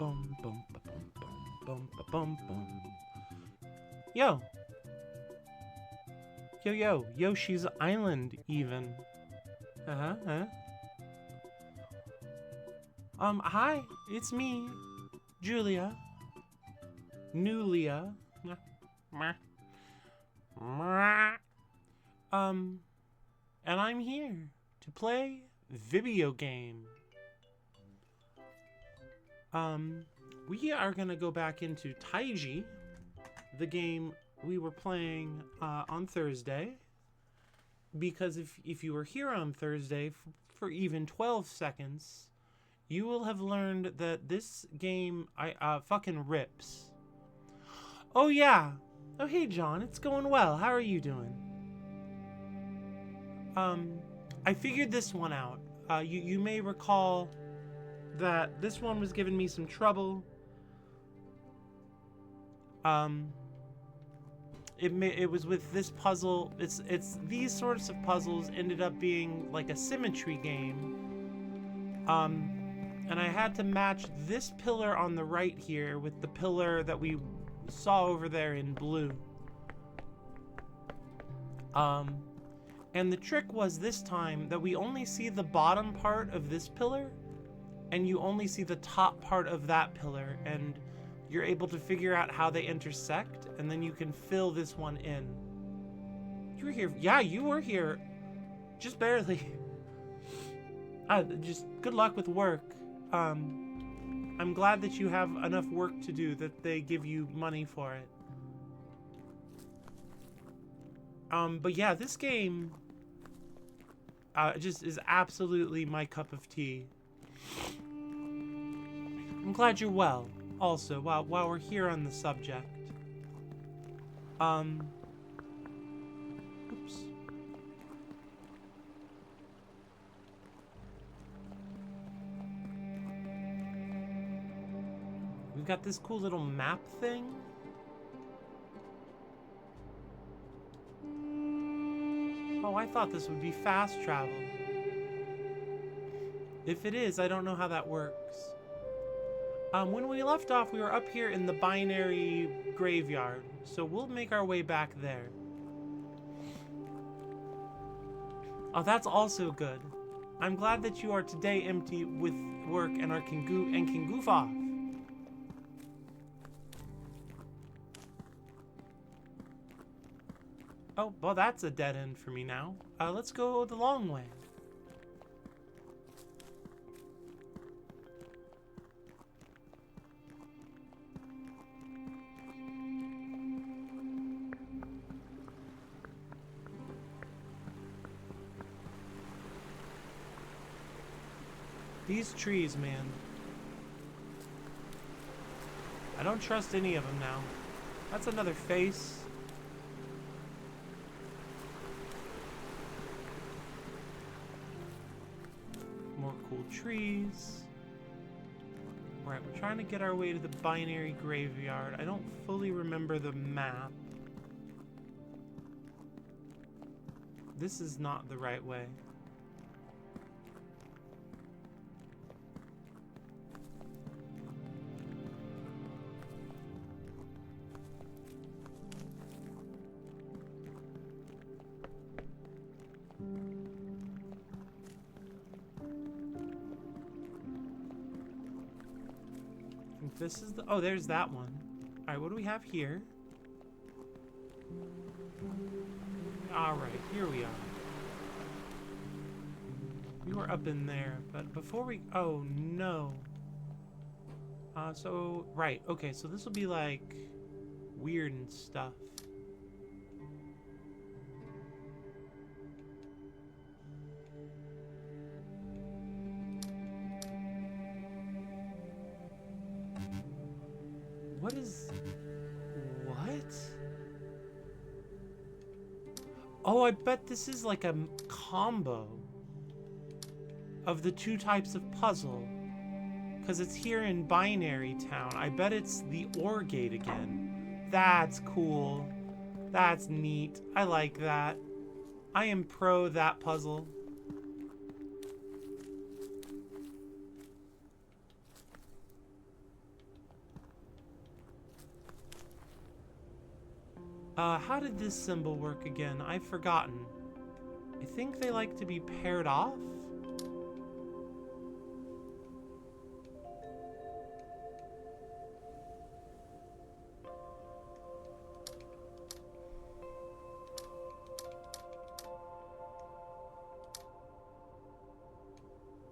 bum bum ba bum bum bum ba bum bum. Yo. Yo, Yoshi's Island even. Huh? Hi, it's me, Julia. Nulia. And I'm here to play video game. We are gonna go back into Taiji, the game we were playing on Thursday. Because if you were here on Thursday for even 12 seconds, you will have learned that this game fucking rips. Oh yeah. Oh hey John, it's going well. How are you doing? I figured this one out. You may recall that this one was giving me some trouble. It was with this puzzle. It's these sorts of puzzles ended up being like a symmetry game. And I had to match this pillar on the right here with the pillar that we saw over there in blue. And the trick was this time that we only see the bottom part of this pillar, and you only see the top part of that pillar, and you're able to figure out how they intersect, and then you can fill this one in. You were here. Yeah, you were here. Just barely. Just good luck with work. I'm glad that you have enough work to do that they give you money for it. But yeah, this game just is absolutely my cup of tea. I'm glad you're well, also, while we're here on the subject. Oops. We've got this cool little map thing. Oh, I thought this would be fast travel. If it is, I don't know how that works. When we left off, we were up here in the binary graveyard, so we'll make our way back there. Oh, that's also good. I'm glad that you are today empty with work and can goof off. Oh, well, that's a dead end for me now. Let's go the long way. These trees, man. I don't trust any of them now. That's another face. More cool trees. Alright, we're trying to get our way to the binary graveyard. I don't fully remember the map. This is not the right way. This is the... Oh, there's that one. Alright, what do we have here? Alright, here we are. We were up in there, but before we... Oh, no. Right, okay, so this will be, like, weird and stuff. What is... What? Oh, I bet this is like a combo of the two types of puzzle. Because it's here in Binary Town. I bet it's the OR gate again. That's cool. That's neat. I like that. I am pro that puzzle. How did this symbol work again? I've forgotten. I think they like to be paired off.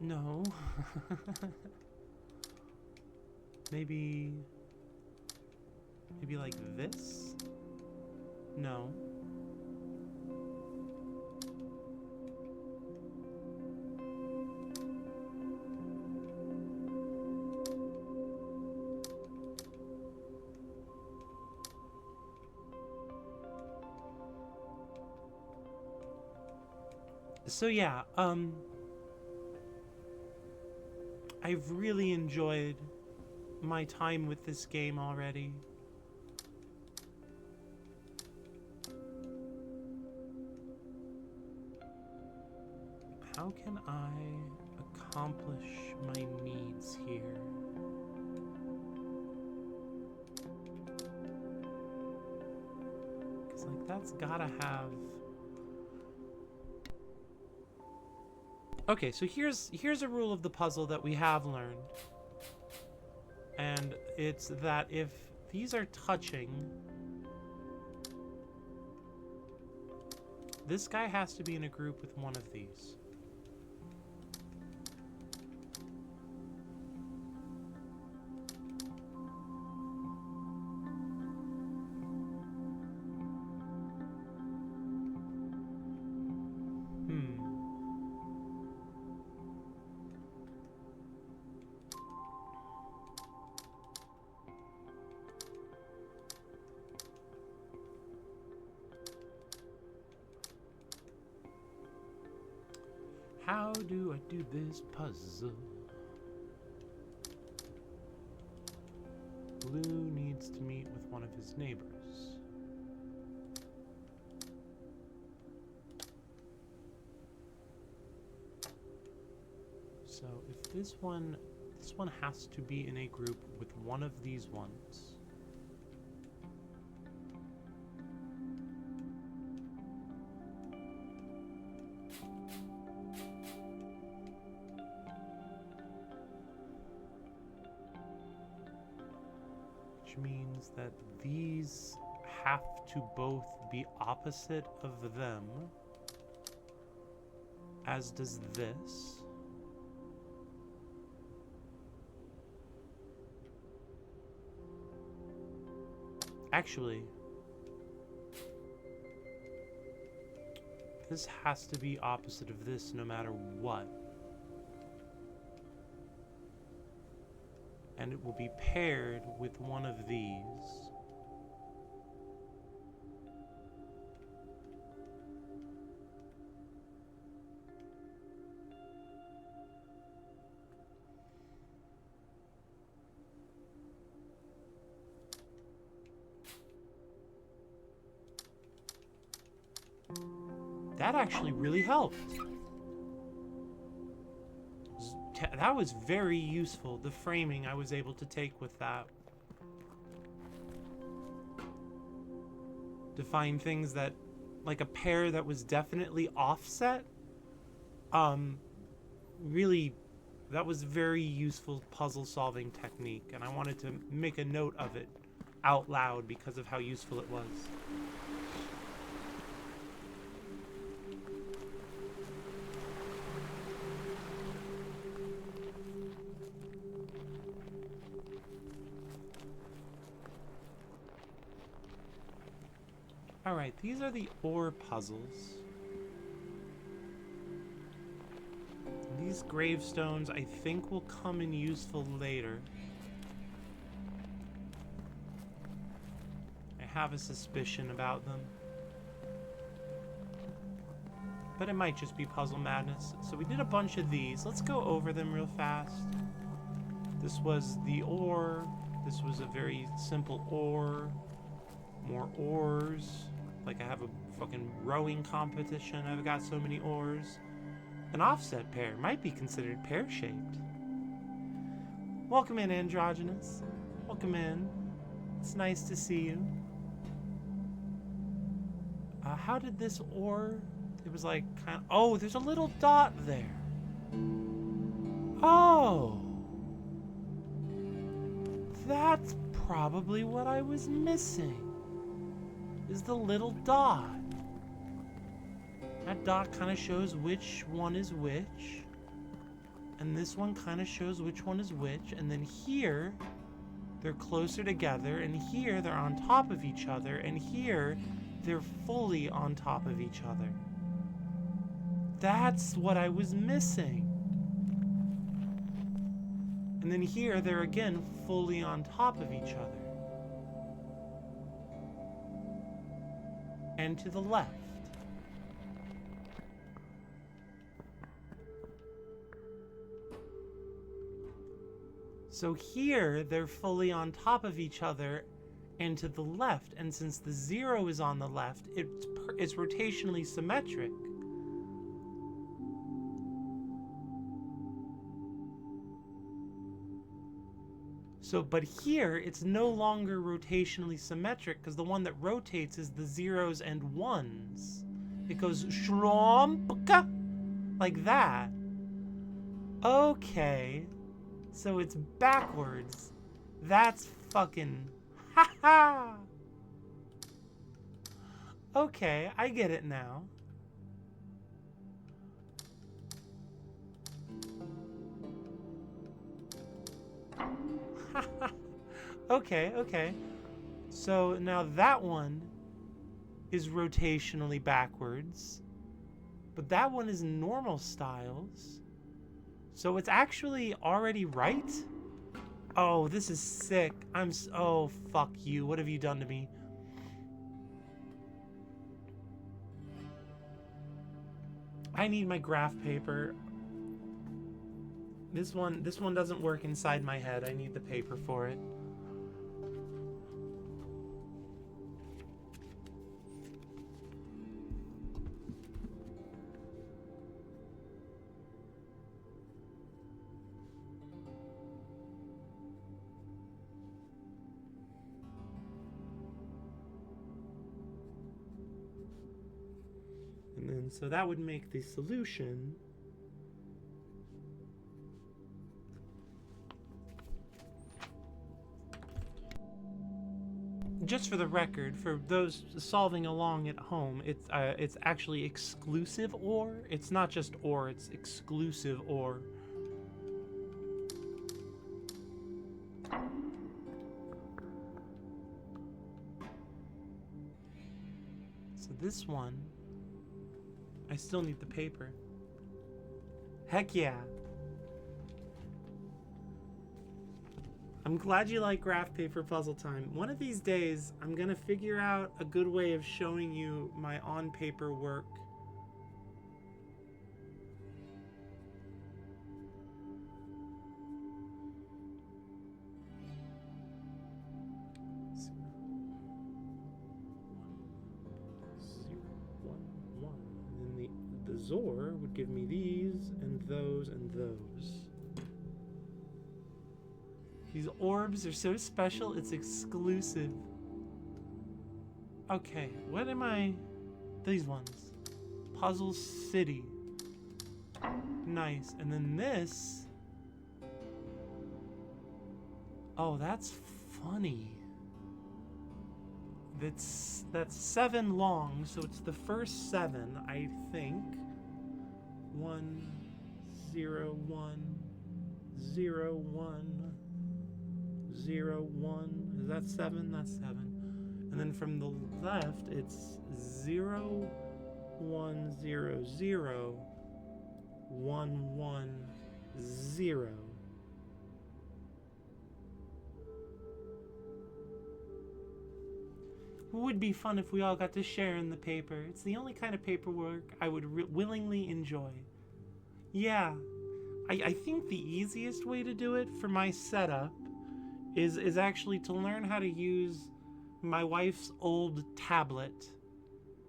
No. Maybe like this? No. So yeah, I've really enjoyed my time with this game already. How can I accomplish my needs here? Because, like, that's gotta have... Okay, so here's a rule of the puzzle that we have learned. And it's that if these are touching, this guy has to be in a group with one of these. How do I do this puzzle? Blue needs to meet with one of his neighbors. So if this one has to be in a group with one of these ones. Which means that these have to both be opposite of them, as does this. Actually, this has to be opposite of this no matter what. And it will be paired with one of these. That actually really helped. That was very useful, the framing I was able to take with that. To find things that, like a pair that was definitely offset. Really, that was very useful puzzle solving technique, and I wanted to make a note of it out loud because of how useful it was. Alright, these are the ore puzzles. These gravestones, I think, will come in useful later. I have a suspicion about them. But it might just be puzzle madness. So we did a bunch of these. Let's go over them real fast. This was the ore. This was a very simple ore. More ores. Like I have a fucking rowing competition. I've got so many ores. An offset pair might be considered pear-shaped. Welcome in, Androgynous. Welcome in. It's nice to see you. How did this ore... It was like kind of... Oh, there's a little dot there. Oh. That's probably what I was missing. Is the little dot. That dot kind of shows which one is which. And this one kind of shows which one is which. And then here, they're closer together. And here, they're on top of each other. And here, they're fully on top of each other. That's what I was missing. And then here, they're again fully on top of each other. And to the left. So here, they're fully on top of each other and to the left. And since the 0 is on the left, it's rotationally symmetric. So, but here, it's no longer rotationally symmetric because the one that rotates is the 0s and 1s. It goes shlompka, like that. Okay. So it's backwards. That's fucking... Ha ha! Okay, I get it now. Okay, okay. So now that one is rotationally backwards, but that one is normal styles. So it's actually already right? Oh, this is sick. Oh, fuck you. What have you done to me? I need my graph paper. This one doesn't work inside my head. I need the paper for it. And then, so that would make the solution just for the record, for those solving along at home, it's actually exclusive OR. It's not just OR, it's exclusive OR. So this one, I still need the paper. Heck yeah. I'm glad you like graph paper puzzle time. One of these days, I'm gonna figure out a good way of showing you my on-paper work. Zor would give me these, and those, and those. These orbs are so special, it's exclusive. Okay, what am I... These ones. Puzzle City. Nice. And then this... Oh, that's funny. That's 7 long, so it's the first 7, I think. 1, 0, 1, 0, 1, 0, 1. Is that 7? That's 7. And then from the left, it's 0, 1, 0, 0, 1, 1, 0. It would be fun if we all got to share in the paper. It's the only kind of paperwork I would willingly enjoy. Yeah, I think the easiest way to do it for my setup is actually to learn how to use my wife's old tablet,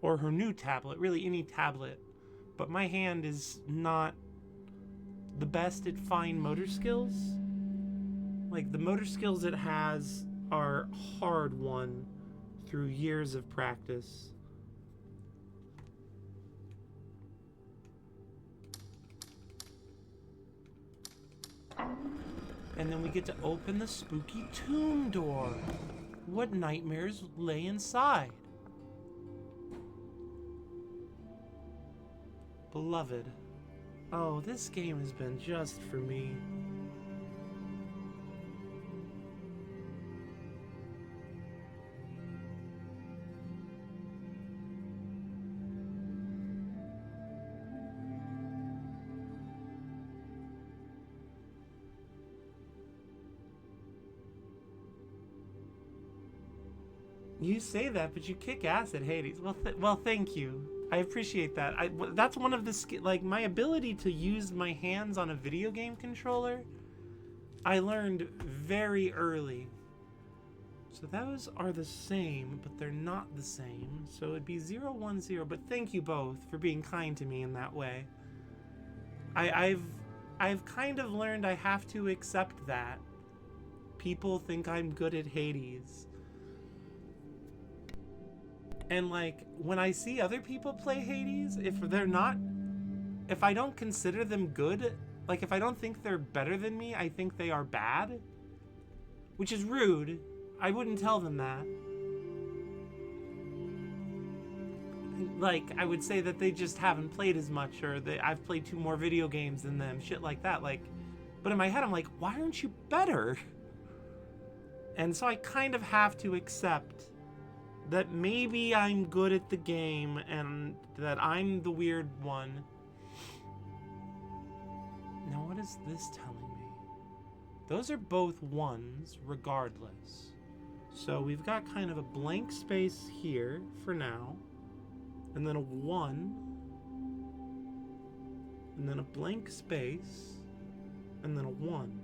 or her new tablet, really any tablet. But my hand is not the best at fine motor skills. Like, the motor skills it has are hard won through years of practice. And then we get to open the spooky tomb door. What nightmares lay inside? Beloved. Oh, this game has been just for me. You say that, but you kick ass at Hades. Well, thank you. I appreciate that. That's one of the like my ability to use my hands on a video game controller. I learned very early. So those are the same, but they're not the same. So it'd be 0, 1, 0. But thank you both for being kind to me in that way. I've kind of learned I have to accept that. People think I'm good at Hades. And like, when I see other people play Hades, if I don't consider them good, like if I don't think they're better than me, I think they are bad. Which is rude. I wouldn't tell them that. Like, I would say that they just haven't played as much, or that I've played 2 more video games than them, shit like that. Like, but in my head, I'm like, why aren't you better? And so I kind of have to accept that maybe I'm good at the game and that I'm the weird one. Now, what is this telling me? Those are both 1s, regardless. So we've got kind of a blank space here for now, and then a 1, and then a blank space, and then a 1.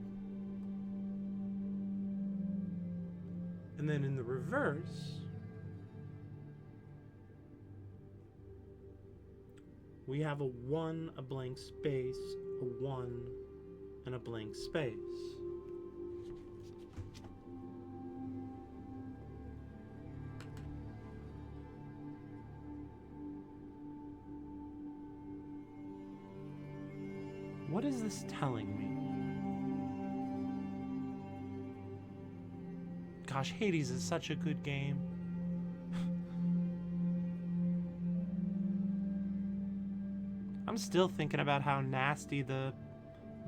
And then in the reverse, we have a 1, a blank space, a 1, and a blank space. What is this telling me? Gosh, Hades is such a good game. I'm still thinking about how nasty the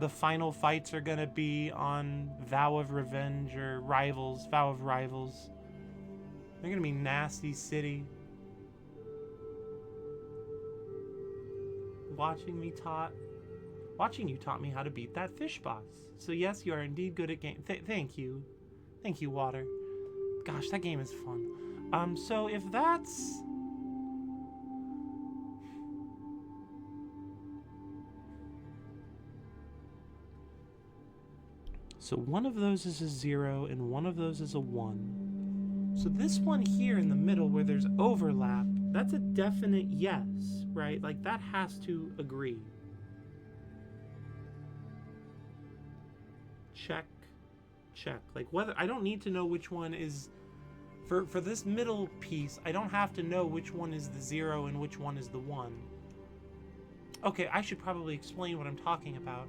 final fights are gonna be on Vow of Revenge or Rivals, Vow of Rivals. They're gonna be nasty city. Watching you taught me how to beat that fish boss. So yes, you are indeed good at game. Thank you. Thank you, Water. Gosh, that game is fun. So if that's... So one of those is a 0 and one of those is a 1. So this one here in the middle where there's overlap, that's a definite yes, right? Like that has to agree. Check, check. Like whether, I don't need to know which one is, for this middle piece, I don't have to know which one is the 0 and which one is the 1. Okay, I should probably explain what I'm talking about.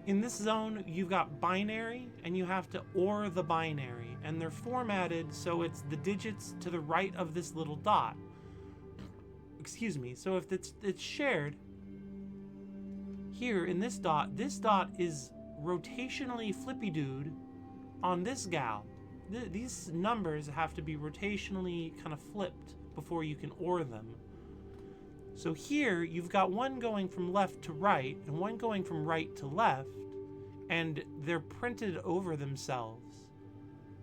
In this zone, you've got binary, and you have to OR the binary, and they're formatted so it's the digits to the right of this little dot. Excuse me. So if it's shared here in this dot is rotationally flippy-dooed on this gal. These numbers have to be rotationally kind of flipped before you can OR them. So here, you've got one going from left to right, and one going from right to left, and they're printed over themselves.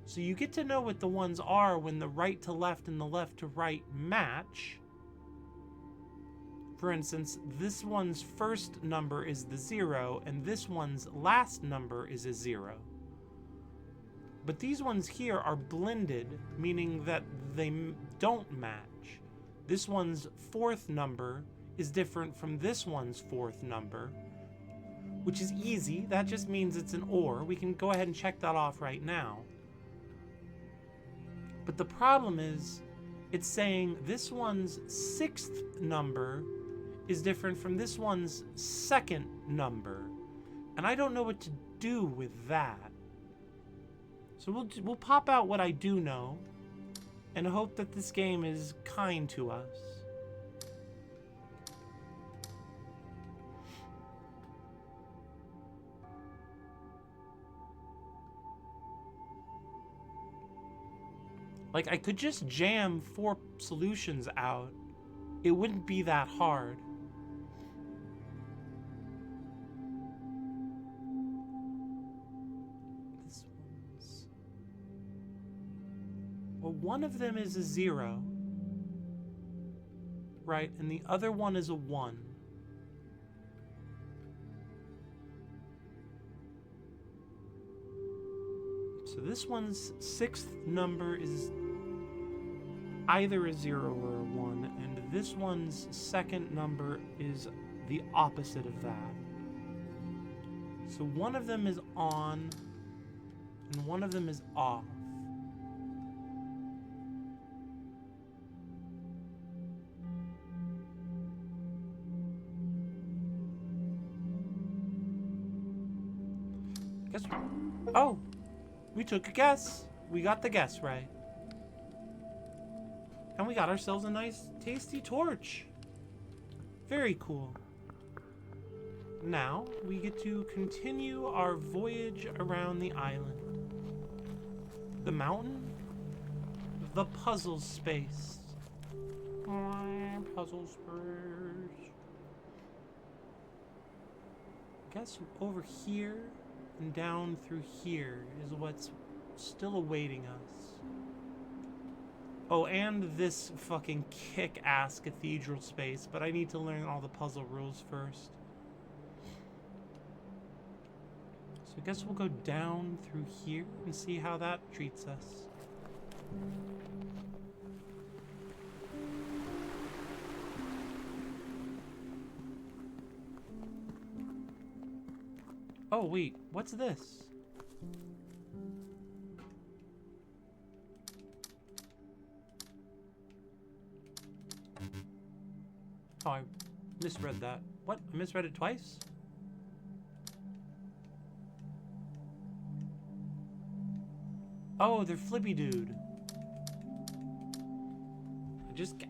So you get to know what the ones are when the right to left and the left to right match. For instance, this one's first number is the 0, and this one's last number is a 0. But these ones here are blended, meaning that they don't match. This one's 4th number is different from this one's 4th number, which is easy. That just means it's an OR. We can go ahead and check that off right now. But the problem is, it's saying this one's 6th number is different from this one's 2nd number. And I don't know what to do with that. So we'll pop out what I do know and hope that this game is kind to us. Like, I could just jam 4 solutions out. It wouldn't be that hard. This one's... Well, one of them is a 0. Right, and the other one is a 1. So this one's 6th number is either a 0 or a 1, and this one's 2nd number is the opposite of that. So one of them is on, and one of them is off. Guess. Oh! We took a guess. We got the guess right. And we got ourselves a nice, tasty torch. Very cool. Now, we get to continue our voyage around the island. The mountain, the puzzle space. Puzzle space. I guess over here and down through here is what's still awaiting us. Oh, and this fucking kick-ass cathedral space, but I need to learn all the puzzle rules first. So I guess we'll go down through here and see how that treats us. Oh, wait, what's this? Oh, I misread that. What? I misread it twice? Oh, they're flippy dude.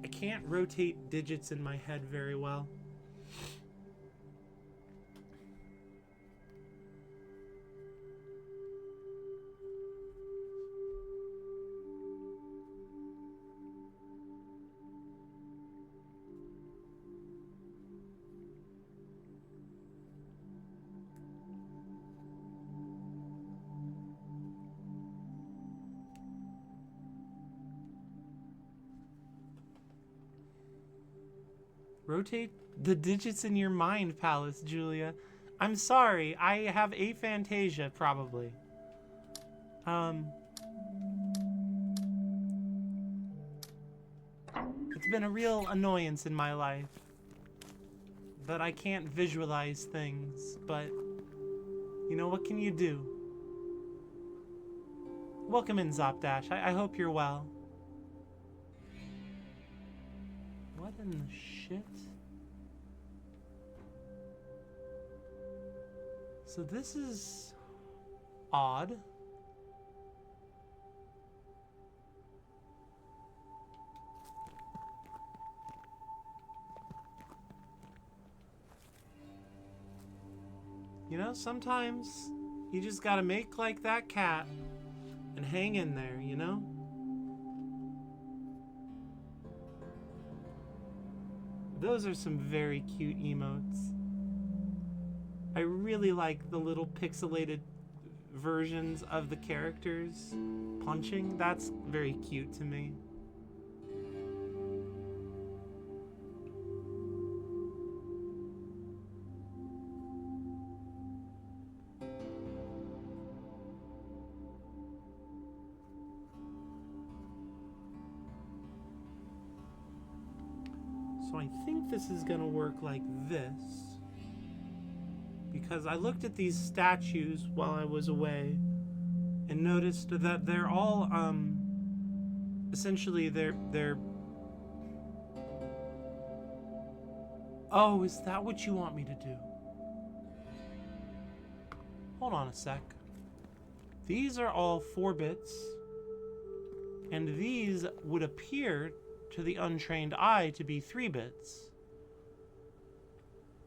I can't rotate digits in my head very well. Rotate the digits in your mind, Palace, Julia. I'm sorry, I have aphantasia, probably. It's been a real annoyance in my life that I can't visualize things, but you know, what can you do? Welcome in, Zopdash. I hope you're well. What in the shit? So this is odd. You know, sometimes you just gotta make like that cat and hang in there, you know? Those are some very cute emotes. I really like the little pixelated versions of the characters punching. That's very cute to me. So I think this is gonna work like this, because I looked at these statues while I was away and noticed that they're all essentially they're Oh, is that what you want me to do? hold on a sec. These are all 4 bits, and these would appear to the untrained eye to be 3 bits.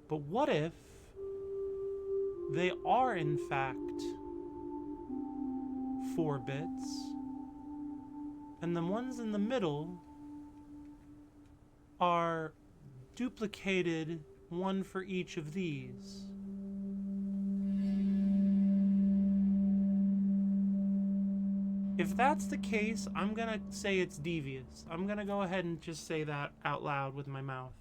But what if they are in fact 4 bits, and the ones in the middle are duplicated, one for each of these? If that's the case, I'm gonna say it's devious. I'm gonna go ahead and just say that out loud with my mouth.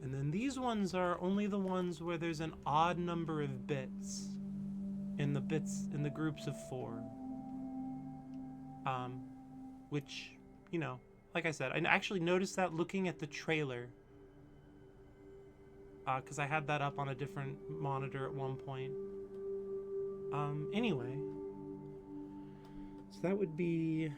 And then these ones are only the ones where there's an odd number of bits in the groups of 4. Which, you know, like I said, I actually noticed that looking at the trailer. Because I had that up on a different monitor at one point. Anyway. So that would be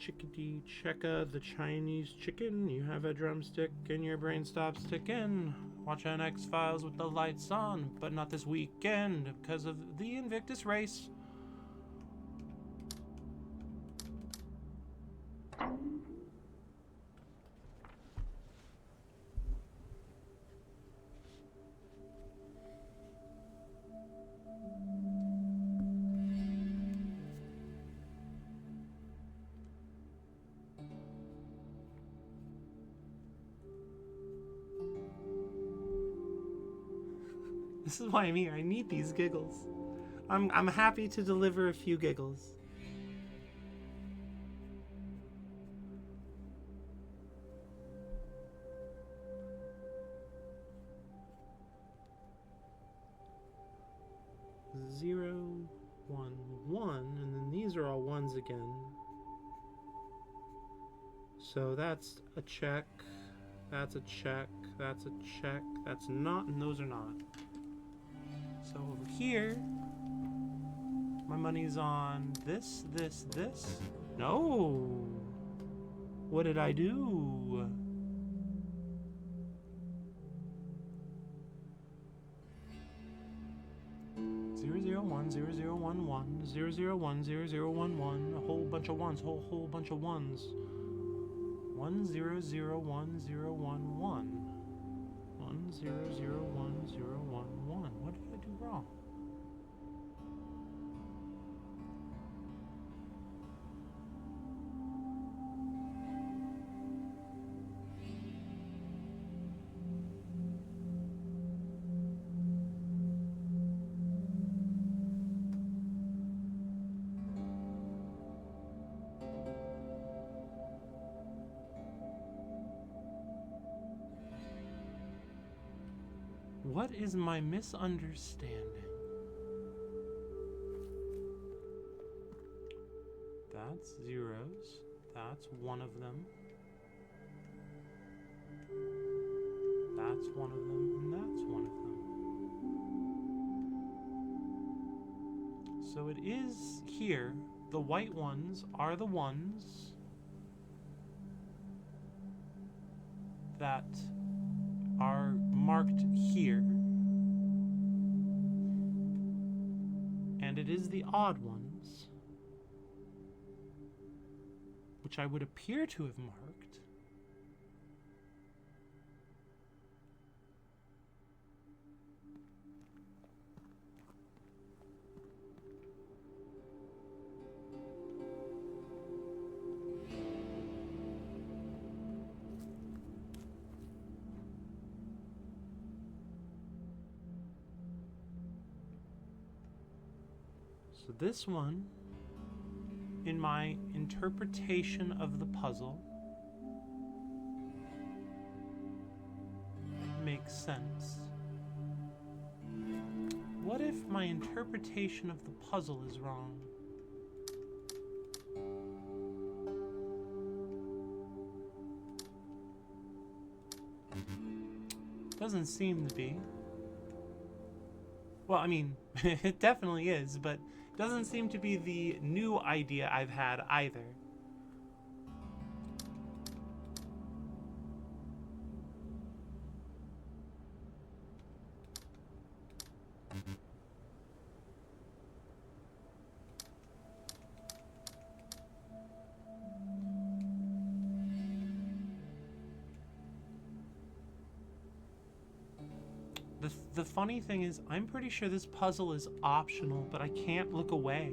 chickadee checka, the Chinese chicken. You have a drumstick and your brain stops ticking. Watch an X-Files with the lights on, but not this weekend because of the Invictus race. This is why I'm here. I need these giggles. I'm happy to deliver a few giggles. Zero, 1, 1, and then these are all 1s again. So that's a check, that's a check, that's a check, that's not, and those are not. So over here, my money's on this, this, this. No! What did I do? Zero 1 0 0 1 1 0 0 1 0 0 1 1. A whole bunch of ones. Whole bunch of ones. 1 0 0 1 0 1 1 1 0 0 1 0 1 1. What did I do wrong? What is my misunderstanding? That's zeros. That's one of them. That's one of them, and that's one of them. So it is here. The white ones are the ones that are marked here, and it is the odd ones which I would appear to have marked. So this one, in my interpretation of the puzzle, makes sense. What if my interpretation of the puzzle is wrong? Doesn't seem to be. Well, I mean, it definitely is, but doesn't seem to be the new idea I've had either. The funny thing is, I'm pretty sure this puzzle is optional, but I can't look away.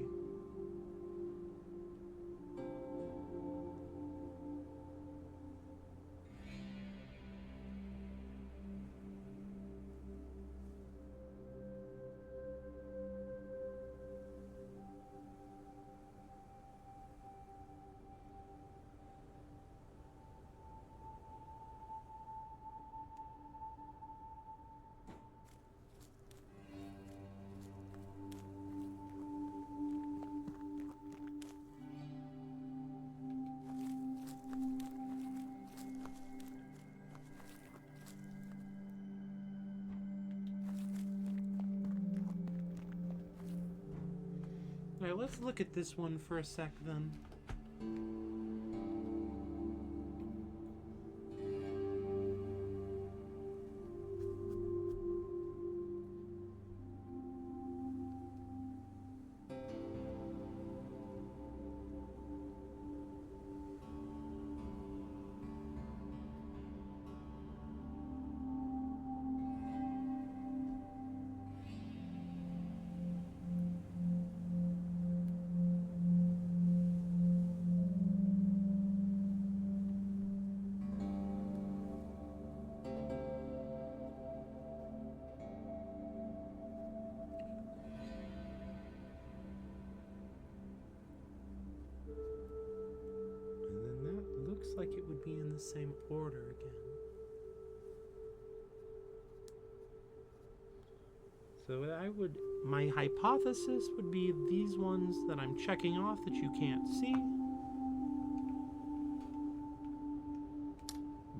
Alright, let's look at this one for a sec then. And then that looks like it would be in the same order again. So my hypothesis would be these ones that I'm checking off that you can't see.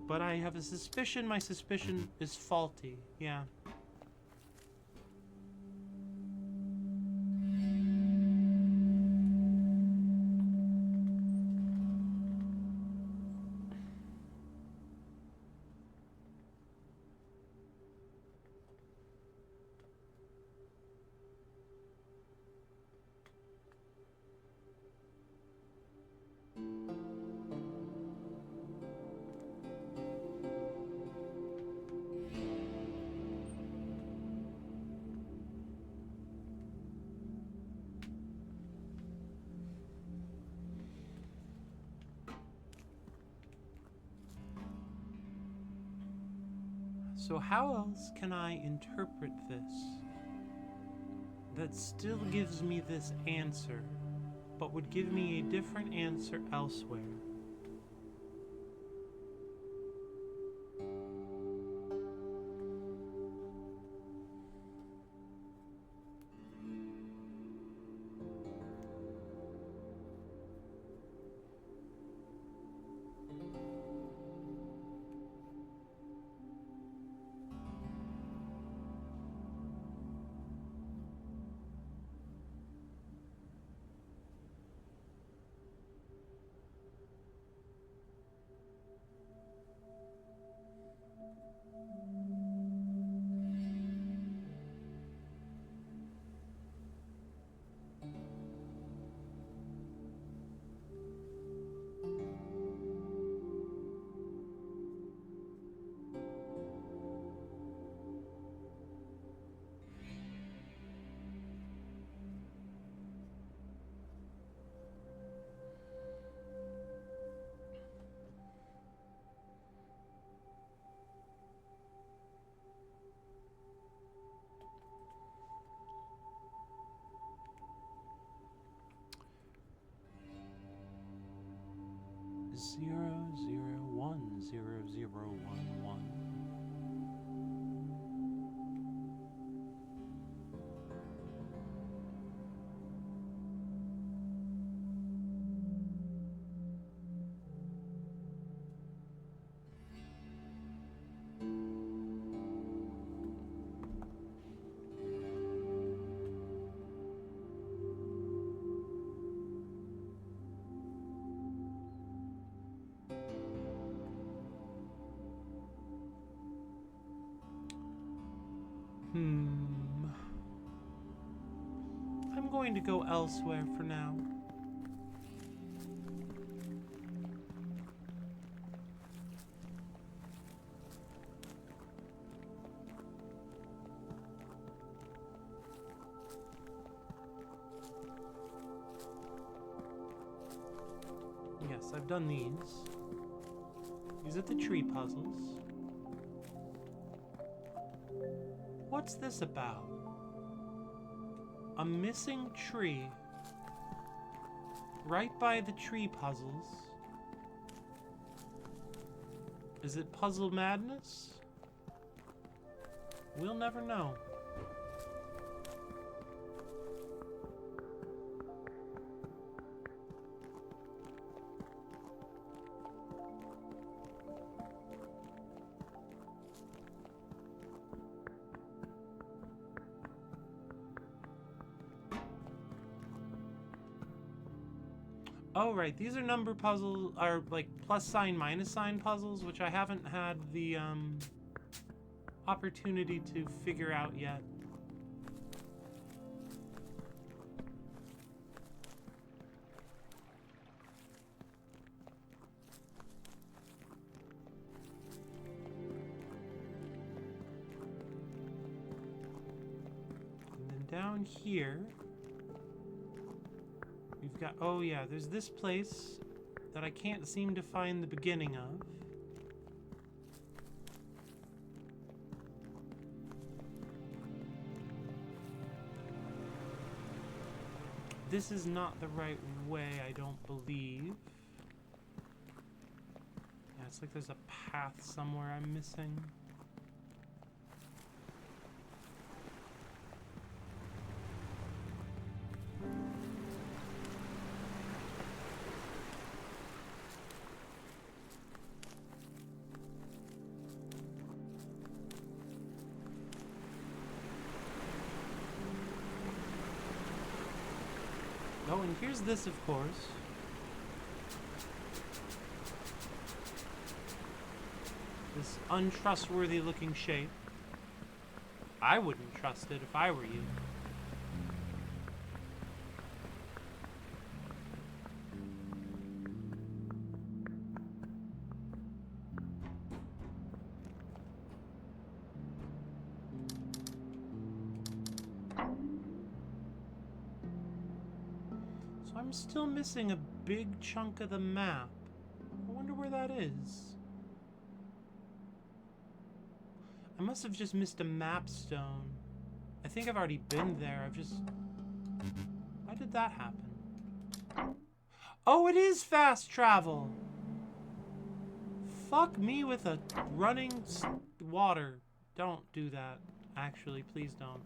But I have a suspicion my suspicion is faulty, yeah. So how else can I interpret this that still gives me this answer, but would give me a different answer elsewhere? Zero, zero, 1, 0, 0, 1, 1. I'm going to go elsewhere for now. Yes, I've done these. These are the tree puzzles. What's this about? A missing tree. Right by the tree puzzles. Is it puzzle madness? We'll never know. Oh, right. These are number puzzles, are like plus sign, minus sign puzzles, which I haven't had the opportunity to figure out yet. And then down here, we've got, oh yeah, there's this place that I can't seem to find the beginning of. This is not the right way, I don't believe. Yeah, it's like there's a path somewhere I'm missing. Oh, and here's this, of course. This untrustworthy looking shape. I wouldn't trust it if I were you. I'm still missing a big chunk of the map. I wonder where that is. I must have just missed a map stone. I think I've already been there. I've just... Why did that happen? Oh, it is fast travel! Fuck me with a running water. Don't do that. Actually, please don't.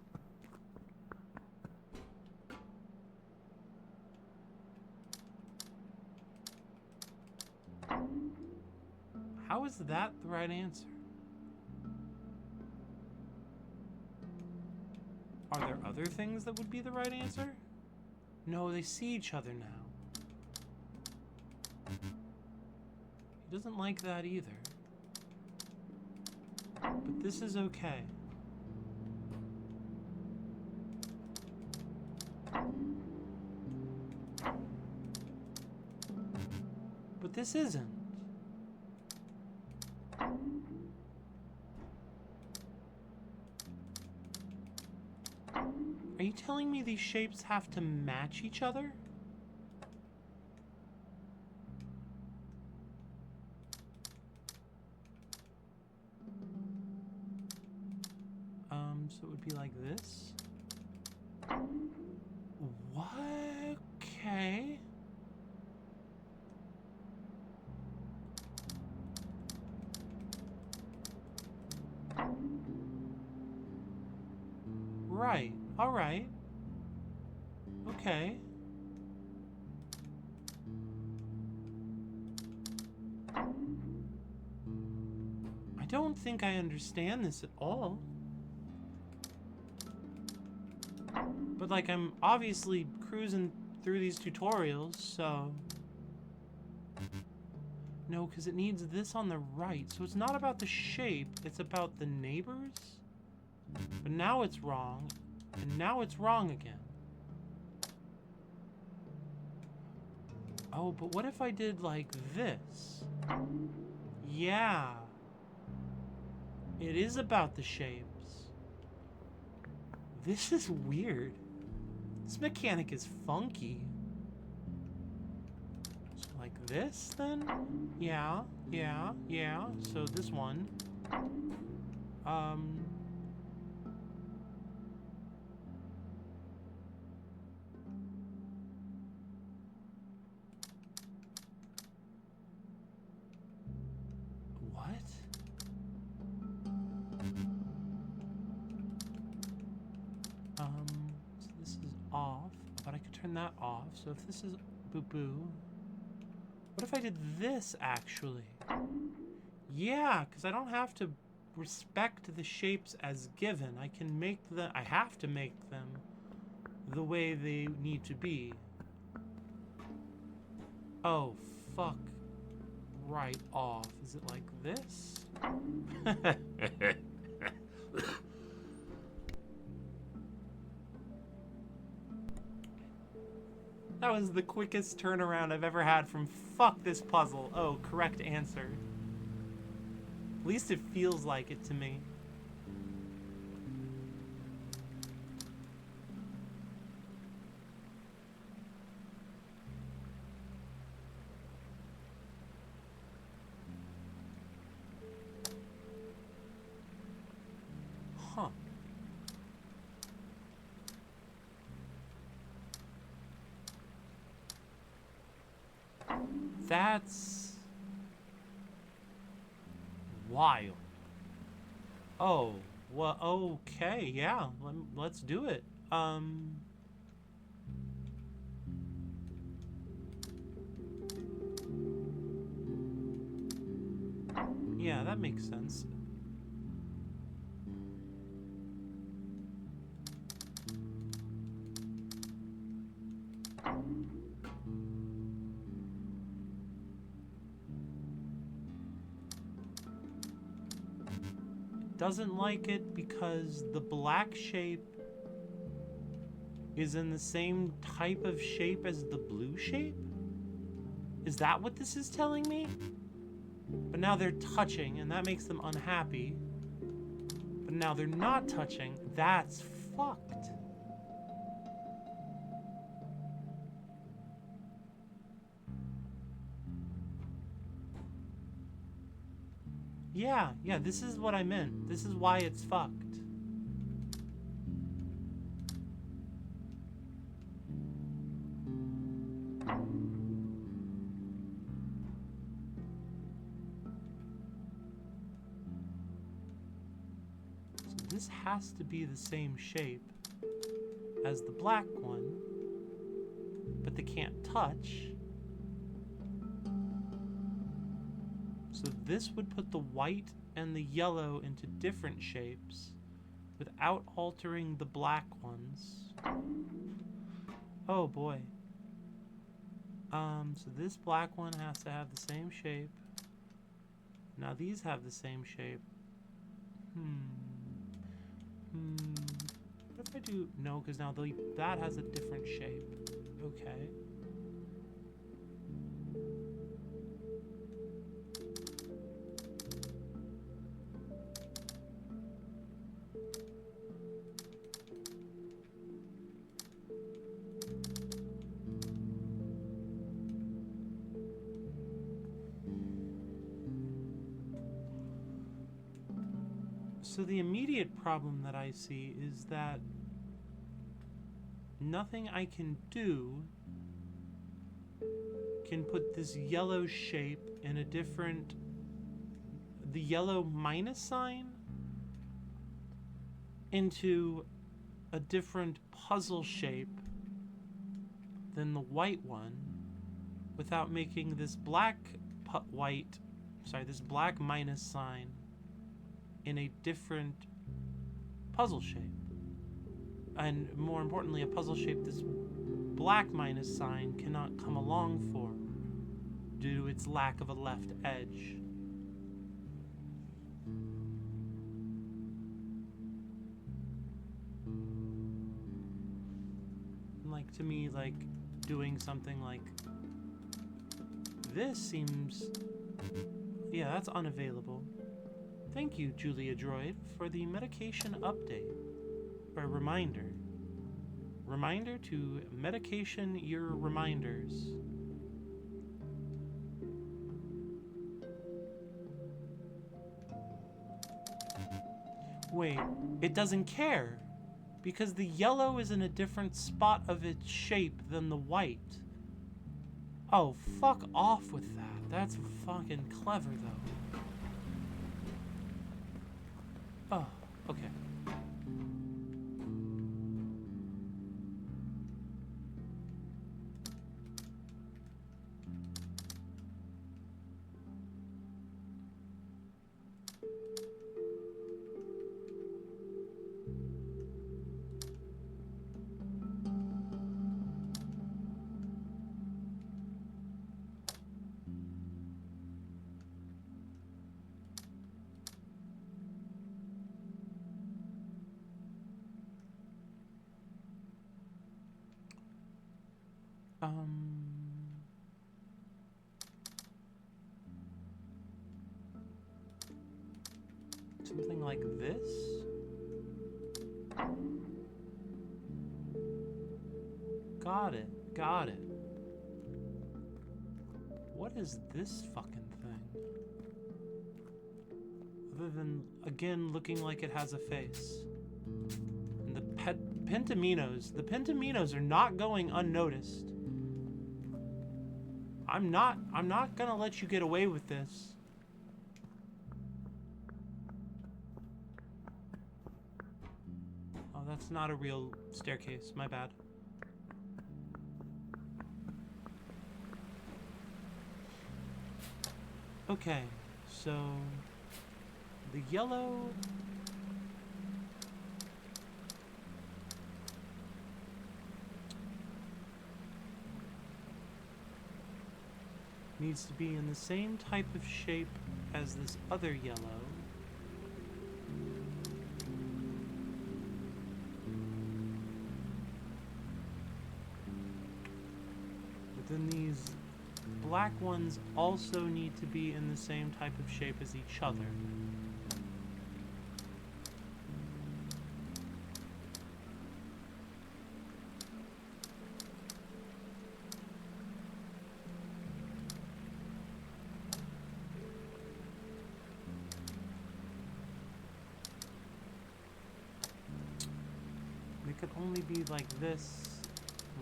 How is that the right answer? Are there other things that would be the right answer? No, they see each other now. He doesn't like that either. But this is okay. But this isn't. Are you telling me these shapes have to match each other? So it would be like this? What? Okay. Right. All right. Okay. I don't think I understand this at all. But, like, I'm obviously cruising through these tutorials, so... No, because it needs this on the right. So it's not about the shape, it's about the neighbors? But now it's wrong, and now it's wrong again. Oh, but what if I did like this? Yeah. It is about the shapes. This is weird. This mechanic is funky. So like this, then? Yeah, yeah, yeah. So this one. What? So this is off, but I could turn that off. So if this is boo-boo, what if I did this, actually? Yeah, because I don't have to respect the shapes as given. I can make them, I have to make them the way they need to be. Oh, fuck. Right off. Is it like this? That was the quickest turnaround I've ever had from fuck this puzzle. Oh, correct answer. At least it feels like it to me. Huh. That's wild. Oh, well, okay, yeah, let's do it. Yeah, that makes sense. Doesn't like it because the black shape is in the same type of shape as the blue shape? Is that what this is telling me? But now they're touching, and that makes them unhappy. But now they're not touching. That's fucked. Yeah, this is what I meant. This is why it's fucked. So this has to be the same shape as the black one, but they can't touch. So this would put the white and the yellow into different shapes without altering the black ones. Oh boy. So this black one has to have the same shape. Now these have the same shape. What if I do... No, because now that has a different shape. Okay. So the immediate problem that I see is that nothing I can do can put this yellow shape in a different... the yellow minus sign into a different puzzle shape than the white one without making this black this black minus sign in a different puzzle shape. And more importantly, a puzzle shape this black minus sign cannot come along for due to its lack of a left edge. Like, to me, like, doing something like this seems... Yeah, that's unavailable. Thank you, Julia Droid, for the medication update. Or reminder. Reminder to medication your reminders. Wait, it doesn't care. Because the yellow is in a different spot of its shape than the white. Oh, fuck off with that. That's fucking clever, though. Oh, okay. Something like this? Got it, got it. What is this fucking thing? Other than, again, looking like it has a face. And the Pentaminos are not going unnoticed. I'm not gonna let you get away with this. Oh, that's not a real staircase, my bad. Okay, so the yellow needs to be in the same type of shape as this other yellow. But then these black ones also need to be in the same type of shape as each other. They could only be like this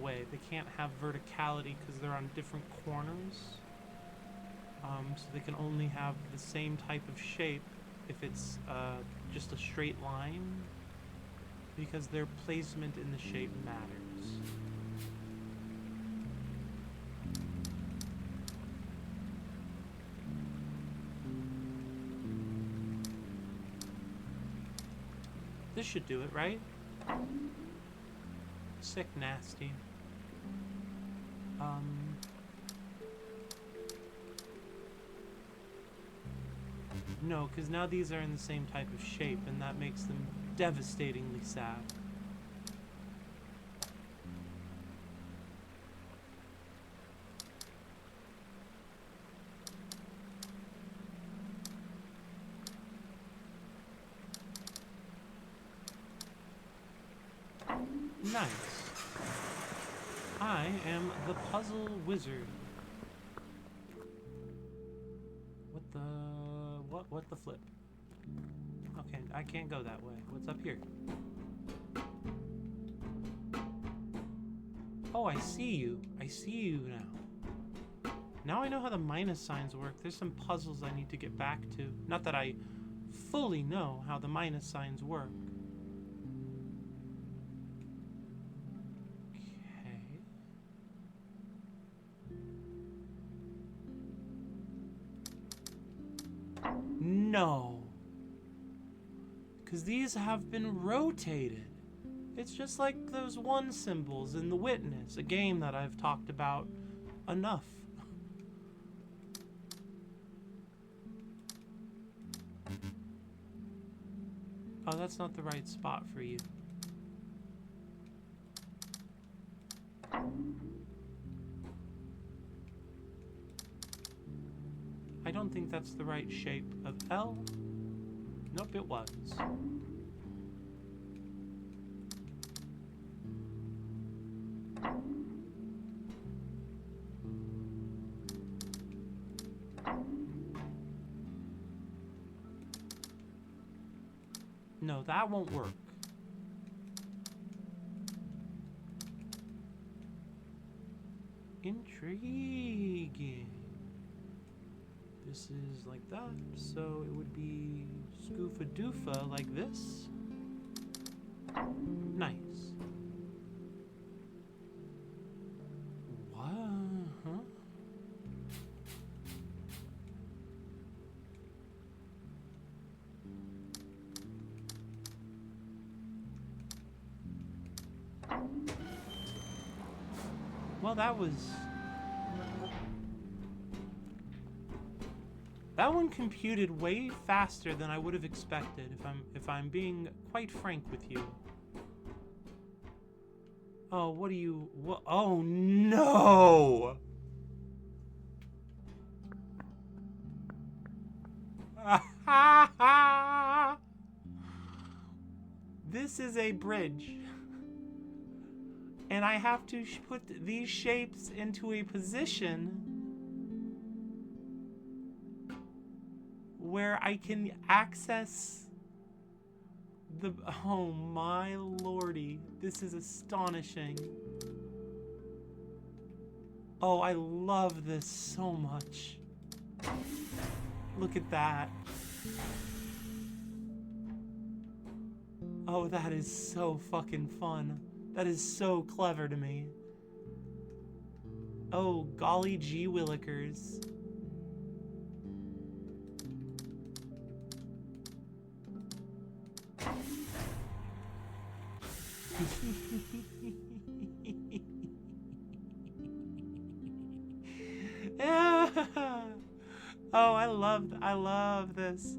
way. They can't have verticality because they're on different corners. So they can only have the same type of shape if it's just a straight line, because their placement in the shape matters. This should do it, right? Sick nasty. No, because now these are in the same type of shape, and that makes them devastatingly sad. Nice. I am the puzzle wizard. What the flip? Okay, I can't go that way. What's up here? Oh, I see you. I see you now. Now I know how the minus signs work. There's some puzzles I need to get back to. Not that I fully know how the minus signs work. No. Because these have been rotated. It's just like those one symbols in The Witness, a game that I've talked about enough. Oh, that's not the right spot for you. don't think that's the right shape of L. Nope, it was. No, that won't work. Intriguing. This is like that, so it would be Scoofa Doofa like this. Nice. What? Huh? Well, that one computed way faster than I would have expected, if I'm being quite frank with you. Oh, what? Oh no! This is a bridge. And I have to put these shapes into a position where I can access the... Oh my lordy. This is astonishing. Oh, I love this so much. Look at that. Oh, that is so fucking fun. That is so clever to me. Oh, golly gee willikers. Oh, I love this.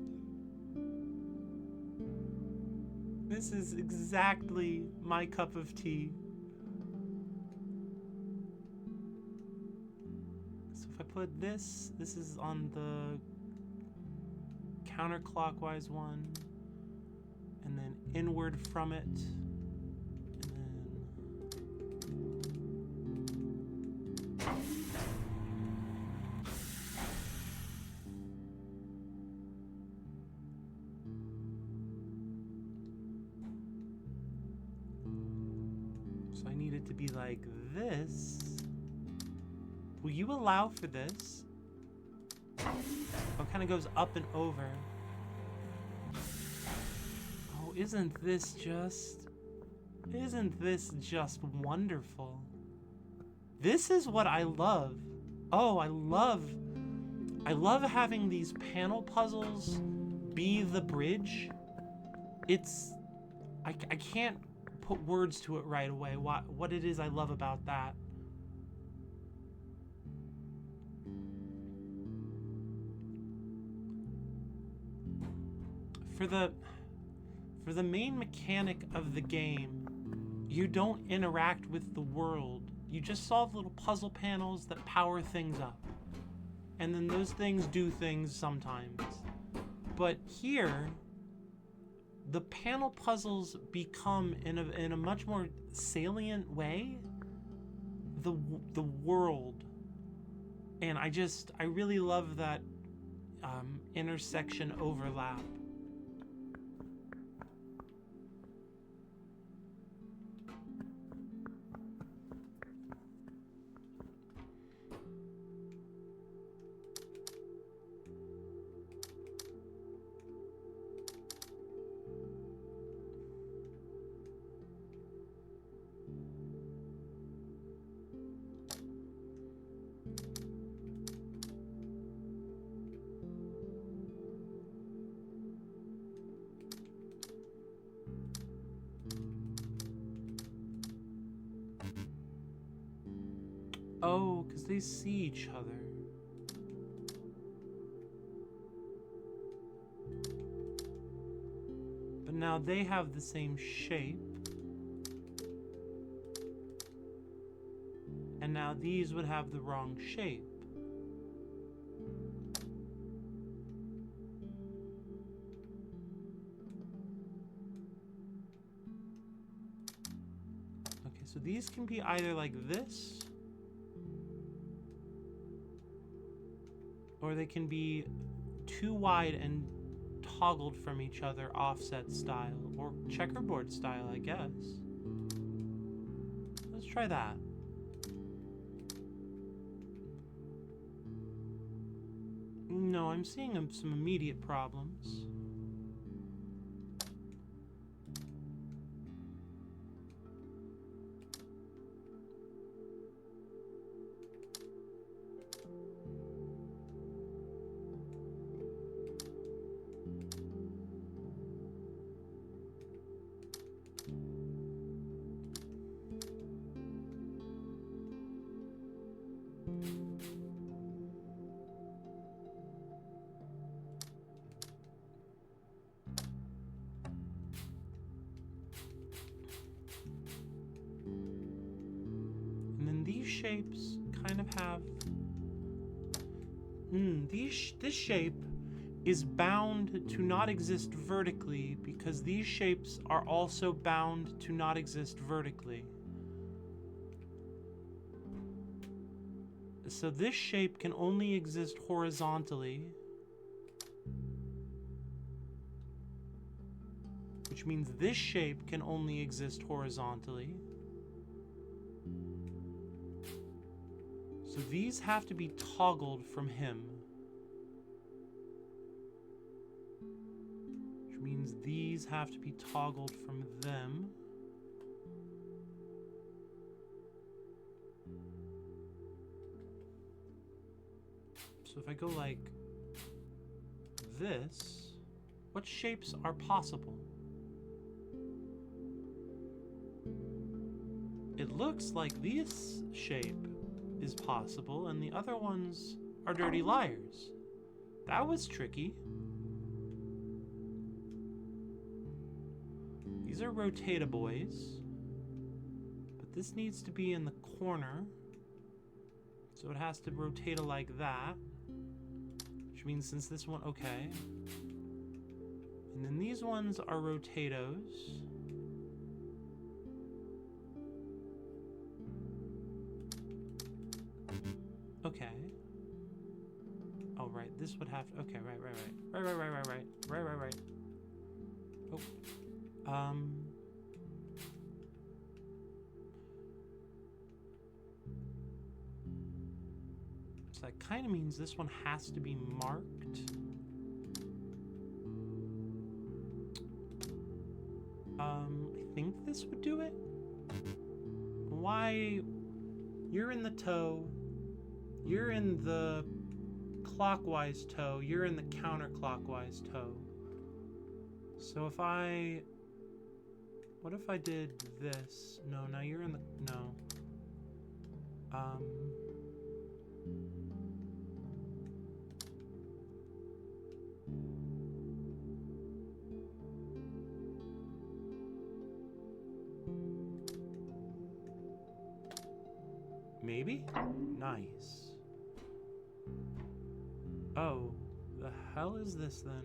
This is exactly my cup of tea. So if I put this is on the counterclockwise one, and then inward from it, so I need it to be like this. Will you allow for this? Oh, it kind of goes up and over. Oh, isn't this just wonderful? This is what I love. Oh, I love having these panel puzzles be the bridge. It's, I can't put words to it right away, what it is I love about that. For the main mechanic of the game, you don't interact with the world. You just solve little puzzle panels that power things up. And then those things do things sometimes. But here, the panel puzzles become, in a much more salient way, the world. And I really love that intersection overlap. Oh, because they see each other. But now they have the same shape. And now these would have the wrong shape. So these can be either like this, or they can be too wide and toggled from each other, offset style, or checkerboard style, I guess. Let's try that. No, I'm seeing some immediate problems. And then these shapes kind of have... this shape is bound to not exist vertically because these shapes are also bound to not exist vertically. So this shape can only exist horizontally, which means this shape can only exist horizontally. So these have to be toggled from him, which means these have to be toggled from them. So if I go like this, what shapes are possible? It looks like this shape is possible, and the other ones are dirty liars. That was tricky. These are Rotata-Boys, but this needs to be in the corner, so it has to rotate like that, which means since this one, okay. And then these ones are Rotatos. Okay. Oh, right. This would have to... Okay, right. Oh. So that kind of means this one has to be marked. I think this would do it. Why? You're in the toe. You're in the clockwise toe. You're in the counterclockwise toe. So if I... What if I did this? No, now you're in the... No. Maybe? Nice. Oh, the hell is this then?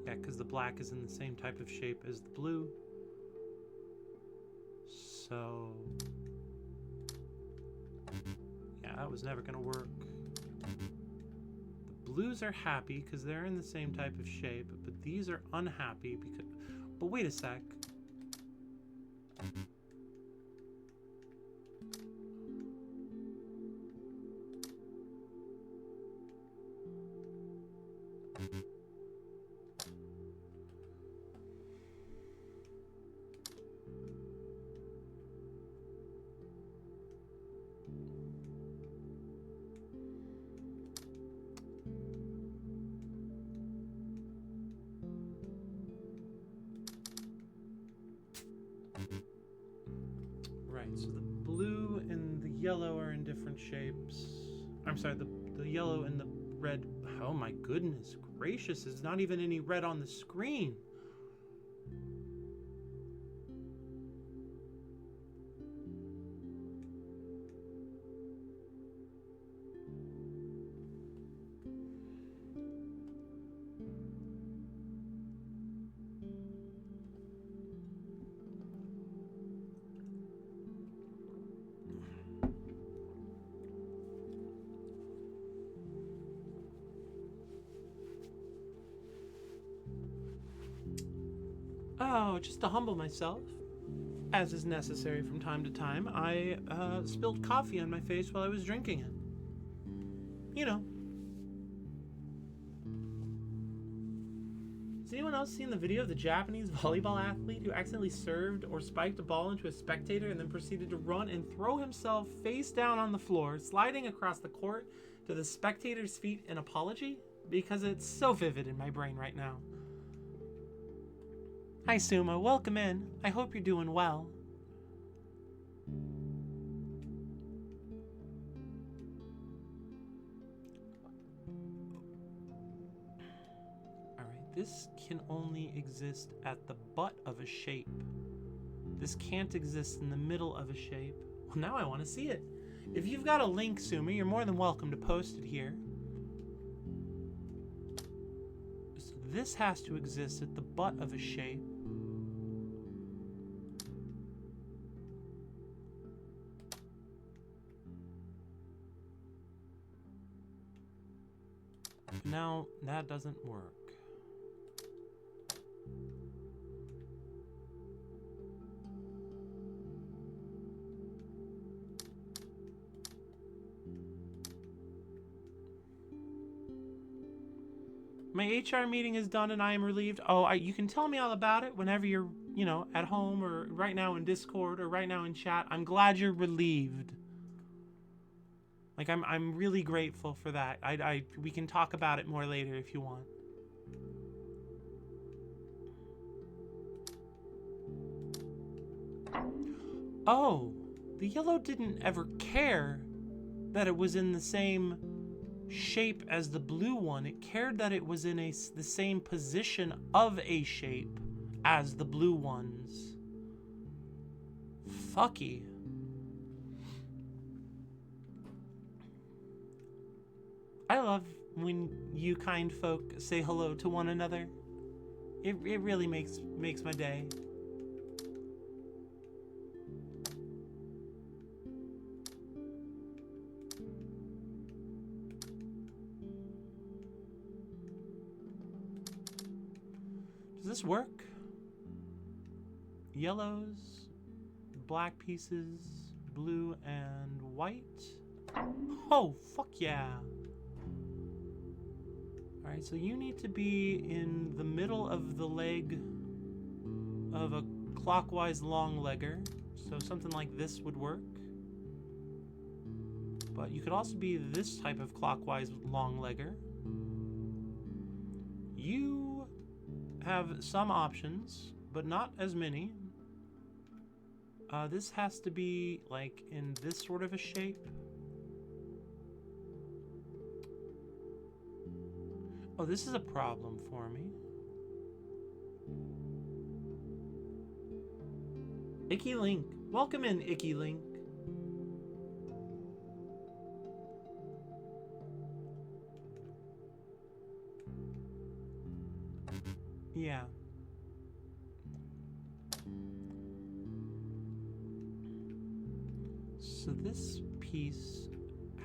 Yeah, because the black is in the same type of shape as the blue. So... yeah, that was never gonna work. The blues are happy because they're in the same type of shape, but these are unhappy because... But wait a sec. Right, so the blue and the yellow are in different shapes. I'm sorry, the yellow and the red... Oh my goodness gracious, there's not even any red on the screen. Oh, just to humble myself, as is necessary from time to time, I spilled coffee on my face while I was drinking it. You know. Has anyone else seen the video of the Japanese volleyball athlete who accidentally served or spiked a ball into a spectator and then proceeded to run and throw himself face down on the floor, sliding across the court to the spectator's feet in apology? Because it's so vivid in my brain right now. Hi Suma, welcome in. I hope you're doing well. Alright, this can only exist at the butt of a shape. This can't exist in the middle of a shape. Well, now I want to see it. If you've got a link, Suma, you're more than welcome to post it here. So this has to exist at the butt of a shape. Now, that doesn't work. My HR meeting is done and I am relieved. Oh, you can tell me all about it whenever you're, at home or right now in Discord or right now in chat. I'm glad you're relieved. Like, I'm really grateful for that. We can talk about it more later if you want. Oh, the yellow didn't ever care that it was in the same shape as the blue one. It cared that it was in the same position of a shape as the blue ones. Fucky. I love when you kind folk say hello to one another. It really makes my day. Does this work? Yellows, black pieces, blue and white. Oh, fuck yeah. Alright, so you need to be in the middle of the leg of a clockwise long legger. So something like this would work. But you could also be this type of clockwise long legger. You have some options, but not as many. This has to be like in this sort of a shape. Oh, this is a problem for me. Icky Link. Welcome in, Icky Link. Yeah. So this piece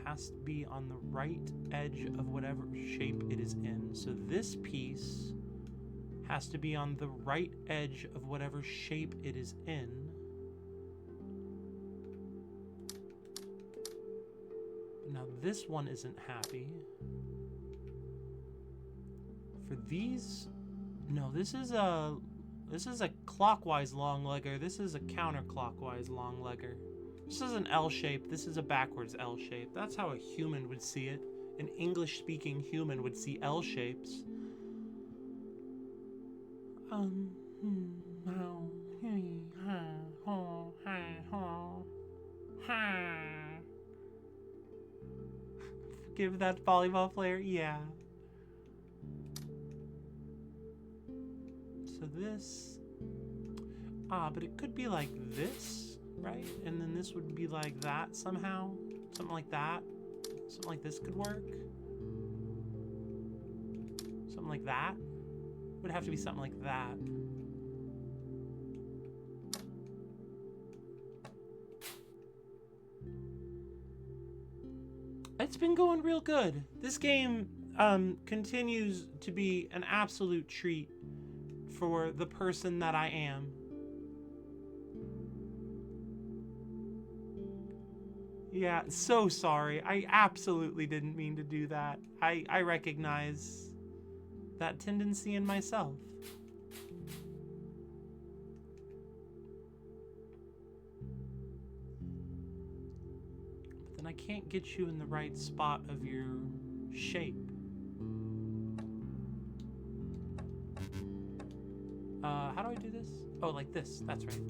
has to be on the right edge of whatever shape it is in. So this piece has to be on the right edge of whatever shape it is in. Now this one isn't happy. For these, no, this is a clockwise long legger. This is a counterclockwise long legger. This is an L shape. This is a backwards L shape. That's how a human would see it. An English-speaking human would see L shapes. Give that volleyball player, yeah. So this, but it could be like this. Right? And then this would be like that somehow. Something like that. Something like this could work. Something like that. Would have to be something like that. It's been going real good. This game continues to be an absolute treat for the person that I am. Yeah, so sorry. I absolutely didn't mean to do that. I recognize that tendency in myself. But then I can't get you in the right spot of your shape. How do I do this? Oh, like this. That's right.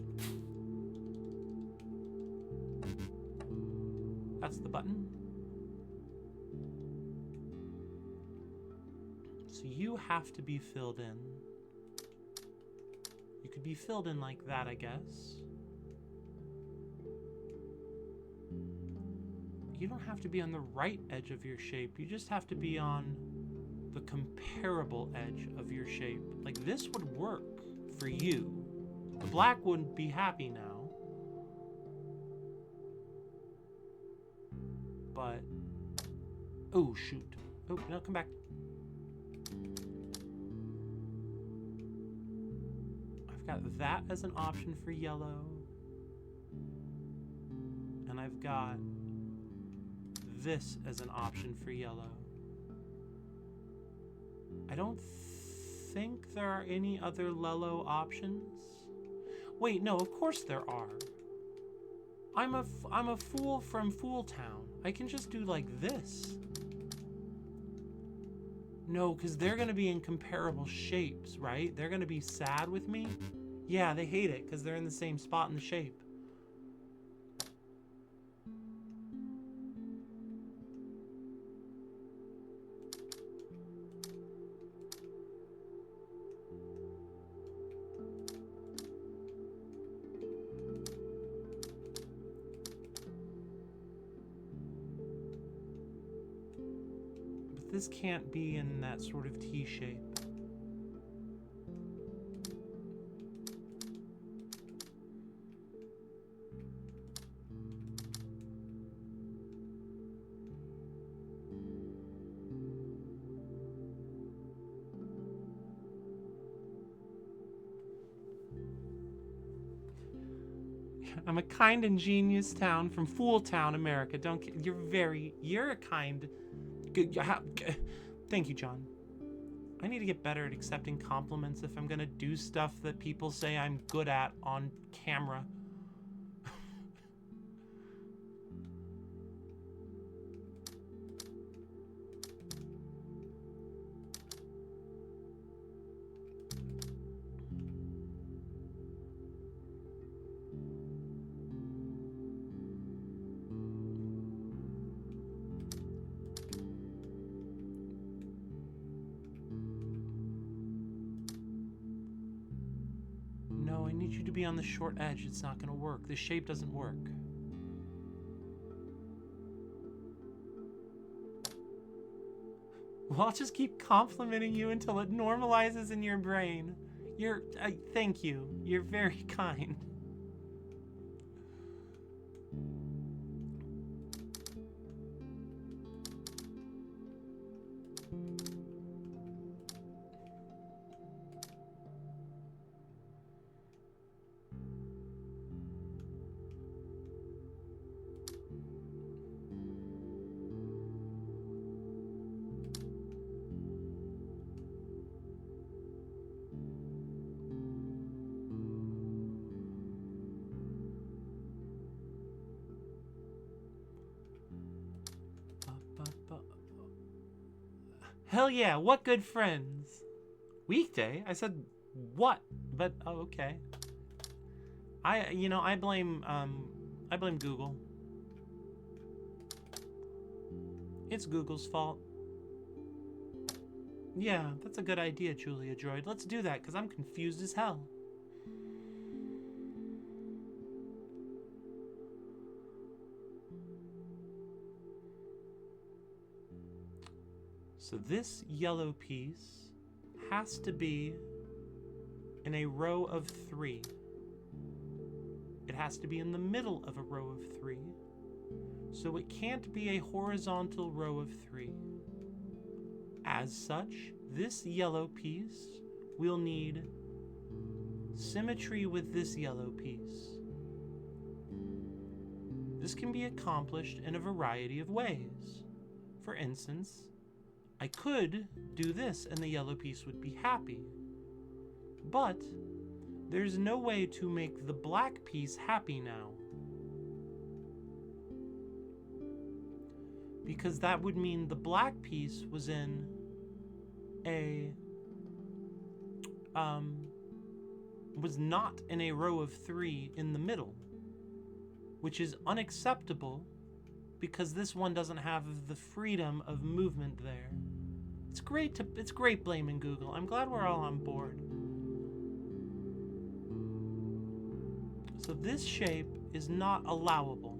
That's the button. So you have to be filled in. You could be filled in like that, I guess. You don't have to be on the right edge of your shape. You just have to be on the comparable edge of your shape. Like this would work for you. The black wouldn't be happy now. But, oh shoot. Oh, no, come back. I've got that as an option for yellow. And I've got this as an option for yellow. I don't think there are any other Lello options. Wait, no, of course there are. I'm a fool from Fool Town. I can just do like this. No, because they're going to be in comparable shapes, right? They're going to be sad with me. Yeah, they hate it because they're in the same spot in the shape. This can't be in that sort of T shape. I'm a kind, ingenious town from Fool Town, America. You're a kind. Thank you, John. I need to get better at accepting compliments if I'm gonna do stuff that people say I'm good at on camera. No, I need you to be on the short edge. It's not gonna work. This shape doesn't work. Well, I'll just keep complimenting you until it normalizes in your brain. Thank you. You're very kind. Hell yeah, what good friends. Weekday? I said what? But oh, okay. I blame Google. It's Google's fault. Yeah, that's a good idea, Julia Droid. Let's do that, because I'm confused as hell. So this yellow piece has to be in a row of 3. It has to be in the middle of a row of 3. So it can't be a horizontal row of 3. As such, this yellow piece will need symmetry with this yellow piece. This can be accomplished in a variety of ways. For instance, I could do this and the yellow piece would be happy. But there's no way to make the black piece happy now. Because that would mean the black piece was in a was not in a row of 3 in the middle, which is unacceptable because this one doesn't have the freedom of movement there. It's great blaming Google. I'm glad we're all on board. So this shape is not allowable.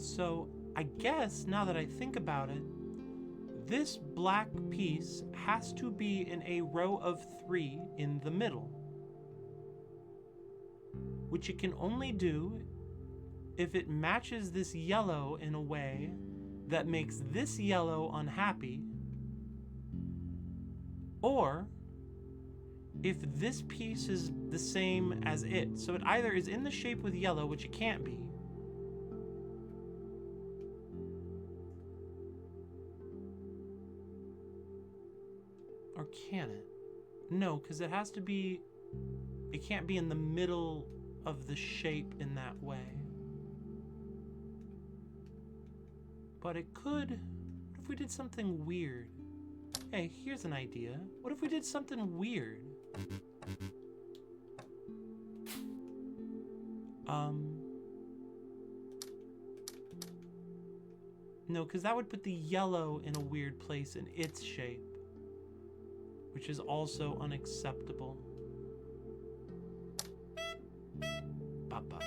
So I guess now that I think about it, this black piece has to be in a row of 3 in the middle, which it can only do if it matches this yellow in a way that makes this yellow unhappy, or if this piece is the same as it. So it either is in the shape with yellow, which it can't be, or can it? No, because it has to be, it can't be in the middle of the shape in that way. But it could. What if we did something weird? Hey, here's an idea. What if we did something weird? No, because that would put the yellow in a weird place in its shape, which is also unacceptable. Ba ba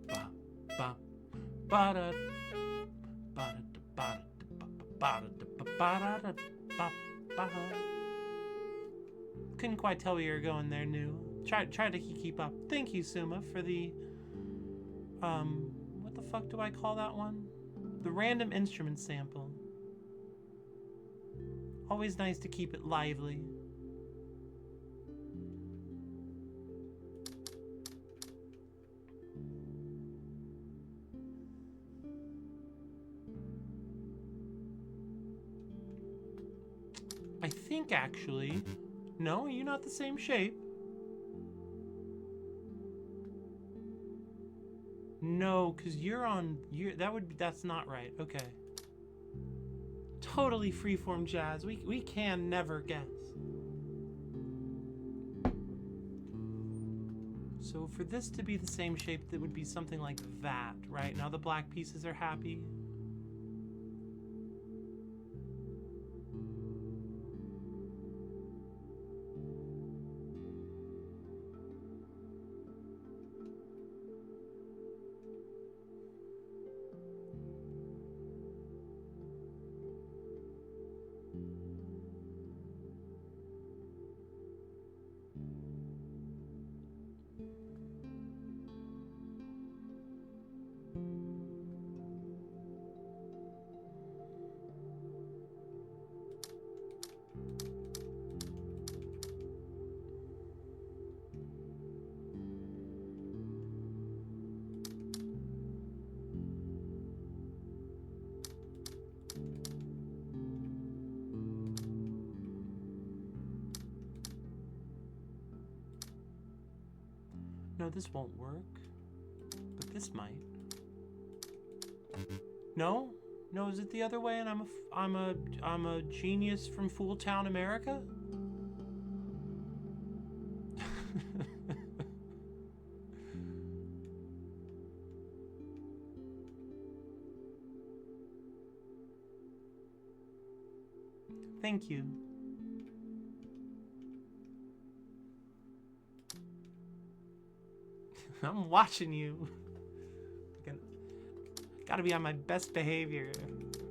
ba ba ba da ba da ba da ba da ba ba. Couldn't quite tell where you were going there, New. Try to keep up. Thank you, Suma, for the what the fuck do I call that one? The random instrument sample. Always nice to keep it lively. I think actually, no, you're not the same shape. No, because that's not right. Okay. Totally freeform jazz. We can never guess. So for this to be the same shape, that would be something like that, right? Now the black pieces are happy. No, this won't work. But this might. No? No, is it the other way and I'm a genius from Fool Town, America? Thank you. I'm watching you. Gotta be on my best behavior,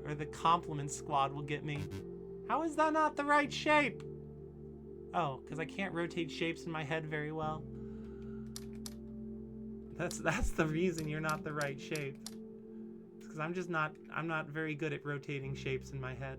or the compliment squad will get me. How is that not the right shape? Oh, because I can't rotate shapes in my head very well. That's the reason you're not the right shape. It's because I'm not very good at rotating shapes in my head.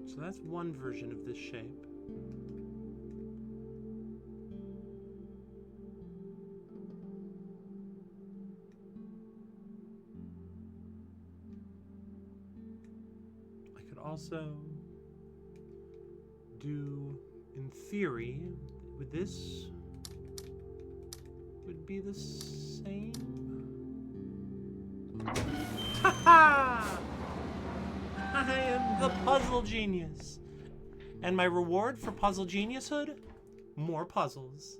So that's one version of this shape. I could also do, in theory, with this, would be the same. Ha-ha! I am the puzzle genius. And my reward for puzzle geniushood? More puzzles.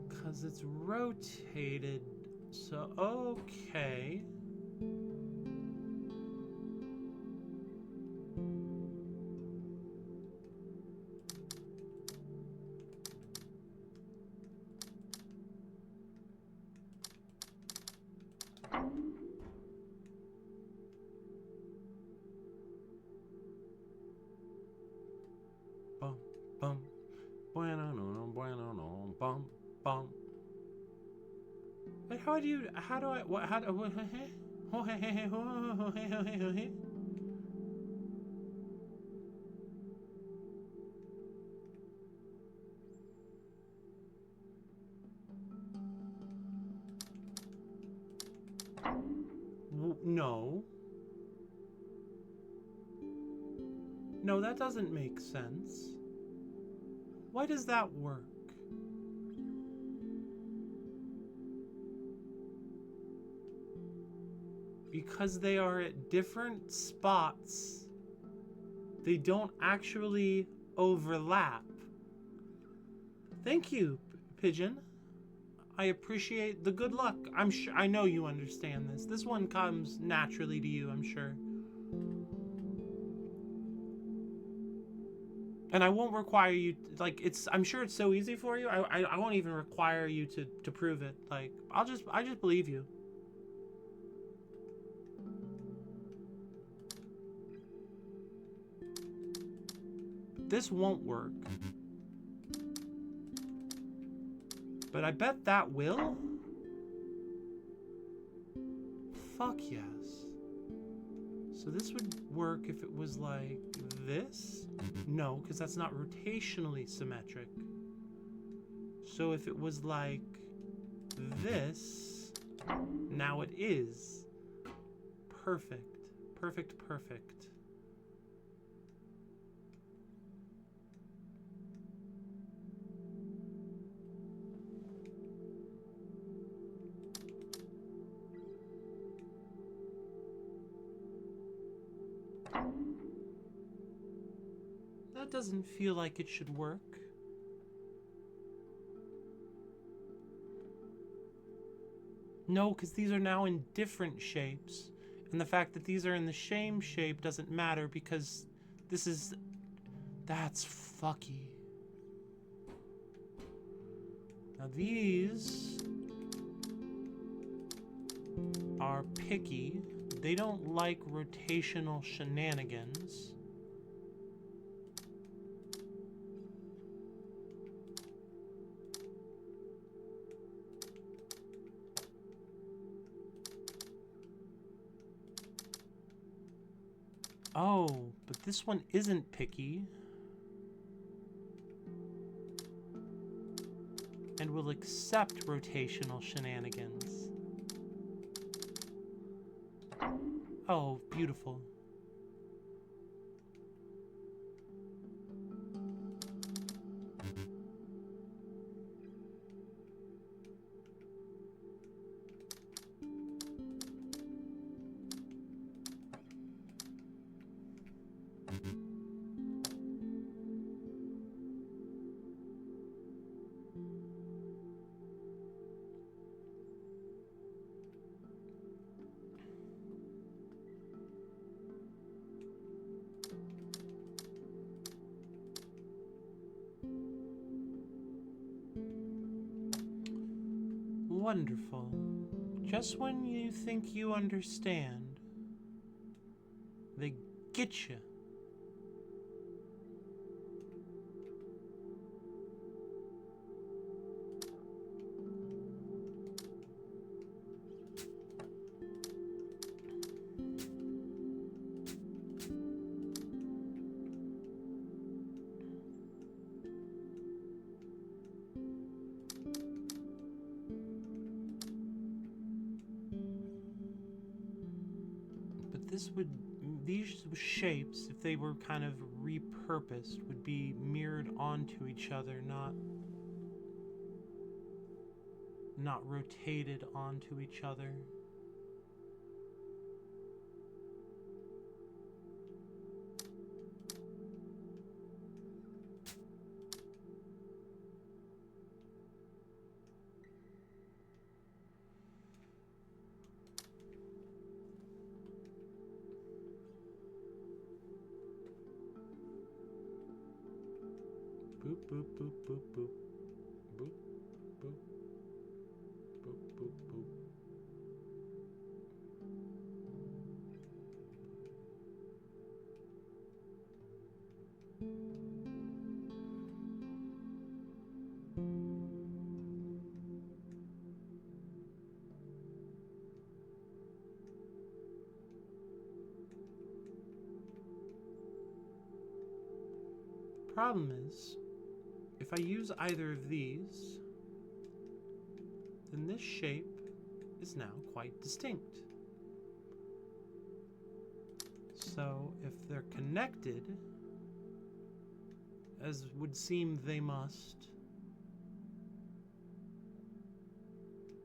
Because it's rotated, so okay. Bum, bum, bueno, no, bueno, no, bum, bum. But how do I, what, how do, no. No, that doesn't make sense. Why does that work? Because they are at different spots. They don't actually overlap. Thank you, Pigeon. I appreciate the good luck. I know you understand this. This one comes naturally to you, I'm sure. And I won't require you, I'm sure it's so easy for you. I won't even require you to prove it. Like, I just believe you. This won't work. But I bet that will. Fuck yes. So this would work if it was like this? No, because that's not rotationally symmetric. So if it was like this, now it is. Perfect. Perfect, perfect. That doesn't feel like it should work. No, because these are now in different shapes. And the fact that these are in the same shape doesn't matter because this is... That's fucky. Now these are picky. They don't like rotational shenanigans. Oh, but this one isn't picky. And will accept rotational shenanigans. Oh, beautiful. Wonderful. Just when you think you understand, they get you. These shapes, if they were kind of repurposed, would be mirrored onto each other, not rotated onto each other. Boop, boop, boop, boop, boop. Boop, boop. Boop, boop, boop. Problem is, if I use either of these, then this shape is now quite distinct. So if they're connected, as would seem they must,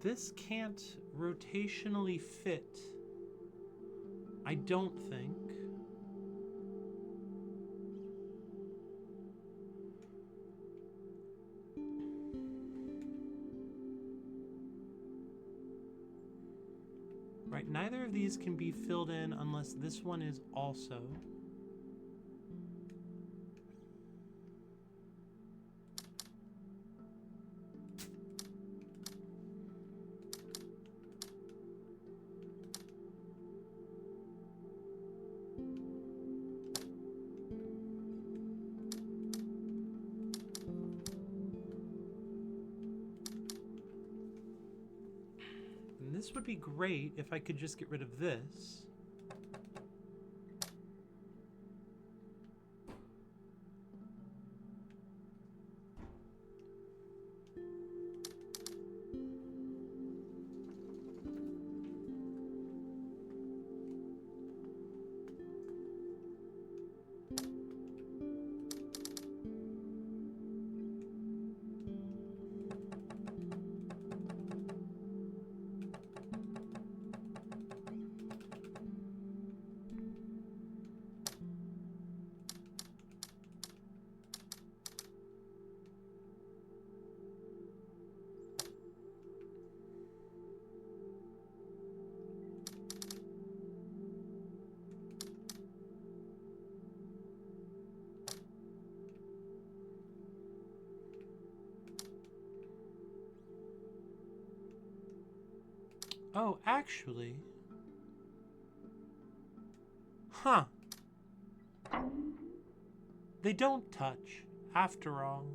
this can't rotationally fit, I don't think. Right, neither of these can be filled in unless this one is also. This would be great if I could just get rid of this. Oh, actually. Huh. They don't touch, after all.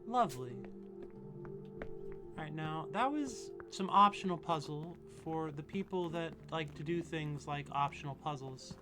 Lovely. Alright, now, that was some optional puzzle for the people that like to do things like optional puzzles.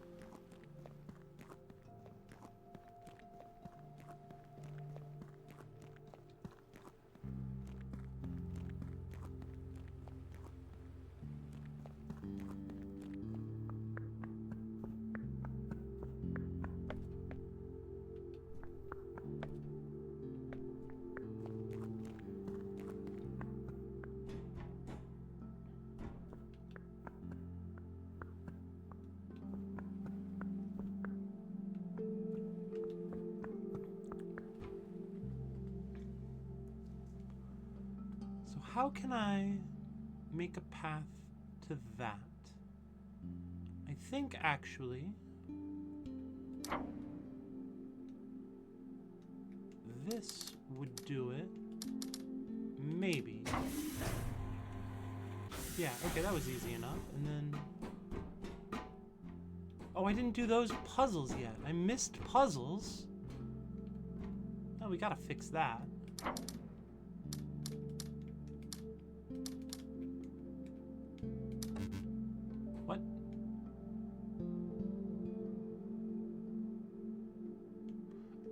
How can I make a path to that? I think actually this would do it. maybe. Yeah, okay, that was easy enough. And then... Oh, I didn't do those puzzles yet. I missed puzzles. Oh, we gotta fix that. What?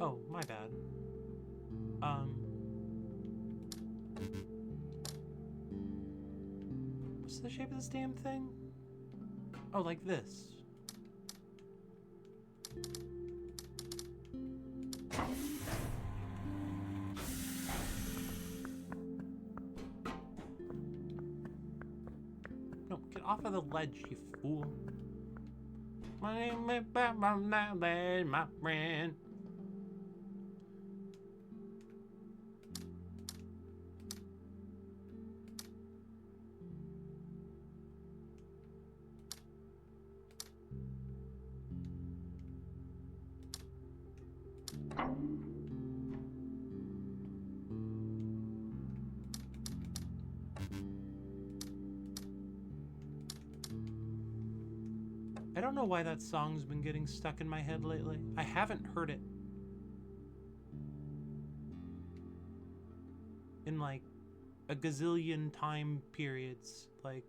Oh, my bad. What's the shape of this damn thing? Oh, like this. No, get off of the ledge, you fool. My name is my friend. I don't know why that song's been getting stuck in my head lately. I haven't heard it in like a gazillion time periods. Like,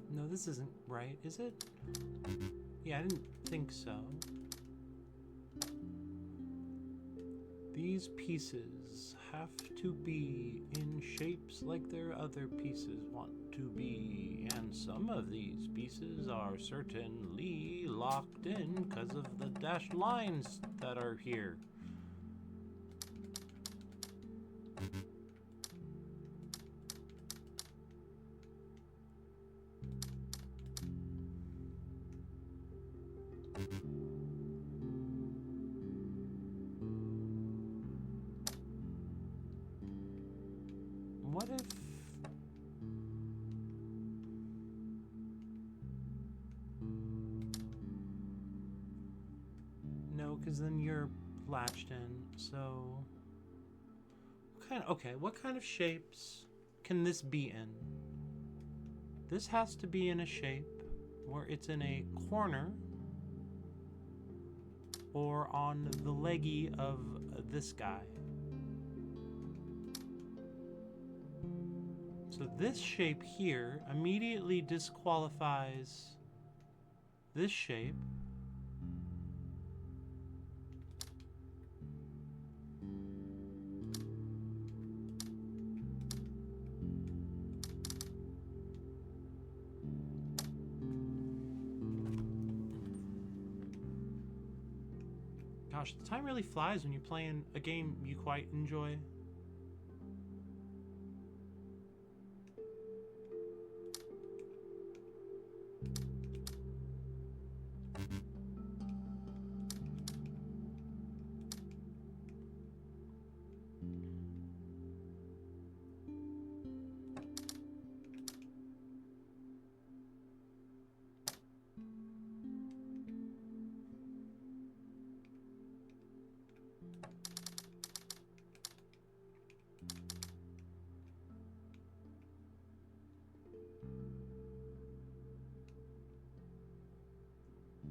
no, this isn't right, is it? Yeah, I didn't think so. These pieces have to be in shapes like their other pieces want to be, and some of these pieces are certainly locked in because of the dashed lines that are here. What if... No, because then you're latched in, so... What kind of shapes can this be in? This has to be in a shape where it's in a corner or on the leggy of this guy. So this shape here immediately disqualifies this shape. Gosh, the time really flies when you're playing a game you quite enjoy.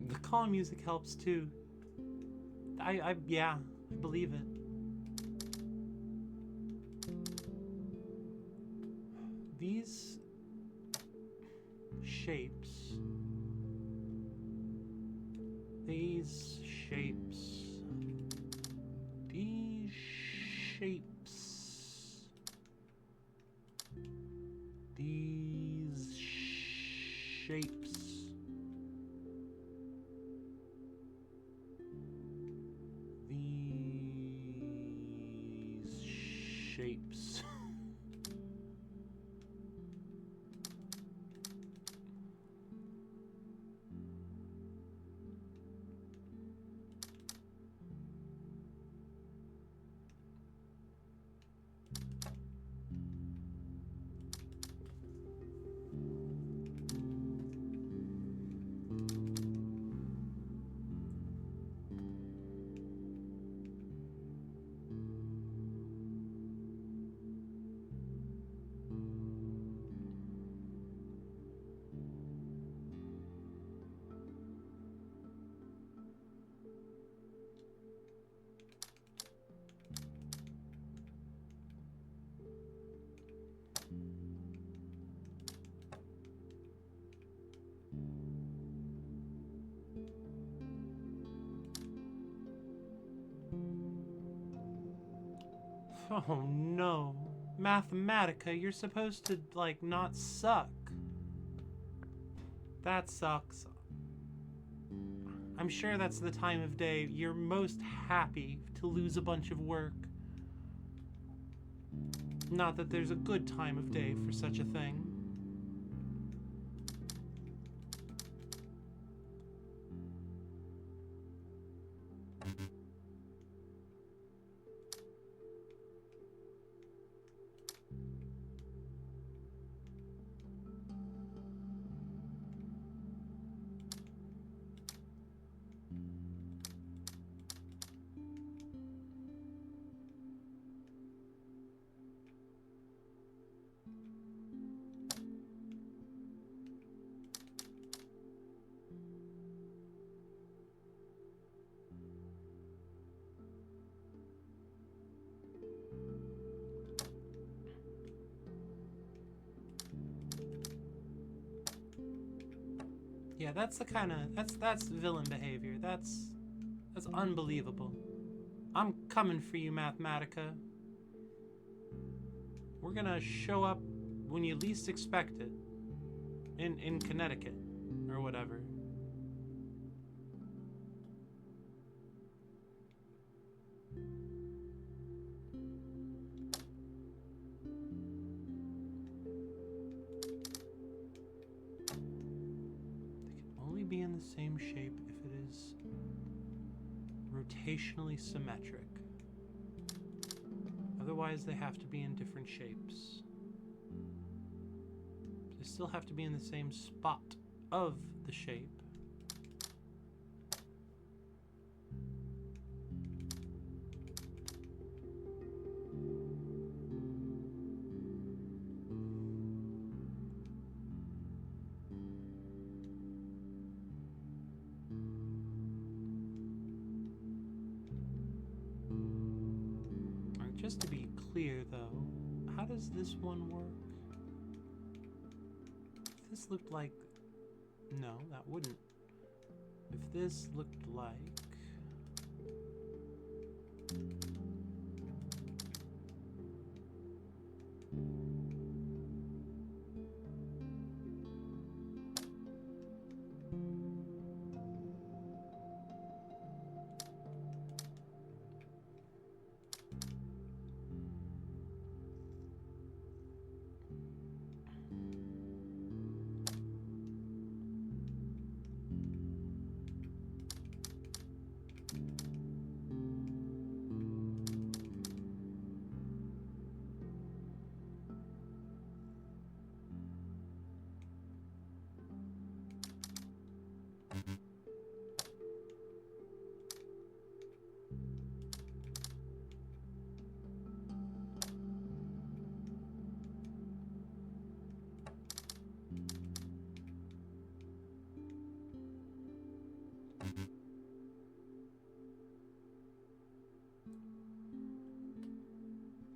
The calm music helps too. Yeah, I believe it. These shapes. These shapes. These shapes. These shapes. These shapes. Oh no. Mathematica, you're supposed to, like, not suck. That sucks. I'm sure that's the time of day you're most happy to lose a bunch of work. Not that there's a good time of day for such a thing. Yeah, that's the kind of that's villain behavior. That's unbelievable. I'm coming for you, Mathematica. We're gonna show up when you least expect it. In Connecticut or whatever. Be in the same shape if it is rotationally symmetric. Otherwise, they have to be in different shapes. They still have to be in the same spot of the shape. Just to be clear, though, how does this one work? If this looked like... No, that wouldn't. If this looked like...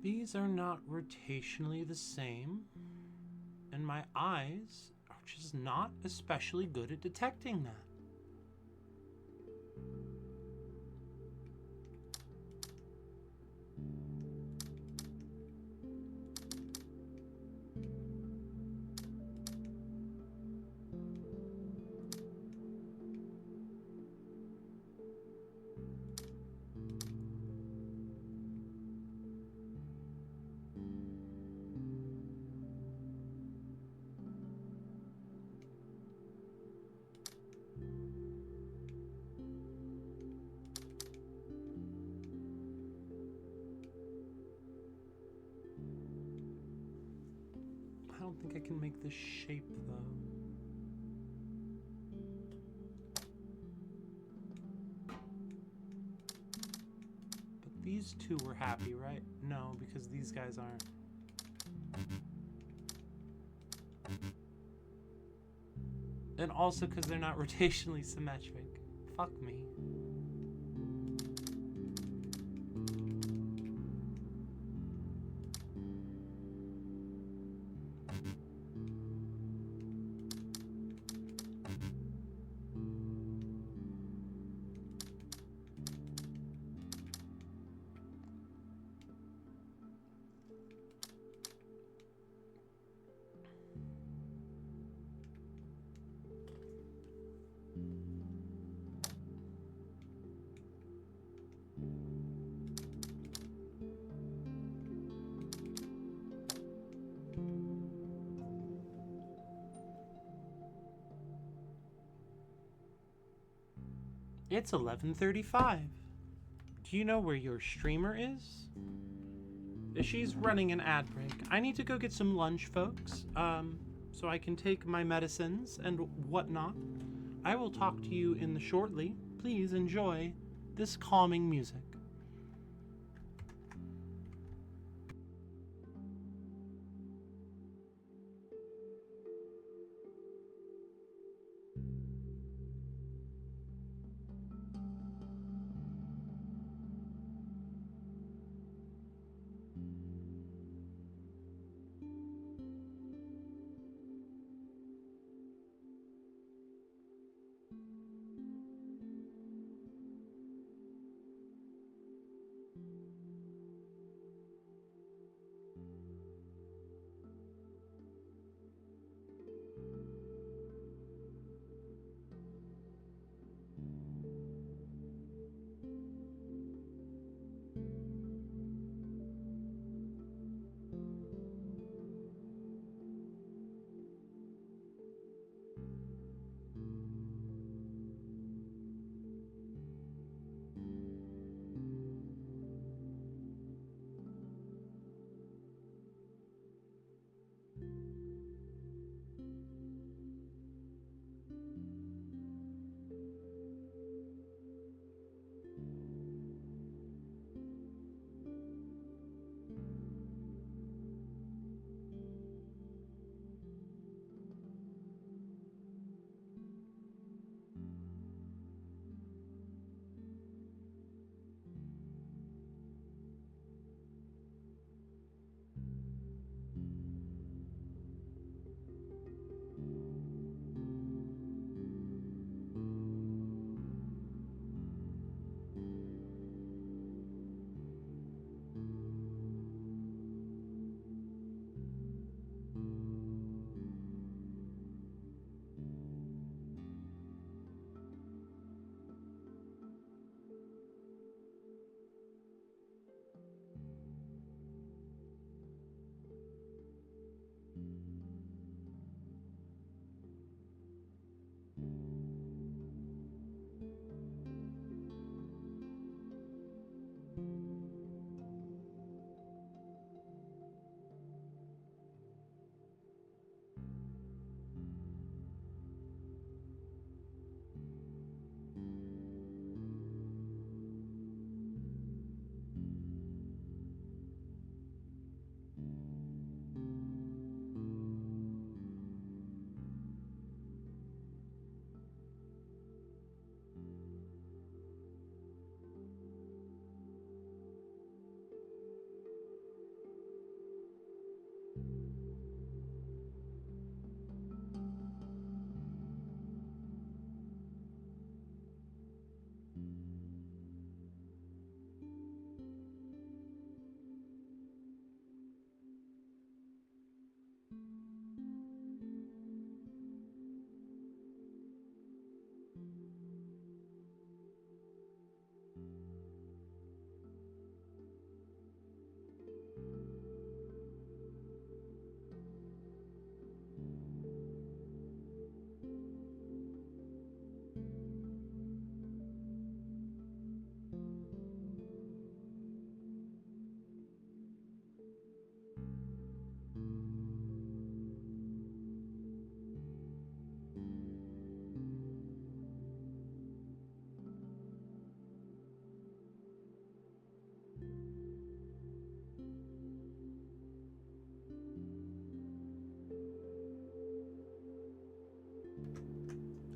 These are not rotationally the same, and my eyes are just not especially good at detecting that. I don't think I can make this shape though. But these two were happy, right? No, because these guys aren't. And also because they're not rotationally symmetric. Fuck me. It's 11:35. Do you know where your streamer is? She's running an ad break. I need to go get some lunch, folks, so I can take my medicines and whatnot. I will talk to you in the shortly. Please enjoy this calming music.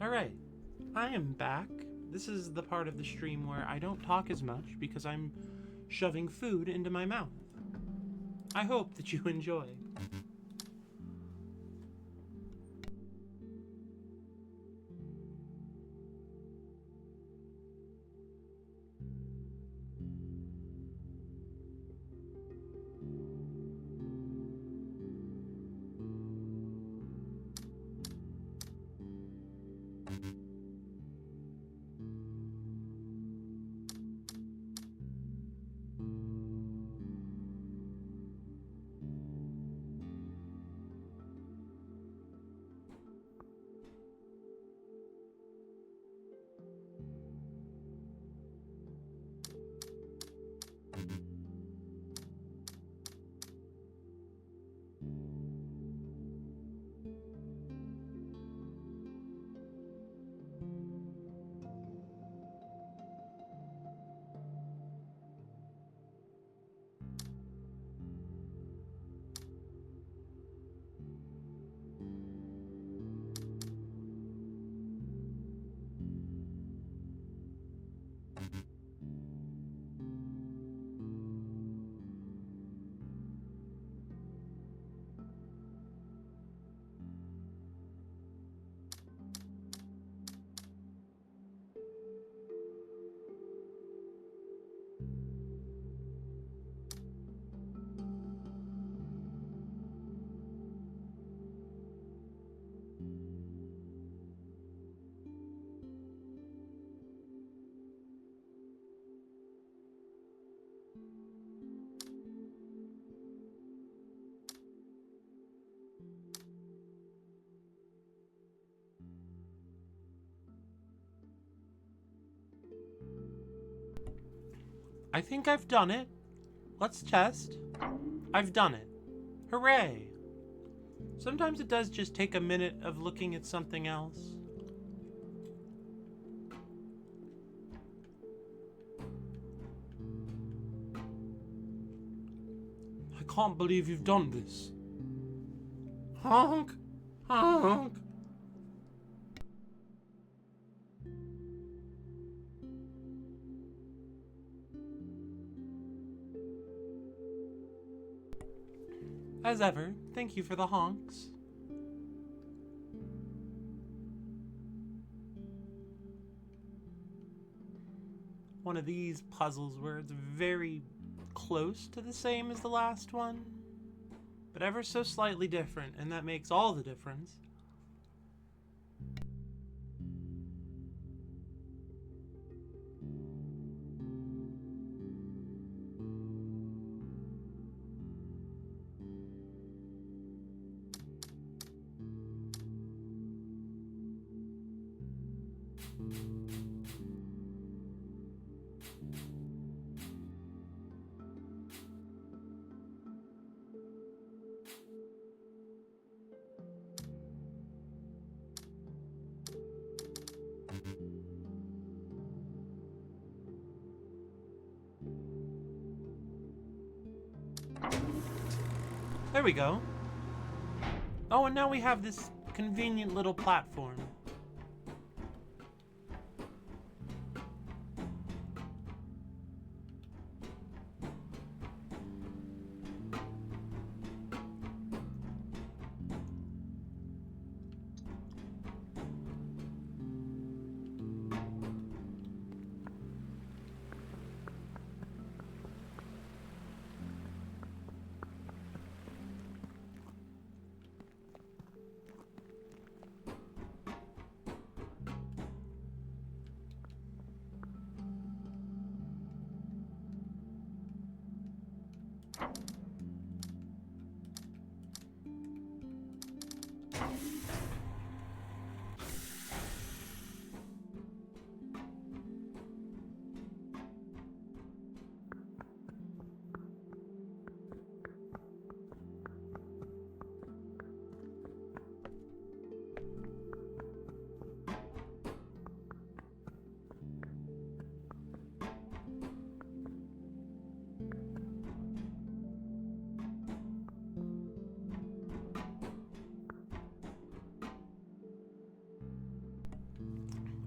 Alright, I am back. This is the part of the stream where I don't talk as much because I'm shoving food into my mouth. I hope that you enjoy. I think I've done it. Let's test. I've done it. Hooray! Sometimes it does just take a minute of looking at something else. I can't believe you've done this. Honk! Honk! As ever, thank you for the honks. One of these puzzles where it's very close to the same as the last one, but ever so slightly different, and that makes all the difference. There we go. Oh, and now we have this convenient little platform.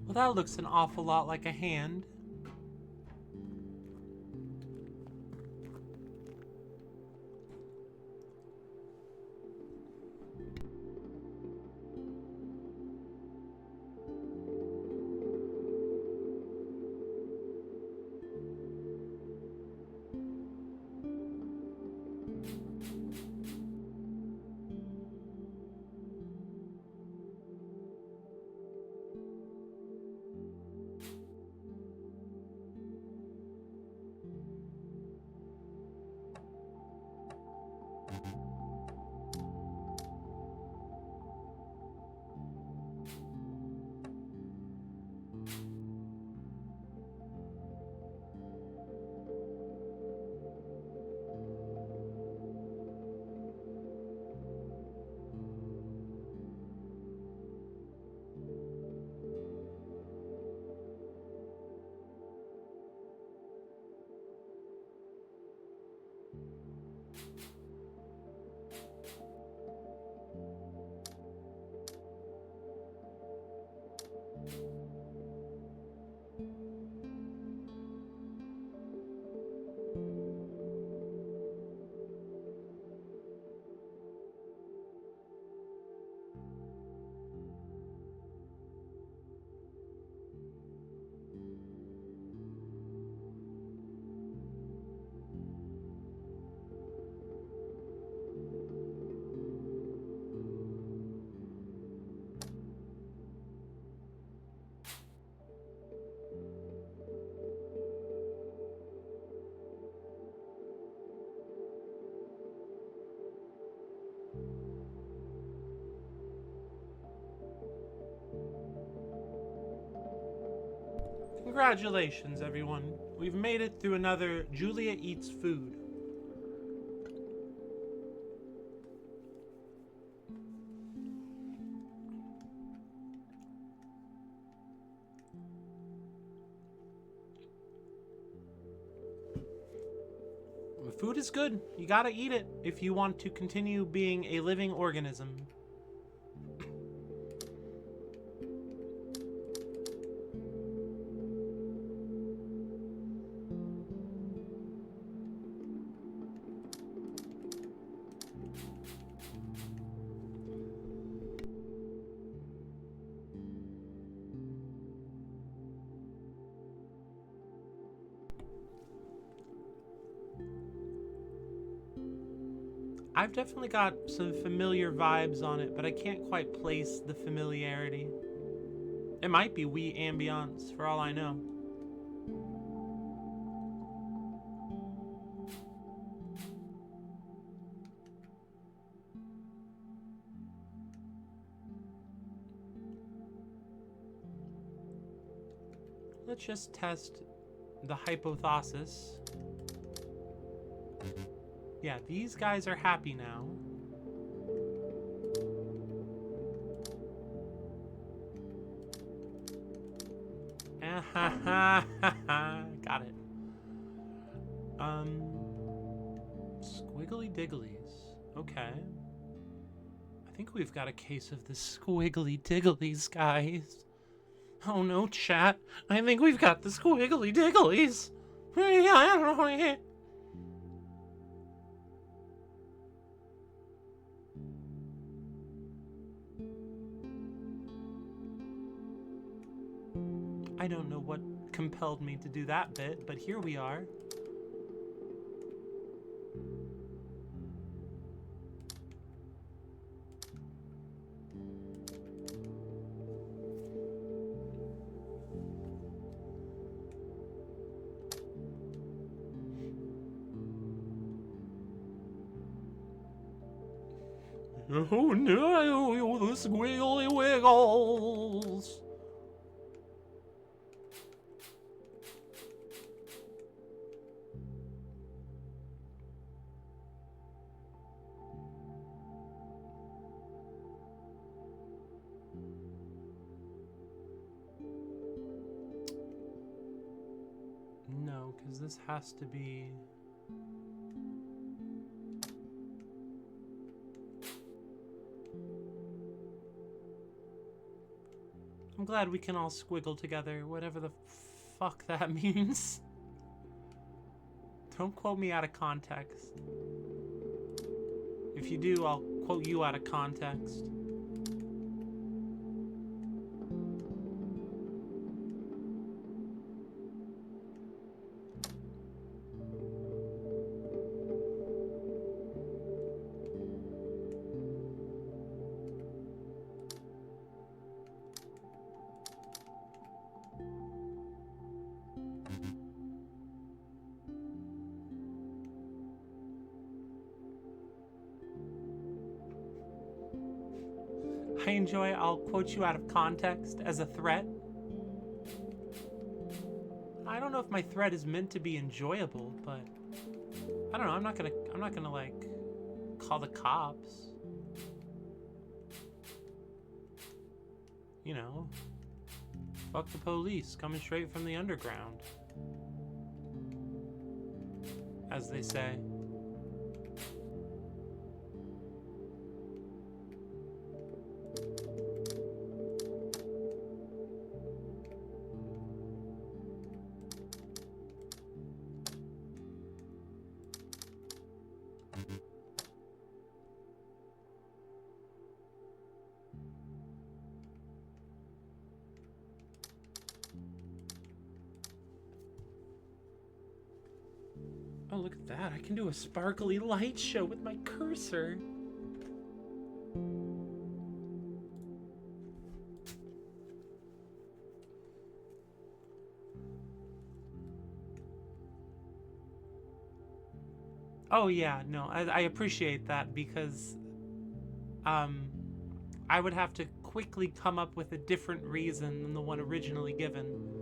Well, that looks an awful lot like a hand. Congratulations, everyone. We've made it through another Julia Eats Food. The food is good. You gotta eat it if you want to continue being a living organism. I've definitely got some familiar vibes on it, but I can't quite place the familiarity. It might be Wii ambiance, for all I know. Let's just test the hypothesis. Yeah, these guys are happy now. Got it. Squiggly digglies. Okay. I think we've got a case of the squiggly digglies, guys. Oh no, chat. I think we've got the squiggly digglies. I don't know what compelled me to do that bit, but here we are. Oh no, the squiggly wiggles. No, because this has to be... I'm glad we can all squiggle together, whatever the fuck that means. Don't quote me out of context. If you do, I'll quote you out of context. I enjoy I'll quote you out of context as a threat. I don't know if my threat is meant to be enjoyable, but I don't know, I'm not gonna like call the cops. You know, fuck the police coming straight from the underground, as they say. Oh, look at that. I can do a sparkly light show with my cursor. Oh yeah, no, I appreciate that because I would have to quickly come up with a different reason than the one originally given.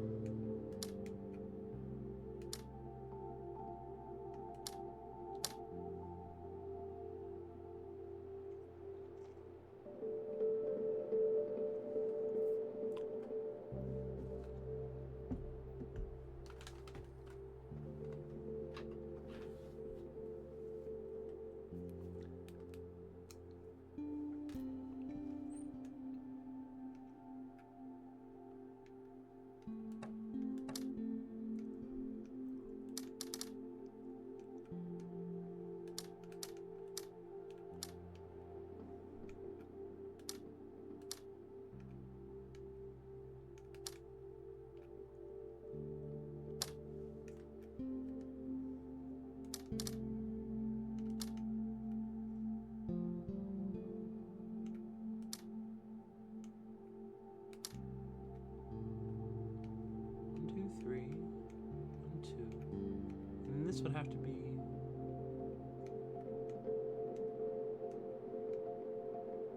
This would have to be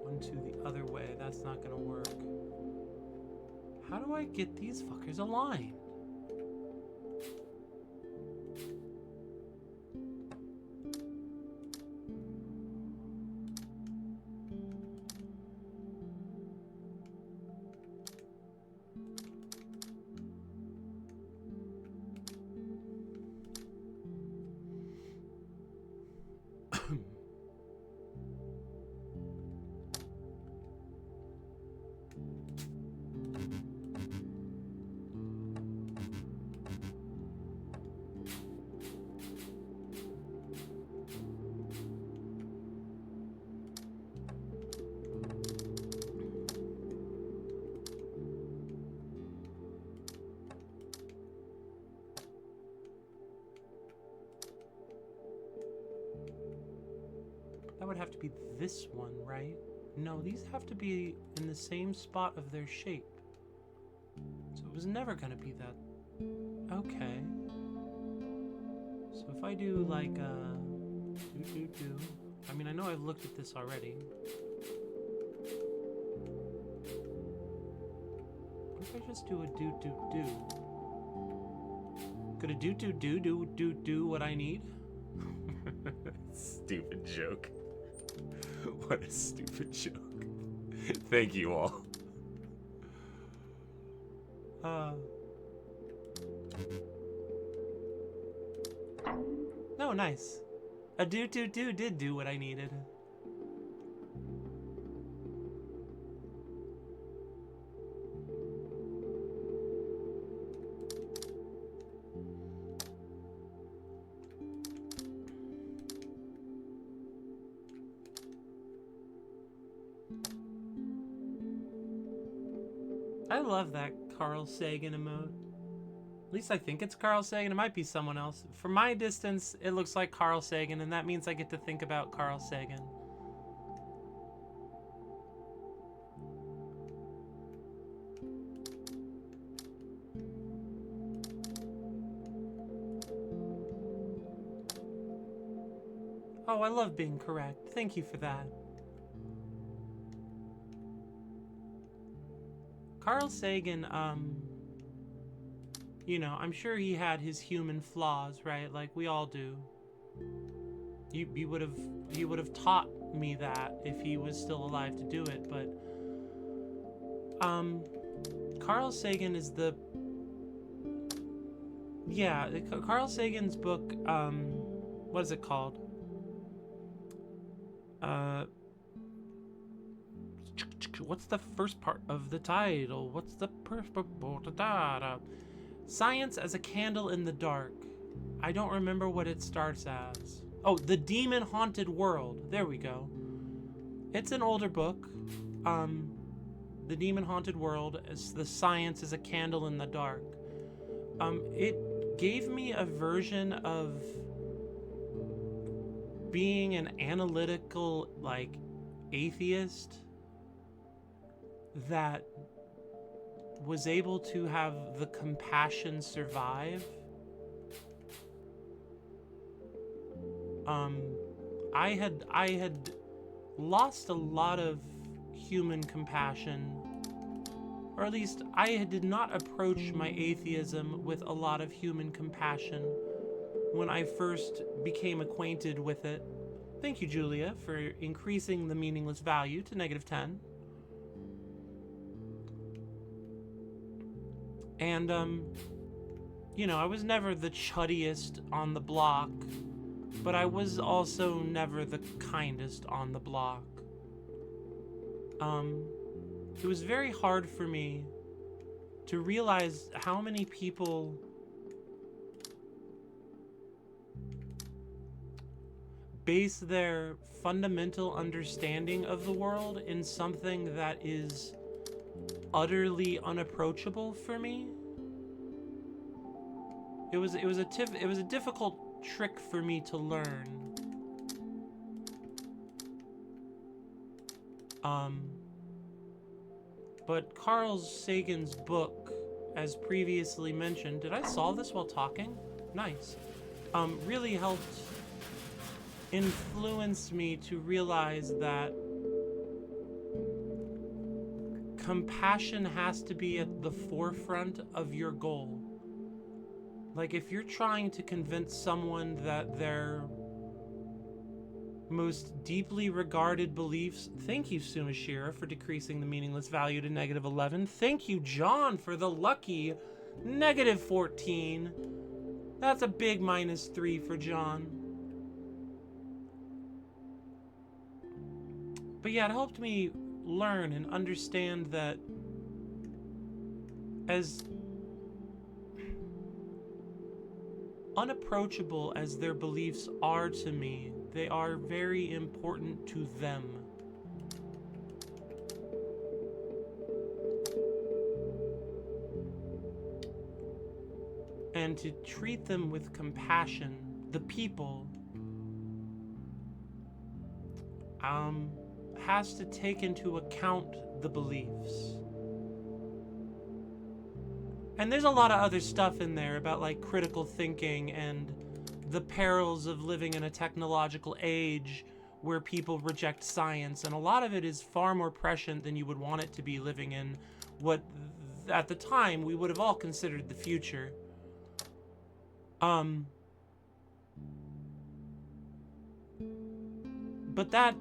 1, 2 the other way. That's not gonna work. How do I get these fuckers aligned? That would have to be this one, right? No, these have to be in the same spot of their shape. So it was never gonna be that. Okay. So if I do like I mean, I know I've looked at this already. What if I just do a do? Could a do what I need? Stupid joke. What a stupid joke. Thank you all. No, nice. A do did do what I needed. I love that Carl Sagan emote. At least I think it's Carl Sagan. It might be someone else. From my distance, it looks like Carl Sagan, and that means I get to think about Carl Sagan. Oh, I love being correct. Thank you for that. Carl Sagan, you know, I'm sure he had his human flaws, right? Like we all do. He would have taught me that if he was still alive to do it, but Carl Sagan is the Carl Sagan's book, what is it called? What's the first part of the title? What's the Science as a Candle in the Dark. I don't remember what it starts as. Oh, The Demon Haunted World. There we go. It's an older book. The Demon Haunted World is the Science as a Candle in the Dark. It gave me a version of being an analytical, like, atheist that was able to have the compassion survive. I had lost a lot of human compassion, or at least I did not approach my atheism with a lot of human compassion when I first became acquainted with it. Thank you, Julia, for increasing the meaningless value to -10. And, you know, I was never the chuddiest on the block, but I was also never the kindest on the block. It was very hard for me to realize how many people base their fundamental understanding of the world in something that is utterly unapproachable for me. It was a difficult trick for me to learn. But Carl Sagan's book, as previously mentioned, did I solve this while talking? Nice. Really helped influence me to realize that compassion has to be at the forefront of your goal. Like, if you're trying to convince someone that their most deeply regarded beliefs... Thank you, Sumashira, for decreasing the meaningless value to -11. Thank you, John, for the lucky -14. That's a big -3 for John. But yeah, it helped me learn and understand that as unapproachable as their beliefs are to me, they are very important to them. And to treat them with compassion, the people, has to take into account the beliefs. And there's a lot of other stuff in there about, like, critical thinking and the perils of living in a technological age where people reject science. And a lot of it is far more prescient than you would want it to be, living in what, at the time, we would have all considered the future. But that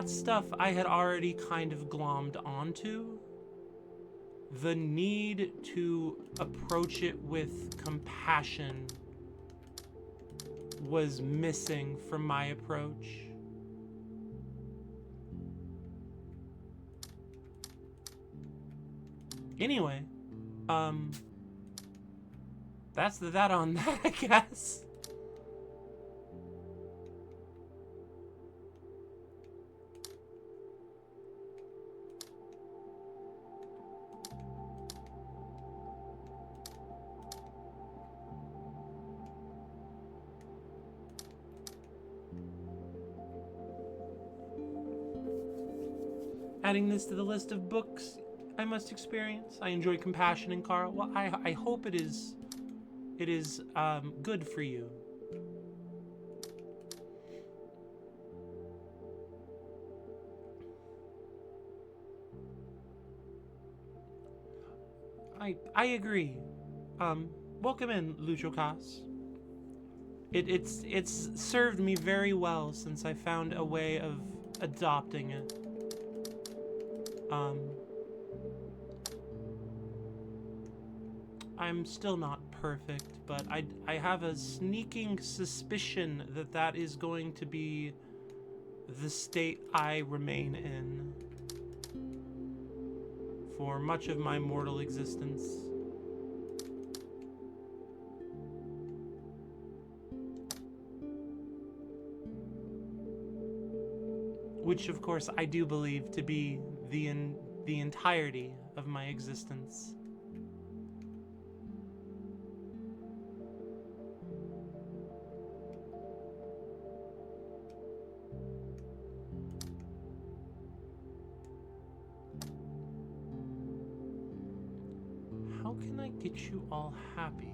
stuff I had already kind of glommed onto. The need to approach it with compassion was missing from my approach. Anyway, that's that on that, I guess. Adding this to the list of books I must experience. I enjoy Compassion in Carl. Well, I hope it is good for you. I agree. Welcome in, Luchocas. It's served me very well since I found a way of adopting it. I'm still not perfect, but I have a sneaking suspicion that that is going to be the state I remain in for much of my mortal existence. Which, of course, I do believe to be the entirety of my existence. How can I get you all happy?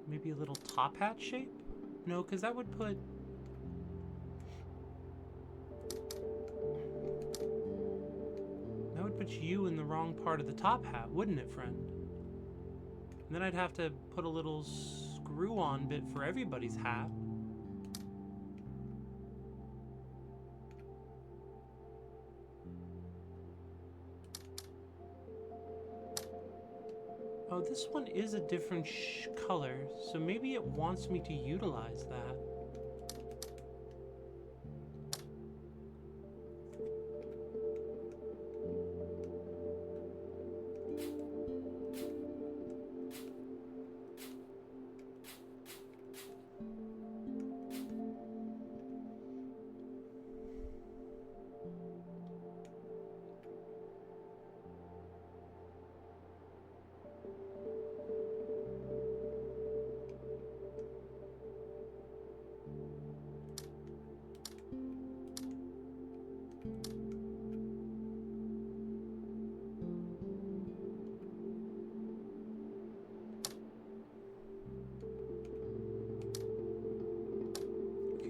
Maybe a little top hat shape? No, because that would put... that would put you in the wrong part of the top hat, wouldn't it, friend? And then I'd have to put a little screw-on bit for everybody's hat. Oh, this one is a different color, so maybe it wants me to utilize that.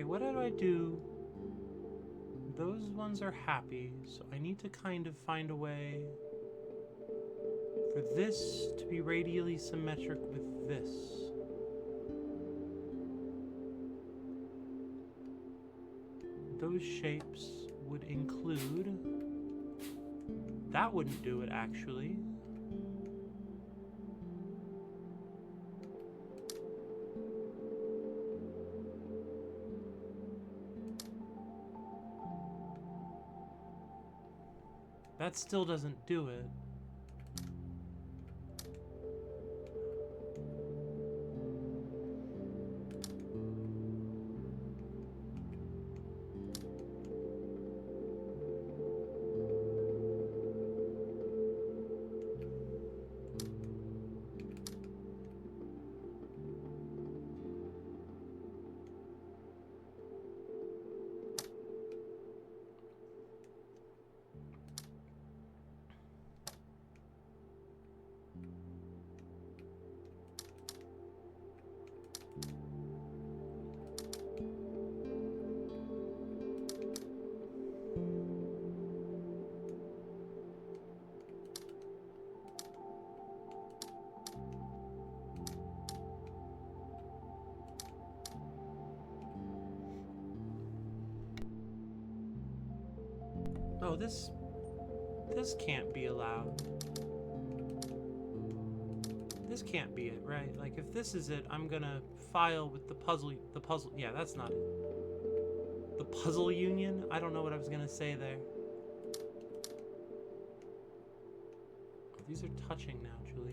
What did I do? Those ones are happy, so I need to kind of find a way for this to be radially symmetric with this. Those shapes would include... that wouldn't do it, actually. That still doesn't do it. Oh, this can't be allowed. this can't be it, right? Like, if this is it, I'm gonna file with the puzzle, yeah, that's not it. The puzzle union? I don't know what I was gonna say there. Oh, these are touching now, Julia.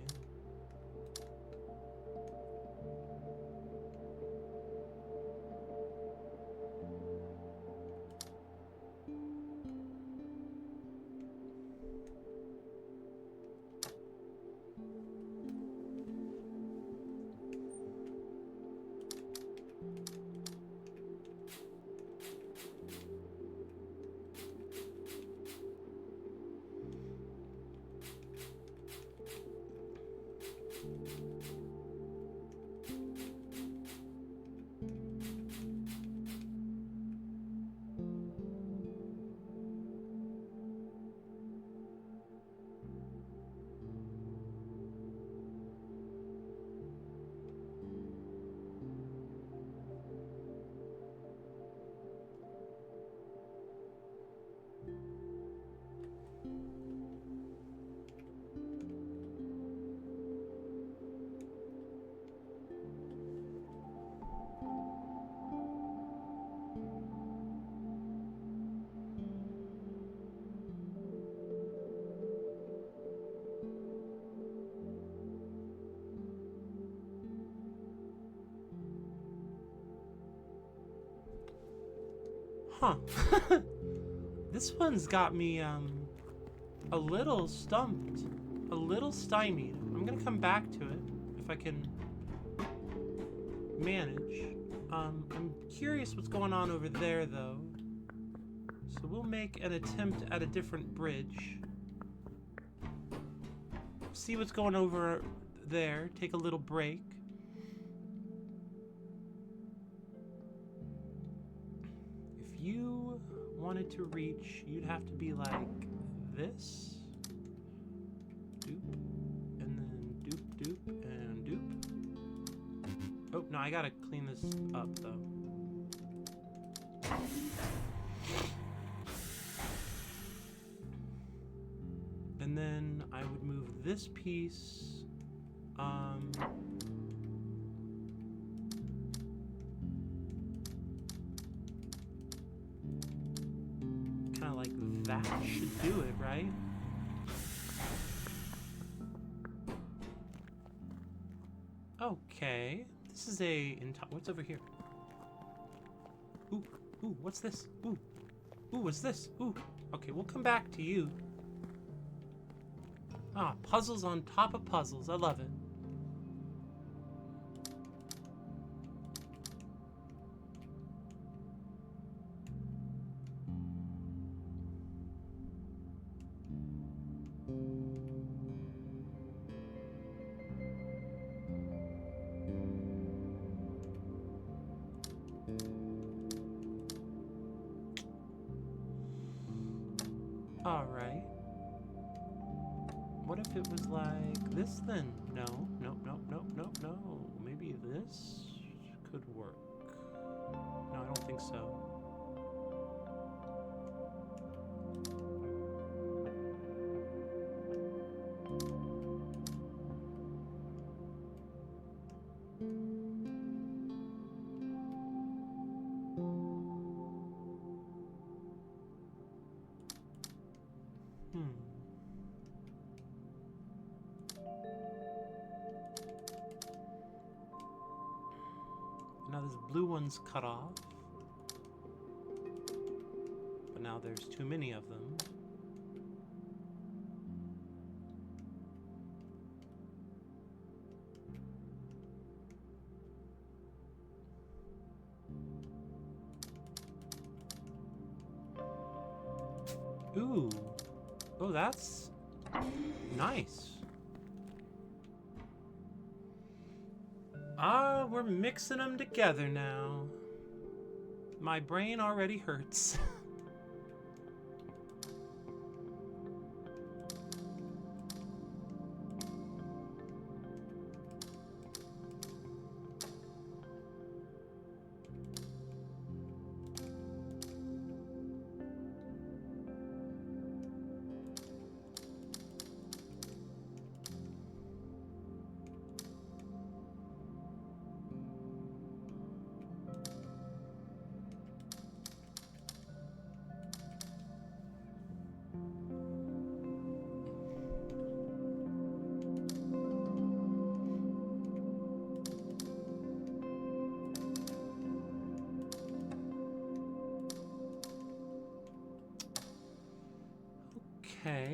Huh. This one's got me, a little stumped. A little stymied. I'm gonna come back to it, if I can manage. I'm curious what's going on over there, though. So we'll make an attempt at a different bridge. See what's going over there. Take a little break. If you wanted to reach, you'd have to be like this. Doop. And then doop, doop, and doop. Oh, no, I gotta clean this up, though. And then I would move this piece, kind of like that should do it, right? Okay, this is what's over here? Ooh, what's this? Ooh, what's this? Ooh, okay, we'll come back to you. Ah, puzzles on top of puzzles. I love it. All right. What if it was like this then? No. Maybe this could work. No, I don't think so. Now this blue one's cut off. But now there's too many of them. Ooh. Oh, that's nice. Ah, we're mixing them together now. My brain already hurts. Okay.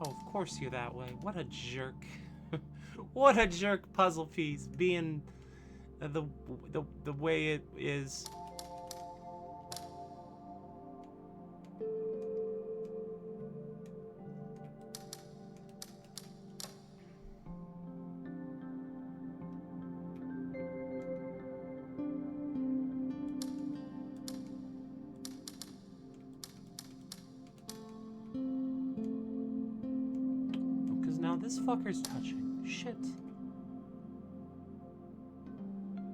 Oh, of course you're that way. What a jerk. What a jerk puzzle piece, being the way it is. Because now this fucker's touching. Shit.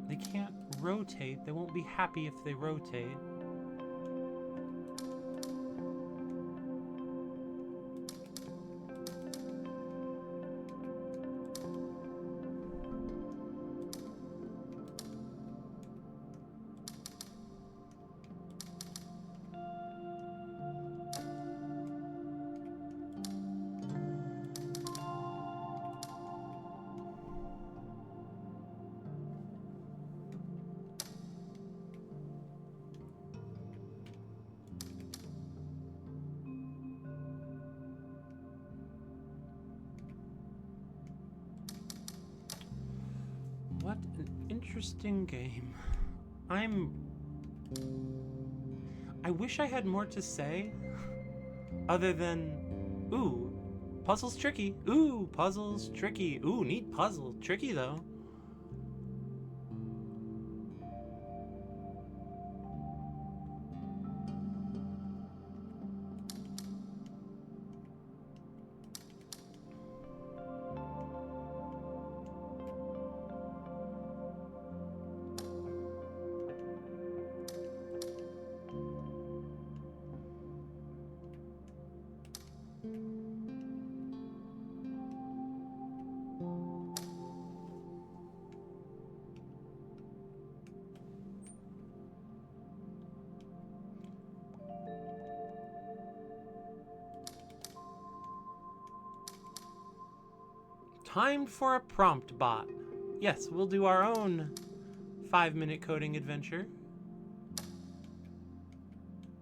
They can't rotate. They won't be happy if they rotate. What an interesting game. I wish I had more to say, other than, ooh, puzzle's tricky. Ooh, puzzle's tricky. Ooh, neat puzzle. Tricky, though. Time for a prompt bot. Yes, we'll do our own 5-minute coding adventure.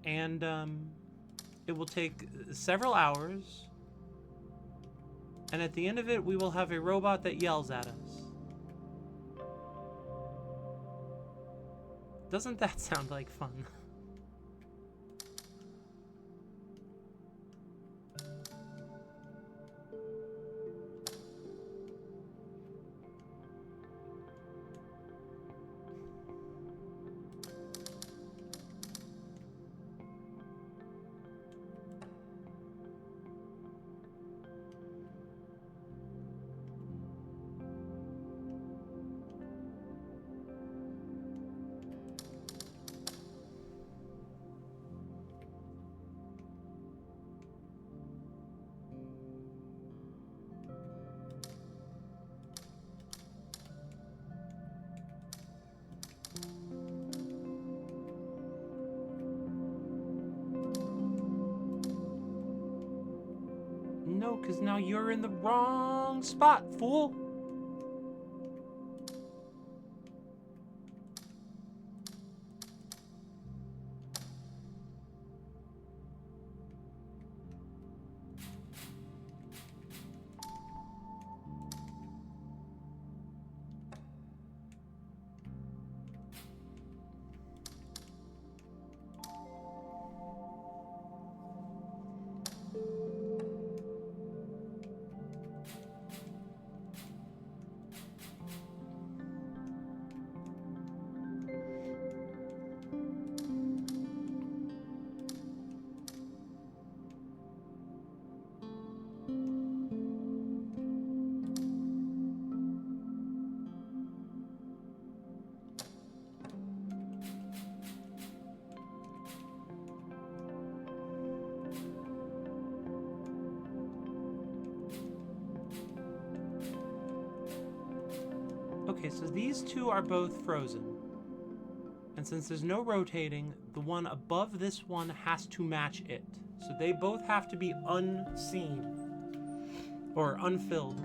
And it will take several hours. And at the end of it, we will have a robot that yells at us. Doesn't that sound like fun? No, because now you're in the wrong spot, fool. Okay, so these two are both frozen. And since there's no rotating, the one above this one has to match it. So they both have to be unseen. Or unfilled.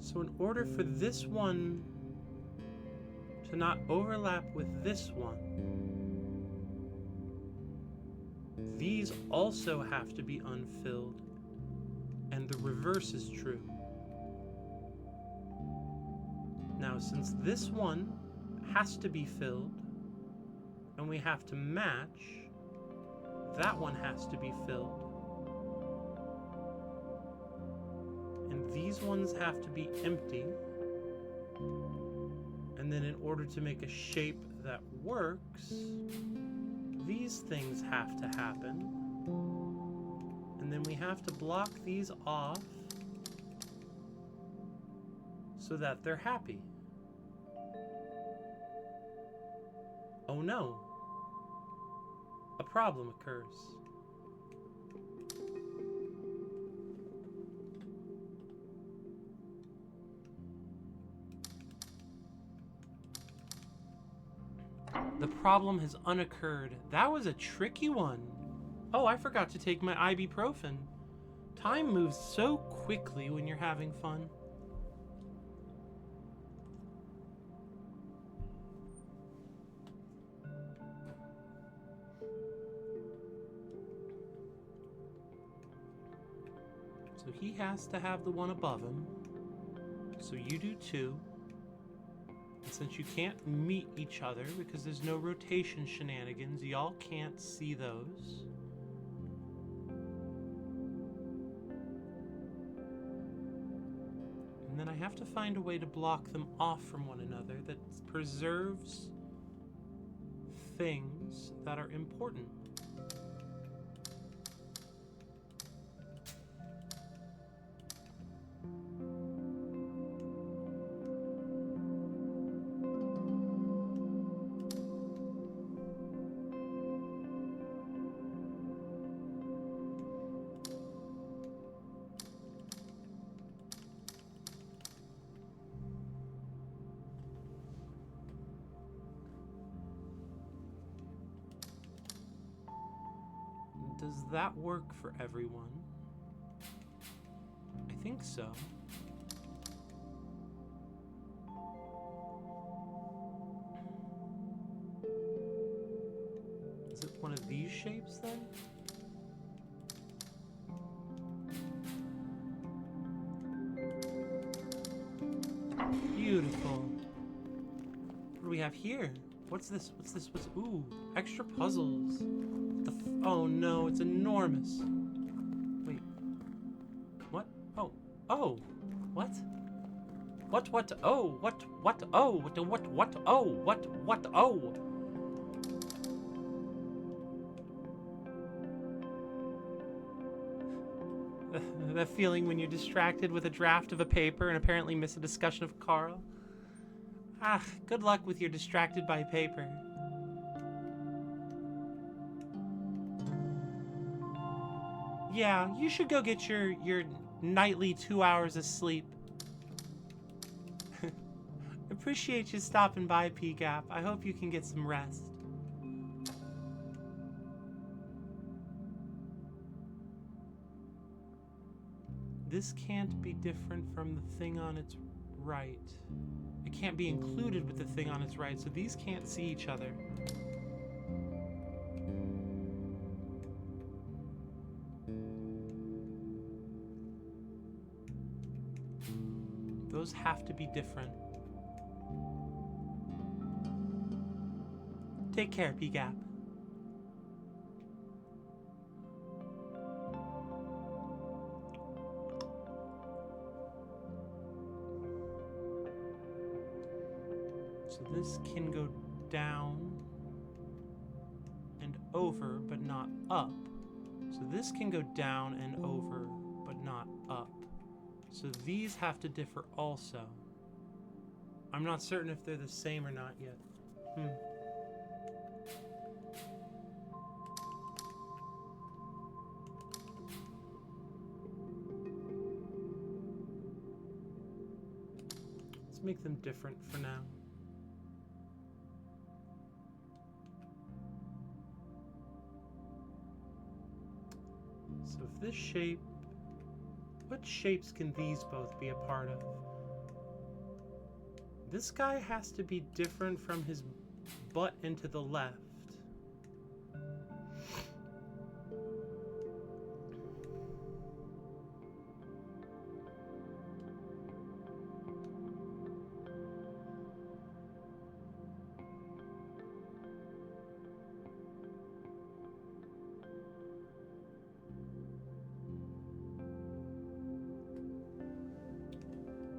So in order for this one to not overlap with this one, these also have to be unfilled, and the reverse is true. Now, since this one has to be filled, and we have to match, that one has to be filled. And these ones have to be empty. And then in order to make a shape that works, these things have to happen. And then we have to block these off so that they're happy. Oh no. A problem occurs. The problem has unoccurred. That was a tricky one. Oh, I forgot to take my ibuprofen. Time moves so quickly when you're having fun. So he has to have the one above him. So you do too. And since you can't meet each other because there's no rotation shenanigans, y'all can't see those. And then I have to find a way to block them off from one another that preserves things that are important. Does that work for everyone? I think so. Is it one of these shapes then? Beautiful. What do we have here? What's this? What's this? Ooh, extra puzzles. Oh no, it's enormous. Wait. What? Oh. Oh. What? What? Oh. What? Oh. What? Oh. What? Oh. That feeling when you're distracted with a draft of a paper and apparently miss a discussion of Carl. Ah, good luck with your distracted by paper. Yeah, you should go get your nightly 2 hours of sleep. Appreciate you stopping by, PGAP. I hope you can get some rest. This can't be different from the thing on its right. It can't be included with the thing on its right, so these can't see each other. Those have to be different. Take care, PGAP. So this can go down and over, but not up. So this can go down and over, but not up. So these have to differ also. I'm not certain if they're the same or not yet. Let's make them different for now. So if this shape, what shapes can these both be a part of? This guy has to be different from his butt and to the left.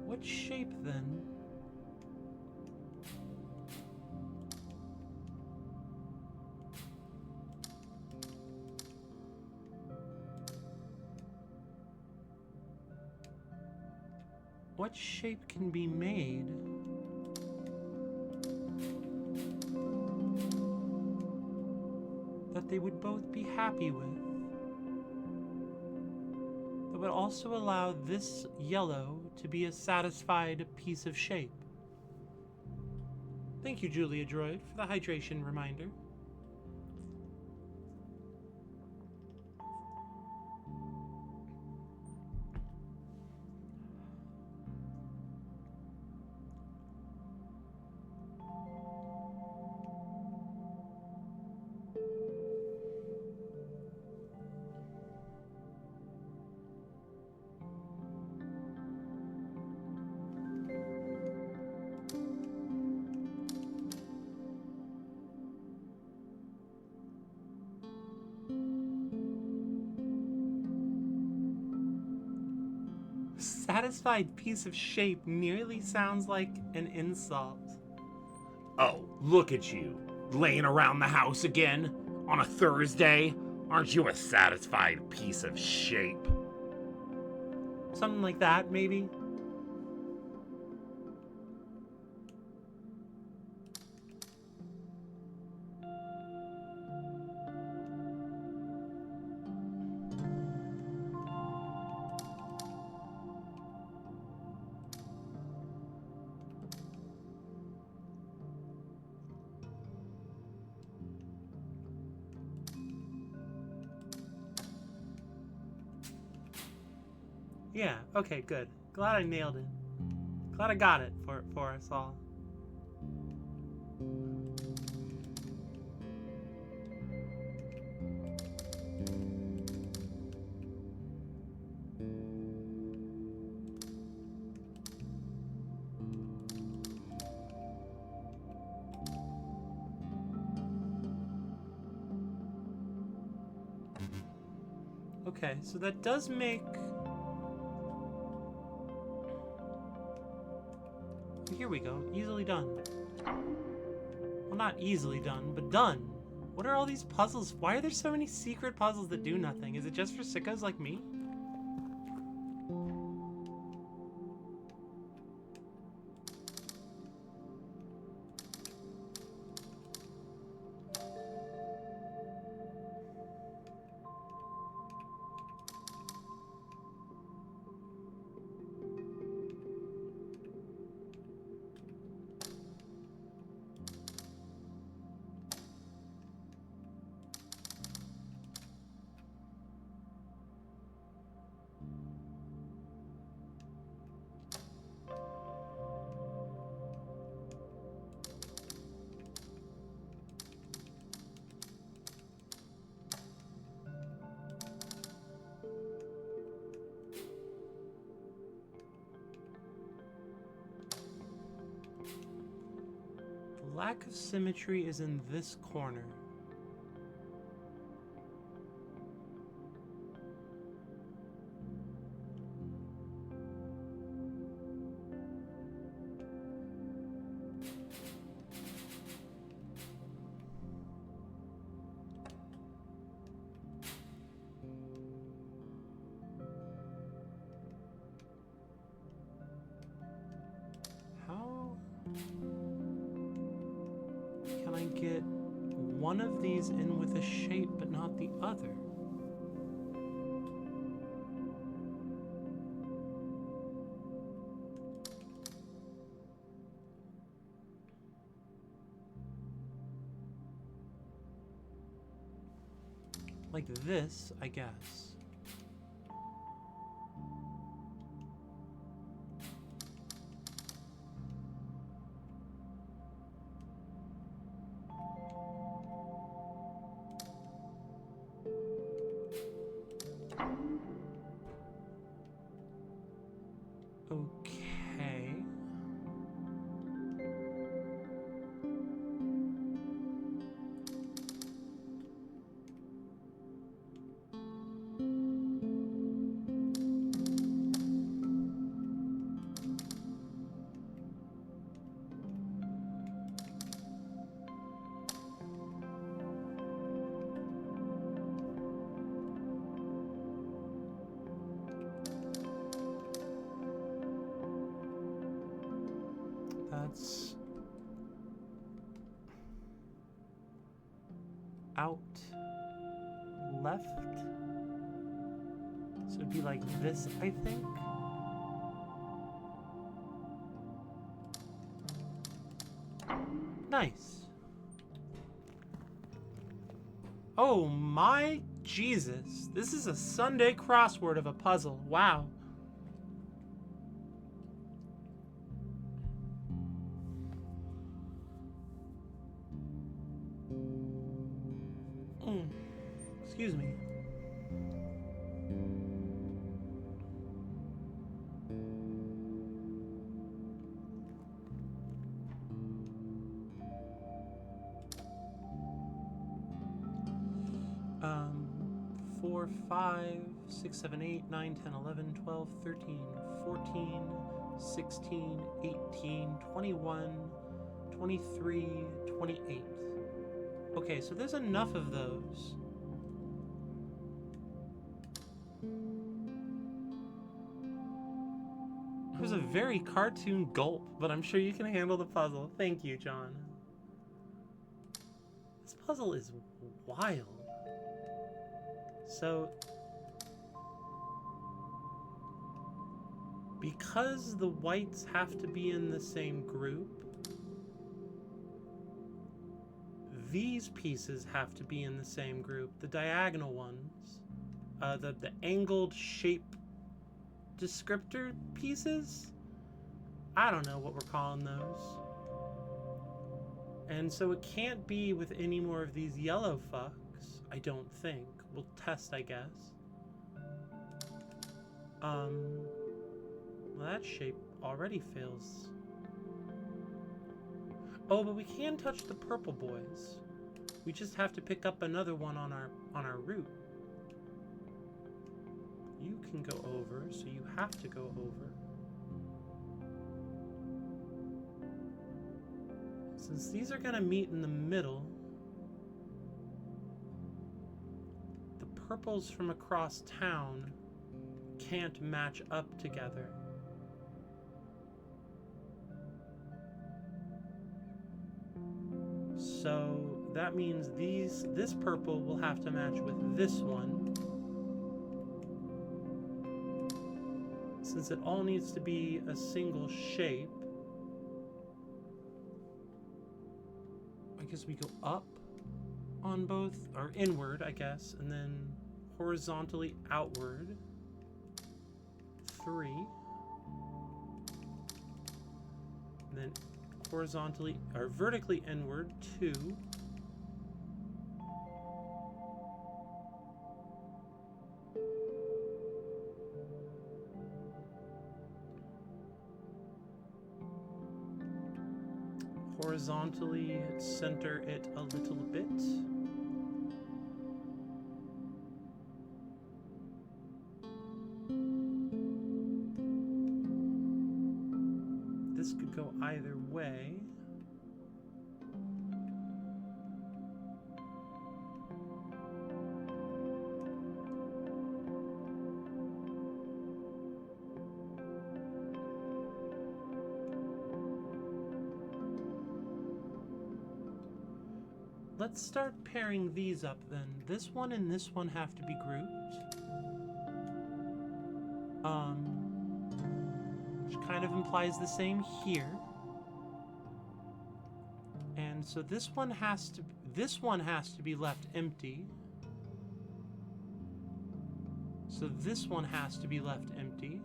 What shape then? What shape can be made that they would both be happy with? That would also allow this yellow to be a satisfied piece of shape. Thank you, Julia Droid, for the hydration reminder. Satisfied piece of shape nearly sounds like an insult. Oh, look at you, laying around the house again on a Thursday. Aren't you a satisfied piece of shape? Something like that, maybe? Yeah, okay, good. Glad I nailed it. Glad I got it for us all. Okay, so that does make... Here we go. Easily done. Well, not easily done, but done. What are all these puzzles? Why are there so many secret puzzles that do nothing? Is it just for sickos like me? Lack of symmetry is in this corner. How can I get one of these in with a shape but not the other? Like this, I guess. Okay. That's out left. So it'd be like this, I think. Nice. Oh my Jesus. This is a Sunday crossword of a puzzle. Wow. Excuse me. Um, 4, 5, 6, 7, 8, 9, 10, 11, 12, 13, 14, 16, 18, 21, 23, 28. Okay, so there's enough of those. It was a very cartoon gulp, but I'm sure you can handle the puzzle. Thank you, John. This puzzle is wild. So, because the whites have to be in the same group, these pieces have to be in the same group. The diagonal ones, the angled shape descriptor pieces, I don't know what we're calling those. And so it can't be with any more of these yellow fucks, I don't think. We'll test, I guess. Well, that shape already fails. Oh, but we can touch the purple boys. We just have to pick up another one on our route. You can go over, so you have to go over. Since these are gonna meet in the middle, the purples from across town can't match up together. So that means this purple will have to match with this one. Since it all needs to be a single shape, I guess we go up on both, or inward, I guess, and then horizontally outward, 3. And then horizontally, or vertically inward, 2. Horizontally center it a little bit. This could go either way. Let's start pairing these up then. This one and this one have to be grouped. Which kind of implies the same here. And so this one has to be left empty. So this one has to be left empty.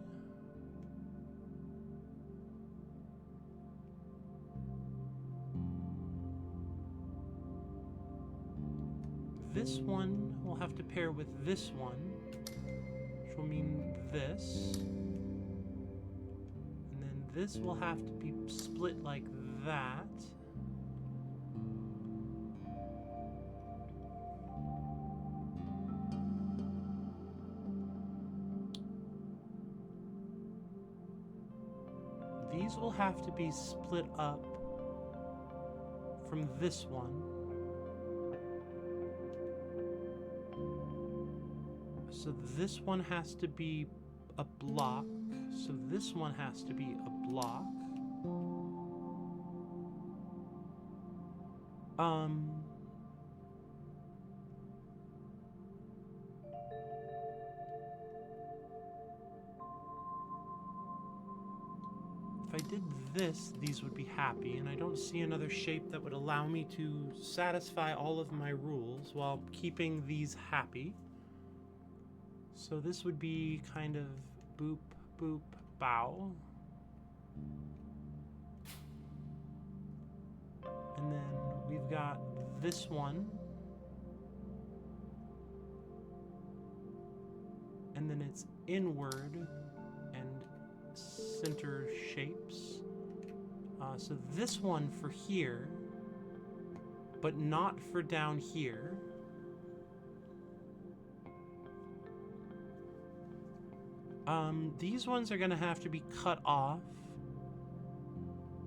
This one will have to pair with this one, which will mean this. this will have to be split like that. These will have to be split up from this one. So this one has to be a block. So this one has to be a block. If I did this, these would be happy, and I don't see another shape that would allow me to satisfy all of my rules while keeping these happy. So this would be kind of boop, boop, bow. And then we've got this one. And then it's inward and center shapes. So this one for here, but not for down here. These ones are gonna have to be cut off.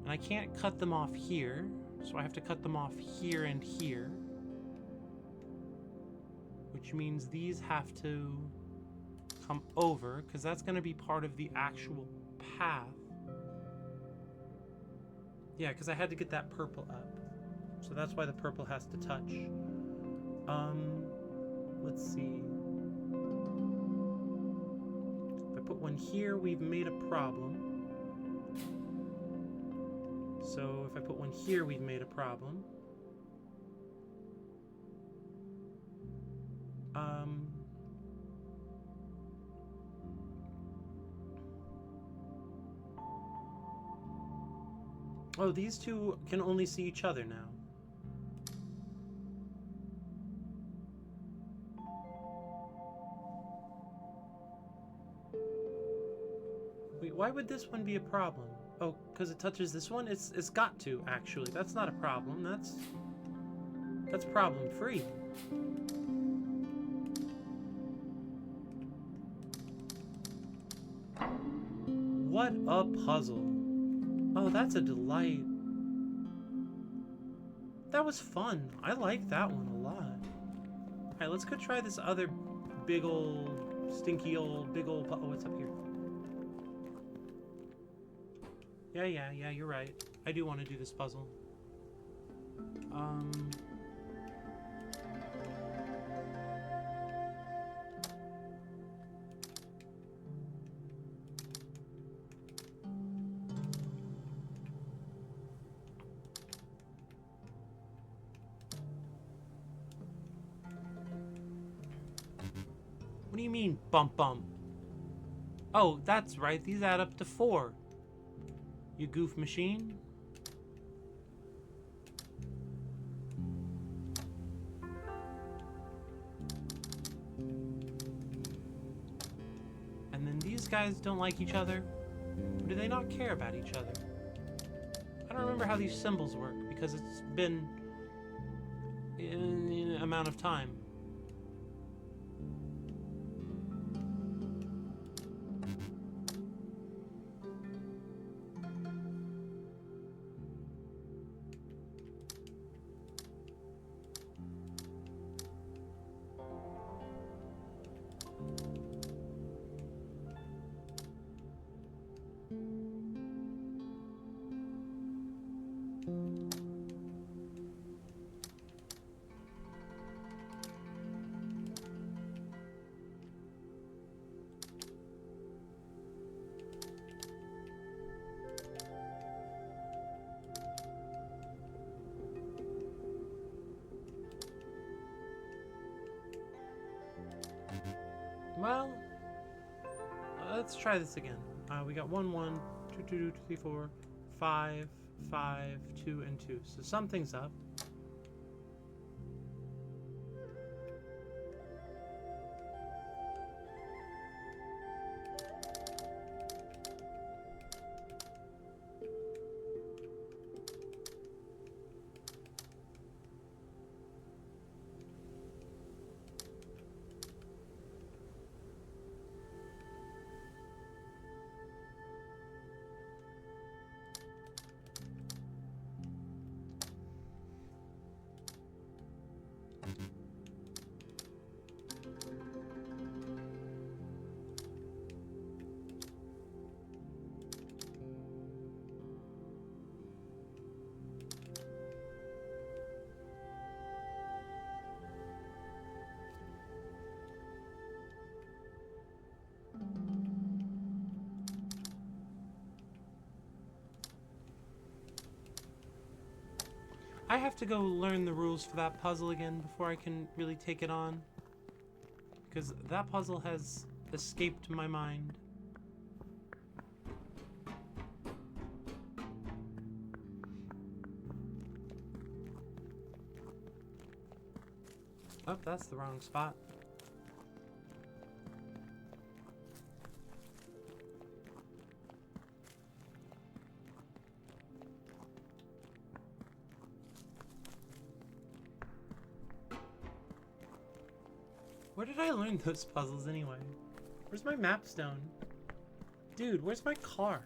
And I can't cut them off here, so I have to cut them off here and here. Which means these have to come over, because that's gonna be part of the actual path. Yeah, because I had to get that purple up. So that's why the purple has to touch. Let's see. If I put one here, we've made a problem. So if I put one here, we've made a problem. Oh, these two can only see each other now. Wait, why would this one be a problem? Oh, because it touches this one? It's got to, actually. That's not a problem. That's problem free. What a puzzle. Oh, that's a delight. That was fun. I like that one a lot. Alright, let's go try this other big ol', stinky ol', big ol'... Oh, what's up here? Yeah, you're right. I do want to do this puzzle. What do you mean, bump bump? Oh, that's right. These add up to 4. You goof machine. And then these guys don't like each other. Or do they not care about each other? I don't remember how these symbols work because it's been an amount of time. Well, let's try this again. We got 1, 1, 2, 2, 2, 3, 4, 5, 5, 2, and 2. So something's up. I have to go learn the rules for that puzzle again before I can really take it on. Because that puzzle has escaped my mind. Oh, that's the wrong spot. Where did I learn those puzzles anyway? Where's my map stone? Dude, where's my car?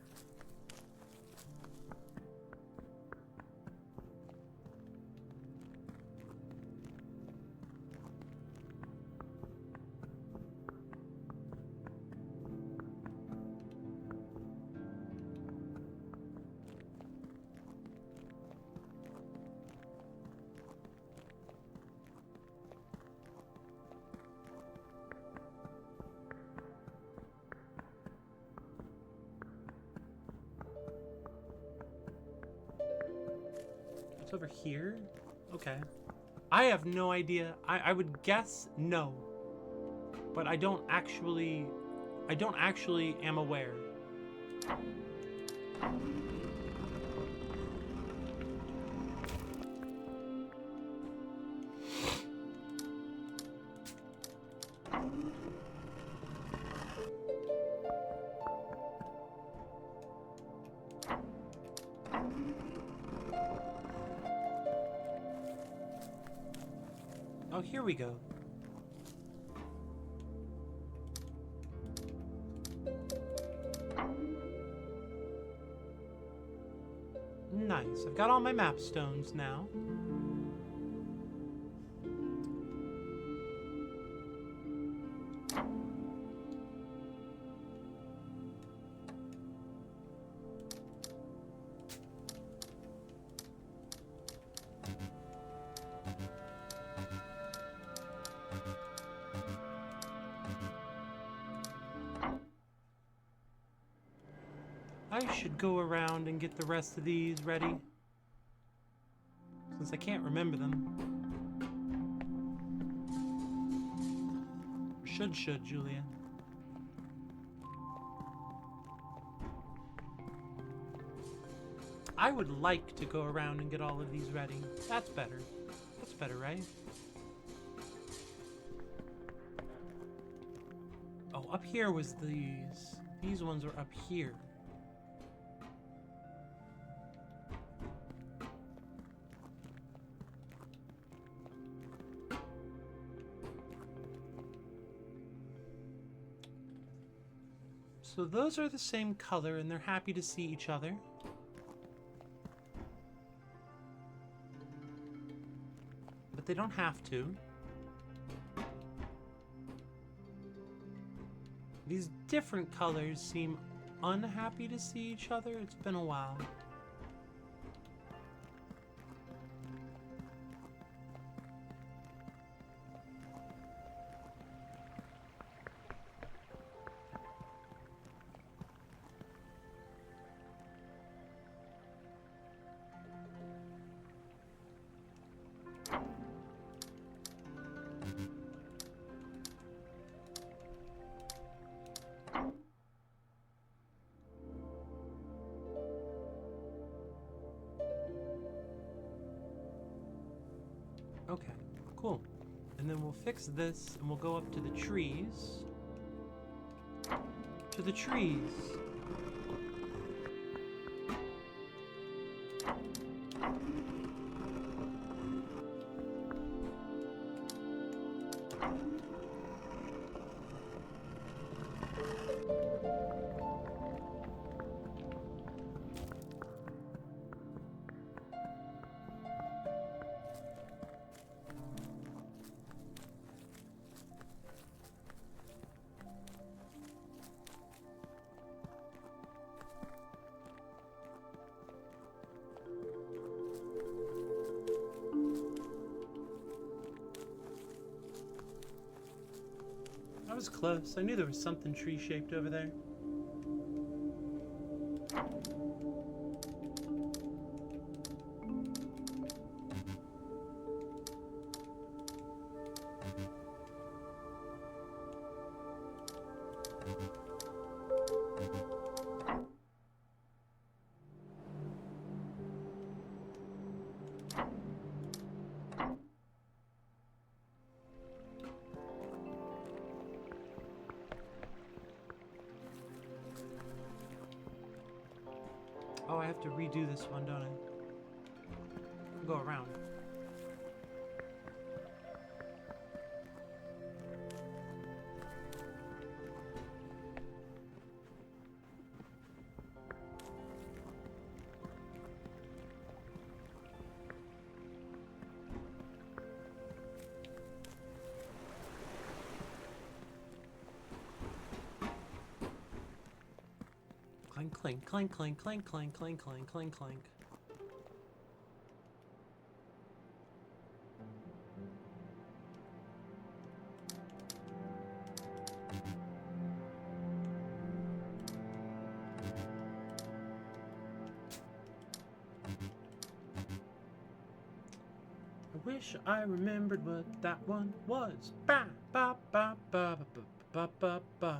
It's over here? Okay. I have no idea. I would guess no. But I don't actually am aware. Oh, here we go. Nice. I've got all my map stones now. I should go around and get the rest of these ready, since I can't remember them. Should, Julia. I would like to go around and get all of these ready. That's better. That's better, right? Oh, up here was these. These ones are up here. So those are the same color and they're happy to see each other. But they don't have to. These different colors seem unhappy to see each other. It's been a while. Okay, cool. And then we'll fix this and we'll go up to the trees. To the trees. I was close. I knew there was something tree-shaped over there. Oh, I have to redo this one, don't I? Go around. Clink, clink, clink, clink, clink, clink, clink, clink, clink. I wish I remembered what that one was. Ba ba ba ba ba ba ba ba.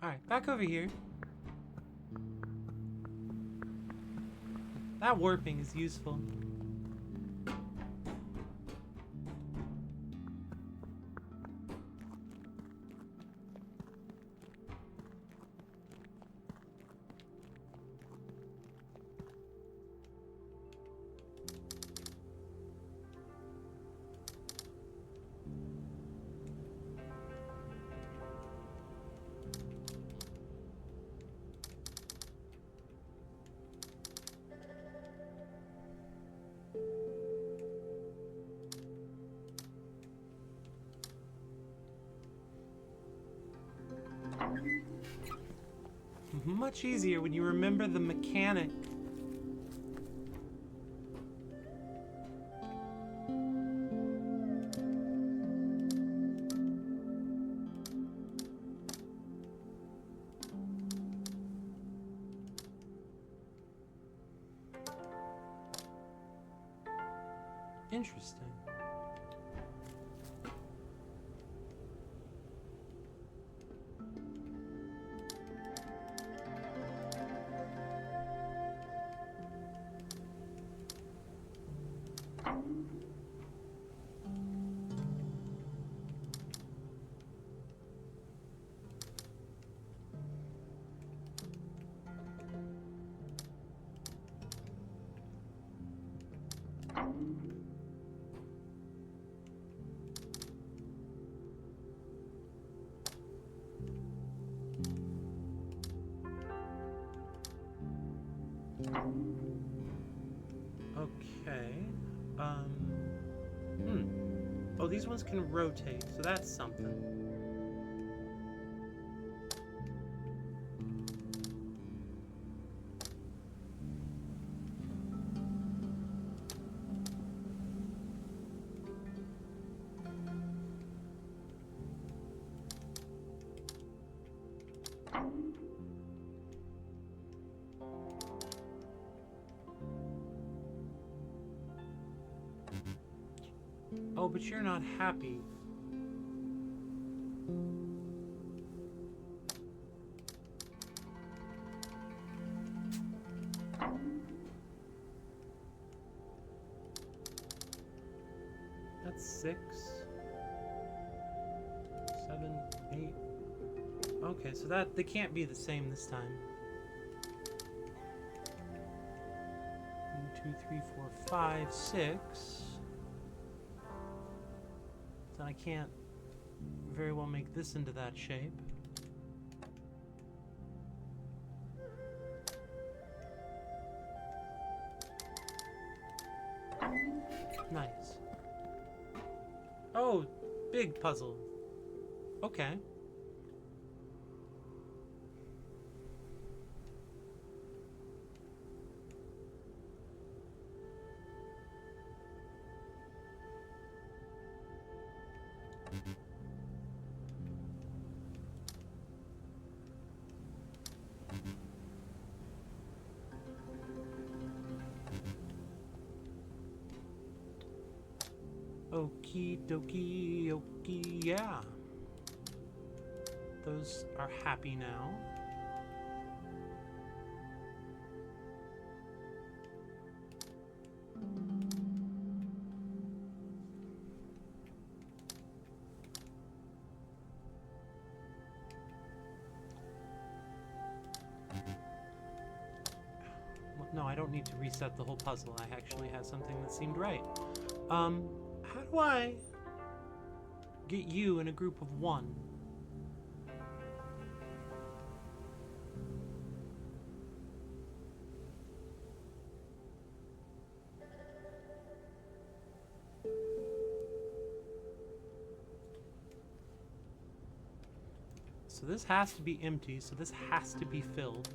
Alright, back over here. That warping is useful. Much easier when you remember the mechanic. Interesting. Okay. Oh, these ones can rotate, so that's something. Oh, but you're not happy. That's 6, 7, 8. Okay, so that they can't be the same this time. 1, 2, 3, 4, 5, 6. Then I can't very well make this into that shape. Nice. Oh, big puzzle. Okay. Okie dokie, okie, yeah. Those are happy now. Well, no, I don't need to reset the whole puzzle. I actually had something that seemed right. How do I get you in a group of 1? So this has to be empty, so this has to be filled.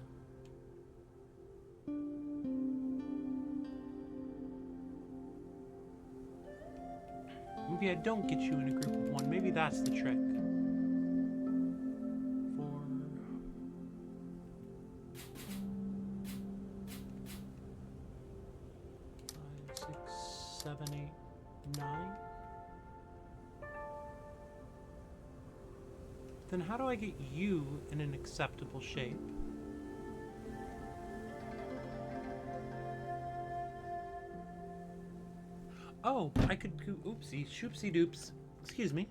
Maybe I don't get you in a group of 1. Maybe that's the trick. 4. 5, 6, 7, 8, 9. Then how do I get you in an acceptable shape? Oh, I could go, oopsie, shoopsie doops. Excuse me.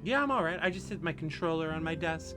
Yeah, I'm alright. I just hit my controller on my desk.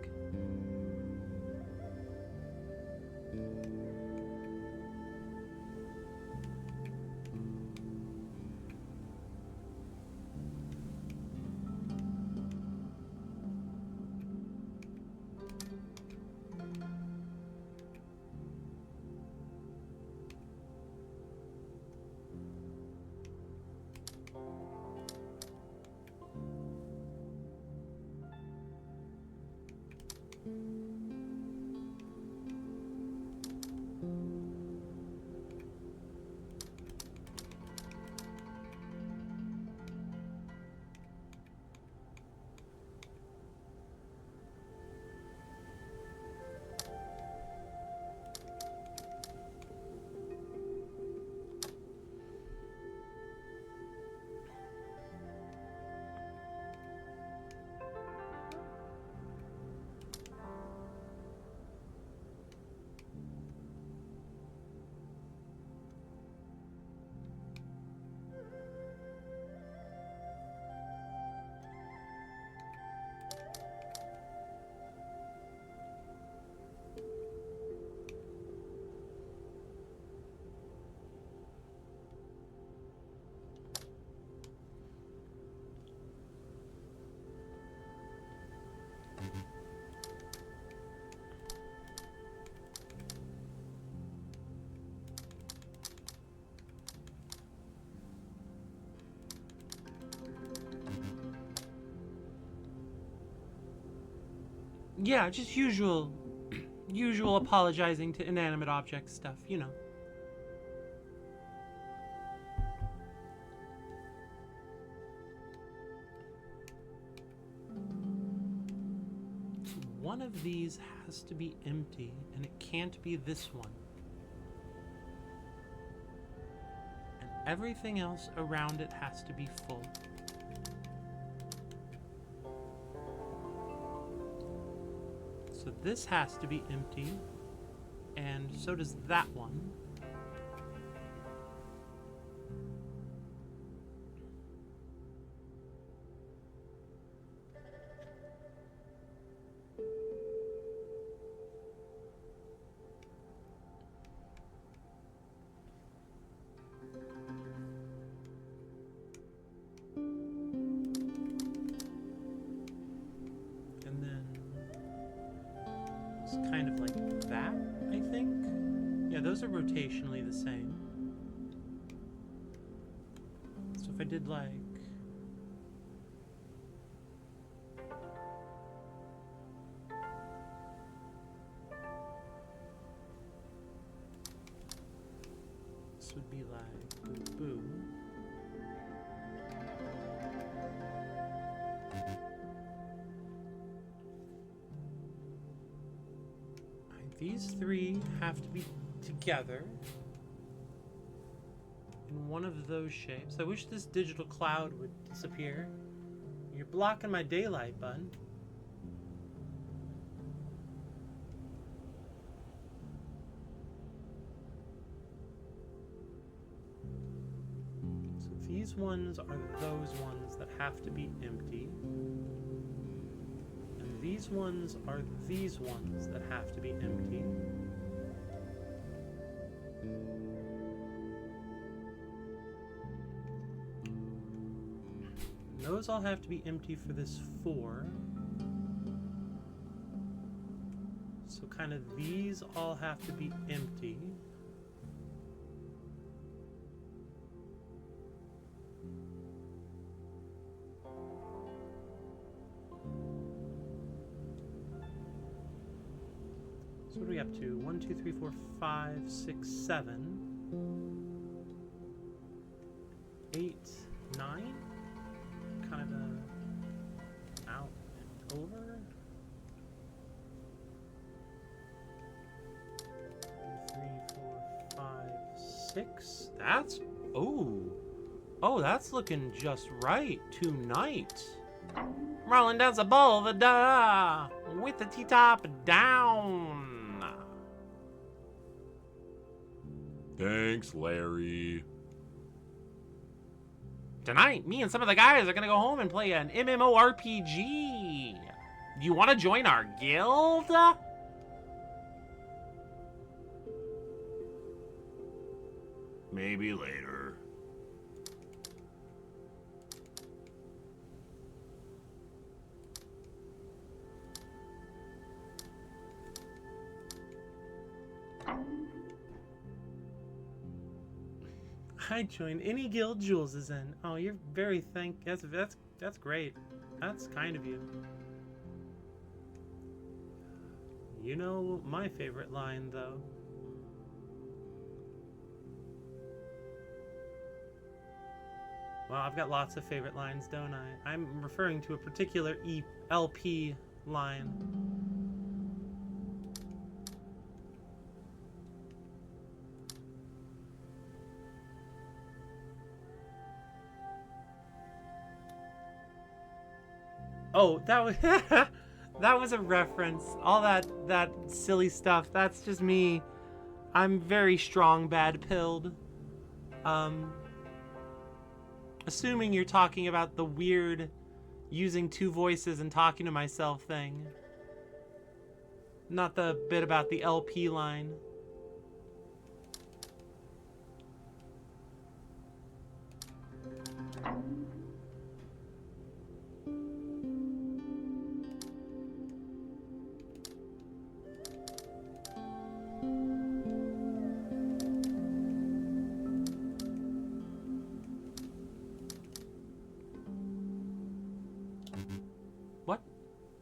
Yeah, just usual apologizing to inanimate objects stuff, you know. So one of these has to be empty, and it can't be this one. everything else around it has to be full. So this has to be empty, and so does that one. Kind of like that, I think. Yeah, those are rotationally the same. So if I did like... this would be like boo boo. These three have to be together in one of those shapes. I wish this digital cloud would disappear. You're blocking my daylight, bud. So these ones are those ones that have to be empty. These ones are these ones that have to be empty. Those all have to be empty for this 4. So kind of these all have to be empty. So what are we up to? 1, 2, 3, 4, 5, 6, 7, 8, 9? Kind of a out and over. 3, 4, 5, 6. That's that's looking just right tonight. Rolling down the boulevard with the T-top down. Thanks, Larry. Tonight, me and some of the guys are gonna go home and play an MMORPG. Do you want to join our guild? Maybe later. I join any guild Jules is in. Oh, you're very that's great. That's kind of you. You know my favorite line though. Well, I've got lots of favorite lines, don't I? I'm referring to a particular LP line. Oh, that was that was a reference. All that silly stuff. That's just me. I'm very strong bad pilled. Assuming you're talking about the weird using 2 voices and talking to myself thing. Not the bit about the LP line.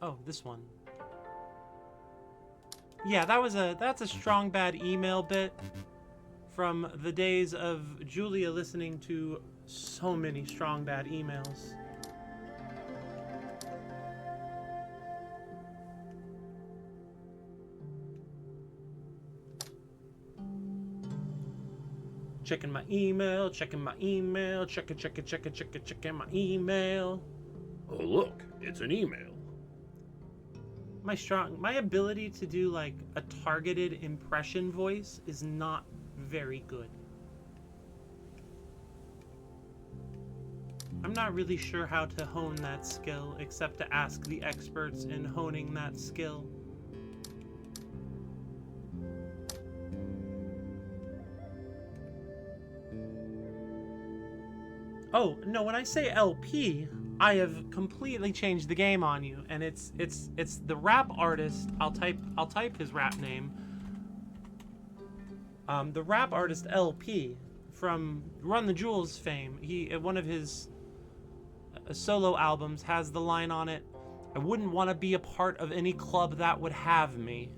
Oh, this one. Yeah, that's a strong bad email bit from the days of Julia listening to so many strong bad emails. Checking my email, checking my email, checking my email. Oh, look, it's an email. My ability to do like a targeted impression voice is not very good. I'm not really sure how to hone that skill, except to ask the experts in honing that skill. Oh, no, when I say LP, I have completely changed the game on you, and it's the rap artist. I'll type his rap name. The rap artist LP from Run the Jewels fame. He one of his solo albums has the line on it, "I wouldn't want to be a part of any club that would have me."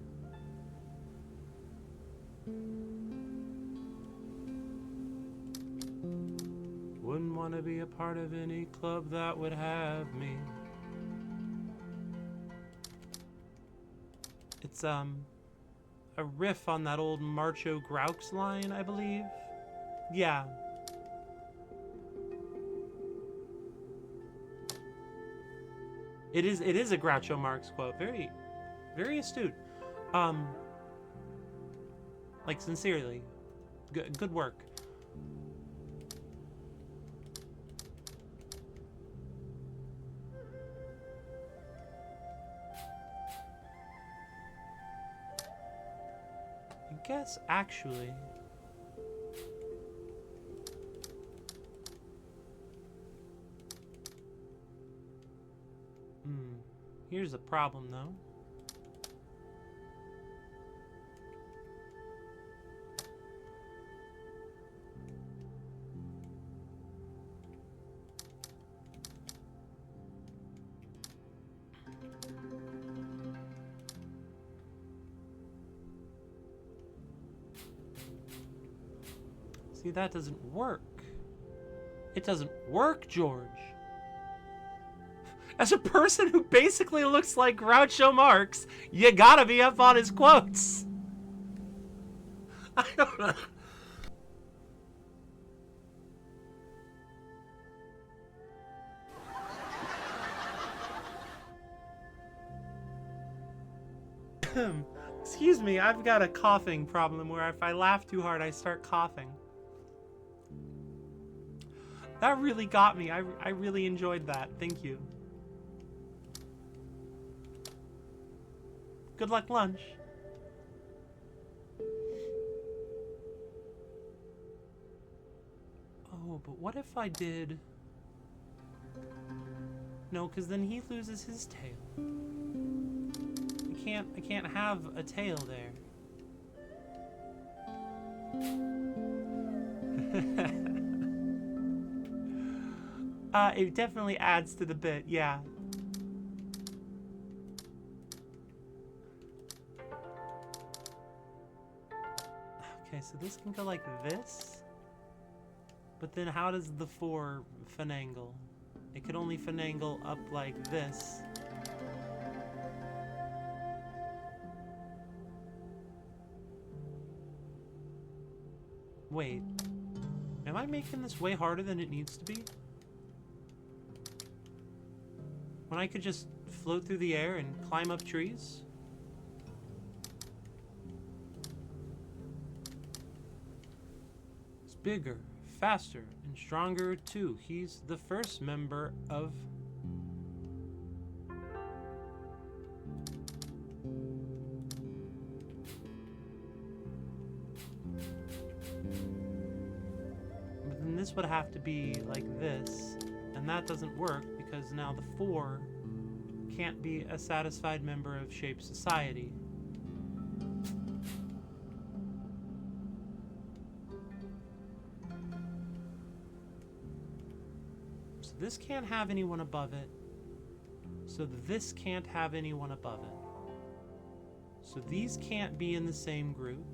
Wouldn't want to be a part of any club that would have me. It's a riff on that old Marcho Graux line, I believe. Yeah. It is a Groucho Marx quote. Very, very astute. Like sincerely, good work. I guess actually. Here's the problem though. See, that doesn't work. It doesn't work, George. As a person who basically looks like Groucho Marx, you gotta be up on his quotes. I don't know. Excuse me, I've got a coughing problem where if I laugh too hard, I start coughing. That really got me. I really enjoyed that. Thank you. Good luck lunch. Oh, but what if I did... No, because then he loses his tail. I can't have a tail there. It definitely adds to the bit, yeah. Okay, so this can go like this. But then how does the 4 finagle? It could only finagle up like this. Wait. Am I making this way harder than it needs to be? When I could just float through the air and climb up trees? It's bigger, faster, and stronger too. He's the first member of... But then this would have to be like this, and that doesn't work because now the 4 can't be a satisfied member of Shape Society. So this can't have anyone above it. So this can't have anyone above it. So these can't be in the same group.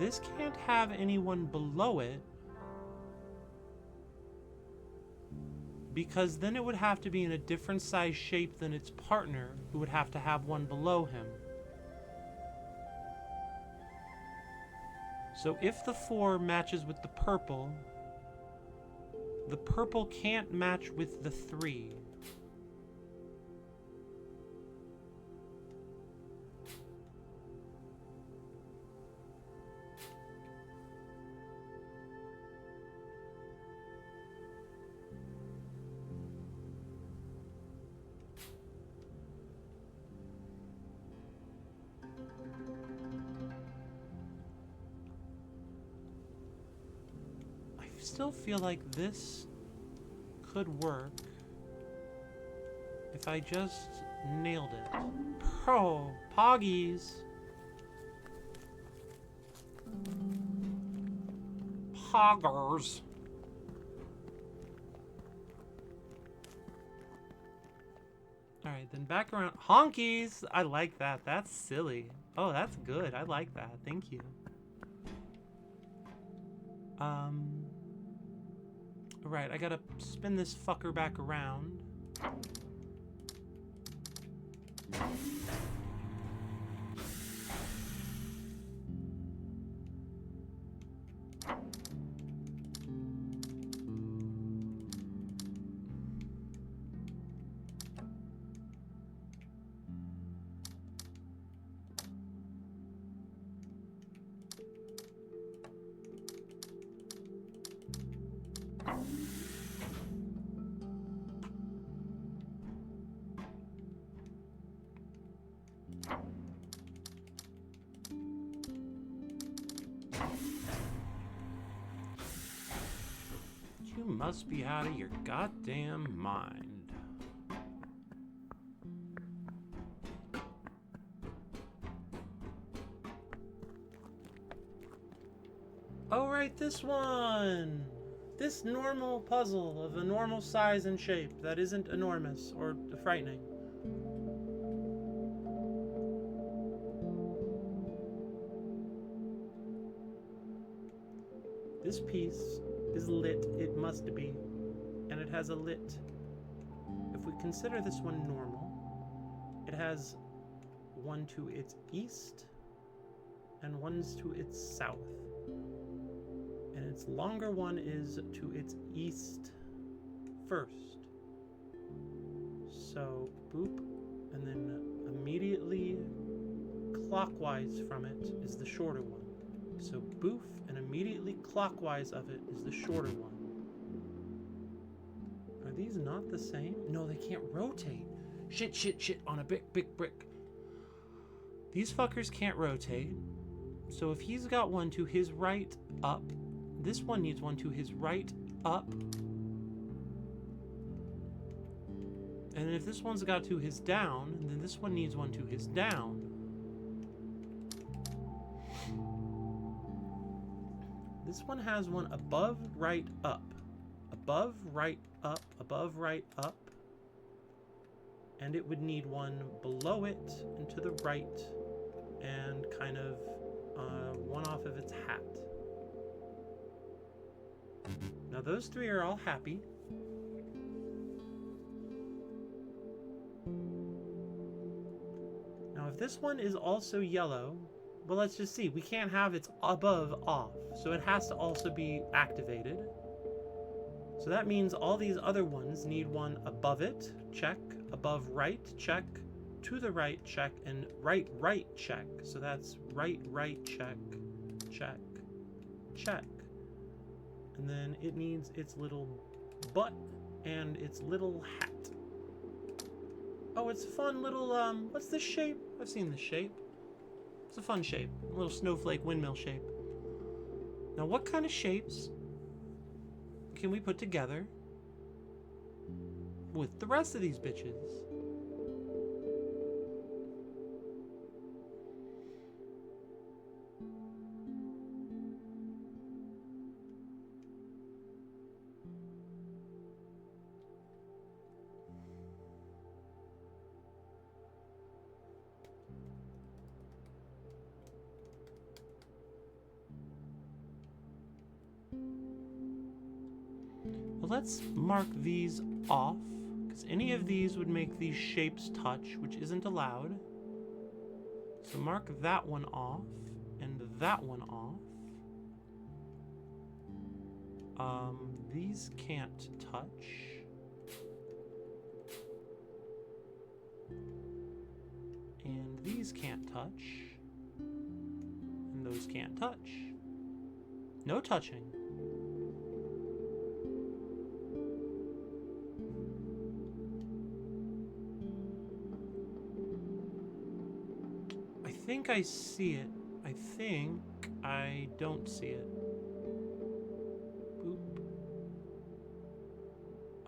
this can't have anyone below it, because then it would have to be in a different size shape than its partner, who would have to have one below him. So if the 4 matches with the purple can't match with the 3. I still feel like this could work if I just nailed it. Oh, Poggies. Poggers. Alright, then back around. Honkies! I like that. That's silly. Oh, that's good. I like that. Thank you. Right, I gotta spin this fucker back around. You must be out of your goddamn mind. Oh, right, this one! This normal puzzle of a normal size and shape that isn't enormous or frightening. This piece is lit, it must be, and it has a lit. If we consider this one normal, it has one to its east and one's to its south. And its longer one is to its east first. So, boop, and then immediately clockwise from it is the shorter one. So boof, and immediately clockwise of it is the shorter one. Are these not the same? No, they can't rotate. Shit, on a big brick. These fuckers can't rotate. So if he's got one to his right up, this one needs one to his right up. And if this one's got to his down, then this one needs one to his down. This one has one above, right, up. Above, right, up, above, right, up. And it would need one below it and to the right and kind of one off of its hat. Now those 3 are all happy. Now if this one is also yellow, well, let's just see. We can't have its above off, so it has to also be activated. So that means all these other ones need one above it, check, above right, check, to the right, check, and right, check. So that's right, check, check. And then it needs its little butt and its little hat. Oh, it's a fun little, what's this shape? I've seen this shape. It's a fun shape. A little snowflake windmill shape. Now, what kind of shapes can we put together with the rest of these bitches? Well, let's mark these off, because any of these would make these shapes touch, which isn't allowed. So mark that one off, and that one off. These can't touch. And these can't touch. And those can't touch. No touching. I think I see it. I think I don't see it. Boop.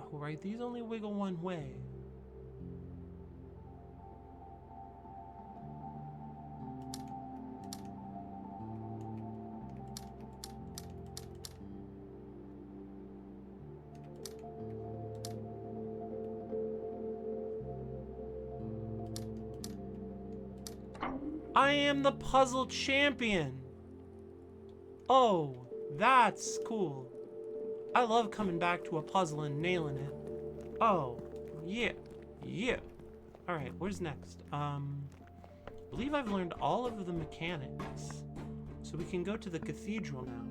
Oh, right, these only wiggle one way. I am the puzzle champion. Oh, that's cool. I love coming back to a puzzle and nailing it. Oh, yeah, yeah. All right, where's next? I believe I've learned all of the mechanics, so we can go to the cathedral now.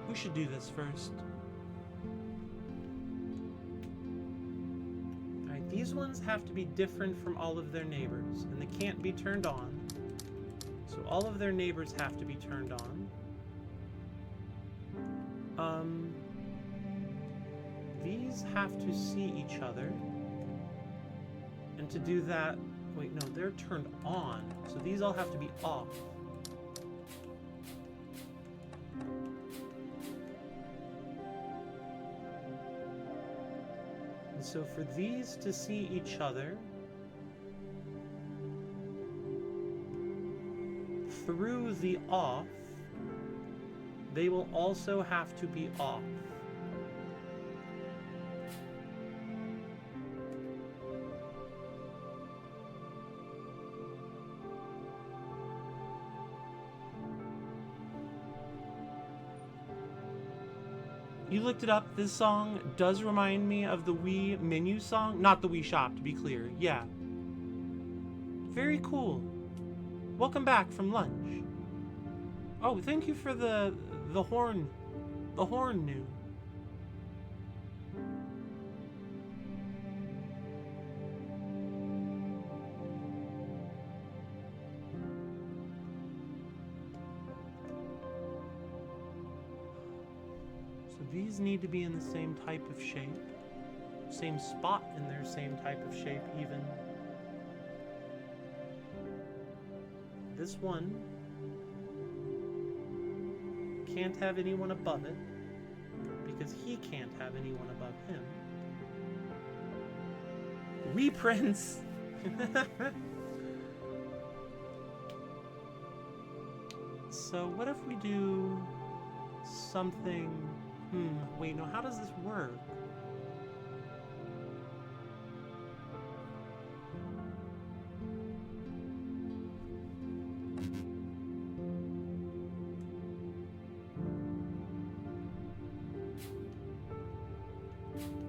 We should do this first. Alright, these ones have to be different from all of their neighbors, and they can't be turned on. So all of their neighbors have to be turned on. These have to see each other. And to do that, wait, no, they're turned on. So these all have to be off. So for these to see each other through the off, they will also have to be off. You looked it up. This song does remind me of the Wii menu song. Not the Wii Shop, to be clear. Yeah. Very cool. Welcome back from lunch. Oh, thank you for the horn. The horn new. These need to be in the same type of shape. Same spot in their same type of shape, even. This one can't have anyone above it, because he can't have anyone above him. Reprints! So what if we do something... wait, no, how does this work?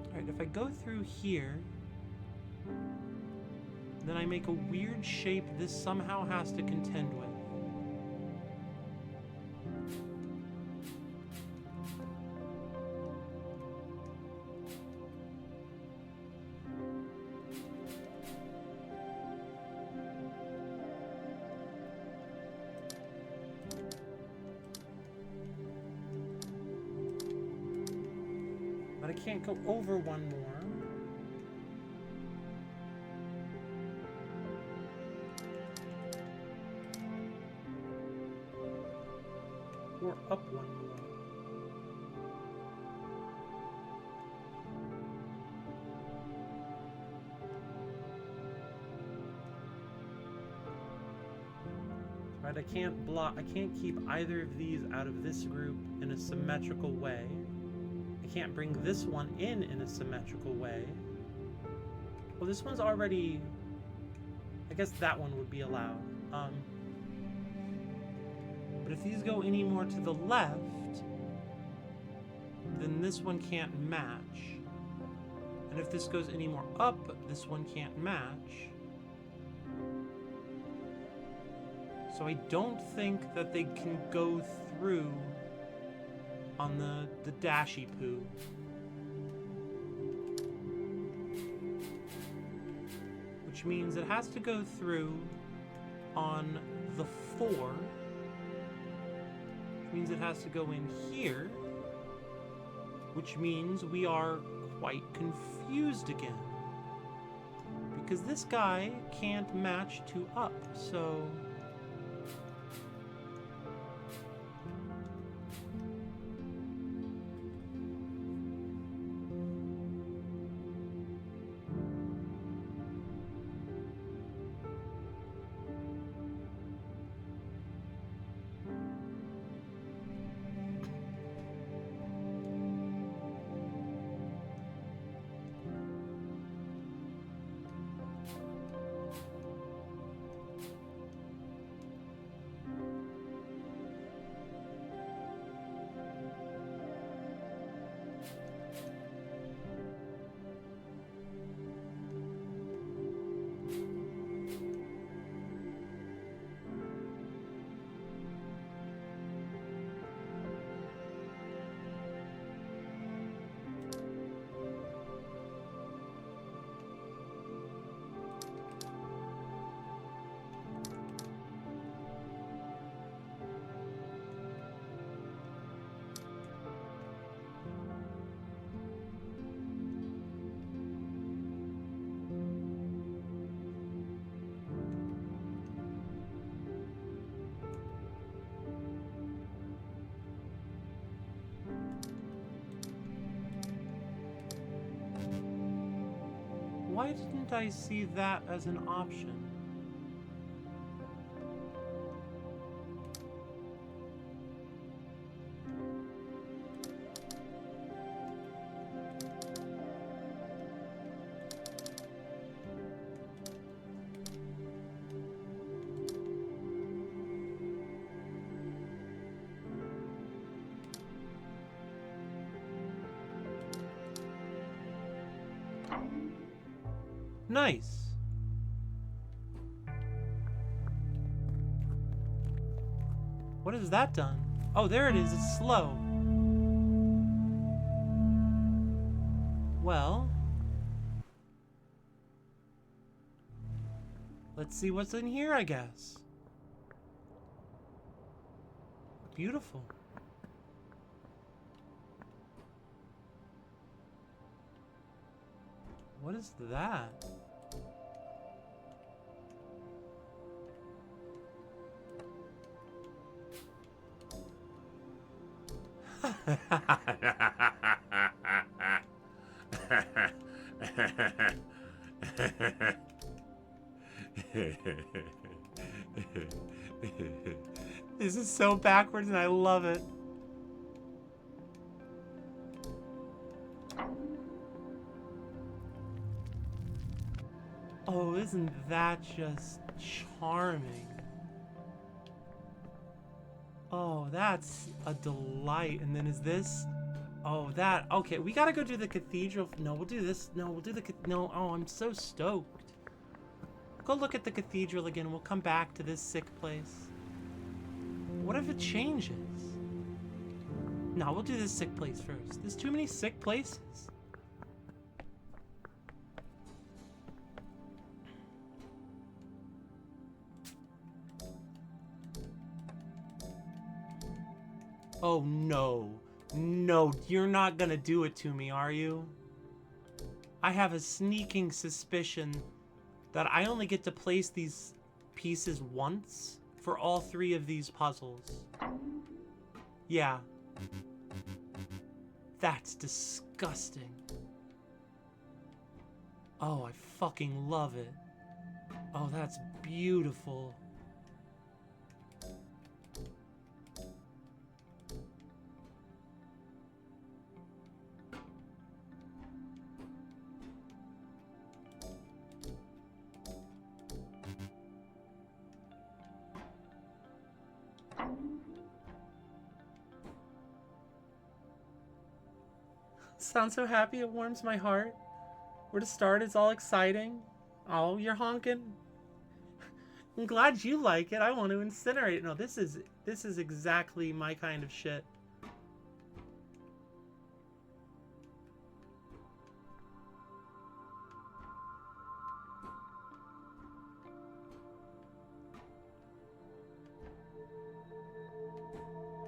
Alright, if I go through here, then I make a weird shape this somehow has to contend with. But I can't go over one more. Or up one more. Right, I can't keep either of these out of this group in a symmetrical way. I can't bring this one in a symmetrical way. Oh, this one's already... I guess that one would be allowed. But if these go any more to the left, then this one can't match. And if this goes any more up, this one can't match. So I don't think that they can go through on the dashy poo. Which means it has to go through on the 4. Which means it has to go in here. Which means we are quite confused again. Because this guy can't match to up, so... Why didn't I see that as an option? Nice. What has that done? Oh, there it is. It's slow. Well, let's see what's in here, I guess. Beautiful. What is that? This is so backwards and I love it. Oh, isn't that just charming? Oh, that's a delight. And then is this? Oh, that. Okay, we gotta go do the cathedral. No, we'll do this. No, we'll do the. No, oh, I'm so stoked. Go look at the cathedral again. We'll come back to this sick place. What if it changes? No, we'll do this sick place first. There's too many sick places. Oh, no. No, you're not gonna do it to me, are you? I have a sneaking suspicion that I only get to place these pieces once for all 3 of these puzzles. Yeah. That's disgusting. Oh, I fucking love it. Oh, that's beautiful. Sounds so happy, it warms my heart. Where to start is all exciting. Oh, you're honking. I'm glad you like it. I want to incinerate. No, this is exactly my kind of shit.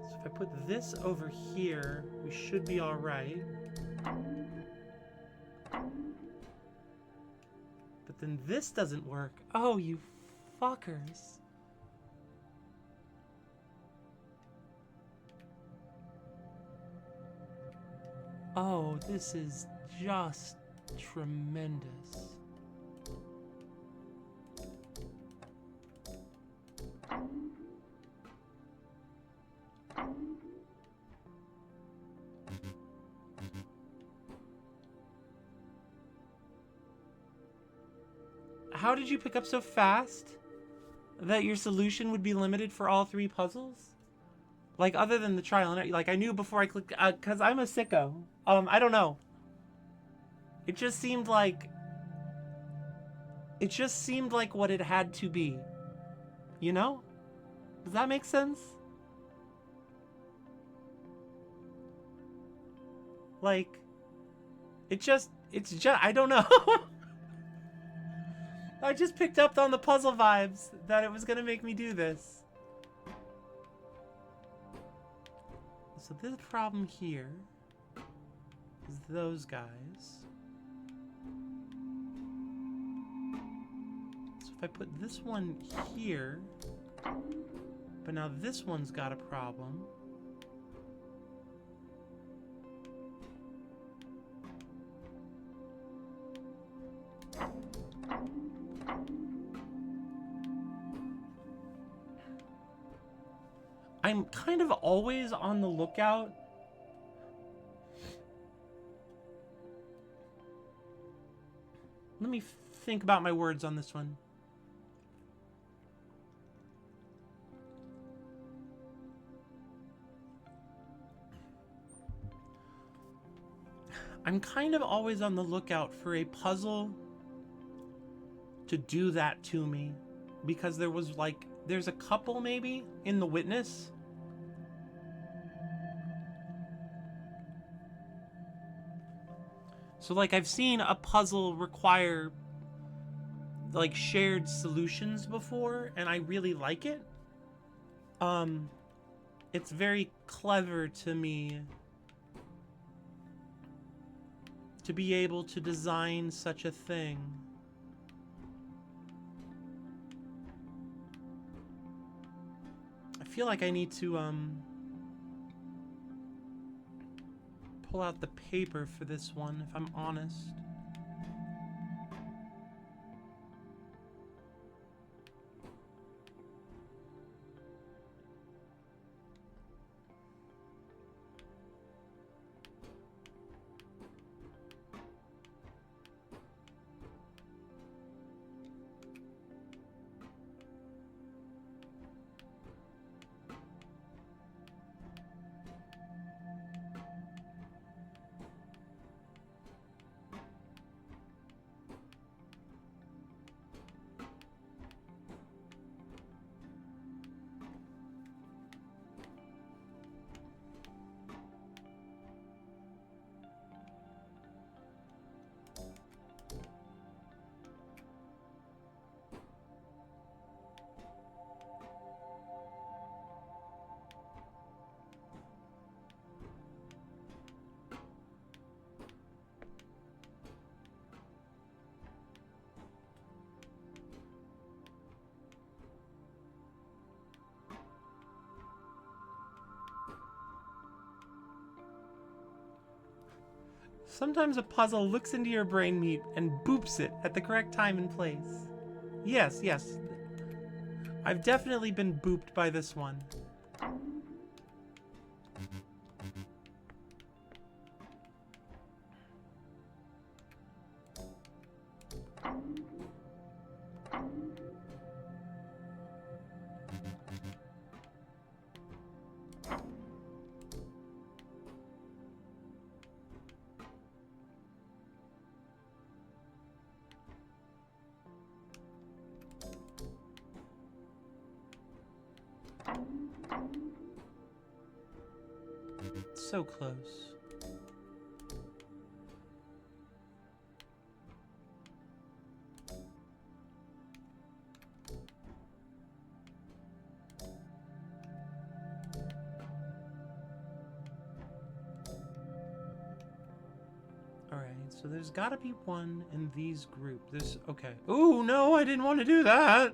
So if I put this over here, we should be all right. But then this doesn't work. Oh, you fuckers. Oh, this is just tremendous. How did you pick up so fast that your solution would be limited for all 3 puzzles? Like, other than the trial and error, like, I knew before I clicked, because I'm a sicko. I don't know. It just seemed like what it had to be. You know? Does that make sense? Like, it's just, I don't know. I just picked up on the puzzle vibes that it was gonna make me do this. So this problem here is those guys. So if I put this one here, but now this one's got a problem. I'm kind of always on the lookout. Let me think about my words on this one. I'm kind of always on the lookout for a puzzle to do that to me. Because there's a couple maybe in The Witness. So, like, I've seen a puzzle require, like, shared solutions before, and I really like it. It's very clever to me to be able to design such a thing. I feel like I need to, pull out the paper for this one, if I'm honest. Sometimes a puzzle looks into your brain meat and boops it at the correct time and place. Yes, yes. I've definitely been booped by this one. So close. Alright, so there's gotta be one in these group. There's, okay. Ooh, no, I didn't want to do that!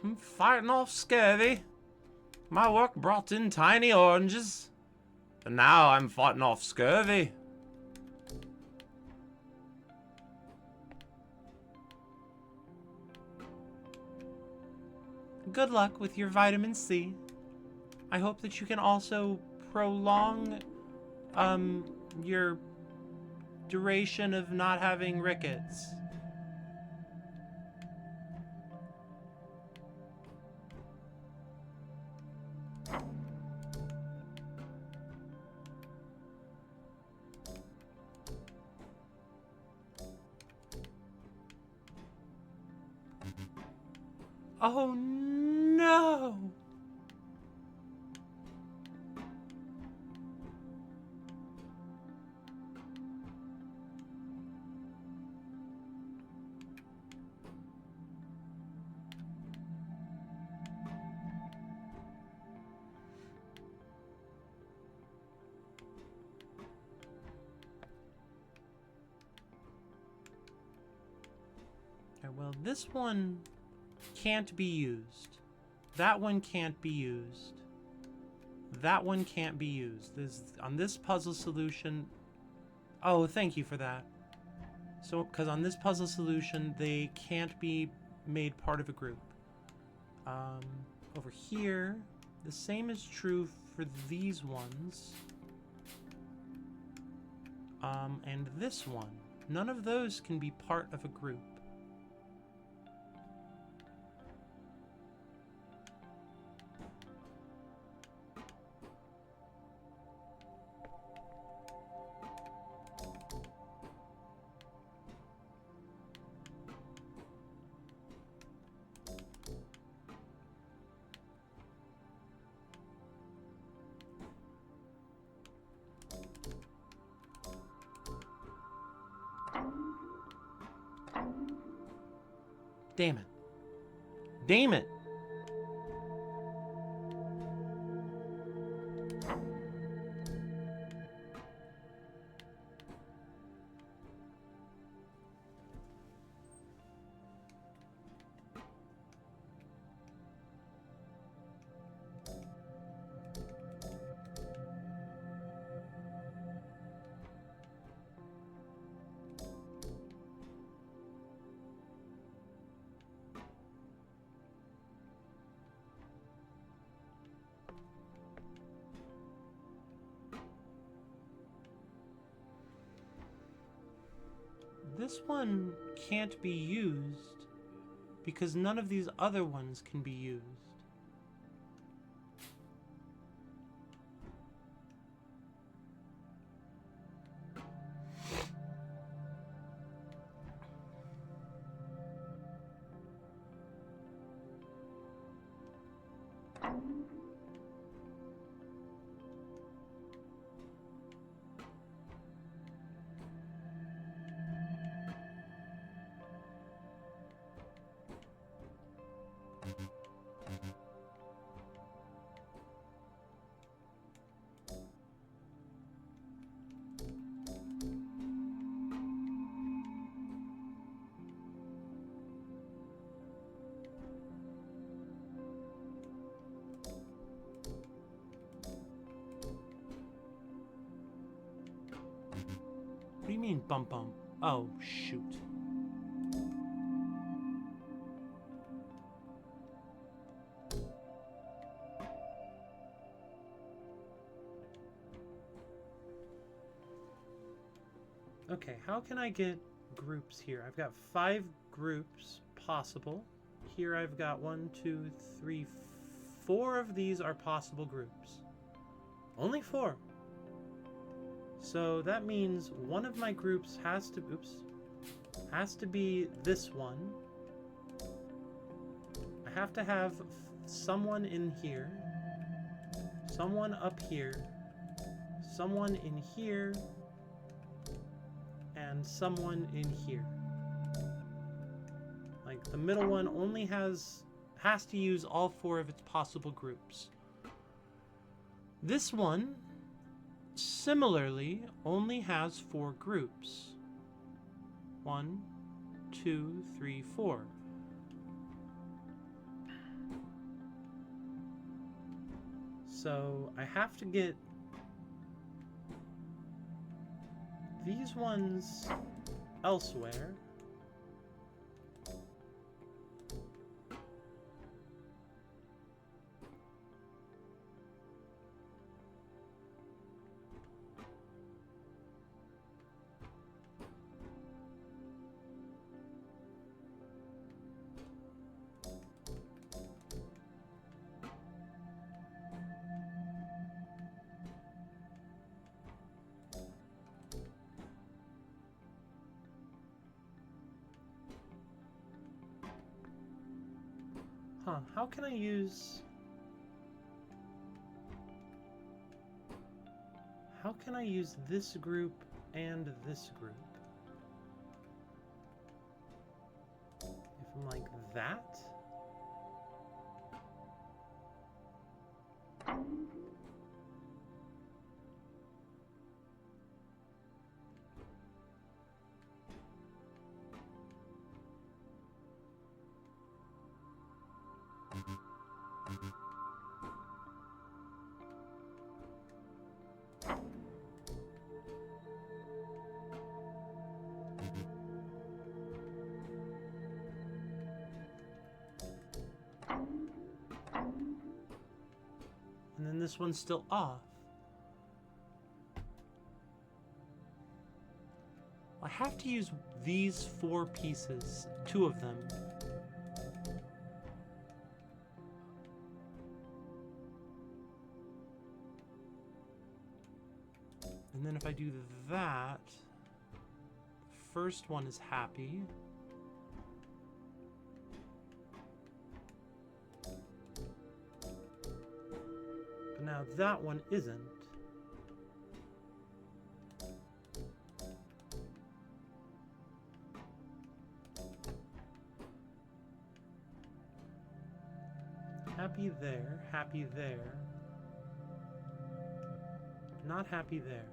I'm fighting off scurvy. My work brought in tiny oranges. And now I'm fighting off scurvy. Good luck with your vitamin C. I hope that you can also prolong, your duration of not having rickets. Oh no! Okay, well, this one can't be used. That one can't be used. That one can't be used. On this puzzle solution... Oh, thank you for that. So, because on this puzzle solution, they can't be made part of a group. Over here, the same is true for these ones. And this one. None of those can be part of a group. Damn it. Damn it! This one can't be used because none of these other ones can be used. mean bump bump? Oh, shoot. Okay, how can I get groups here? I've got 5 groups possible. Here I've got 1, 2, 3, 4 of these are possible groups. Only 4. So that means one of my groups has to be this one. I have to have someone in here, someone up here, someone in here, and someone in here. Like, the middle one only has to use all 4 of its possible groups. This one, similarly, only has 4 groups. 1, 2, 3, 4. So I have to get these ones elsewhere. How can I use... How can I use this group and this group? If I'm like that? And then this one's still off. I have to use these 4 pieces, 2 of them. And then if I do that, the first one is happy. But now that one isn't. Happy there, happy there. Not happy there.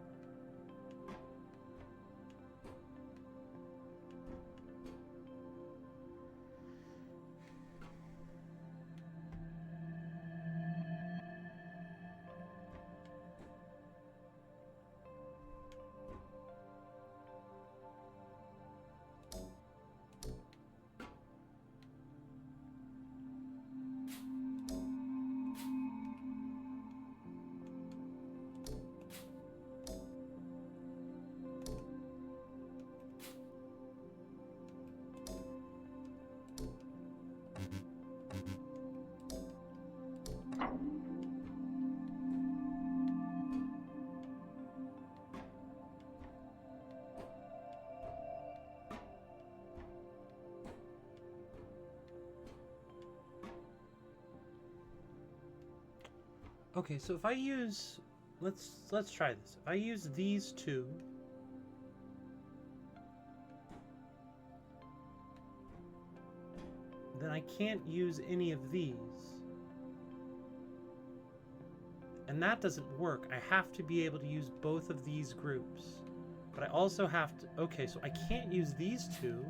Okay, so if I use, let's try this. If I use these 2, then I can't use any of these. And that doesn't work. I have to be able to use both of these groups. But I also have to, okay, so I can't use these 2,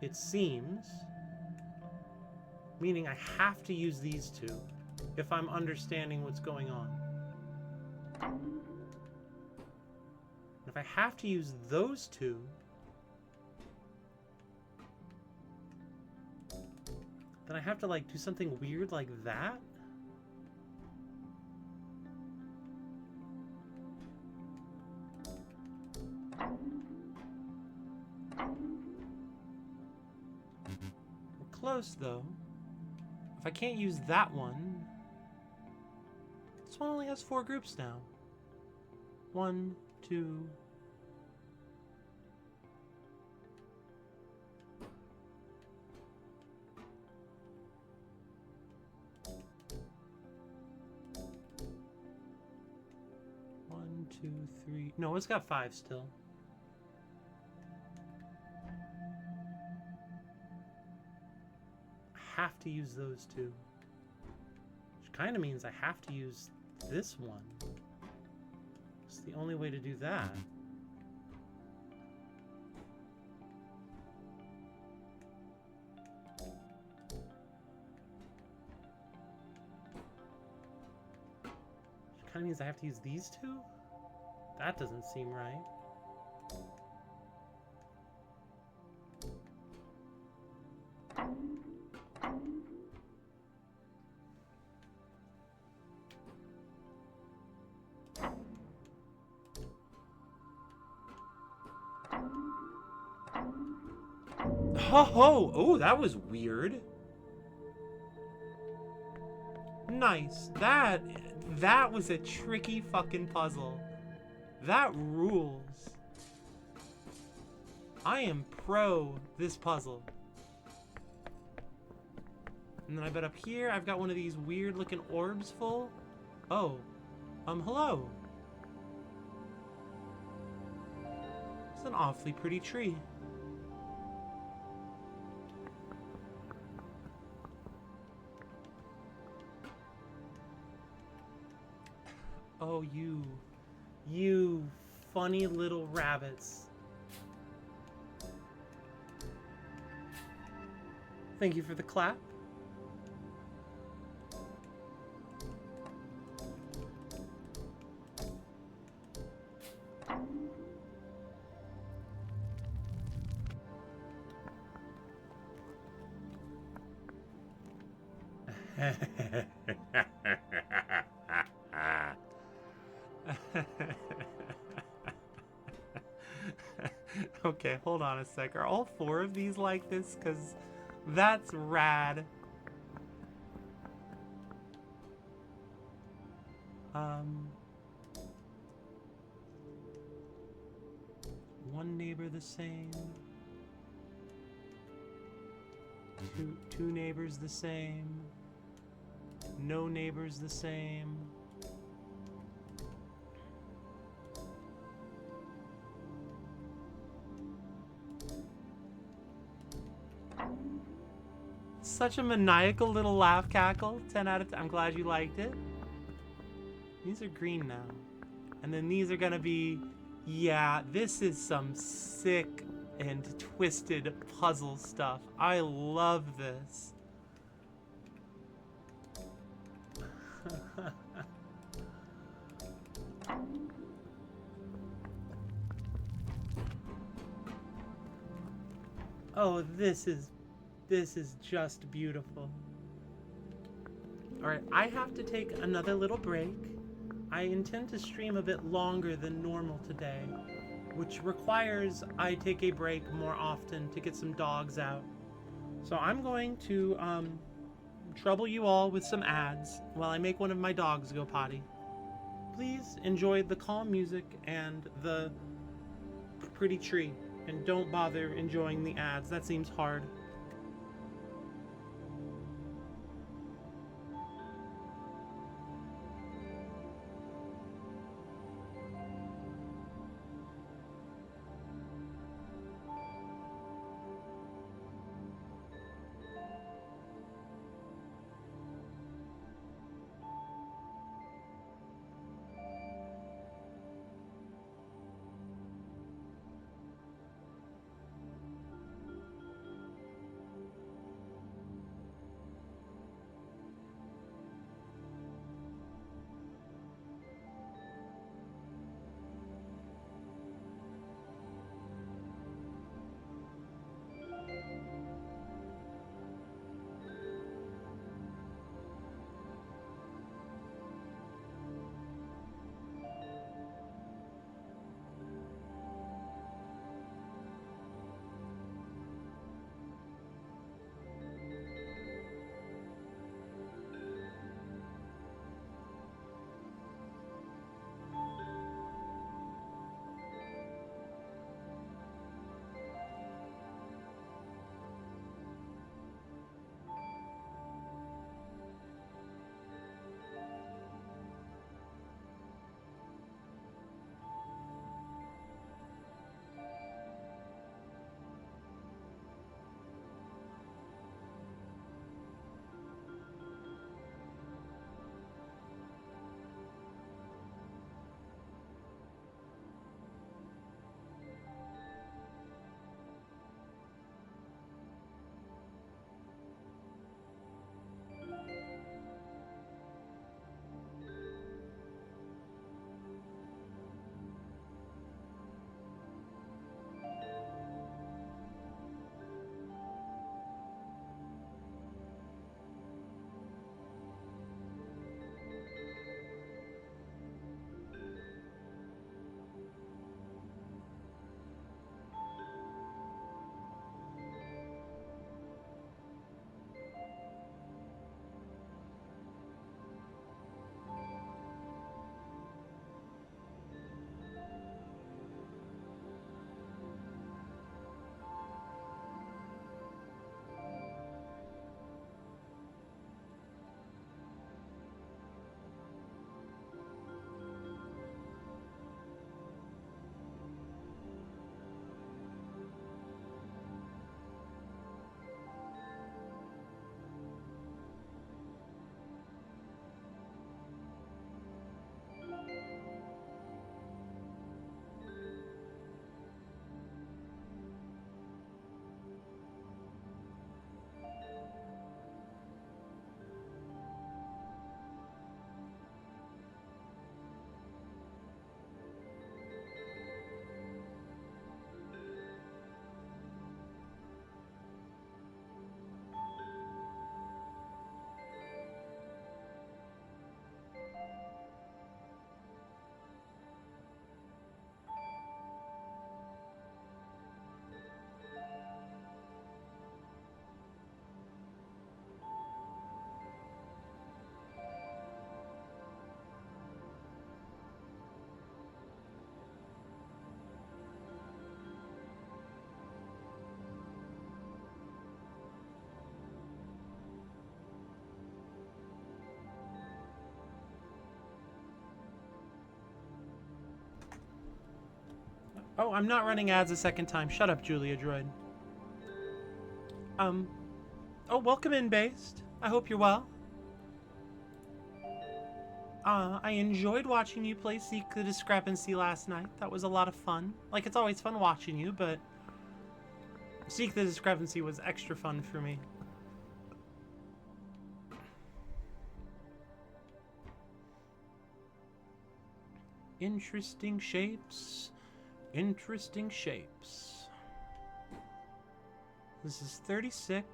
it seems. Meaning I have to use these 2. If I'm understanding what's going on. If I I have to use those two, then I have to like do something weird like that? We're close though. If I can't use that one, this one only has 4 groups now. 1, 2. One, 2, 3. No, it's got 5 still. I have to use those 2. Which kind of means I have to use this one. It's the only way to do that. Which kind of means I have to use these 2? That doesn't seem right. Ho ho! Oh, that was weird. Nice. That was a tricky fucking puzzle. That rules. I am pro this puzzle. And then I bet up here I've got one of these weird looking orbs full. Oh. Hello. It's an awfully pretty tree. Oh, you funny little rabbits. Thank you for the clap. Okay, hold on a sec. Are all 4 of these like this? Because that's rad. One neighbor the same. Two neighbors the same. No neighbors the same. Such a maniacal little laugh cackle. 10 out of 10. I'm glad you liked it. These are green now. And then these are gonna be... Yeah, this is some sick and twisted puzzle stuff. I love this. Oh, this is just beautiful. Alright, I have to take another little break. I intend to stream a bit longer than normal today, which requires I take a break more often to get some dogs out. So I'm going to trouble you all with some ads while I make one of my dogs go potty. Please enjoy the calm music and the pretty tree, and don't bother enjoying the ads. That seems hard. Oh, I'm not running ads a second time. Shut up, Julia Droid. Oh, welcome in, Based. I hope you're well. I enjoyed watching you play Seek the Discrepancy last night. That was a lot of fun. Like, it's always fun watching you, but Seek the Discrepancy was extra fun for me. Interesting shapes. Interesting shapes. This is 36.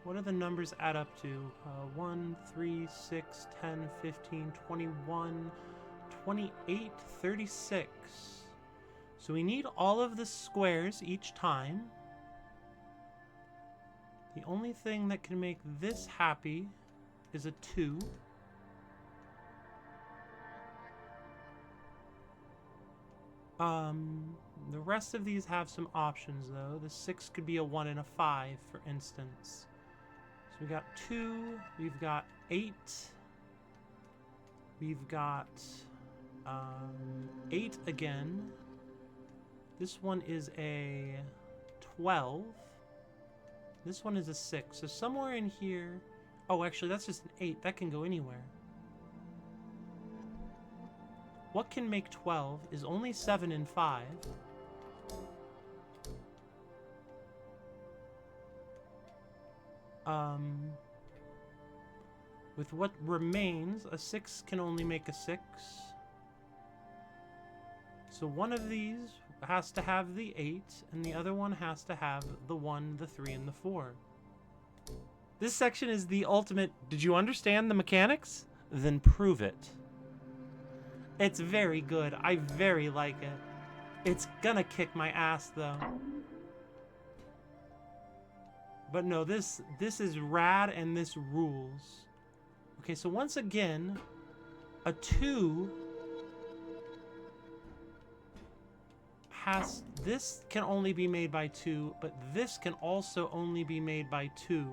What do the numbers add up to? 1, 3, 6, 10, 15, 21, 28, 36. So we need all of the squares each time. The only thing that can make this happy is a 2. The rest of these have some options, though. The 6 could be a 1 and a 5, for instance. So we got 2, we've got 8, we've got 8 again. This one is a 12. This one is a 6. So somewhere in here... Oh, actually, that's just an 8. That can go anywhere. What can make 12 is only 7 and 5. With what remains, a 6 can only make a 6. So one of these has to have the 8, and the other one has to have the 1, the 3, and the 4. This section is the ultimate, did you understand the mechanics? Then prove it. It's very good. I very like it. It's gonna kick my ass, though. But no, this is rad, and this rules. Okay, so once again, a 2 has... This can only be made by 2, but this can also only be made by 2.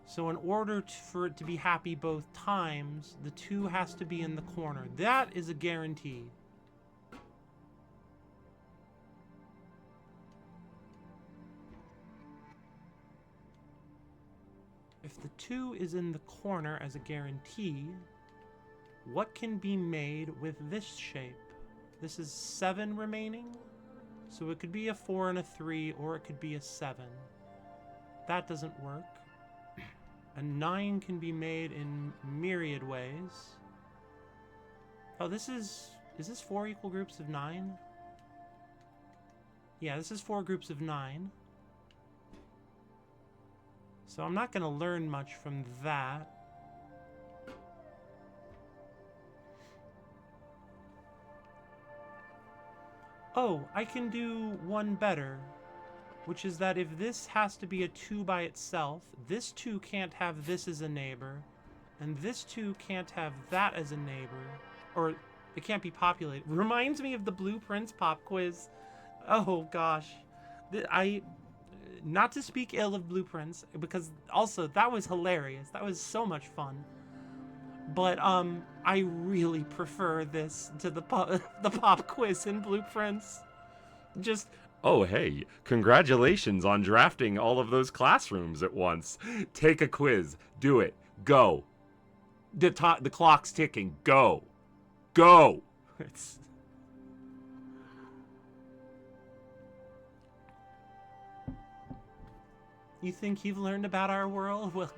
So in order for it to be happy both times, the 2 has to be in the corner. That is a guarantee. If the 2 is in the corner as a guarantee, what can be made with this shape? This is 7 remaining, so it could be a 4 and a 3, or it could be a 7. That doesn't work. A 9 can be made in myriad ways. Oh, this is this 4 equal groups of 9? Yeah, this is 4 groups of 9. So I'm not going to learn much from that. Oh, I can do one better, which is that if this has to be a 2 by itself, this 2 can't have this as a neighbor, and this 2 can't have that as a neighbor, or it can't be populated. Reminds me of the Blueprints pop quiz. Oh gosh. Not to speak ill of Blueprints, because also that was hilarious. That was so much fun. But I really prefer this to the pop quiz in Blueprints. Just... Oh, hey, congratulations on drafting all of those classrooms at once. Take a quiz. Do it. Go. The clock's ticking. Go. Go. You think you've learned about our world? Well,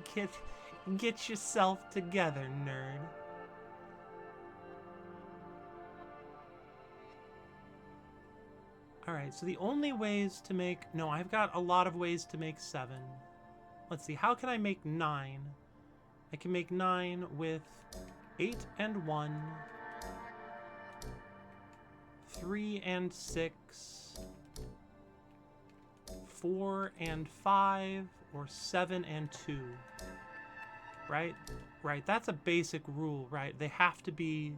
get yourself together, nerd. Alright, so the only ways to make... No, I've got a lot of ways to make 7. Let's see, how can I make 9? I can make 9 with 8 and 1, 3 and 6, 4 and 5, or 7 and 2. Right? Right, that's a basic rule, right? They have to be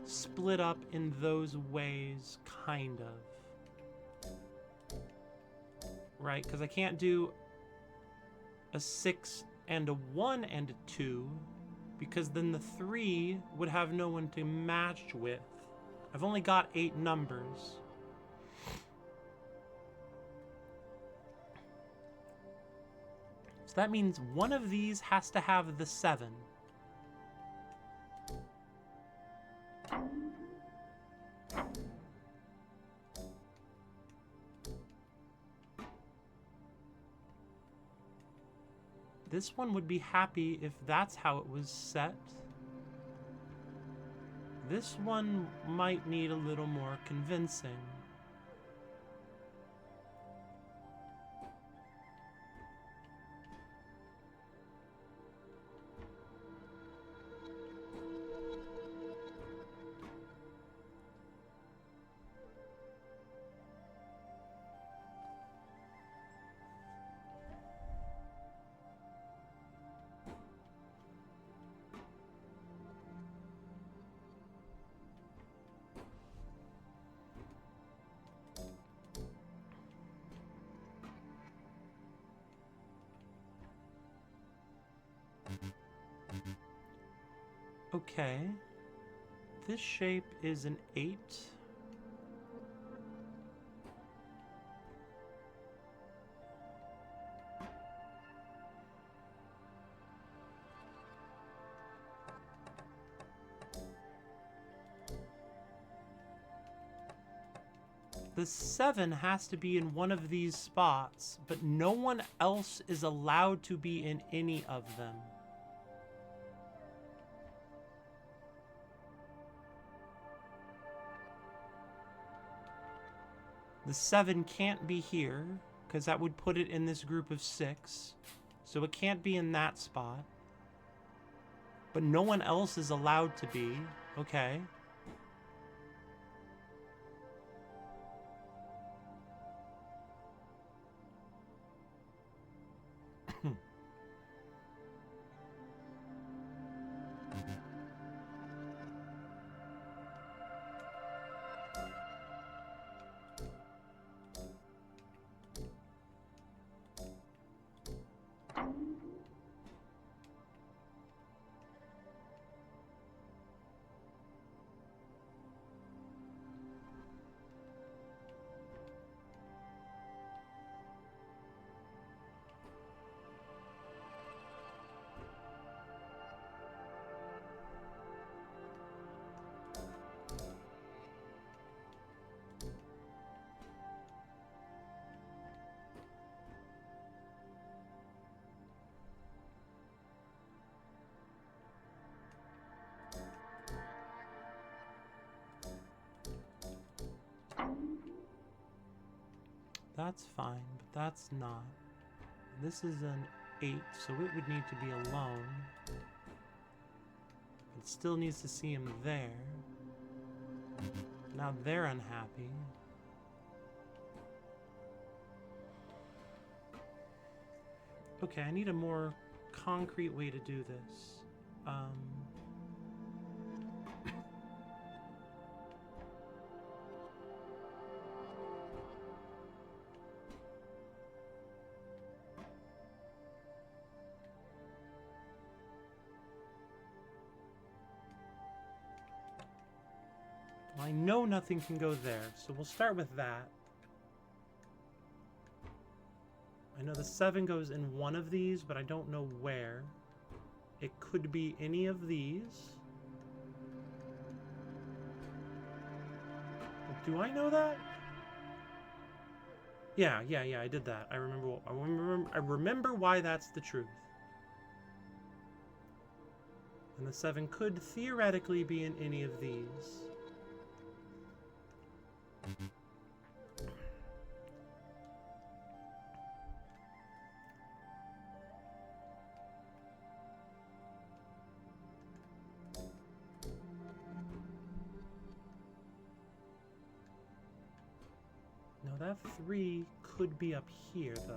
split up in those ways, kind of. Right, because I can't do a 6 and a 1 and a 2, because then the 3 would have no one to match with. I've only got 8 numbers. So that means one of these has to have the 7. This one would be happy if that's how it was set. This one might need a little more convincing. Okay. This shape is an 8. The 7 has to be in one of these spots, but no one else is allowed to be in any of them. The 7 can't be here, because that would put it in this group of 6. So it can't be in that spot. But no one else is allowed to be. Okay. That's fine, but that's not. This is an 8, so it would need to be alone. It still needs to see him there. Now they're unhappy. Okay, I need a more concrete way to do this. I know nothing can go there, so we'll start with that. I know the 7 goes in one of these, but I don't know where. It could be any of these. Do I know that? Yeah, I did that. I remember why that's the truth. And the 7 could theoretically be in any of these. No, that 3 could be up here, though.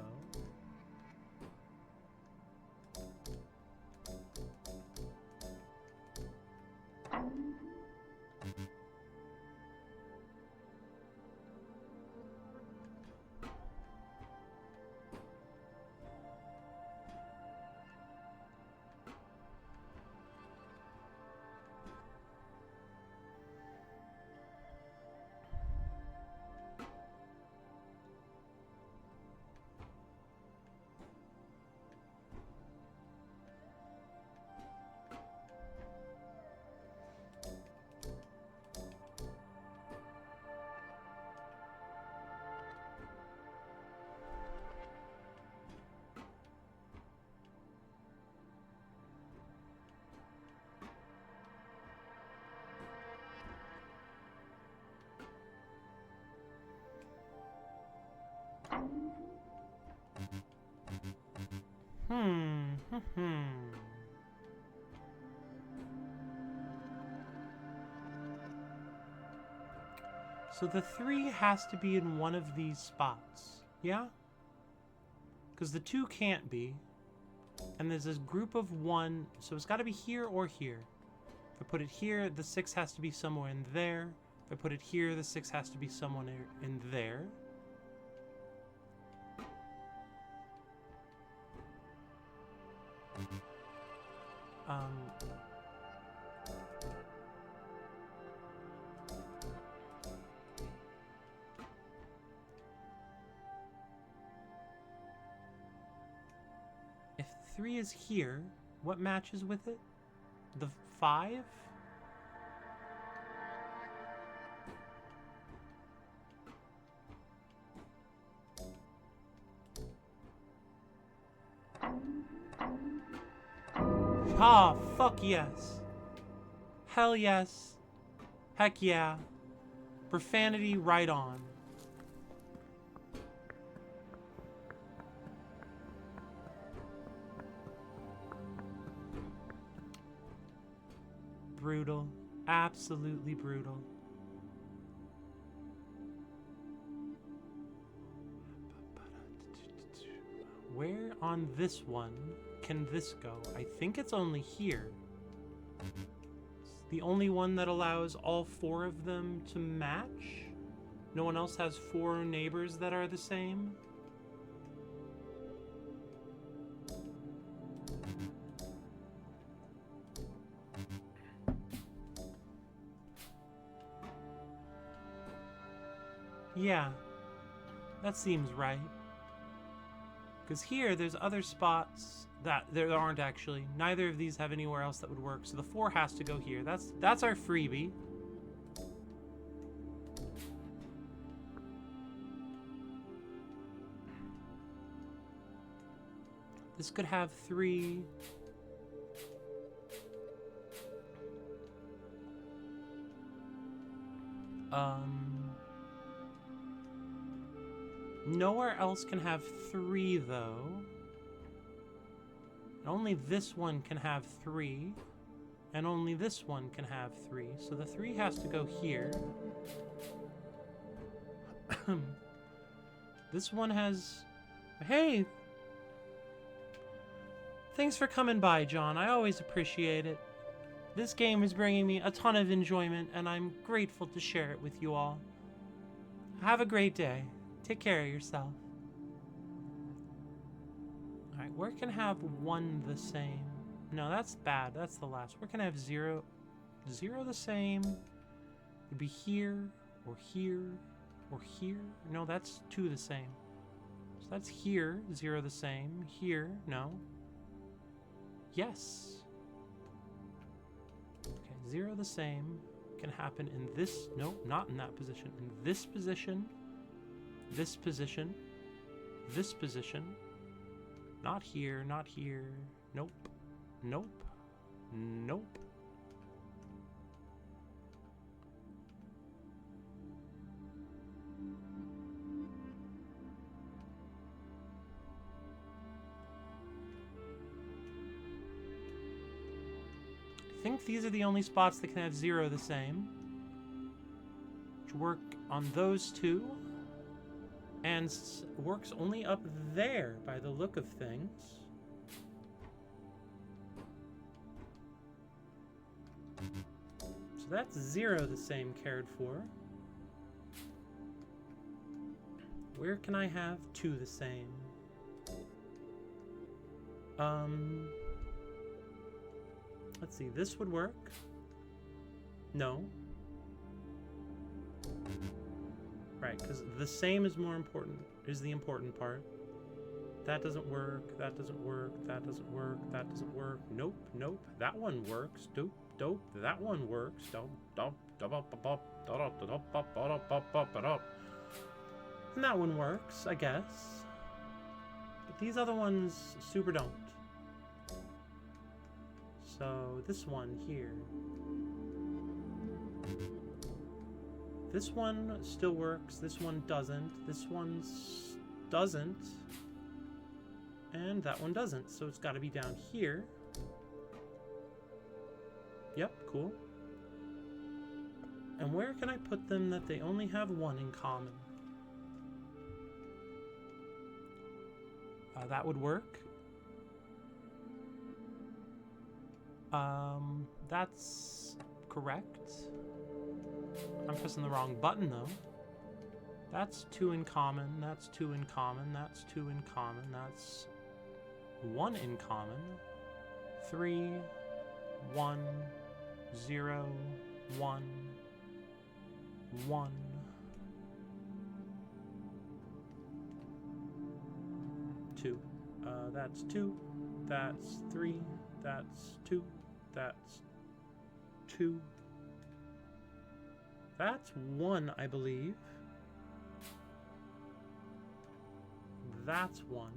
So the 3 has to be in one of these spots, yeah? Because the 2 can't be. And there's this group of 1, so it's got to be here or here. If I put it here, the 6 has to be somewhere in there. If I put it here, the 6 has to be somewhere in there. If 3 is here, what matches with it? The 5? Ah, fuck yes. Hell yes. Heck yeah. Profanity right on. Brutal. Absolutely brutal. Where on this one can this go? I think it's only here. It's the only one that allows all 4 of them to match. No one else has 4 neighbors that are the same. Yeah, that seems right. Because here, there's other spots that there aren't actually. Neither of these have anywhere else that would work, so the 4 has to go here. That's our freebie. This could have 3. Nowhere else can have 3, though. Only this one can have 3. And only this one can have 3. So the 3 has to go here. This one has... Hey! Thanks for coming by, John. I always appreciate it. This game is bringing me a ton of enjoyment, and I'm grateful to share it with you all. Have a great day. Take care of yourself. Alright, where can have 1 the same? No, that's bad. That's the last. Where can I have 0? 0 the same would be here, or here, or here. No, that's 2 the same. So that's here, 0 the same. Here, no. Yes. Okay, 0 the same can happen in this. Nope, not in that position. In this position. This position, this position, not here, not here, nope, nope, nope. I think these are the only spots that can have 0 the same, which work on those 2. And works only up there by the look of things. So that's 0 the same cared for. Where can I have 2 the same? Let's see, this would work. No. Right, because the same is more important, is the important part. That doesn't work, that doesn't work, that doesn't work, that doesn't work. Nope, nope, that one works. Dope, dope, that one works. Dope, dope, and that one works, I guess. But these other ones super don't. So this one here. This one still works, this one doesn't, this one doesn't. And that one doesn't, so it's got to be down here. Yep, cool. And where can I put them that they only have one in common? That would work. That's correct. I'm pressing the wrong button, though. That's 2 in common, that's 2 in common, that's 2 in common, that's 1 in common. 3, 1, 0, 1, 1. Two. That's 2. That's 3. That's 2. That's 2. That's 1, I believe. That's 1.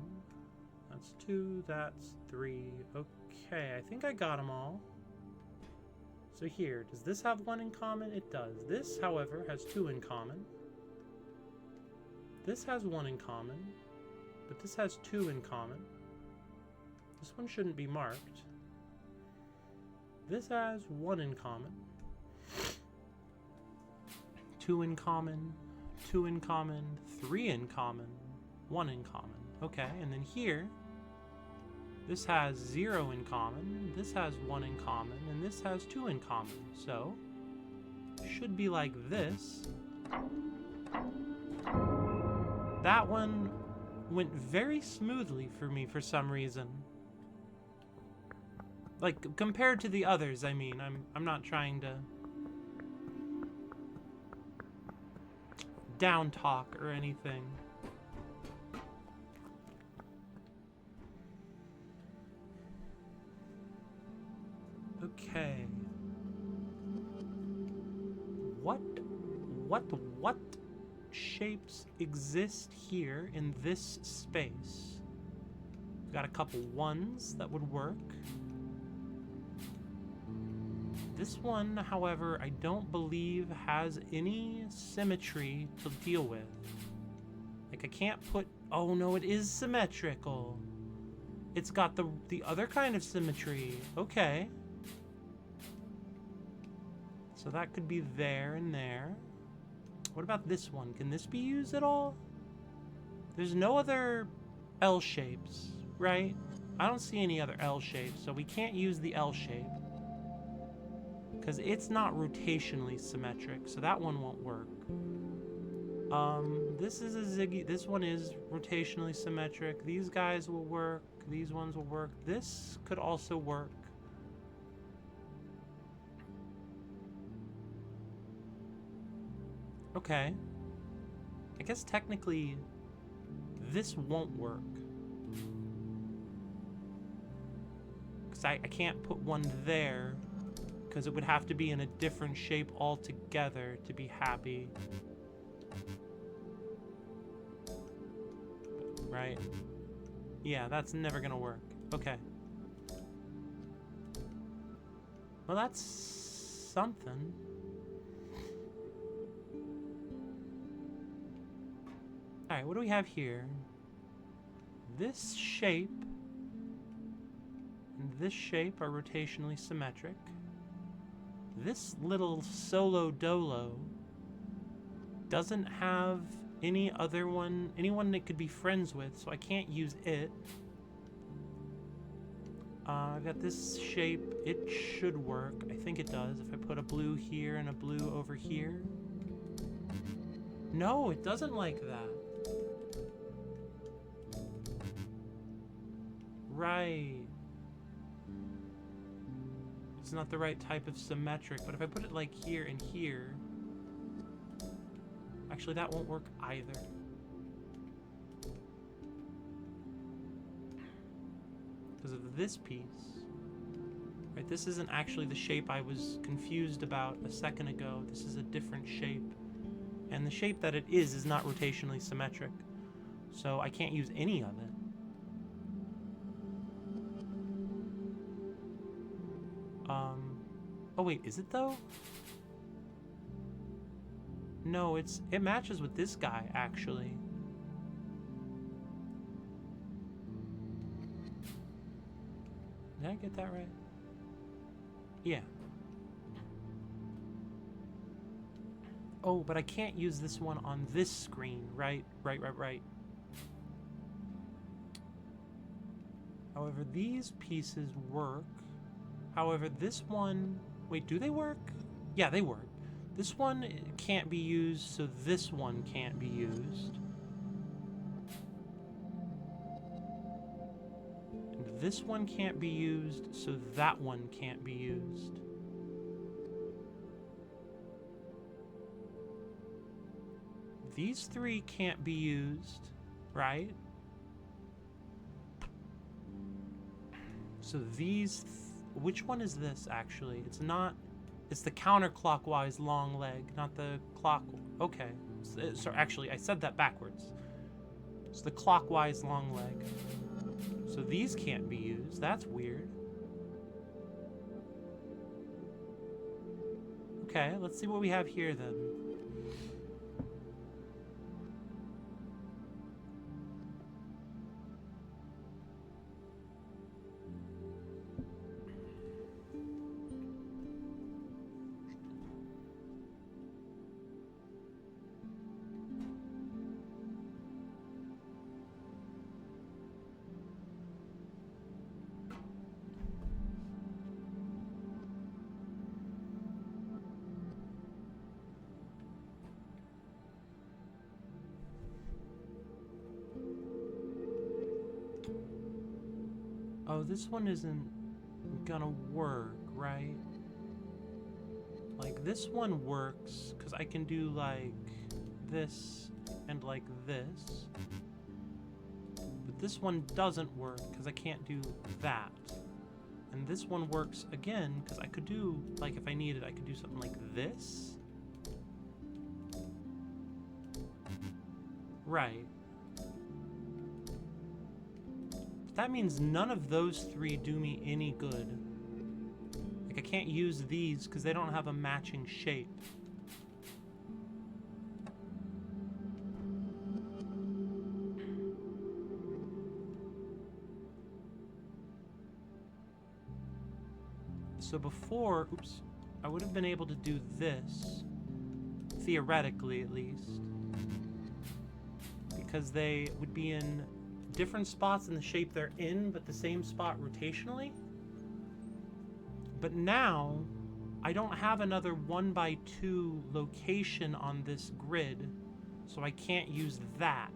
That's 2. That's 3. Okay, I think I got them all. So here, does this have 1 in common? It does. This, however, has 2 in common. This has 1 in common. But this has 2 in common. This one shouldn't be marked. This has 1 in common. 2 in common. 2 in common. 3 in common. 1 in common. Okay, and then here, this has 0 in common, this has 1 in common, and this has 2 in common. So, should be like this. That one went very smoothly for me for some reason. Like, compared to the others, I mean. I'm not trying to down talk or anything. Okay. What shapes exist here in this space? We've got a couple 1s that would work. This one, however, I don't believe has any symmetry to deal with. Like, I can't put... Oh, no, it is symmetrical. It's got the other kind of symmetry. Okay. So that could be there and there. What about this one? Can this be used at all? There's no other L shapes, right? I don't see any other L shapes, so we can't use the L shape. Because it's not rotationally symmetric, so that one won't work. This is a Ziggy. This one is rotationally symmetric. These guys will work. These ones will work. This could also work. Okay. I guess technically this won't work. Because I can't put one there. Because it would have to be in a different shape altogether to be happy. Right? Yeah, that's never gonna work. Okay. Well, that's something. Alright, what do we have here? This shape and this shape are rotationally symmetric. This little solo dolo doesn't have anyone it could be friends with, so I can't use it. I've got this shape. It should work. I think it does. If I put a blue here and a blue over here. No, it doesn't like that. Right. It's not the right type of symmetric, but if I put it like here and here, actually that won't work either. Because of this piece. Right, this isn't actually the shape I was confused about a second ago. This is a different shape. And the shape that it is not rotationally symmetric. So I can't use any of it. Oh wait, is it though? No, it matches with this guy, actually. Did I get that right? Yeah. Oh, but I can't use this one on this screen, right? Right. However, these pieces work. However, this one... Wait, do they work? Yeah, they work. This one can't be used, so this one can't be used. And this one can't be used, so that one can't be used. These three can't be used, right? So these... which one is this, actually? It's not... It's the counterclockwise long leg, not the clock... Okay. So actually, I said that backwards. It's the clockwise long leg. So these can't be used. That's weird. Okay, let's see what we have here, then. Oh, this one isn't gonna work, right? Like, this one works, because I can do, like, this and, like, this. But this one doesn't work, because I can't do that. And this one works, again, because I could do, like, if I needed, I could do something like this. Right. That means none of those three do me any good. Like, I can't use these because they don't have a matching shape. So before, oops, I would have been able to do this, theoretically at least, because they would be in different spots in the shape they're in, but the same spot rotationally. But now, I don't have another 1x2 location on this grid, so I can't use that.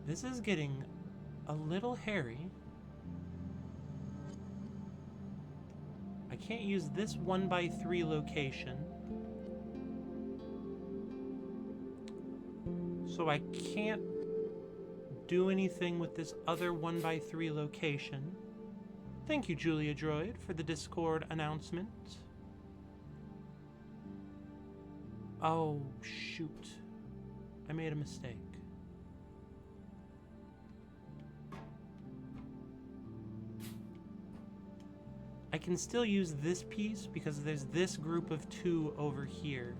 This is getting a little hairy. I can't use this 1x3 location. So I can't do anything with this other 1x3 location. Thank you, Julia Droid, for the Discord announcement. Oh, shoot. I made a mistake. I can still use this piece because there's this group of two over here.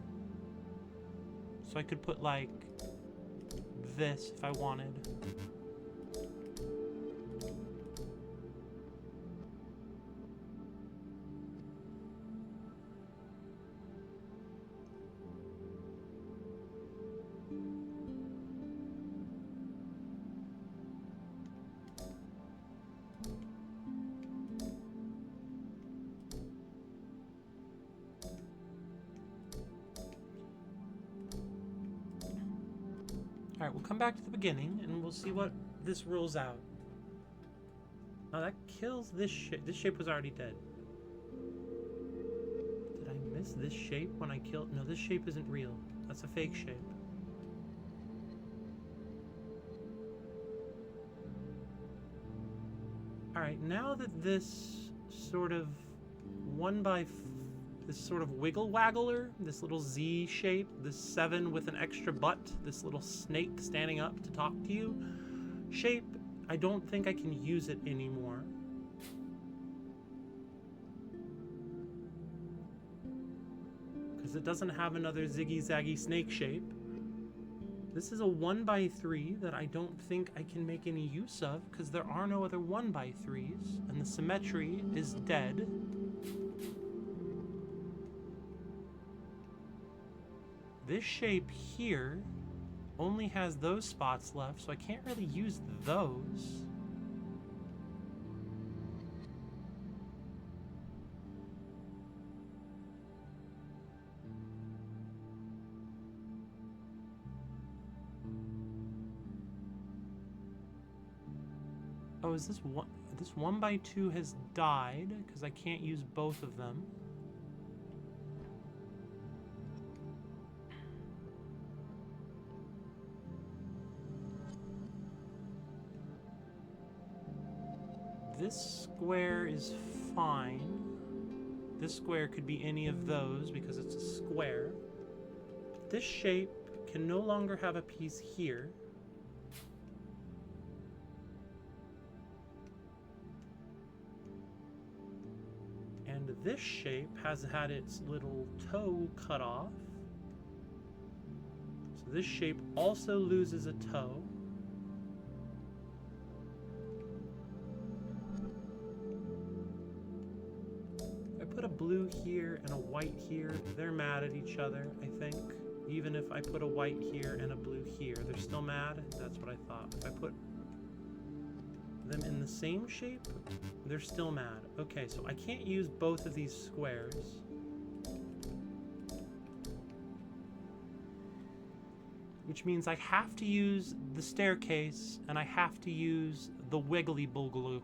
So I could put, like, this if I wanted. Alright, we'll come back to the beginning, and we'll see what this rules out. Oh, that kills this shape. This shape was already dead. Did I miss this shape when I killed? No, this shape isn't real. That's a fake shape. Alright, now that this sort of this sort of wiggle waggler, this little Z shape, this 7 with an extra butt, this little snake standing up to talk to you shape, I don't think I can use it anymore. Because it doesn't have another ziggy zaggy snake shape. This is a 1x3 that I don't think I can make any use of because there are no other 1x3s and the symmetry is dead. This shape here only has those spots left, so I can't really use those. Oh, is this one? This 1x2 has died because I can't use both of them. This square is fine. This square could be any of those because it's a square. But this shape can no longer have a piece here. And this shape has had its little toe cut off. So this shape also loses a toe. Put a blue here and a white here, they're mad at each other, I think. Even if I put a white here and a blue here, they're still mad? That's what I thought. If I put them in the same shape, they're still mad. Okay, so I can't use both of these squares. Which means I have to use the staircase and I have to use the Wiggly Boogaloo.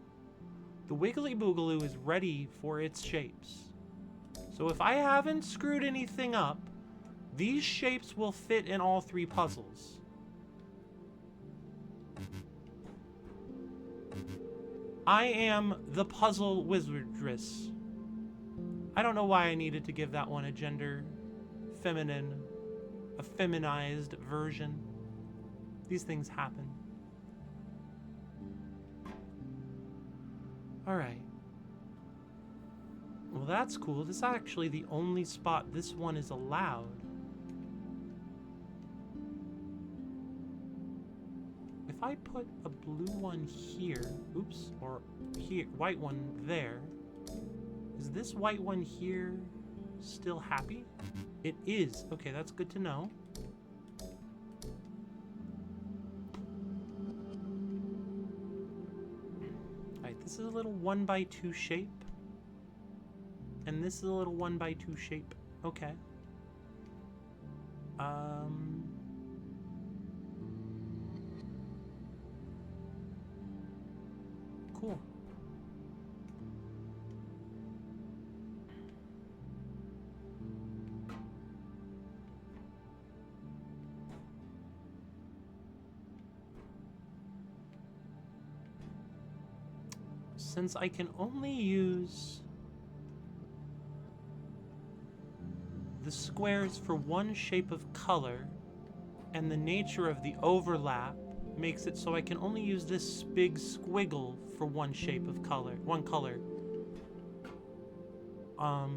The Wiggly Boogaloo is ready for its shapes. So if I haven't screwed anything up, these shapes will fit in all three puzzles. I am the puzzle wizardress. I don't know why I needed to give that one a gender feminine, a feminized version. These things happen. All right. Well, that's cool. This is actually the only spot this one is allowed. If I put a blue one here, oops, or here, white one there, is this white one here still happy? It is. Okay, that's good to know. Alright, this is a little 1x2 shape. And this is a little 1x2 shape. Okay. Cool. Since I can only use the squares for one shape of color, and the nature of the overlap makes it so I can only use this big squiggle for one shape of color, one color. So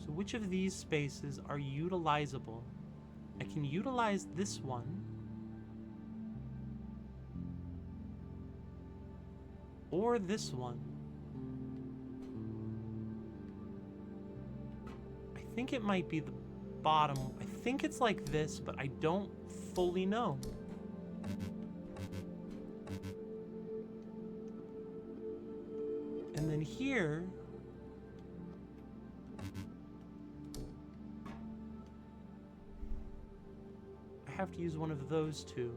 which of these spaces are utilizable? I can utilize this one, or this one. I think it might be the bottom. I think it's like this, but I don't fully know. And then here, I have to use one of those two.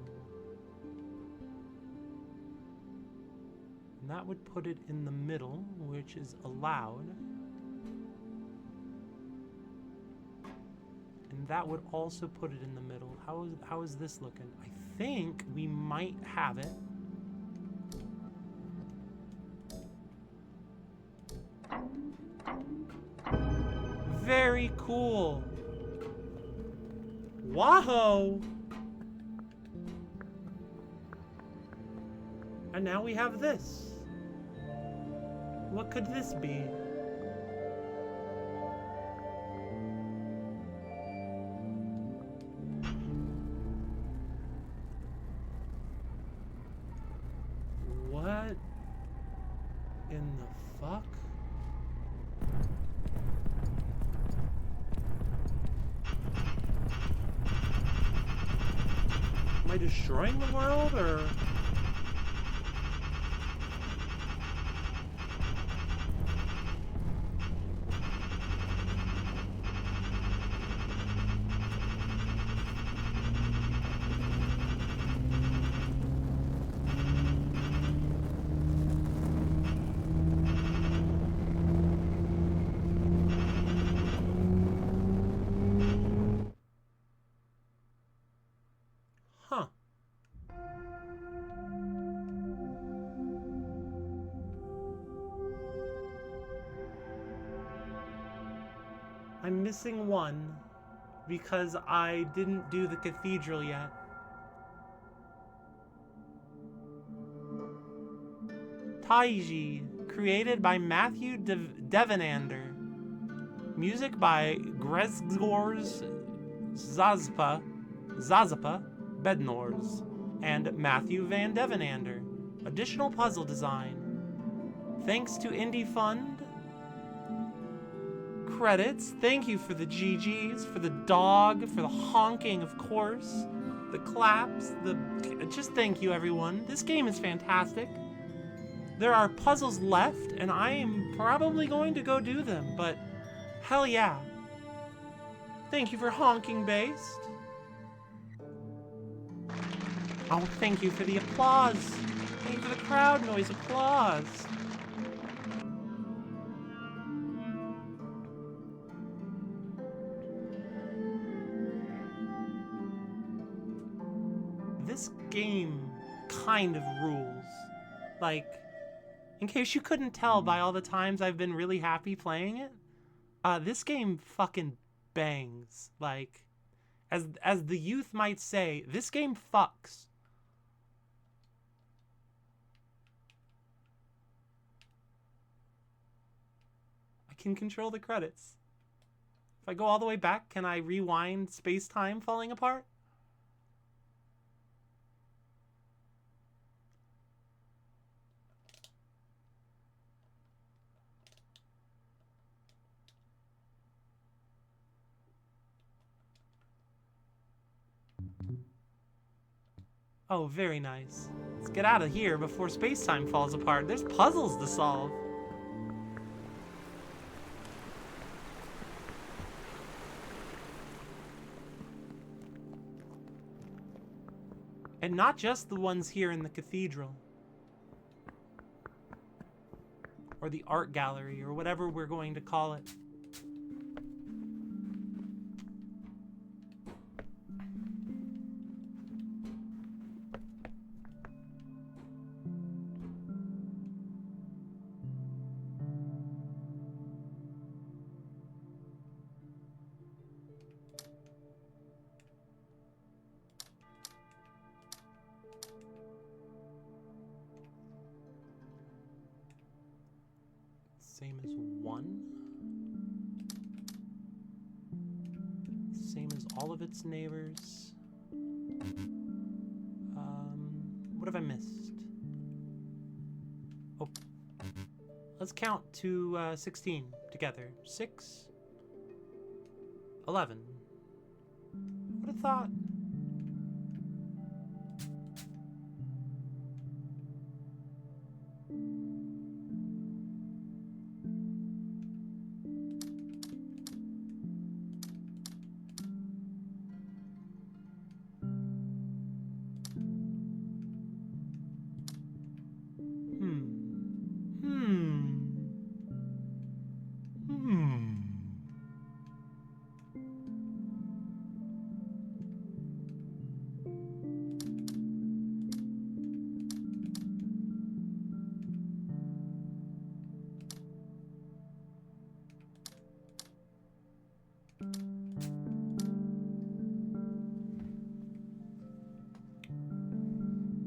And that would put it in the middle, which is allowed. And that would also put it in the middle. How is this looking? I think we might have it. Very cool. Whoa! And now we have this. What could this be? I destroying the world, or? Huh. I'm missing one because I didn't do the cathedral yet. Taiji, created by Matthew Devenander. Music by Grzegorz Zazapa Bednors and Matthew Van Devenander. Additional puzzle design. Thanks to Indie Fund. Credits. Thank you for the GGs, for the dog, for the honking, of course. The claps, just thank you, everyone. This game is fantastic. There are puzzles left, and I am probably going to go do them, but hell yeah. Thank you for honking, Based. Oh, thank you for the applause. Thank you for the crowd noise applause. This game kind of rules. Like, in case you couldn't tell by all the times I've been really happy playing it, this game fucking bangs. Like, as the youth might say, this game fucks. I can control the credits. If I go all the way back, can I rewind space-time falling apart? Oh, very nice. Let's get out of here before space-time falls apart. There's puzzles to solve. And not just the ones here in the cathedral. Or the art gallery, or whatever we're going to call it. Same as 1. Same as all of its neighbors. What have I missed? Oh. Let's count to 16 together. 6. 11. Would have thought.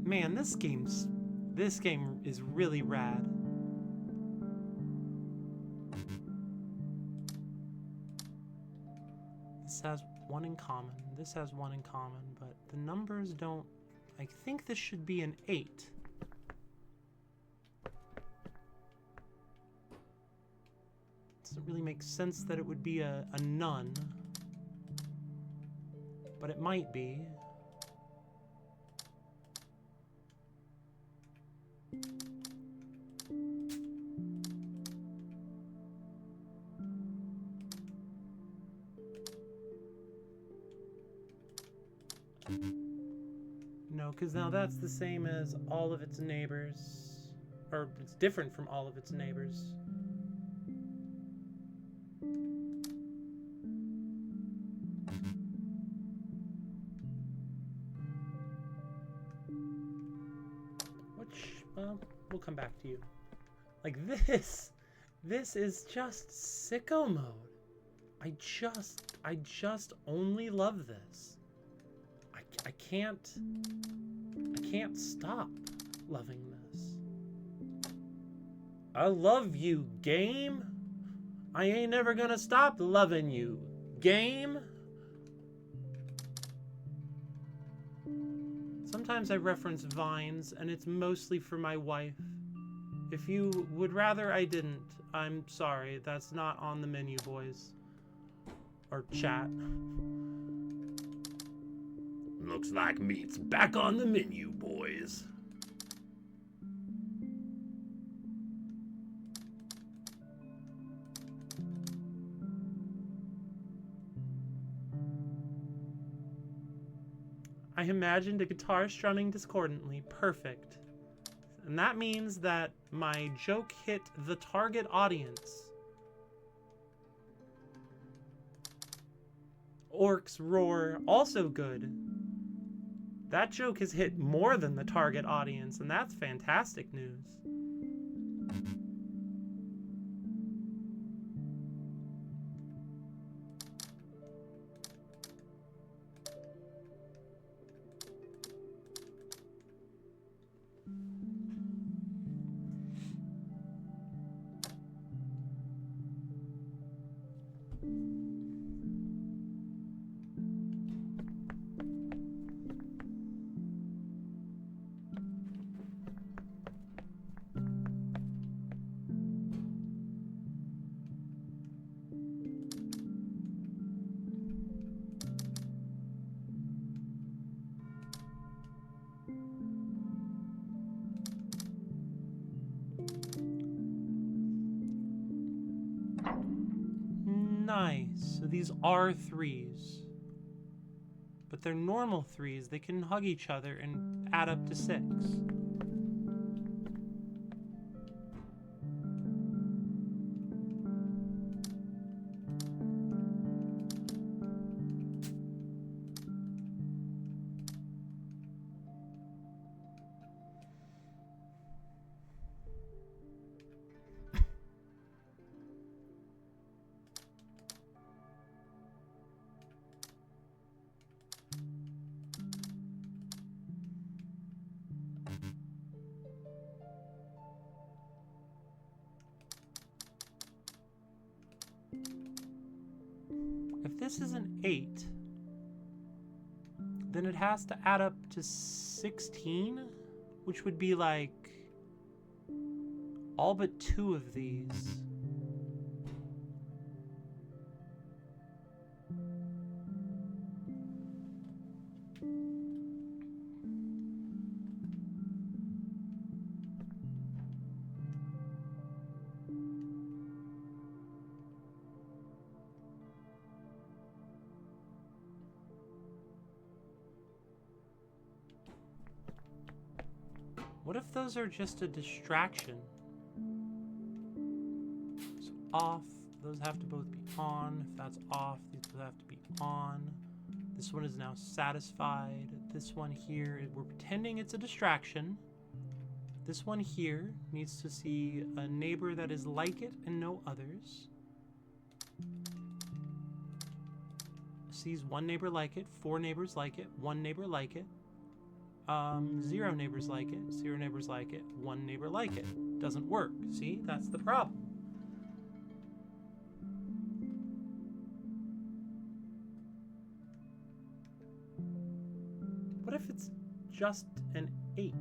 Man, this game is really rad. This has one in common. This has one in common, but the numbers don't. I think this should be an 8. Doesn't really make sense that it would be a none, but it might be. No, because now that's the same as all of its neighbors. Or it's different from all of its neighbors. Which, well, we'll come back to you. Like this is just sicko mode. I just only love this. I can't stop loving this. I love you, game. I ain't never gonna stop loving you, game. Sometimes I reference Vines, and it's mostly for my wife. If you would rather I didn't, I'm sorry. That's not on the menu, boys. Or chat. Looks like meat's back on the menu, boys. I imagined a guitar strumming discordantly. Perfect. And that means that my joke hit the target audience. Orcs roar, also good. That joke has hit more than the target audience, and that's fantastic news. Nice. So these are threes. But they're normal threes. They can hug each other and add up to 6. If this is an 8, then it has to add up to 16, which would be like all but 2 of these. What if those are just a distraction? So off, those have to both be on. If that's off, these both have to be on. This one is now satisfied. This one here, we're pretending it's a distraction. This one here needs to see a neighbor that is like it and no others. Sees one neighbor like it, 4 neighbors like it, 1 neighbor like it. 0 neighbors like it, 0 neighbors like it, 1 neighbor like it. Doesn't work. See, that's the problem. What if it's just an 8?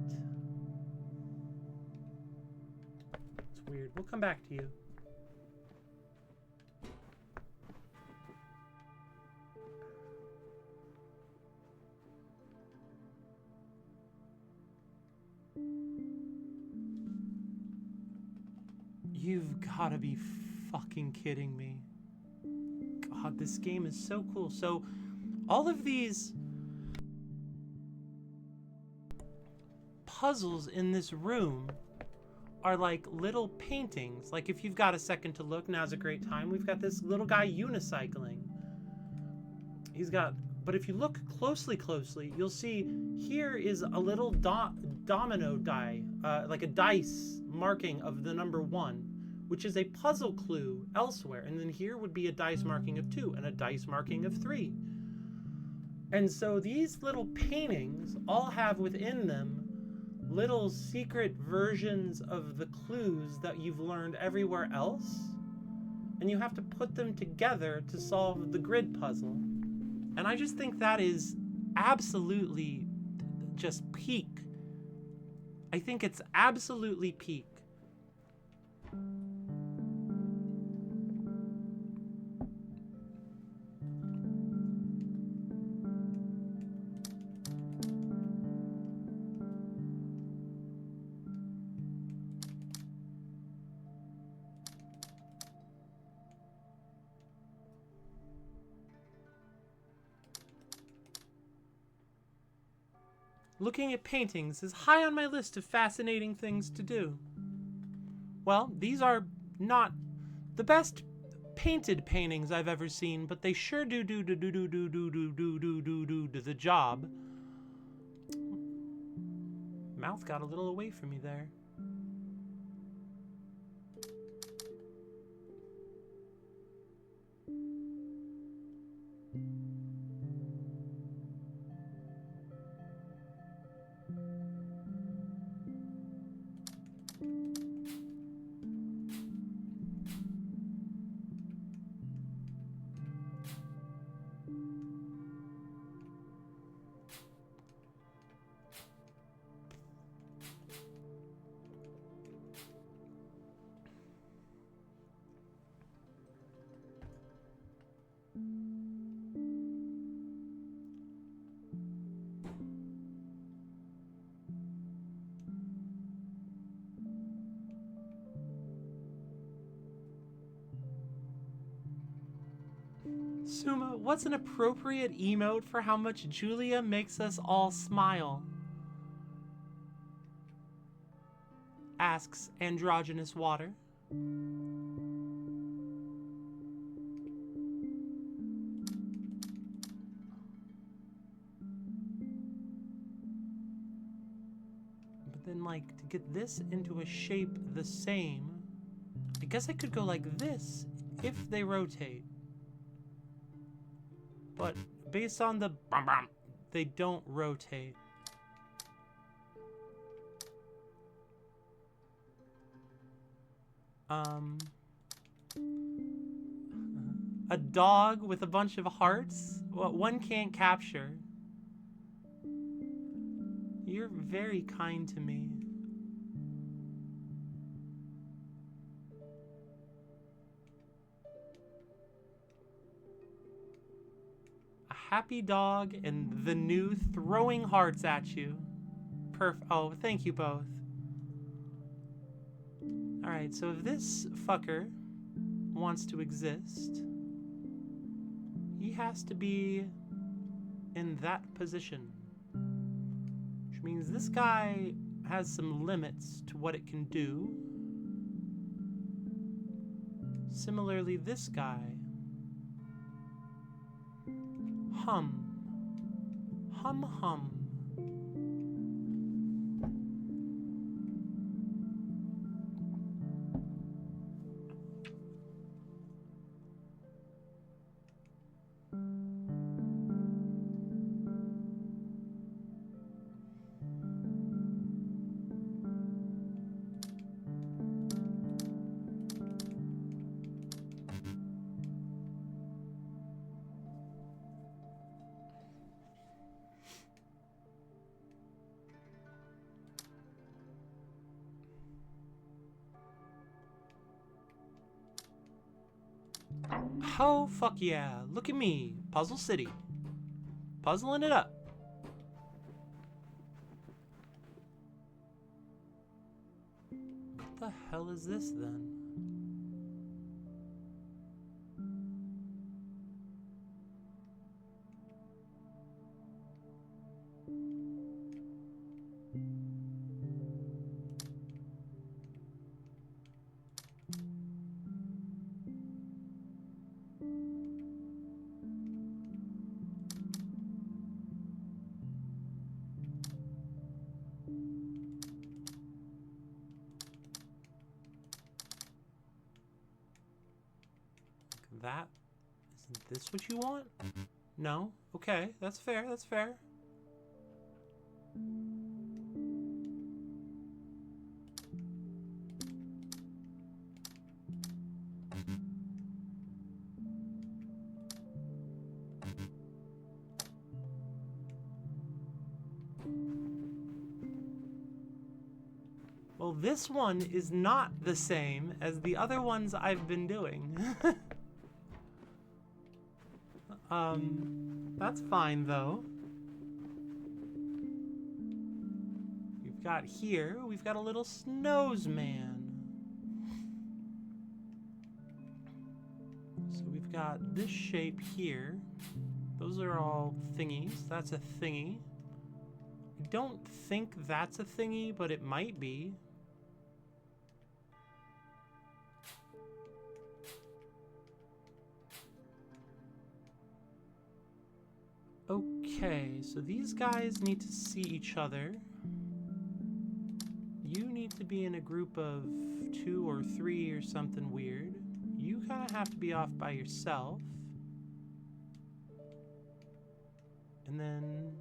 It's weird. We'll come back to you. You've gotta be fucking kidding me. God, this game is so cool. So, all of these puzzles in this room are like little paintings. Like, if you've got a second to look, now's a great time. We've got this little guy unicycling. But if you look closely, you'll see here is a little domino die, like a dice marking of the number 1, which is a puzzle clue elsewhere. And then here would be a dice marking of 2 and a dice marking of 3. And so these little paintings all have within them little secret versions of the clues that you've learned everywhere else. And you have to put them together to solve the grid puzzle. And I just think that is absolutely just peak. I think it's absolutely peak. Looking at paintings is high on my list of fascinating things to do. Well, these are not the best painted paintings I've ever seen, but they sure do the job. Mouth got a little away from me there. Suma, what's an appropriate emote for how much Julia makes us all smile? Asks Androgynous Water. But then, like, to get this into a shape the same, I guess I could go like this if they rotate. But based on the they don't rotate. A dog with a bunch of hearts? What one can't capture. You're very kind to me. Happy dog and the new throwing hearts at you. Oh, thank you both. Alright, so if this fucker wants to exist, he has to be in that position. Which means this guy has some limits to what it can do. Similarly, this guy. Hum. Hum hum. Oh, fuck yeah. Look at me. Puzzle City. Puzzling it up. What the hell is this then? that... Isn't this what you want? No? Okay, that's fair, that's fair. Well, this one is not the same as the other ones I've been doing. That's fine though. We've got here, we've got a little snowsman. So we've got this shape here. Those are all thingies. That's a thingy. I don't think that's a thingy, but it might be. Okay, so these guys need to see each other. You need to be in a group of 2 or 3 or something weird. You kind of have to be off by yourself. And then...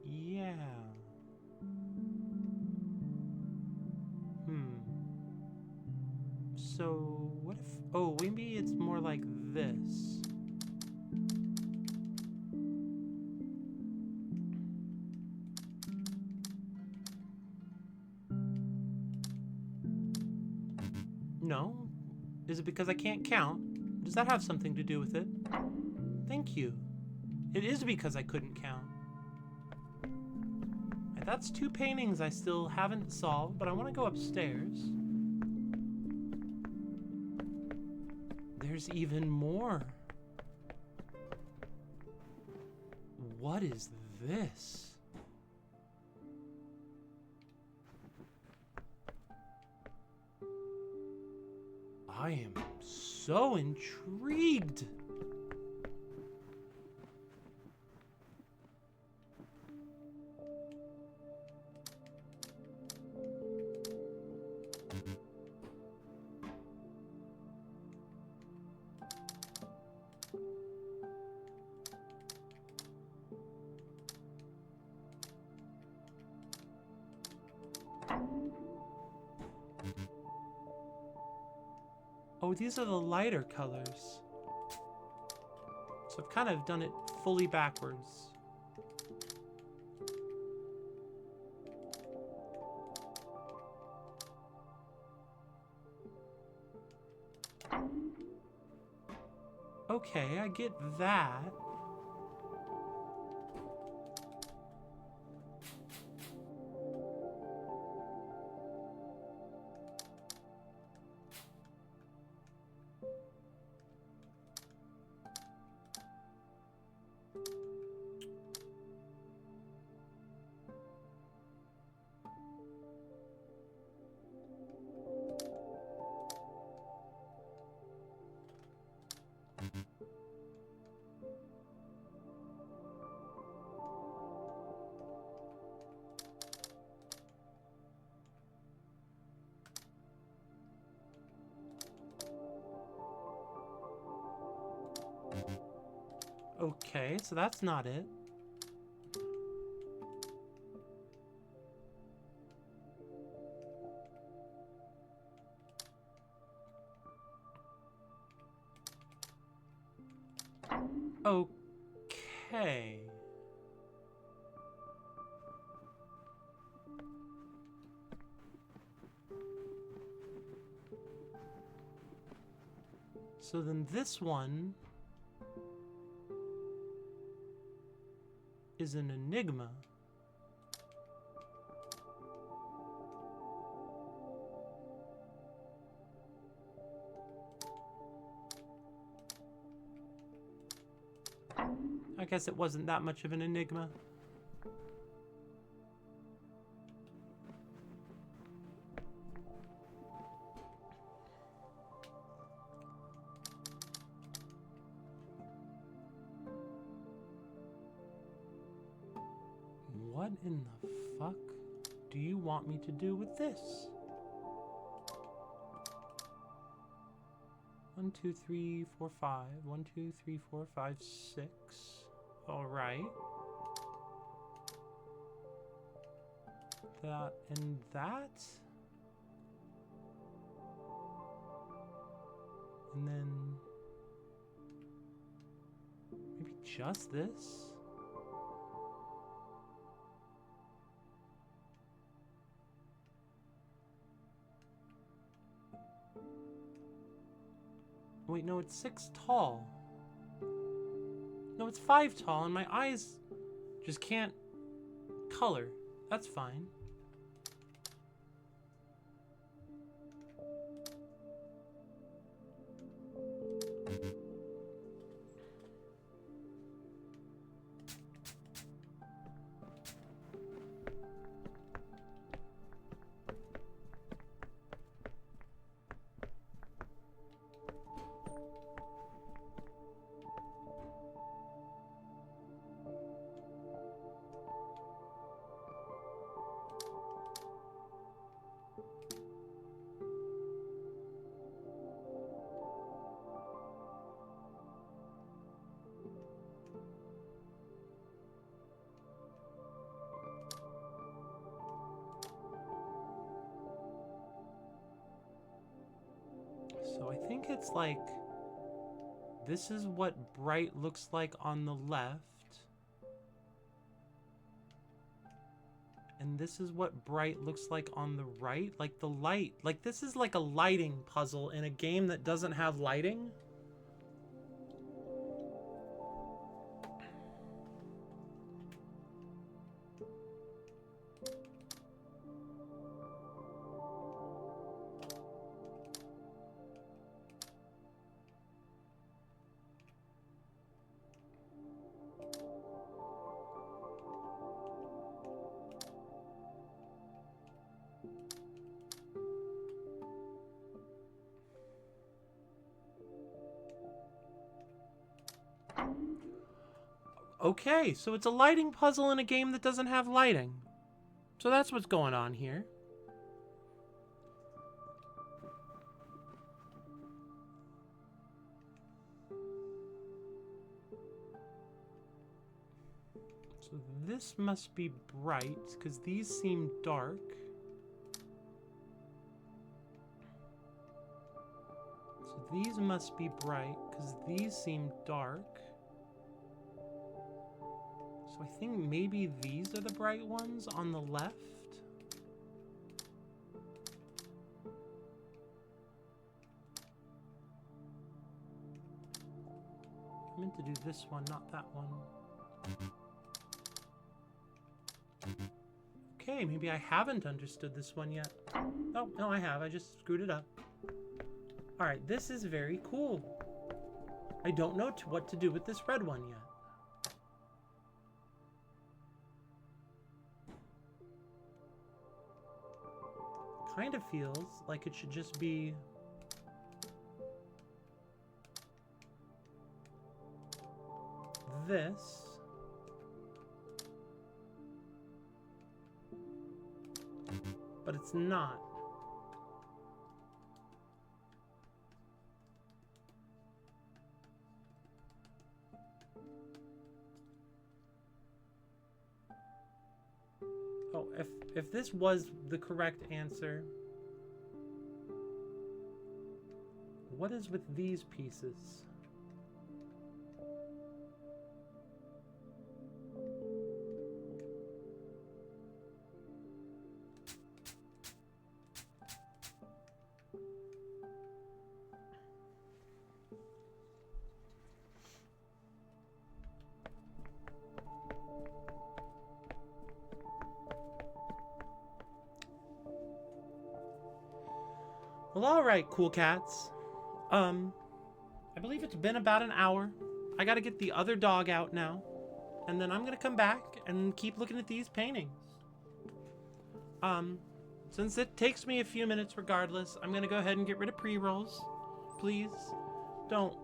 yeah. So, what if... oh, maybe it's more like this. No. Is it because I can't count? Does that have something to do with it? Thank you. It is because I couldn't count. And that's 2 paintings I still haven't solved, but I want to go upstairs. There's even more. What is this? I am so intrigued. Oh, these are the lighter colors. So I've kind of done it fully backwards. Okay, I get that. Okay, so that's not it. Okay. So then this one is an enigma. I guess it wasn't that much of an enigma. What in the fuck do you want me to do with this? 1, 2, 3, 4, 5. 1, 2, 3, 4, 5, 6. All right. That and that. And then maybe just this. Wait, no, it's 6 tall. No, it's 5 tall, and my eyes just can't color. That's fine. So I think it's like, this is what bright looks like on the left. And this is what bright looks like on the right. Like the light, like this is like a lighting puzzle in a game that doesn't have lighting. Okay, so it's a lighting puzzle in a game that doesn't have lighting. So that's what's going on here. So this must be bright, because these seem dark. So these must be bright, because these seem dark. So I think maybe these are the bright ones on the left. I meant to do this one, not that one. Okay, maybe I haven't understood this one yet. Oh, no, I have. I just screwed it up. Alright, this is very cool. I don't know what to do with this red one yet. Kind of feels like it should just be this. But it's not. Oh, if this was the correct answer, what is with these pieces? Well, alright, cool cats. I believe it's been about an hour. I gotta get the other dog out now. And then I'm gonna come back and keep looking at these paintings. Since it takes me a few minutes regardless, I'm gonna go ahead and get rid of pre-rolls. Please. Don't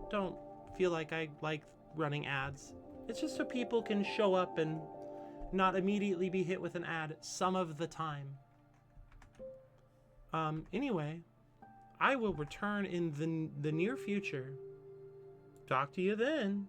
feel like I like running ads. It's just so people can show up and not immediately be hit with an ad some of the time. Anyway, I will return in the near future. Talk to you then.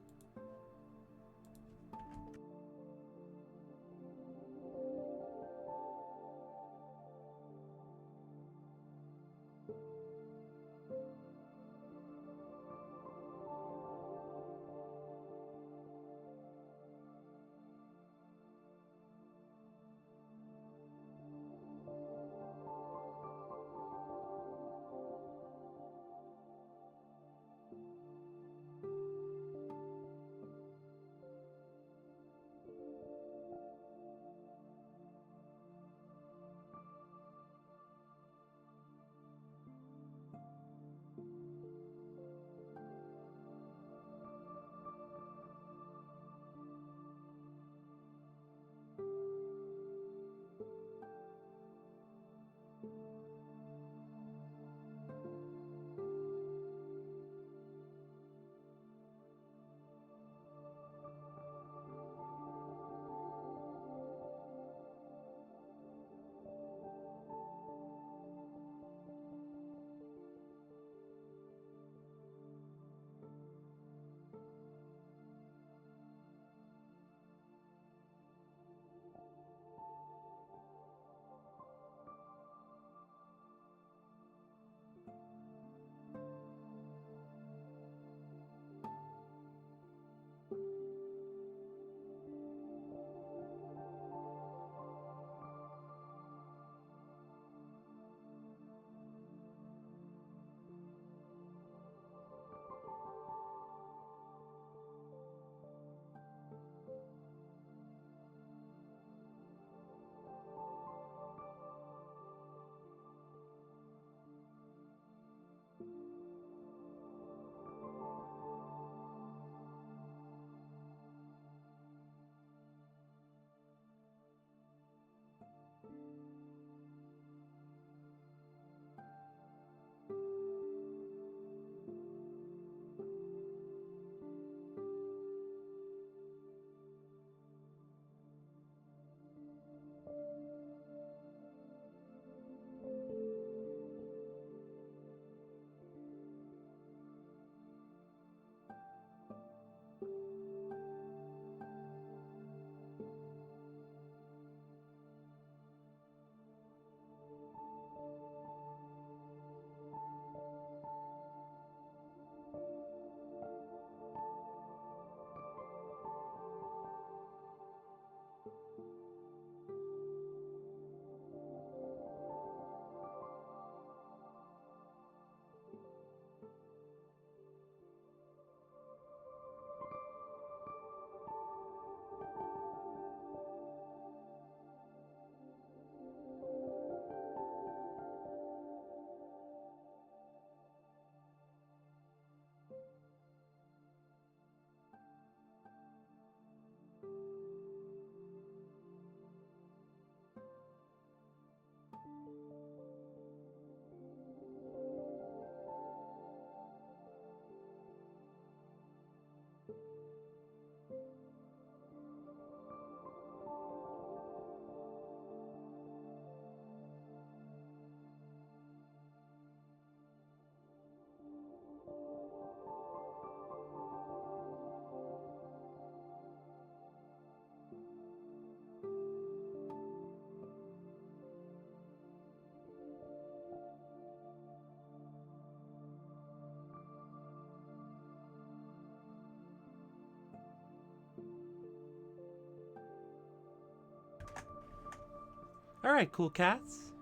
Alright, cool cats.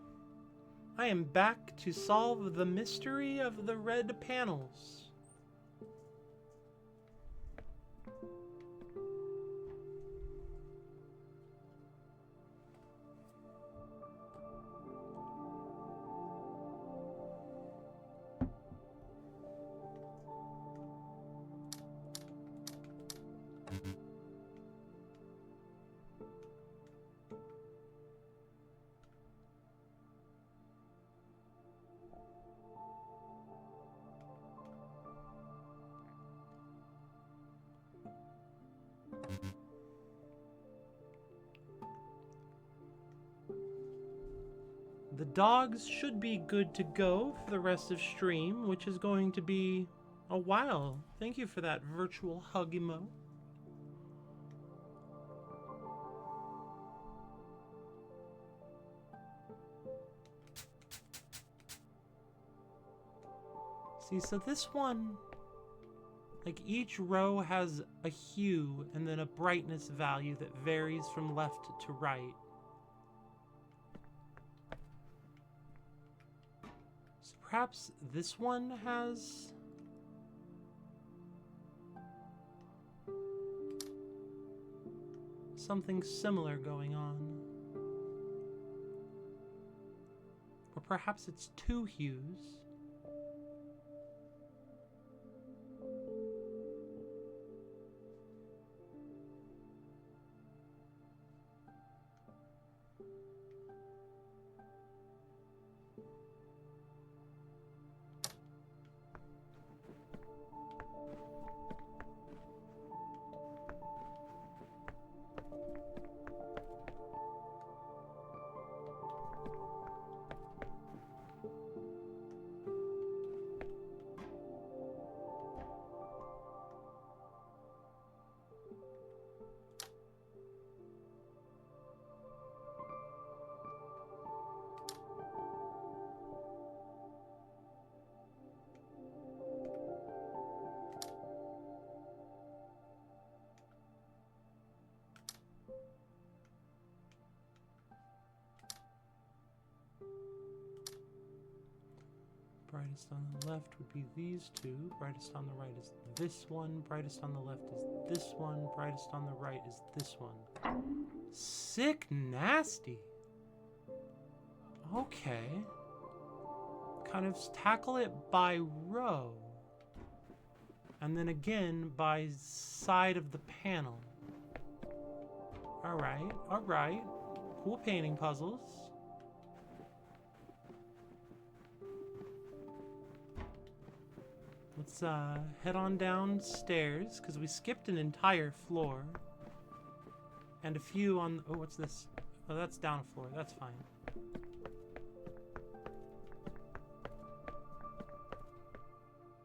I am back to solve the mystery of the red panels. the dogs should be good to go for the rest of stream, which is going to be a while. Thank you for that virtual hug emo. See, so this one, like each row has a hue and then a brightness value that varies from left to right. So perhaps this one has something similar going on. Or perhaps it's two hues. Brightest on the left would be these two. Brightest on the right is this one. Brightest on the left is this one. Brightest on the right is this one. Sick nasty. Okay. Kind of tackle it by row. And then again by side of the panel. Alright, alright. Cool painting puzzles. Let's head on downstairs, because we skipped an entire floor. And a few on... Oh, what's this? Oh, that's down a floor. That's fine.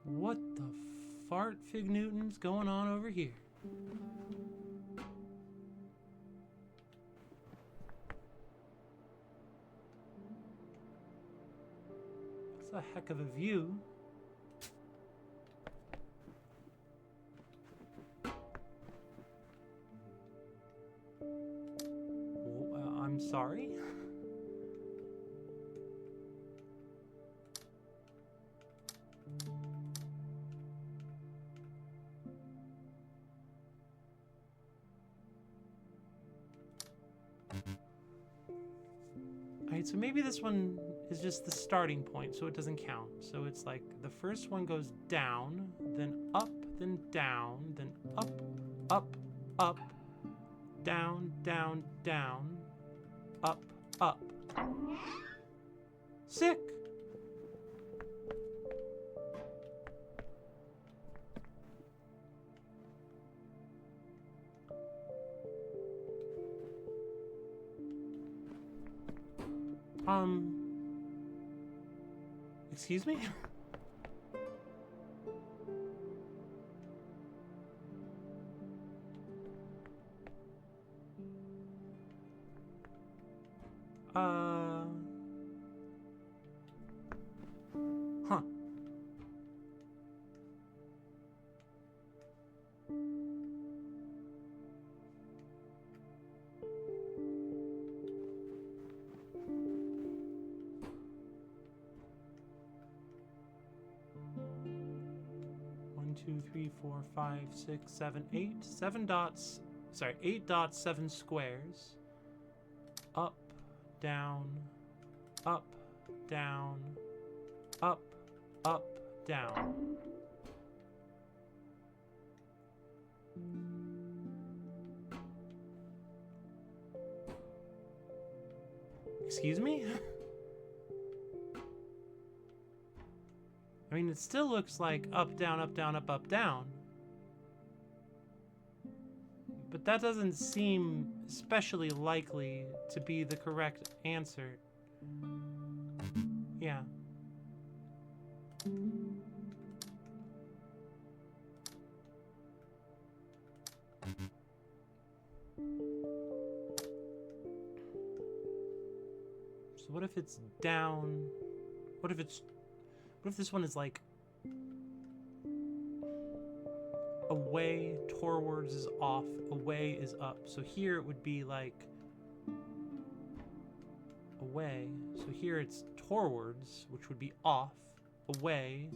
What the fart Fig Newton's going on over here? That's a heck of a view. I'm sorry? Alright, so maybe this one is just the starting point, so it doesn't count. So it's like the first one goes down, then up, then down, then up, up, up, down, down, down, up, up. Sick! Excuse me? Huh. One, two, three, four, five, six, seven, eight. 7 dots. Sorry, 8 dots, 7 squares. Up, down, up, down, up, up, down. Excuse me? I mean, it still looks like up, down, up, down, up, up, down. But that doesn't seem especially likely to be the correct answer. Yeah. So what if it's down? What if this one is like away, towards is off, away is up. So here it would be like away. So here it's towards, which would be off, away,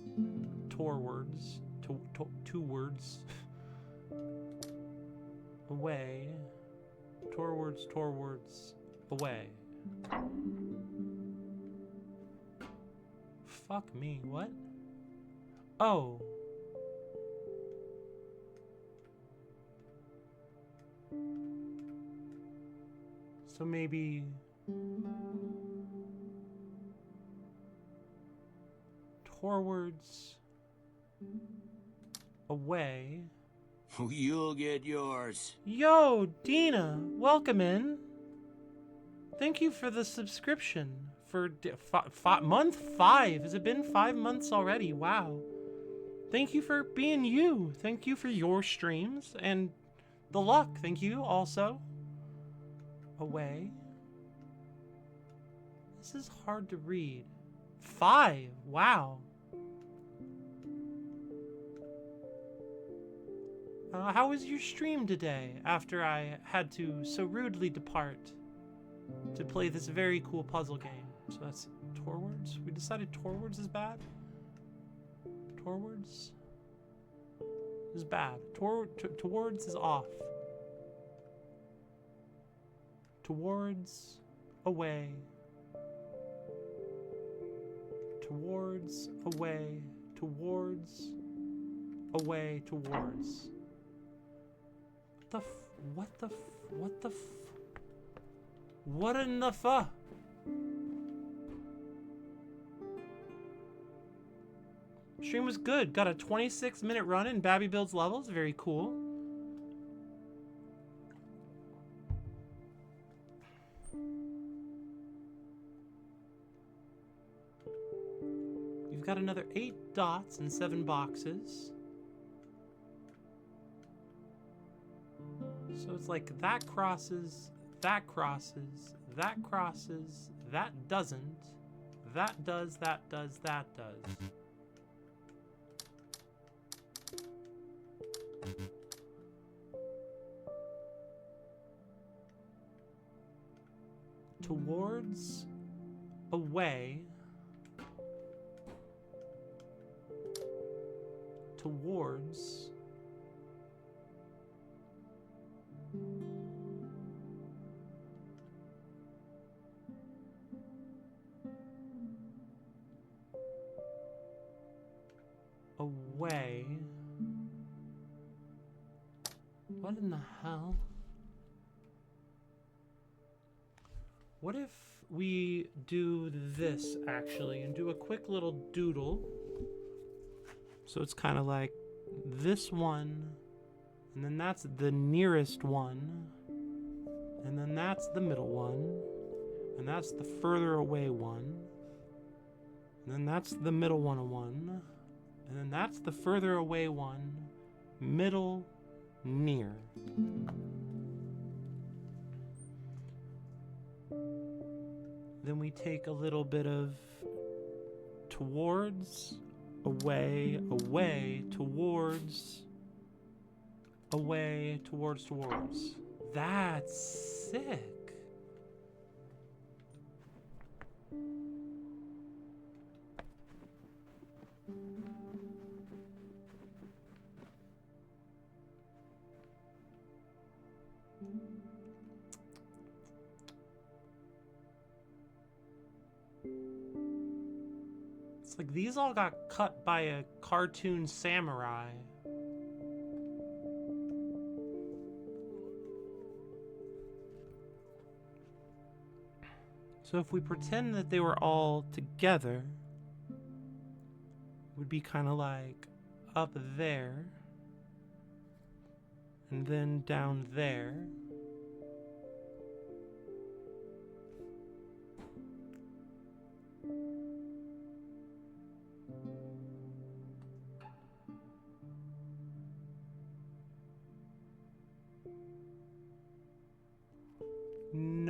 towards, towards, away, towards, away. Fuck me, what? Oh. So maybe towards, away. You'll get yours. Yo, Dina, welcome in. Thank you for the subscription for month 5. Has it been 5 months already? Wow. Thank you for being you. Thank you for your streams and the luck. Thank you also. Away. This is hard to read. 5. Wow. How was your stream today after I had to so rudely depart to play this very cool puzzle game? So that's towards. We decided towards is bad. Towards is bad. Towards is off. Towards, away. Towards, away. Towards, away. Towards. What in the fuck? Stream was good. Got a 26-minute run in Babby Builds levels. Very cool. You've got another 8 dots and 7 boxes. So it's like that crosses, that crosses, that crosses, that doesn't, that does, that does, that does. Towards, away, towards, away. What in the hell? What if we do this actually and do a quick little doodle? So it's kind of like this one, and then that's the nearest one, and then that's the middle one, and that's the further away one, and then that's the middle one, and then that's the further away one, middle, near. Then we take a little bit of towards, away, away, towards, away, towards. That's sick. It's like these all got cut by a cartoon samurai. So if we pretend that they were all together, it would be kind of like up there, and then down there.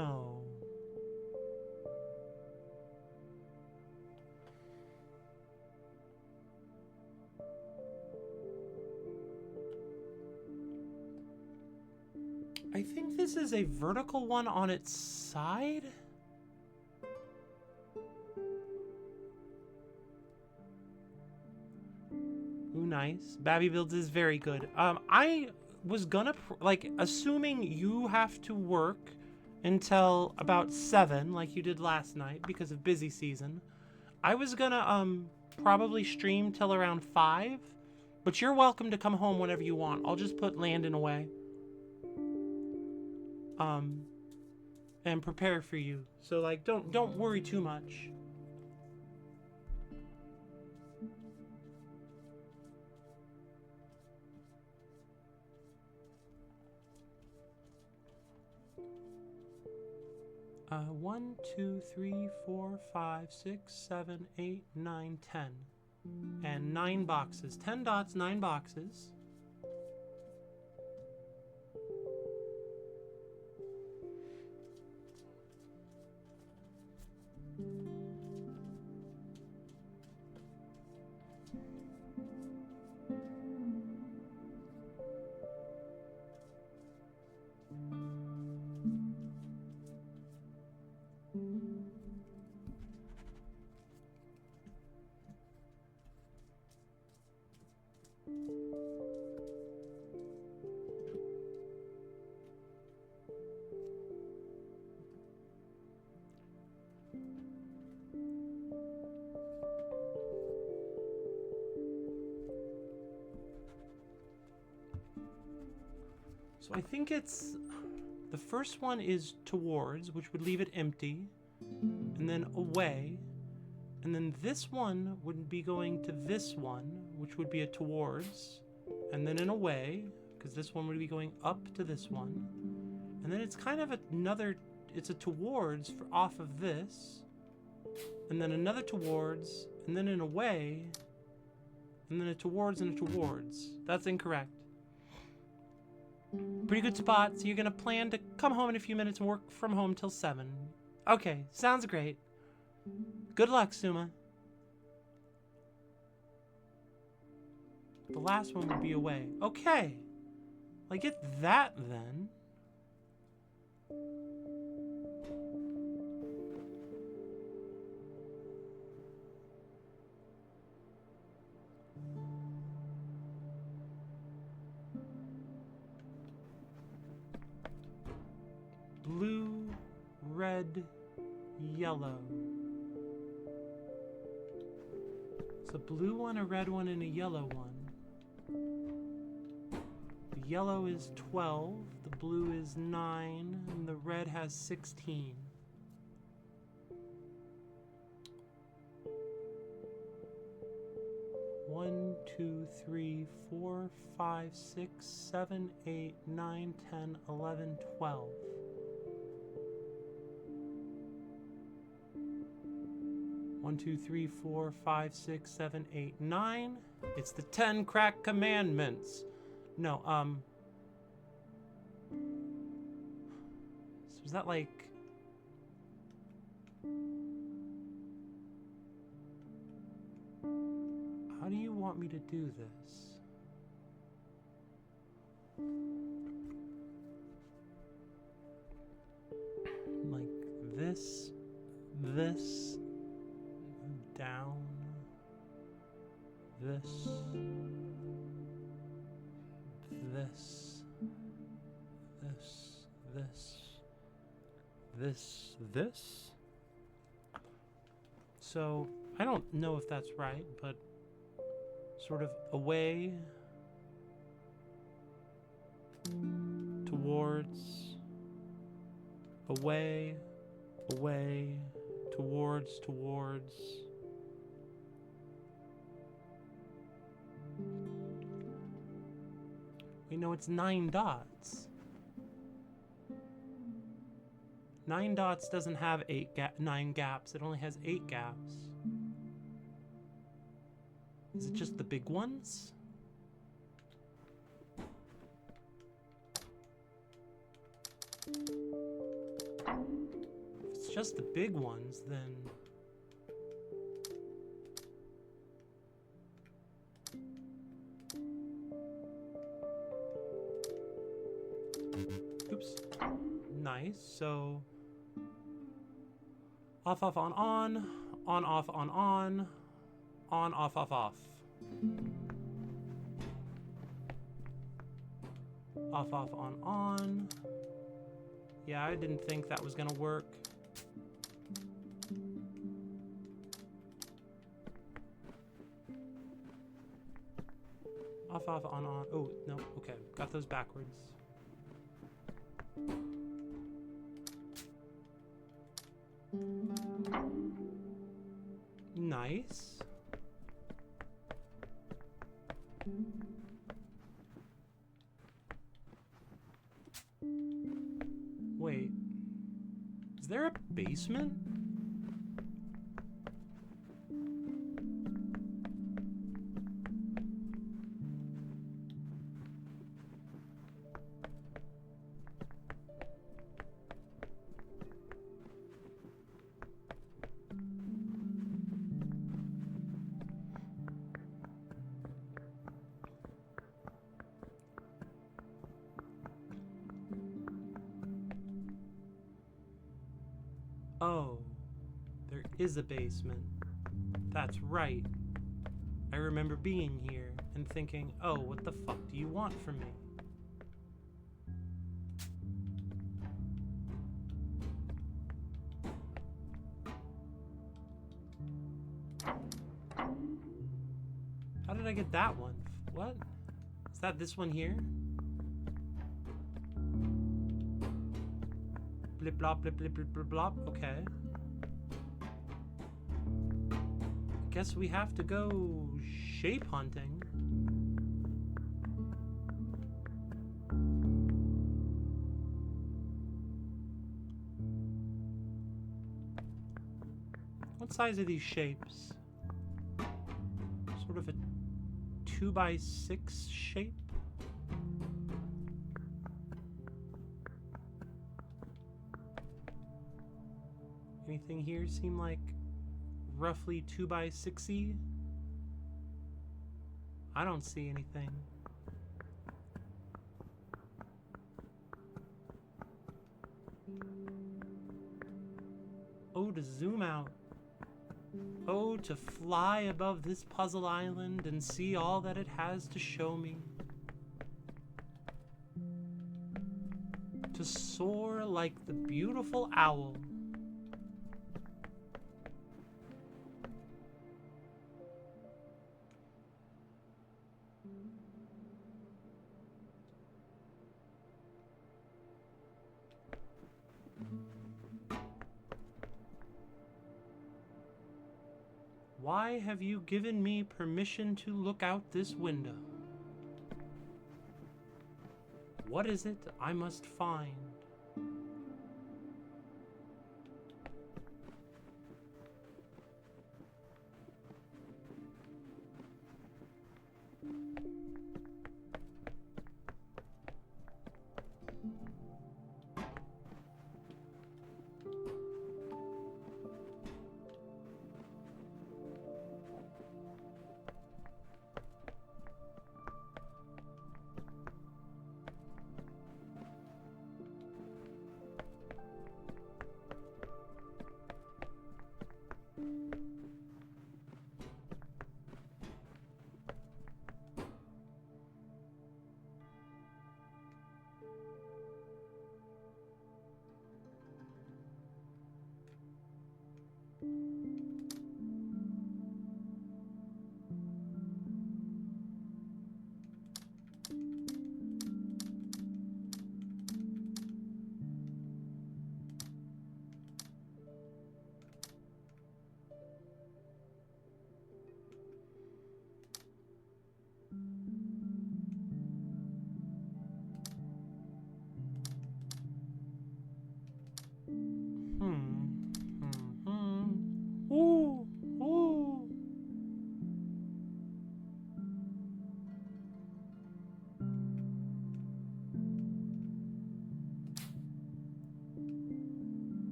no. I think this is a vertical one on its side. Ooh, nice. Babby Builds is very good. I was gonna, like, assuming you have to work until about 7, like you did last night, because of busy season. I was gonna, probably stream till around 5, but you're welcome to come home whenever you want. I'll just put Landon away. And prepare for you. So, like, don't worry too much. One, 2, 3, 4, 5, 6, 7, 8, 9, 10. And 9 boxes. 10 dots, 9 boxes. So I think it's, the first one is towards, which would leave it empty, and then away, and then this one would be going to this one, which would be a towards, and then an away, because this one would be going up to this one, and then it's kind of another, it's a towards for off of this, and then another towards, and then an away, and then a towards and a towards. That's incorrect. Pretty good spot, so you're gonna plan to come home in a few minutes and work from home till 7. Okay, sounds great. Good luck, Suma. The last one would be away. Okay. I get that then. Blue, red, yellow. It's a blue one, a red one, and a yellow one. The yellow is 12, the blue is 9, and the red has 16. One, 2, 3, 4, 5, 6, 7, 8, 9, 10, 11, 12. One, 2, 3, 4, 5, 6, 7, 8, 9. It's the 10 crack commandments. No, so is that like... How do you want me to do this? Like this, down, this, this. So, I don't know if that's right, but sort of away, towards, away, towards. We know it's 9 dots. 9 dots doesn't have 9 gaps. It only has 8 gaps. Is it just the big ones? just the big ones, then... Oops. Nice, so... Off, off, on, off, on, off, off. Off, off, on. Yeah, I didn't think that was gonna work. Off, off, on. Oh, no, okay. Got those backwards. Nice. Wait. Is there a basement? Oh, there is a basement. That's right. I remember being here and thinking, oh, what the fuck do you want from me? How did I get that one? What? Is that this one here? Blip blop blip blip blip blip blop. Okay. Guess we have to go shape hunting. What size are these shapes? Sort of a 2x6 shape? Anything here seem like roughly 2x6y? I don't see anything. Oh, to zoom out. Oh, to fly above this puzzle island and see all that it has to show me. To soar like the beautiful owl. Why have you given me permission to look out this window? What is it I must find?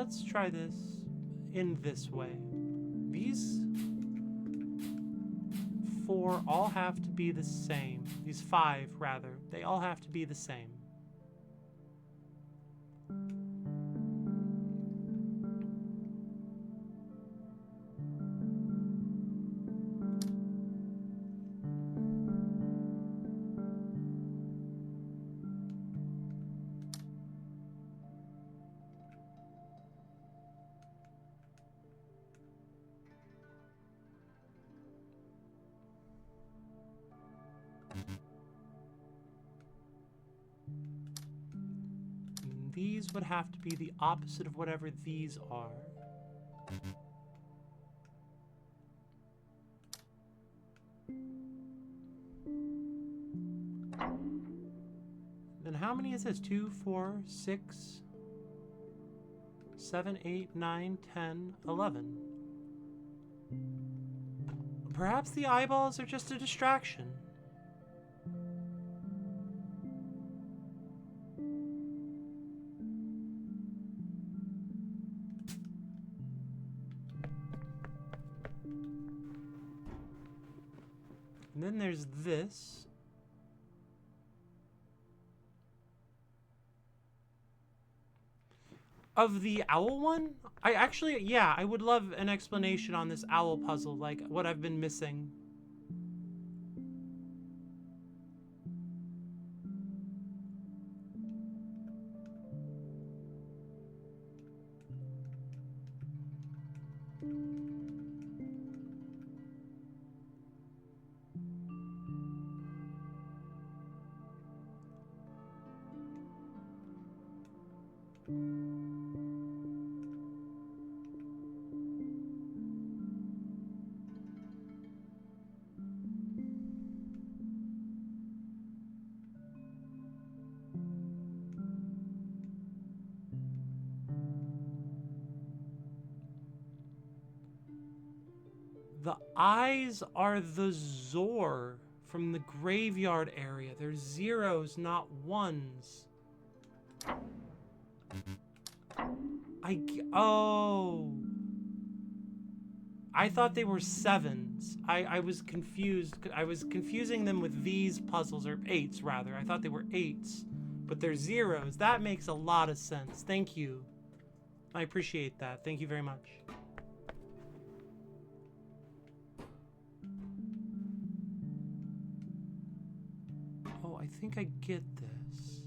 let's try this in this way. These 4 all have to be the same. These 5, rather. They all have to be the same. These would have to be the opposite of whatever these are. Then how many is this? 2, 4, 6, 7, 8, 9, 10, 11. Perhaps the eyeballs are just a distraction. And then there's this. Of the owl one? I actually, yeah, I would love an explanation on this owl puzzle, like what I've been missing. The eyes are the Zor from the graveyard area. They're zeros, not ones. Oh. I thought they were 7s. I was confused. I was confusing them with these puzzles, or 8s rather. I thought they were 8s, but they're zeros. That makes a lot of sense. Thank you. I appreciate that. Thank you very much. Oh, I think I get this.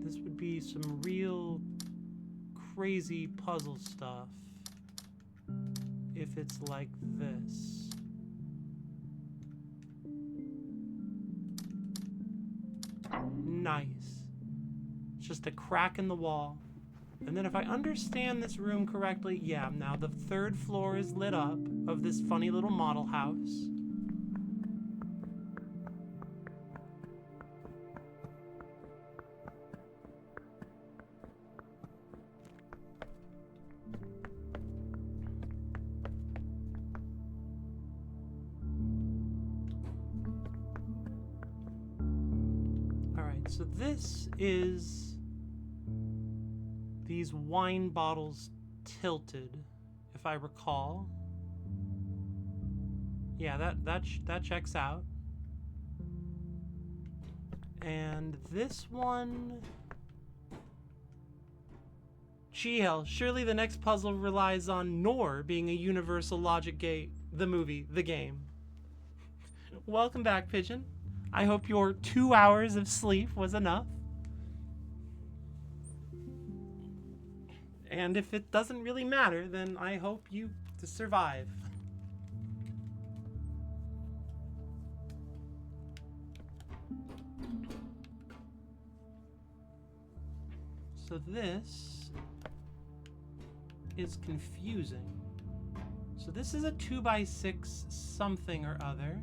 This would be some real crazy puzzle stuff if it's like this. Nice. It's just a crack in the wall. And then if I understand this room correctly, yeah, now the 3rd floor is lit up of this funny little model house. Alright, so this is these wine bottles tilted, if I recall. Yeah, that checks out. And this one... Gee hell, surely the next puzzle relies on NOR being a universal logic gate. The movie, the game. Welcome back, Pigeon. I hope your 2 hours of sleep was enough. And if it doesn't really matter, then I hope you survive. So this is confusing. So this is a 2x6 something or other.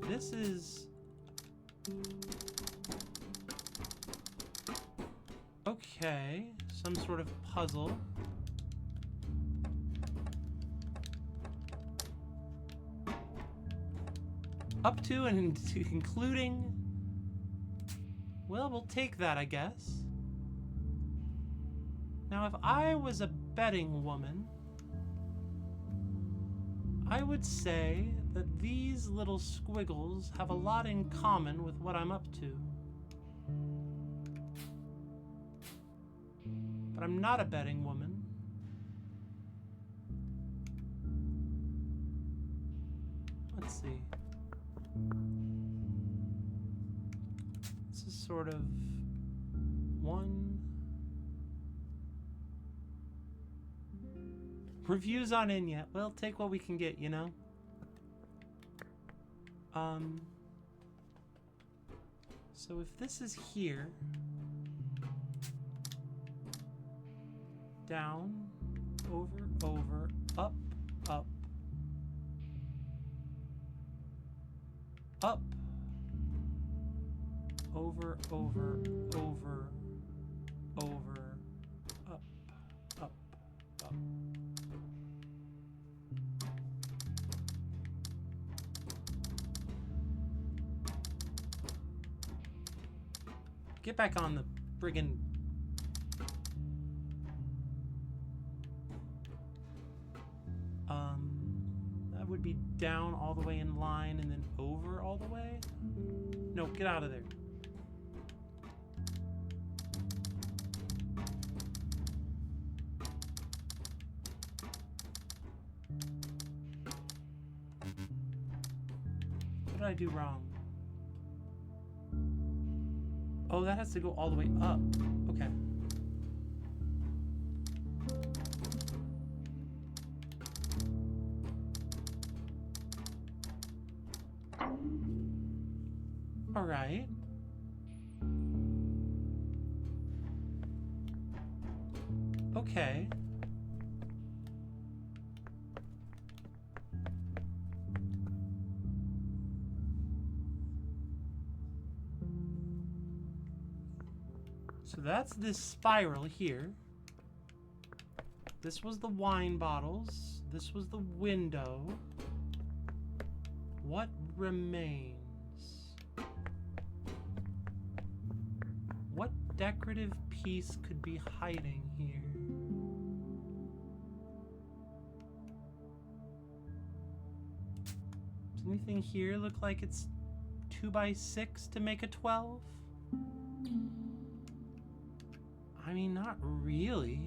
This is... Okay, some sort of puzzle. up to and including. Well, we'll take that, I guess. Now, if I was a betting woman, I would say that these little squiggles have a lot in common with what I'm up to. But I'm not a betting woman. Let's see. This is sort of one. Reviews on in yet. We'll take what we can get, you know? So if this is here, down, over, over, up, up, up, over, over, over, over, up, up, up. Get back on the friggin' that would be down all the way in line and then over all the way? No, get out of there. What did I do wrong? Oh, that has to go all the way up. Okay. All right. Okay. So that's this spiral here. This was the wine bottles. This was the window. What remains? What decorative piece could be hiding here? Does anything here look like it's 2x6 to make a 12? I mean, not really.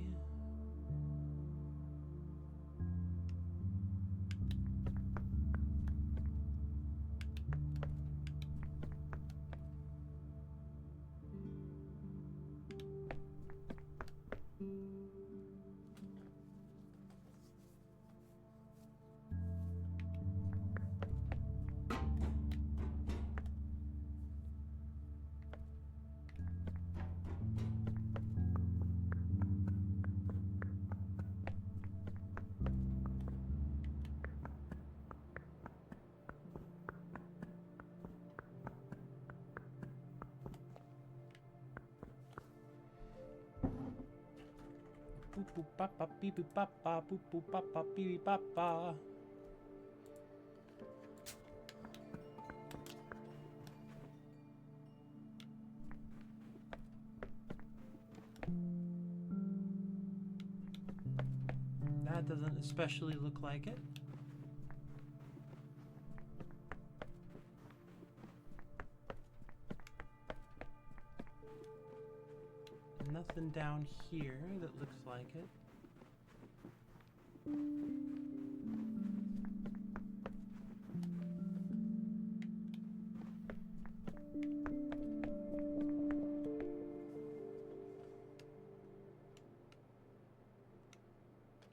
Boop boop ba ba beep boop ba ba boop boop ba ba beep ba ba. That doesn't especially look like it. Nothing down here that looks like it.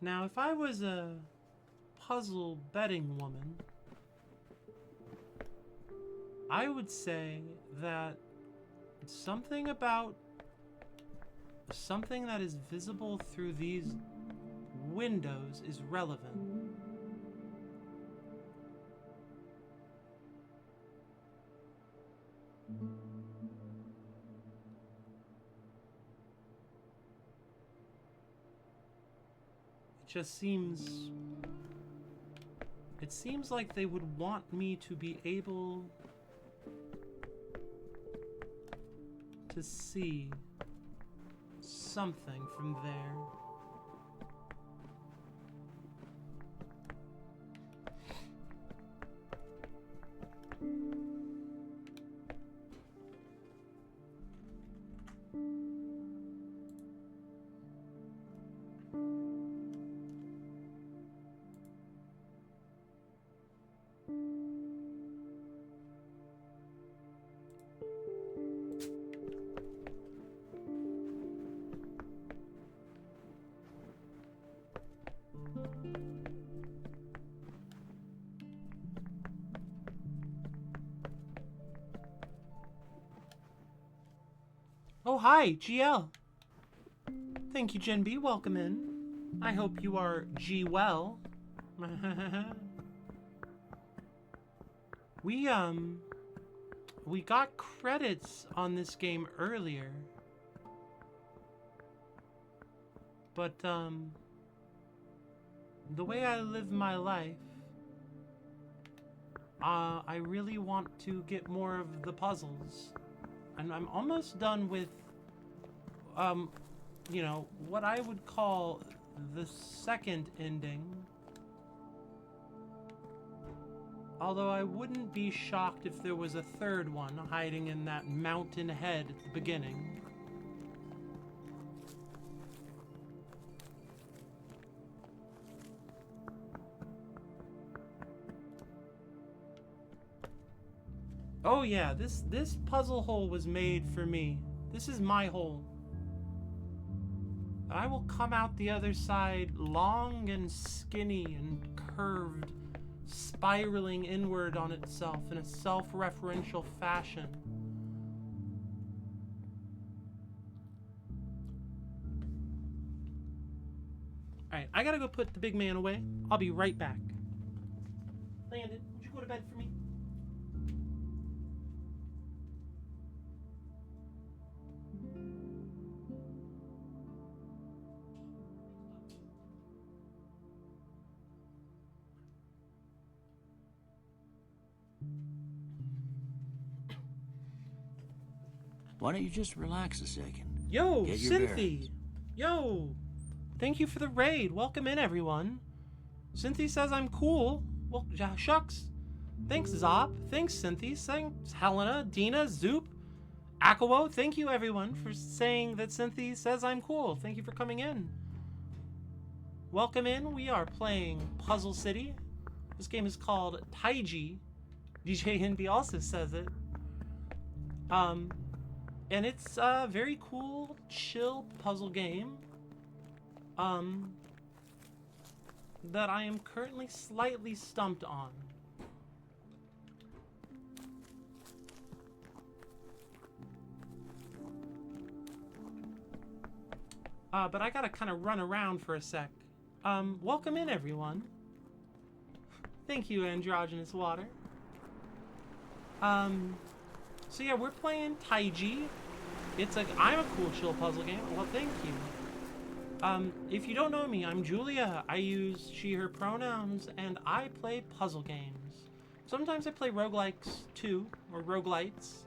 Now, if I was a puzzle betting woman, I would say that something about something that is visible through these windows is relevant. It just seems It seems like they would want me to be able to see something from there. Oh, hi, GL. Thank you, Gen B. Welcome in. I hope you are G well. We got credits on this game earlier. But, the way I live my life, I really want to get more of the puzzles. And I'm almost done with, you know, what I would call the second ending. Although I wouldn't be shocked if there was a third one hiding in that mountain head at the beginning. Oh yeah, this puzzle hole was made for me. This is my hole. I will come out the other side long and skinny and curved, spiraling inward on itself in a self-referential fashion. Alright, I gotta go put the big man away. I'll be right back. Landon, would you go to bed for me? Why don't you just relax a second? Yo, Get your Cynthia! bearings. Yo! Thank you for the raid. Welcome in, everyone. Cynthia says I'm cool. Well, shucks. Thanks, Zop. Thanks, Cynthia. Thanks, Helena, Dina, Zoop, Akawo. Thank you, everyone, for saying that Cynthia says I'm cool. Thank you for coming in. Welcome in. We are playing Puzzle City. This game is called Taiji. DJ NB also says it. And it's a very cool, chill puzzle game. That I am currently slightly stumped on. But I gotta kind of run around for a sec. Welcome in, everyone. Thank you, Androgynous Water. So yeah, we're playing Taiji. I'm a cool chill puzzle game. Well, thank you. If you don't know me, I'm Julia. I use she, her pronouns, and I play puzzle games. Sometimes I play roguelikes too, or roguelites.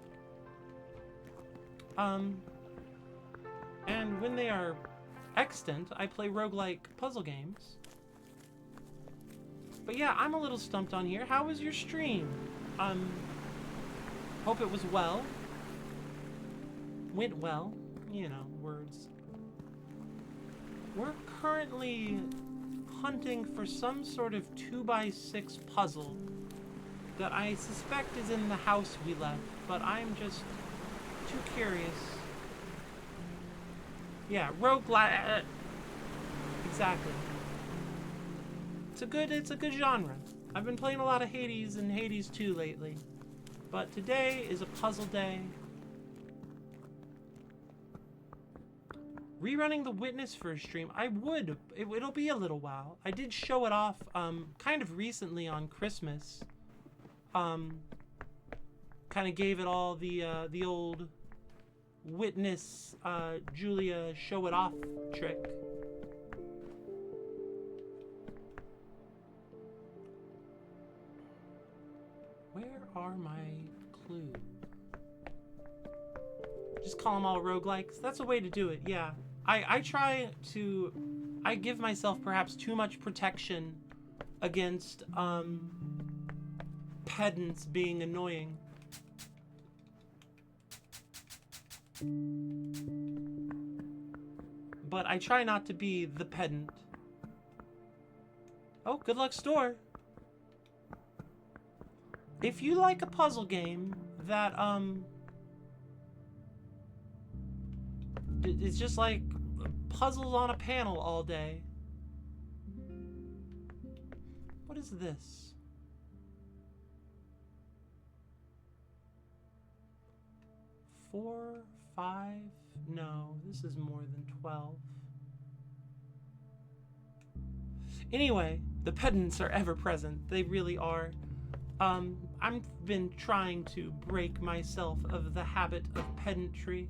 And when they are extant, I play roguelike puzzle games. But yeah, I'm a little stumped on here. How was your stream? Hope it was well. Went well. You know, words. We're currently hunting for some sort of 2x6 puzzle that I suspect is in the house we left, but I'm just too curious. Yeah, roguelike. Exactly. It's a good genre. I've been playing a lot of Hades and Hades 2 lately. But today is a puzzle day. Rerunning The Witness for a stream. I would. It'll be a little while. I did show it off kind of recently on Christmas. Kind of gave it all the old Witness Julia show it off trick. are my clues? Just call them all roguelikes. That's a way to do it, yeah. I try to... I give myself perhaps too much protection against, pedants being annoying. But I try not to be the pedant. Oh, good luck store. If you like a puzzle game that, it's just like puzzles on a panel all day. What is this? Four, 5? No, this is more than 12. Anyway, the pedants are ever present. They really are. I've been trying to break myself of the habit of pedantry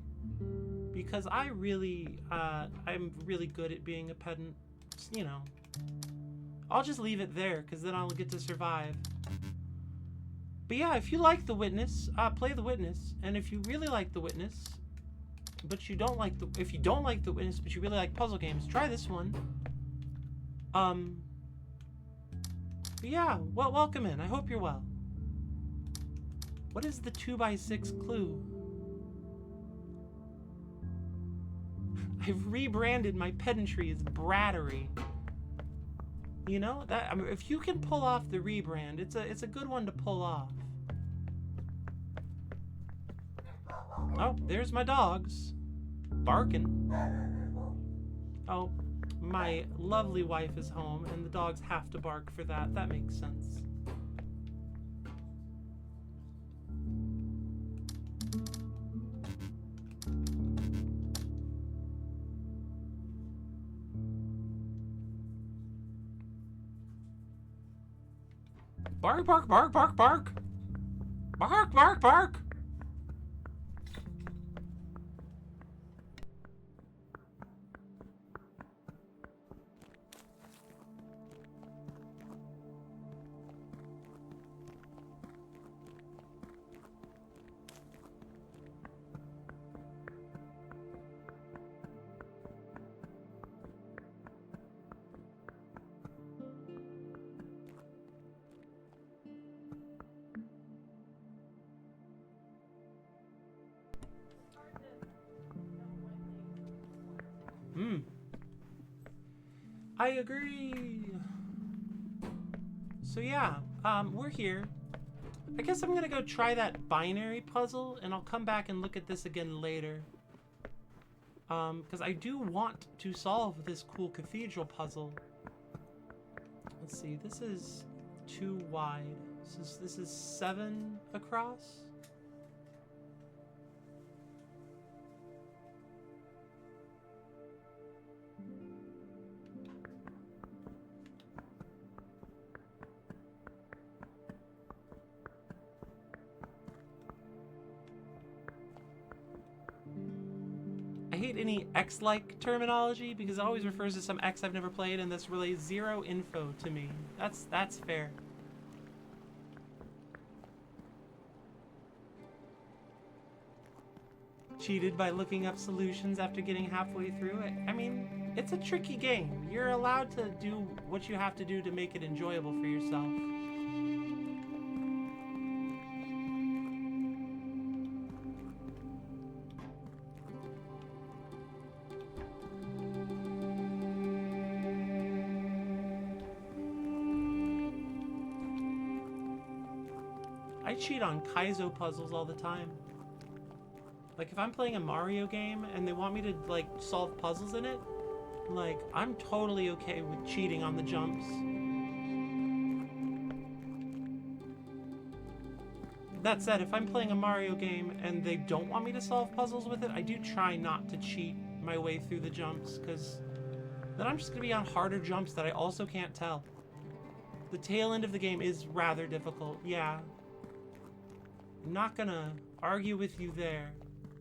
because I really, I'm really good at being a pedant. You know, I'll just leave it there because then I'll get to survive. But yeah, if you like The Witness, play The Witness. And if you really like The Witness, but you don't like if you don't like The Witness, but you really like puzzle games, try this one. But yeah, well, welcome in. I hope you're well. What is the 2x6 clue? I've rebranded my pedantry as brattery. You know that, I mean, if you can pull off the rebrand, it's a good one to pull off. Oh, there's my dogs barking. Oh, my lovely wife is home, and the dogs have to bark for that. That makes sense. Bark, bark, bark, bark, bark. Bark, bark, bark. I agree. So yeah, we're here. I guess I'm gonna go try that binary puzzle, and I'll come back and look at this again later. Because I do want to solve this cool cathedral puzzle. Let's see, this is 2 wide. This is 7 across. I hate any X-like terminology because it always refers to some X I've never played, and this relays 0 info to me. That's fair. Cheated by looking up solutions after getting halfway through it. I mean, it's a tricky game. You're allowed to do what you have to do to make it enjoyable for yourself. I cheat on Kaizo puzzles all the time. Like, if I'm playing a Mario game and they want me to, like, solve puzzles in it, like, I'm totally okay with cheating on the jumps. That said, if I'm playing a Mario game and they don't want me to solve puzzles with it, I do try not to cheat my way through the jumps, because then I'm just going to be on harder jumps that I also can't tell. The tail end of the game is rather difficult, yeah. I'm not gonna argue with you there.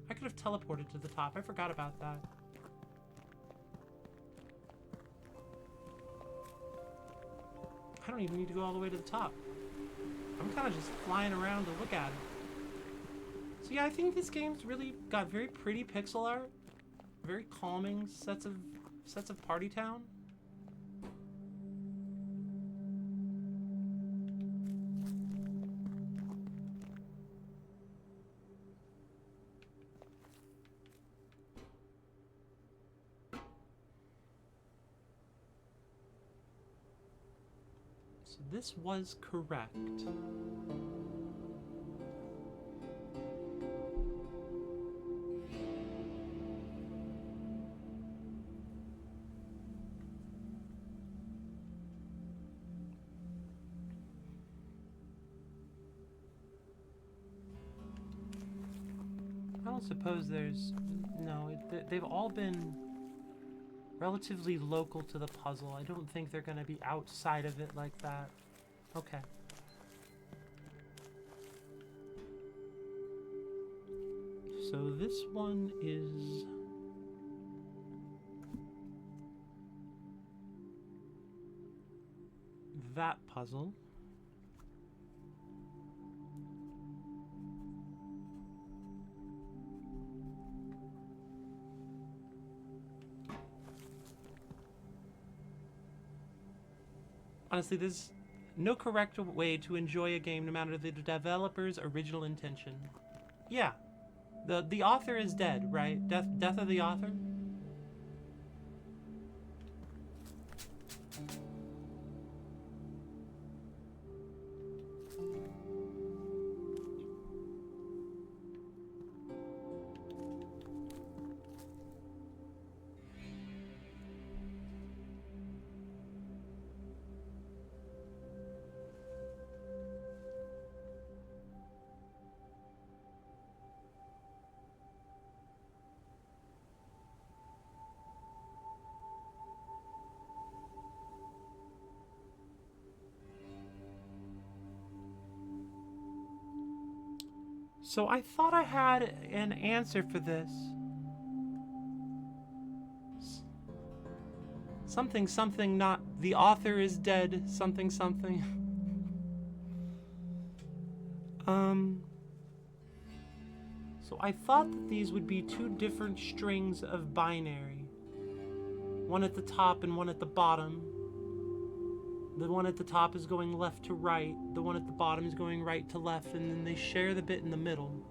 I could have teleported to the top. I forgot about that. I don't even need to go all the way to the top. I'm kind of just flying around to look at it. So yeah, I think this game's really got very pretty pixel art, very calming sets of Party Town. So this was correct. I don't suppose there's... No, they've all been relatively local to the puzzle. I don't think they're going to be outside of it like that. Okay. So this one is... that puzzle. Honestly, there's no correct way to enjoy a game no matter the developer's original intention. Yeah. The author is dead, right? Death of the author? So I thought I had an answer for this. Something, something, not the author is dead, something, something. So I thought that these would be two different strings of binary. One at the top and one at the bottom. The one at the top is going left to right, the one at the bottom is going right to left, and then they share the bit in the middle.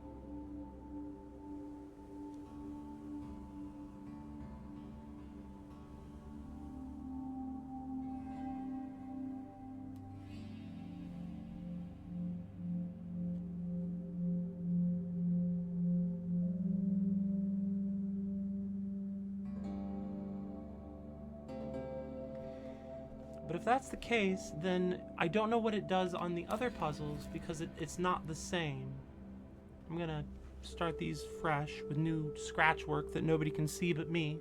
But if that's the case, then I don't know what it does on the other puzzles because it's not the same. I'm gonna start these fresh with new scratch work that nobody can see but me.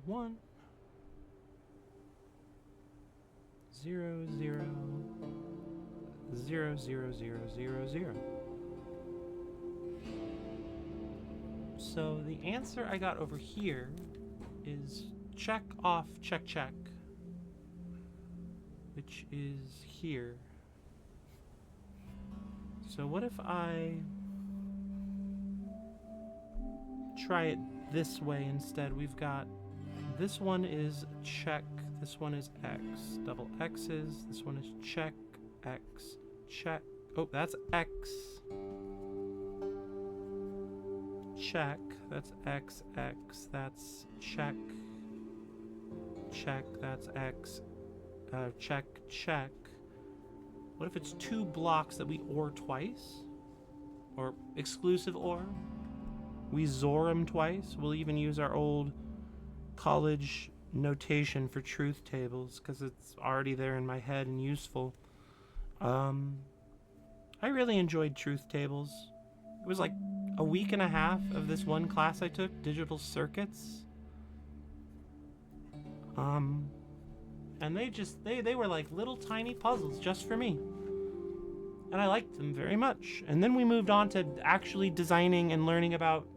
One 0 0 0 0 0 0 0. So the answer I got over here is check off check check, which is here. So what if I try it this way instead? We've got this one is check, this one is X, double X's, this one is check, X, check, oh, that's X, check, that's X, X, that's check, check, that's X, check, check. What if it's two blocks that we OR twice? Or exclusive OR? We XOR them twice. We'll even use our old college notation for truth tables because it's already there in my head and useful. I really enjoyed truth tables. It was like a week and a half of this one class I took, digital circuits. And they were like little tiny puzzles just for me. And I liked them very much. And then we moved on to actually designing and learning about,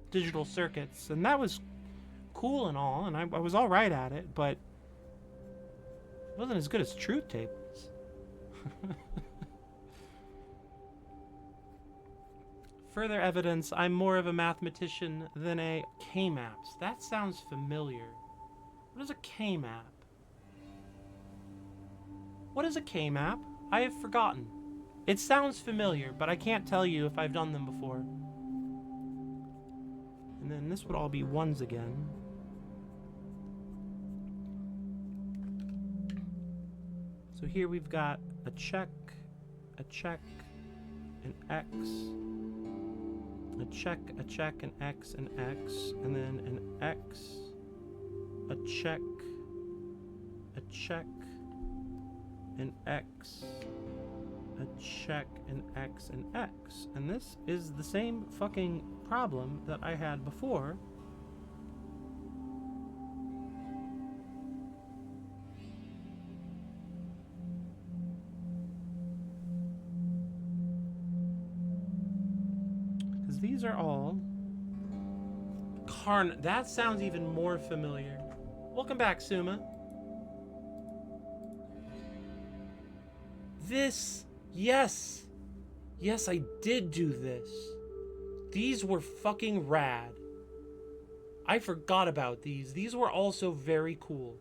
digital circuits. And that was cool and all, and I was all right at it, but it wasn't as good as truth tables. Further evidence, I'm more of a mathematician than a K-maps. That sounds familiar. What is a K-map? What is a K-map? I have forgotten. It sounds familiar, but I can't tell you if I've done them before. And then this would all be ones again. So here we've got a check, an X, a check, an X, and then an X, a check, an X, a check, an X, and X. And this is the same fucking problem that I had before. Because these are all that sounds even more familiar. Welcome back, Suma. Yes, I did do this. These were fucking rad. I forgot about these. These were also very cool.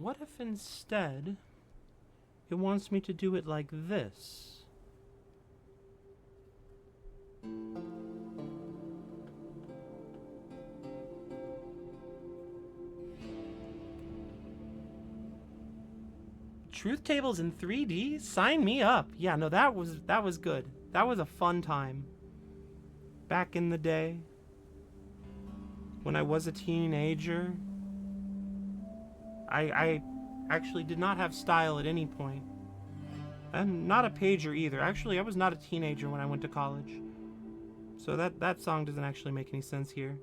What if instead it wants me to do it like this? Truth tables in 3D? Sign me up. Yeah, no, that was good. That was a fun time. Back in the day, when I was a teenager, I actually did not have style at any point. And not a pager either. Actually, I was not a teenager when I went to college. So that song doesn't actually make any sense here.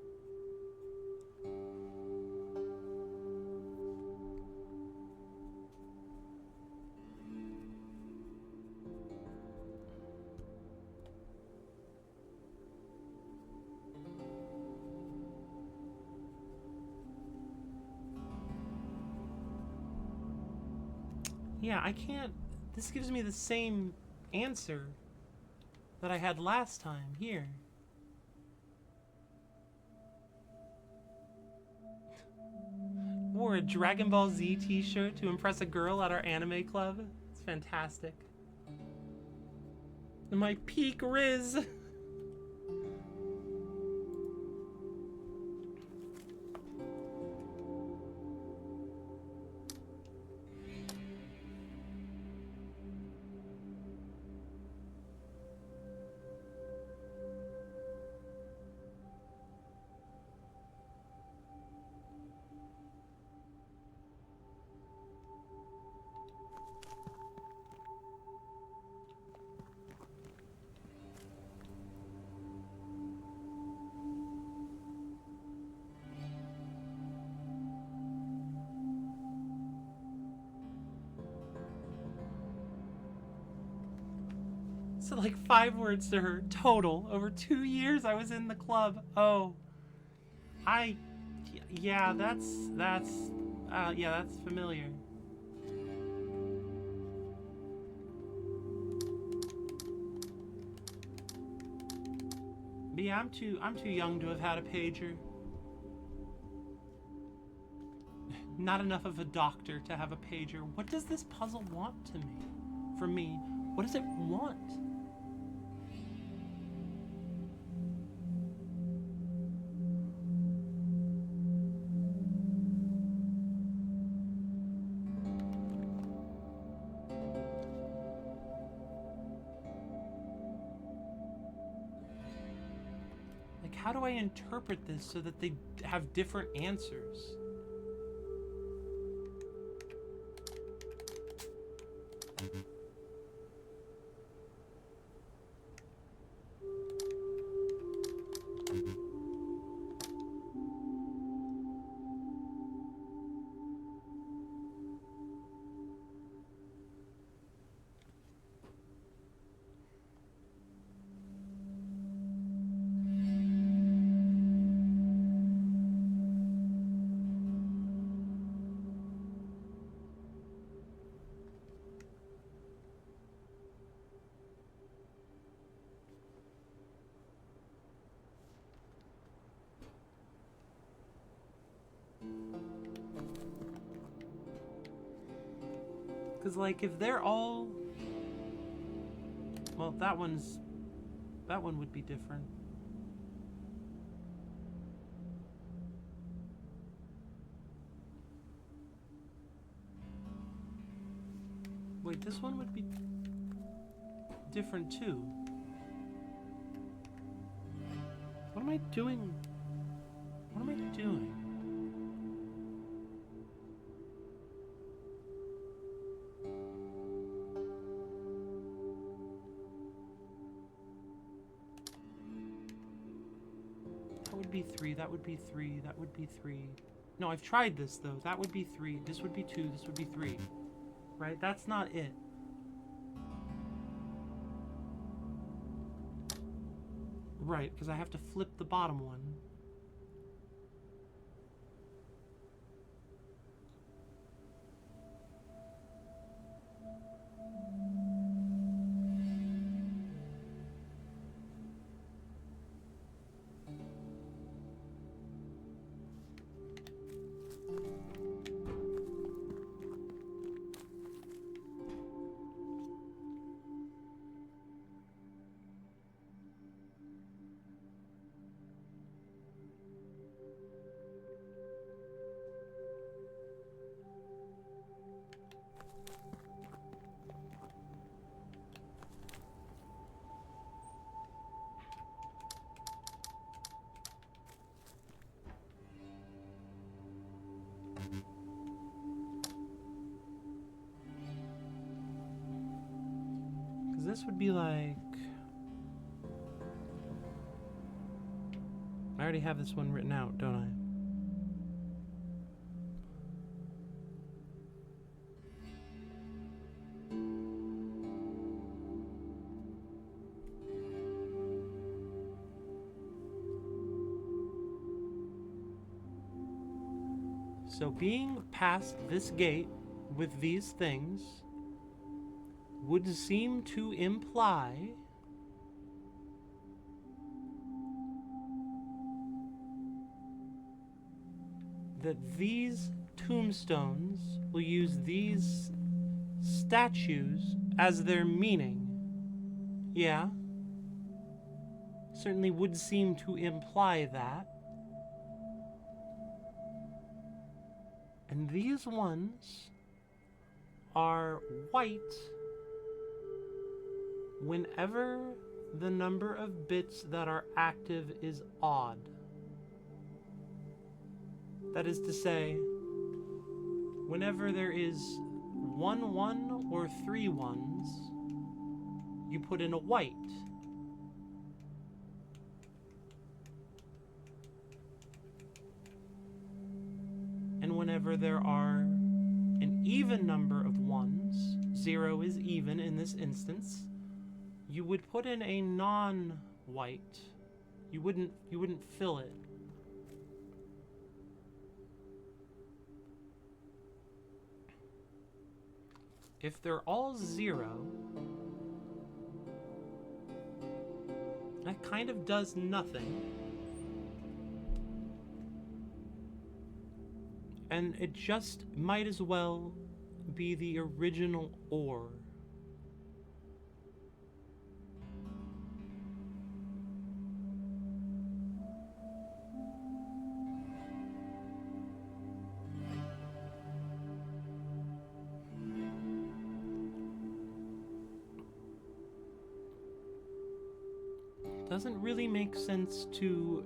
Yeah, I can't... This gives me the same answer that I had last time here. Wore a Dragon Ball Z t-shirt to impress a girl at our anime club. It's fantastic. My peak Riz. So like 5 words to her total over 2 years I was in the club. Oh, yeah, that's familiar. But yeah, I'm too young to have had a pager. not enough of a doctor to have a pager. What does this puzzle want to me? From me? What does it want? Like, how do I interpret this so that they have different answers? Because, like, if they're all... Well, that one would be different. Wait, this one would be different too. What am I doing? What am I doing? That would be 3, that would be 3, that would be 3. No, I've tried this though. That would be 3, this would be 2, this would be 3. Right? That's not it. Right, because I have to flip the bottom one. This would be like... I already have this one written out, don't I? So being past this gate with these things would seem to imply that these tombstones will use these statues as their meaning. Yeah. Certainly would seem to imply that. And these ones are white whenever the number of bits that are active is odd. That is to say, whenever there is 1 1 or 3 1s, you put in a white. And whenever there are an even number of 1s, 0 is even in this instance, you would put in a non-white. You wouldn't fill it. If they're all 0, that kind of does nothing. And it just might as well be the original ore. Doesn't really make sense to...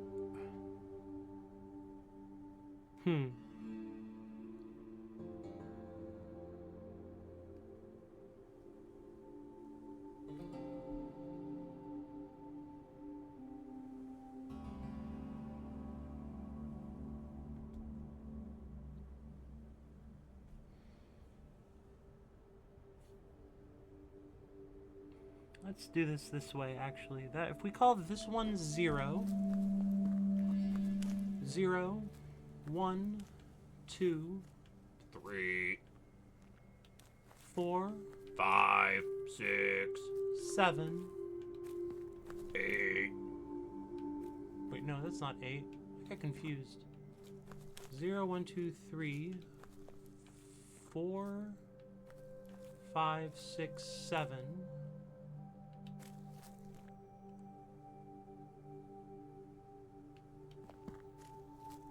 Let's do this way, actually. That if we call this one 0, 0, 1, 2, 3, 4, 5, 6, 7. 8. Wait, no, that's not 8. I got confused. 0, 1, 2, 3, 4, 5, 6, 7.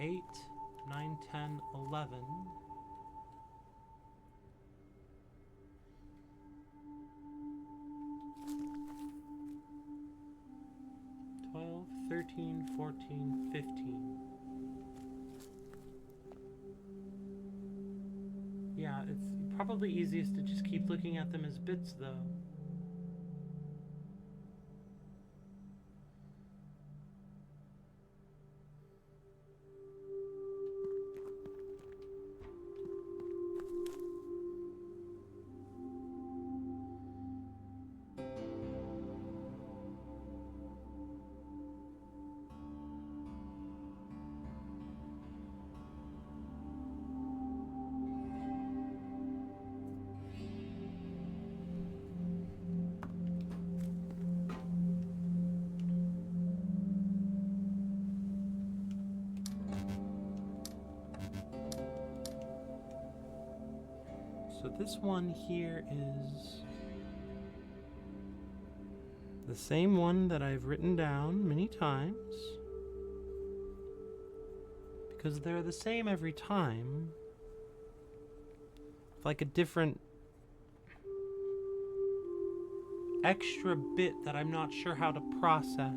8, 9, 10, 11. 12, 13, 14, 15. Yeah, it's probably easiest to just keep looking at them as bits, though. So this one here is the same one that I've written down many times, because they're the same every time, with like a different extra bit that I'm not sure how to process.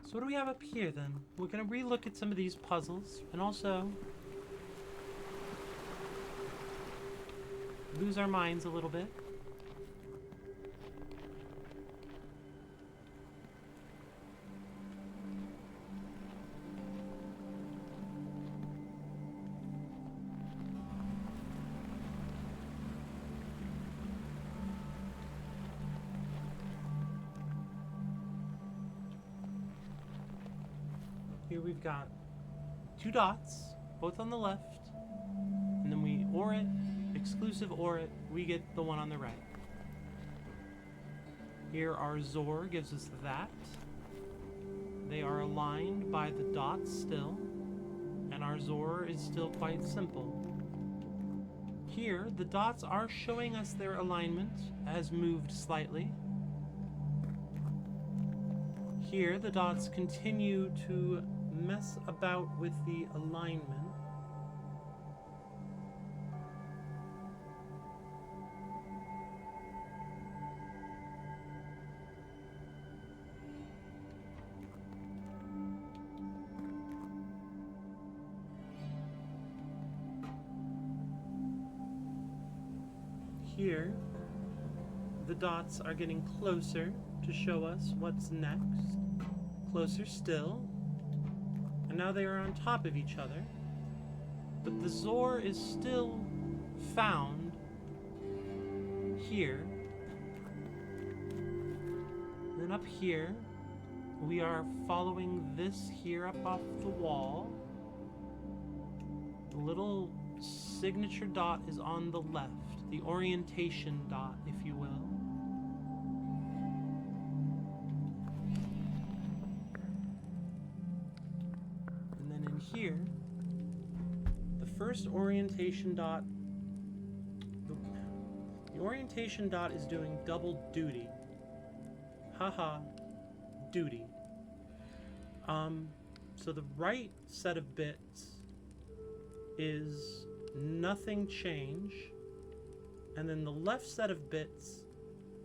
So what do we have up here then? We're gonna relook at some of these puzzles and also lose our minds a little bit. Here we've got 2 dots, both on the left, and then we OR it, exclusive OR it, we get the one on the right. Here our XOR gives us that. They are aligned by the dots still, and our XOR is still quite simple. Here, the dots are showing us their alignment has moved slightly. Here, the dots continue to mess about with the alignment. here, the dots are getting closer to show us what's next. Closer still. And now they are on top of each other. But the Zor is still found here. Then up here, we are following this here up off the wall. The little signature dot is on the left, the orientation dot, if you will. And then in here, the first orientation dot, the orientation dot is doing double duty. Haha, duty. So the right set of bits is nothing change, and then the left set of bits,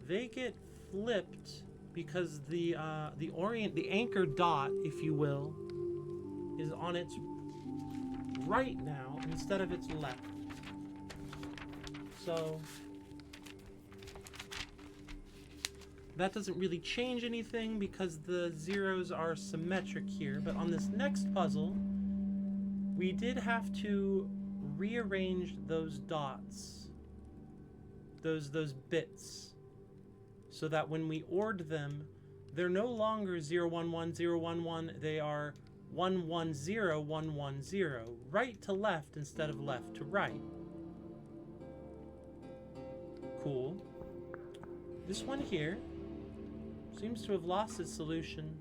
they get flipped because the anchor dot, if you will, is on its right now instead of its left. So that doesn't really change anything because the zeros are symmetric here, but on this next puzzle, we did have to rearrange those dots, those bits, so that when we ORed them, they're no longer 0, 1, 1, 0, 1, 1, they are 1, 1, 0, 1, 1, 0, right to left instead of left to right. Cool. This one here seems to have lost its solution.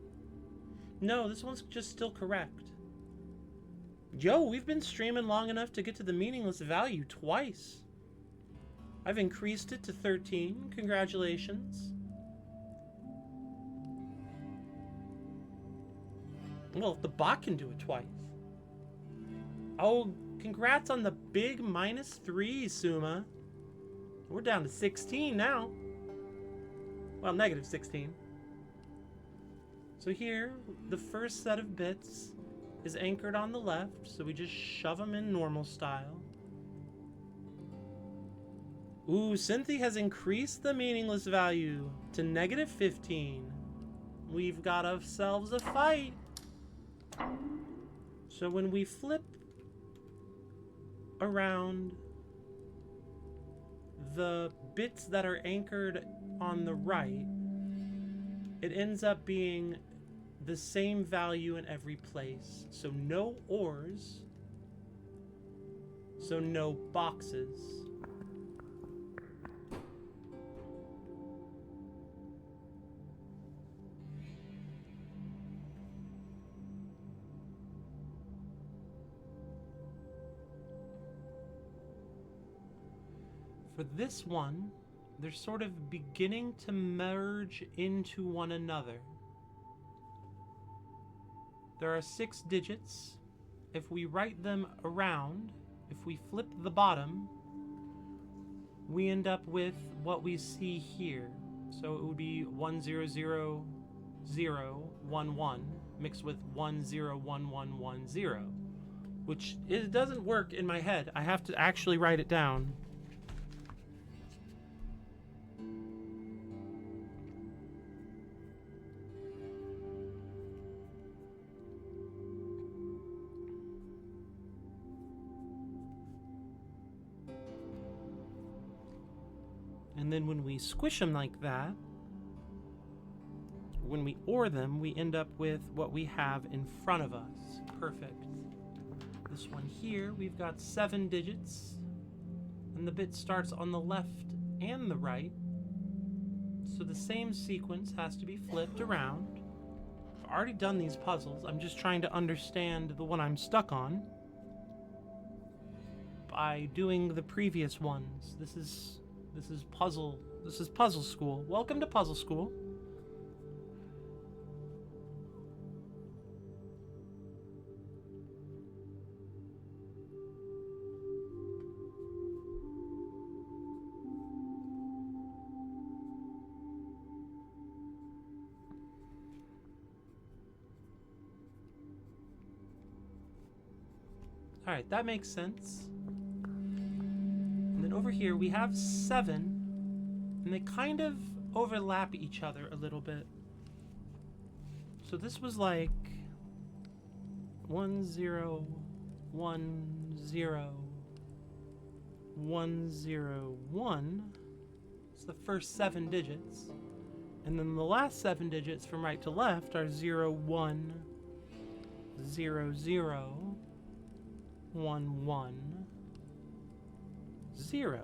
No, this one's just still correct. Yo, we've been streaming long enough to get to the meaningless value twice. I've increased it to 13. Congratulations. Well, if the bot can do it twice. Oh, congrats on the big -3, Suma. We're down to 16 now. Well, -16. So here, the first set of bits is anchored on the left, so we just shove them in normal style. Ooh, Cynthia has increased the meaningless value to -15. We've got ourselves a fight. So when we flip around the bits that are anchored on the right, it ends up being the same value in every place. So no ors, so no boxes. For this one, they're sort of beginning to merge into one another. There are 6 digits. If we write them around, if we flip the bottom, we end up with what we see here. So it would be 100011 mixed with 101110, which it doesn't work in my head. I have to actually write it down. And then when we squish them like that, when we OR them, we end up with what we have in front of us. Perfect. This one here, we've got 7 digits, and the bit starts on the left and the right. So the same sequence has to be flipped around. I've already done these puzzles. I'm just trying to understand the one I'm stuck on by doing the previous ones. This is puzzle school. Welcome to puzzle school. All right, that makes sense. And then over here we have 7, and they kind of overlap each other a little bit. So this was like 1 0 1 0 1 0 1. It's the first 7 digits. And then the last 7 digits from right to left are 0 1 0 0 1 1 0,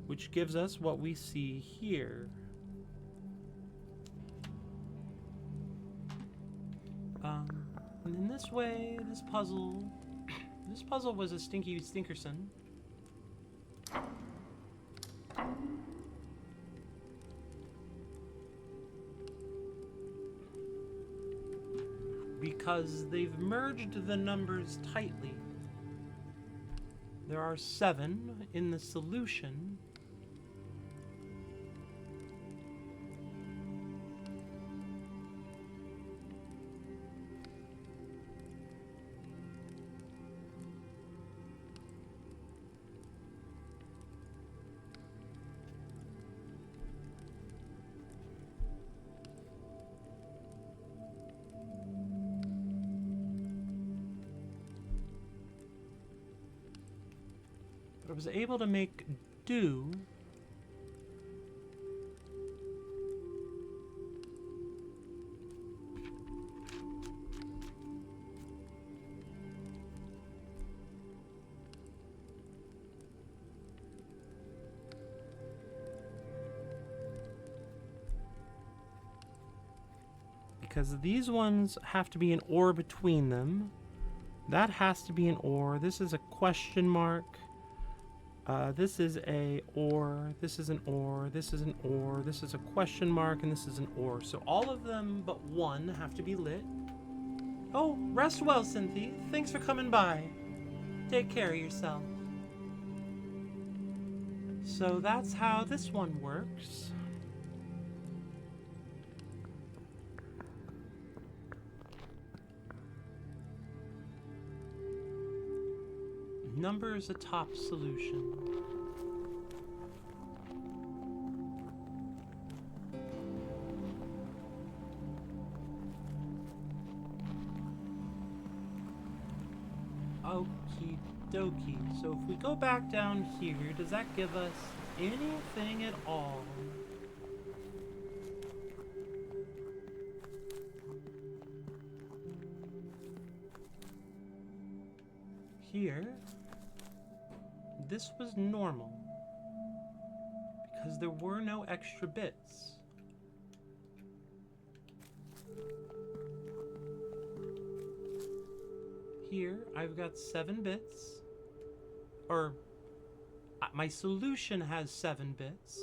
which gives us what we see here. And in this way, this puzzle was a stinky stinkerson. Because they've merged the numbers tightly. There are 7 in the solution. I was able to make do because these ones have to be an or between them. That has to be an or. This is a question mark. This is a or, this is an or, this is an or, this is a question mark, and this is an or. So all of them but one have to be lit. Oh, rest well, Cynthia. Thanks for coming by. Take care of yourself. So that's how this one works. Number is a top solution. Okie dokie. So if we go back down here, does that give us anything at all? Here, this was normal because there were no extra bits. Here, I've got 7 bits, or my solution has 7 bits.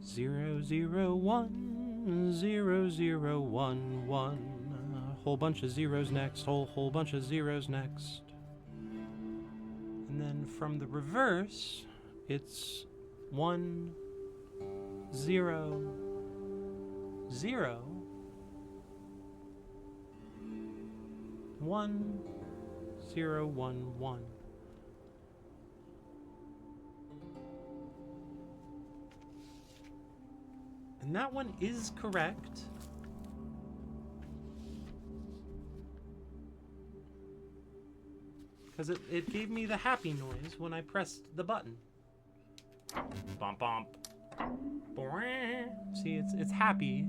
Zero, zero, 1, 0, 0, 1, 1. A whole bunch of zeros next, whole bunch of zeros next. And then from the reverse, it's 1, 0, 0, 1, 0, 1, 1. And that one is correct. Because it gave me the happy noise when I pressed the button. Bump bump. See, it's happy.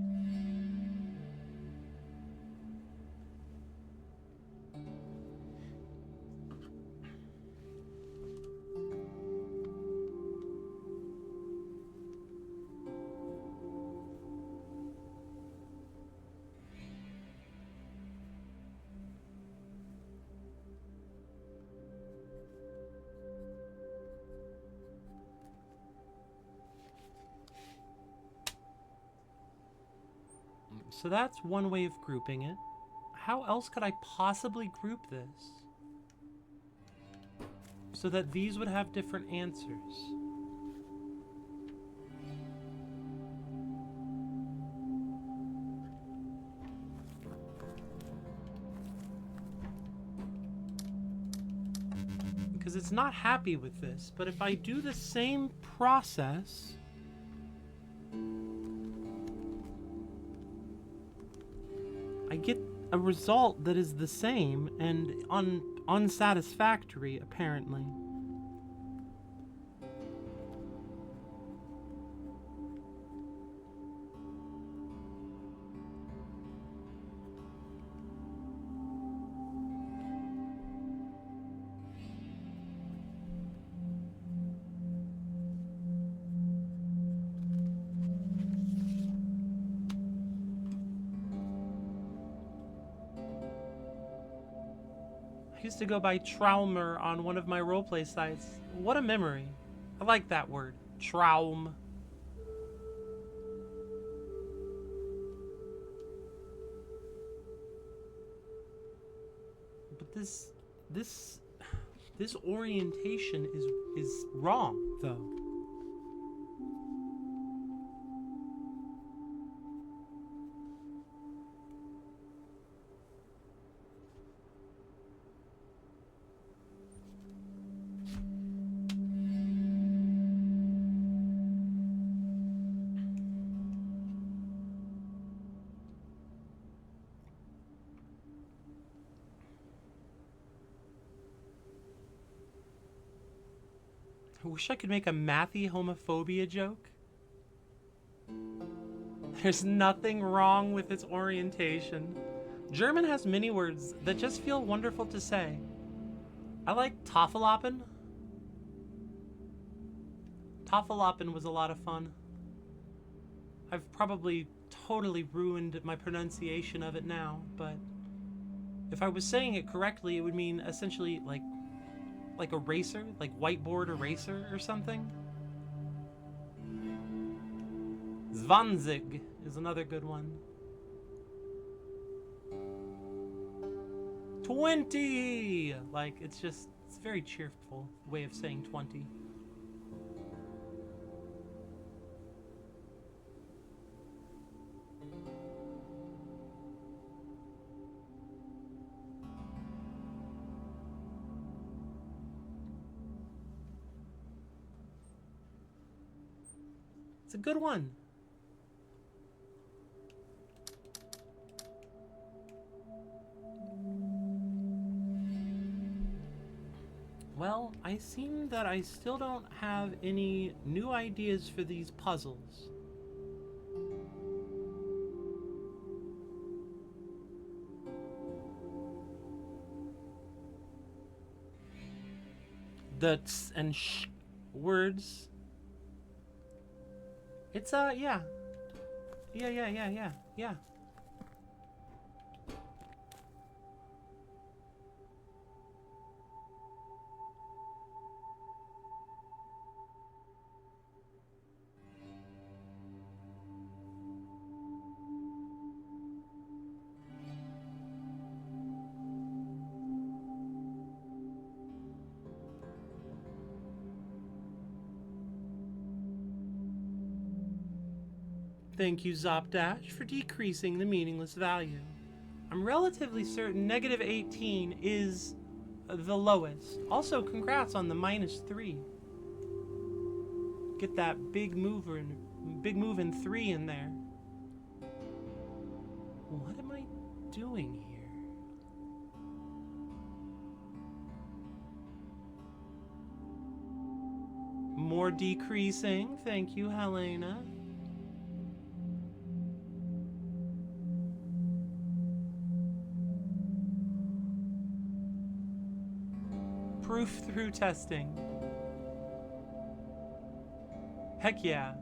So that's one way of grouping it. How else could I possibly group this so that these would have different answers? Because it's not happy with this, but if I do the same process, I get a result that is the same and unsatisfactory, apparently. I used to go by Traumer on one of my roleplay sites. What a memory. I like that word. Traum. But this orientation is wrong, though. I wish I could make a mathy homophobia joke. There's nothing wrong with its orientation. German has many words that just feel wonderful to say. I like Tafellappen. Tafellappen was a lot of fun. I've probably totally ruined my pronunciation of it now, but if I was saying it correctly, it would mean essentially like eraser, like whiteboard eraser or something. Zwanzig is another good one. 20! Like, it's a very cheerful way of saying 20. It's a good one. Well, I seem that I still don't have any new ideas for these puzzles. The ts and sh words. It's, yeah. Yeah. Thank you, Zopdash, for decreasing the meaningless value. I'm relatively certain negative 18 is the lowest. Also, congrats on the -3. Get that big move in 3 in there. What am I doing here? More decreasing. Thank you, Helena. Proof through testing. Heck yeah.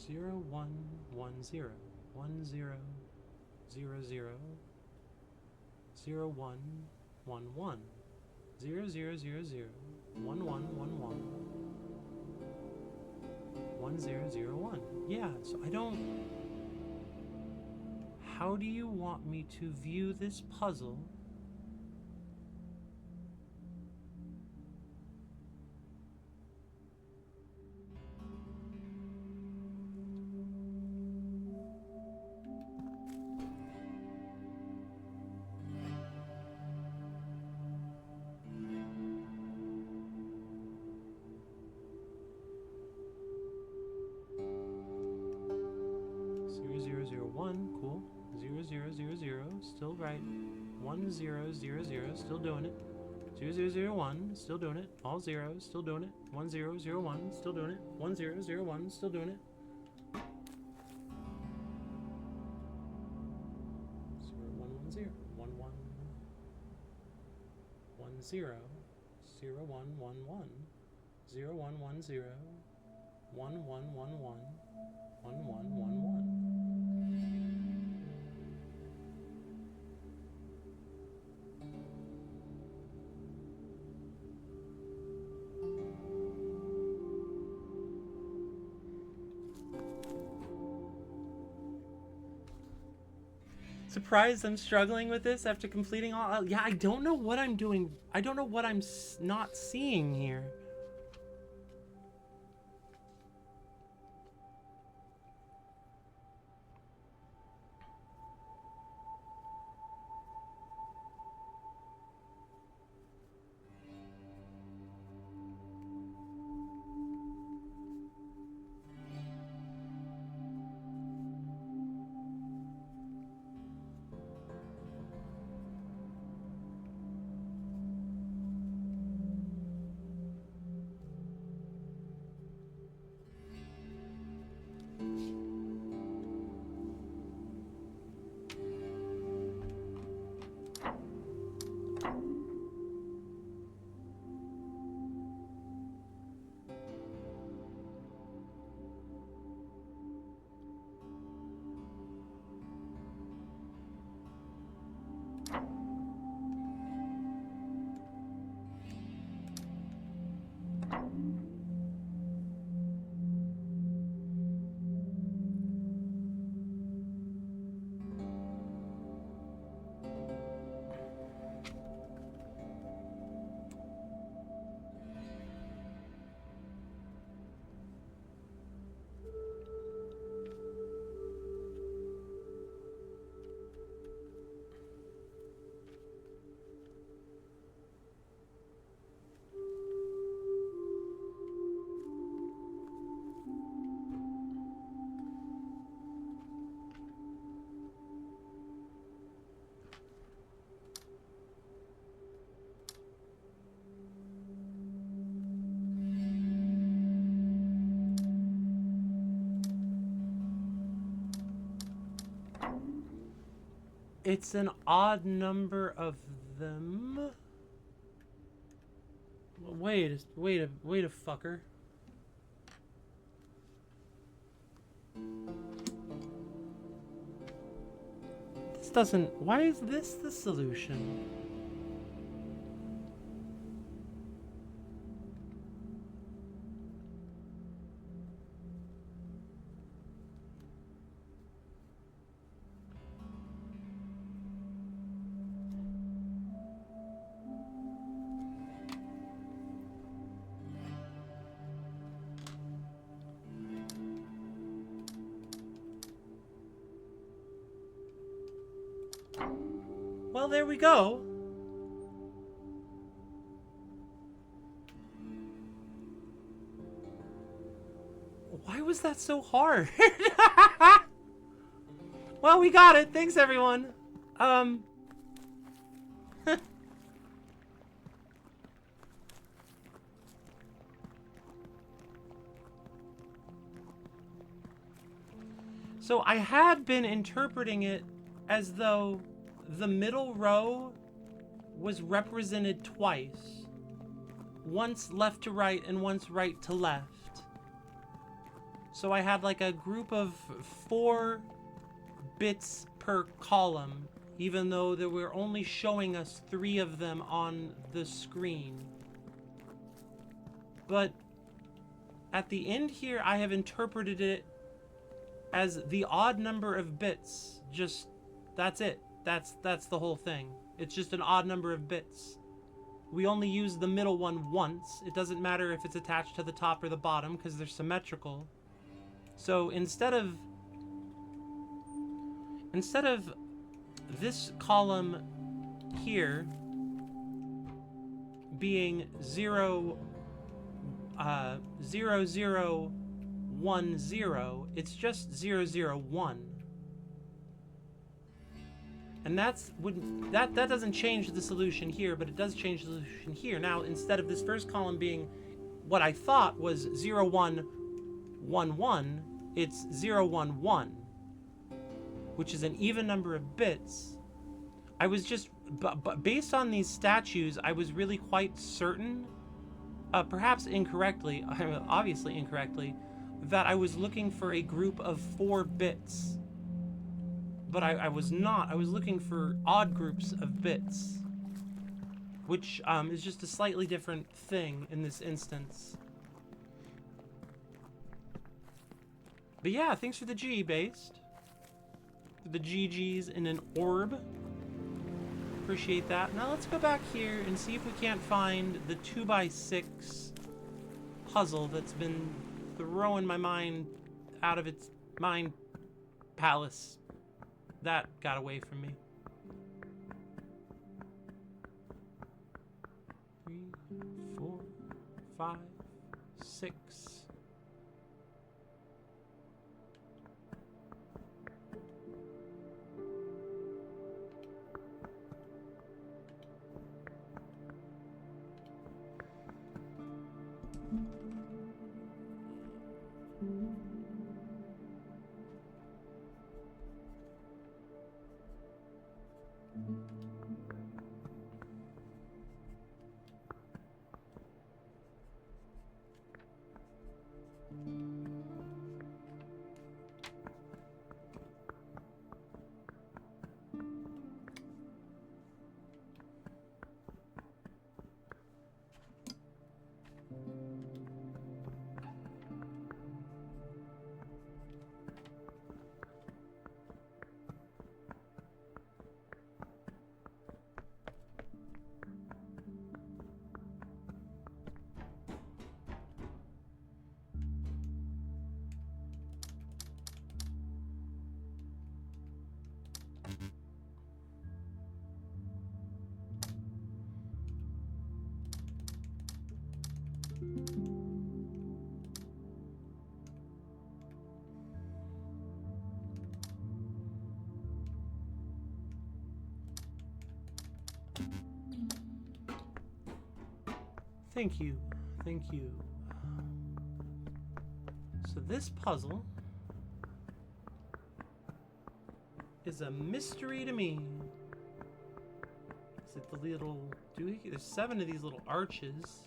0 1 1 0 1 0 0 0 0 1 1 1 0 0 0 0 1 1 1 1 1 0 0 1. Yeah, so I don't... How do you want me to view this puzzle? Cool. 0 0 0 0, still right. 1 0 0 0, still doing it. 0 0 0 1, still doing it. All zeros, still doing it. 1 0 0 1, still doing it. 1 0 0 1, still doing it. 0 1 1 0 1 1 1 0 0 1 1 1 0 1 1 0 1 1 1 1 1 1 1 1. Surprised I'm struggling with this after completing all... Yeah, I don't know what I'm doing. I don't know what I'm not seeing here. It's an odd number of them. Wait a fucker. This doesn't... Why is this the solution? Well, there we go. Why was that so hard? Well, we got it. Thanks, everyone. So I had been interpreting it as though the middle row was represented twice. Once left to right and once right to left. So I had like a group of 4 bits per column, even though there were only showing us 3 of them on the screen. But at the end here, I have interpreted it as the odd number of bits. Just, that's it. That's the whole thing. It's just an odd number of bits. We only use the middle one once. It doesn't matter if it's attached to the top or the bottom because they're symmetrical. So instead of this column here being 0, 0, 0, 1, 0, it's just 0, 0, 1. And that doesn't change the solution here, but it does change the solution here. Now, instead of this first column being what I thought was 0, 1, 1, 1, it's 0, 1, 1, which is an even number of bits. I was just, but based on these statues, I was really quite certain, perhaps incorrectly, obviously incorrectly, that I was looking for a group of 4 bits. But I was not. I was looking for odd groups of bits, which is just a slightly different thing in this instance. But yeah, thanks for the G, Based. For the GGs in an orb. Appreciate that. Now let's go back here and see if we can't find the 2x6 puzzle that's been throwing my mind out of its mind palace. That got away from me. 3, 4, 5, 6. Thank you. Thank you. So this puzzle is a mystery to me. Is it the little... There's 7 of these little arches.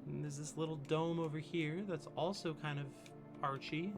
And there's this little dome over here that's also kind of archy.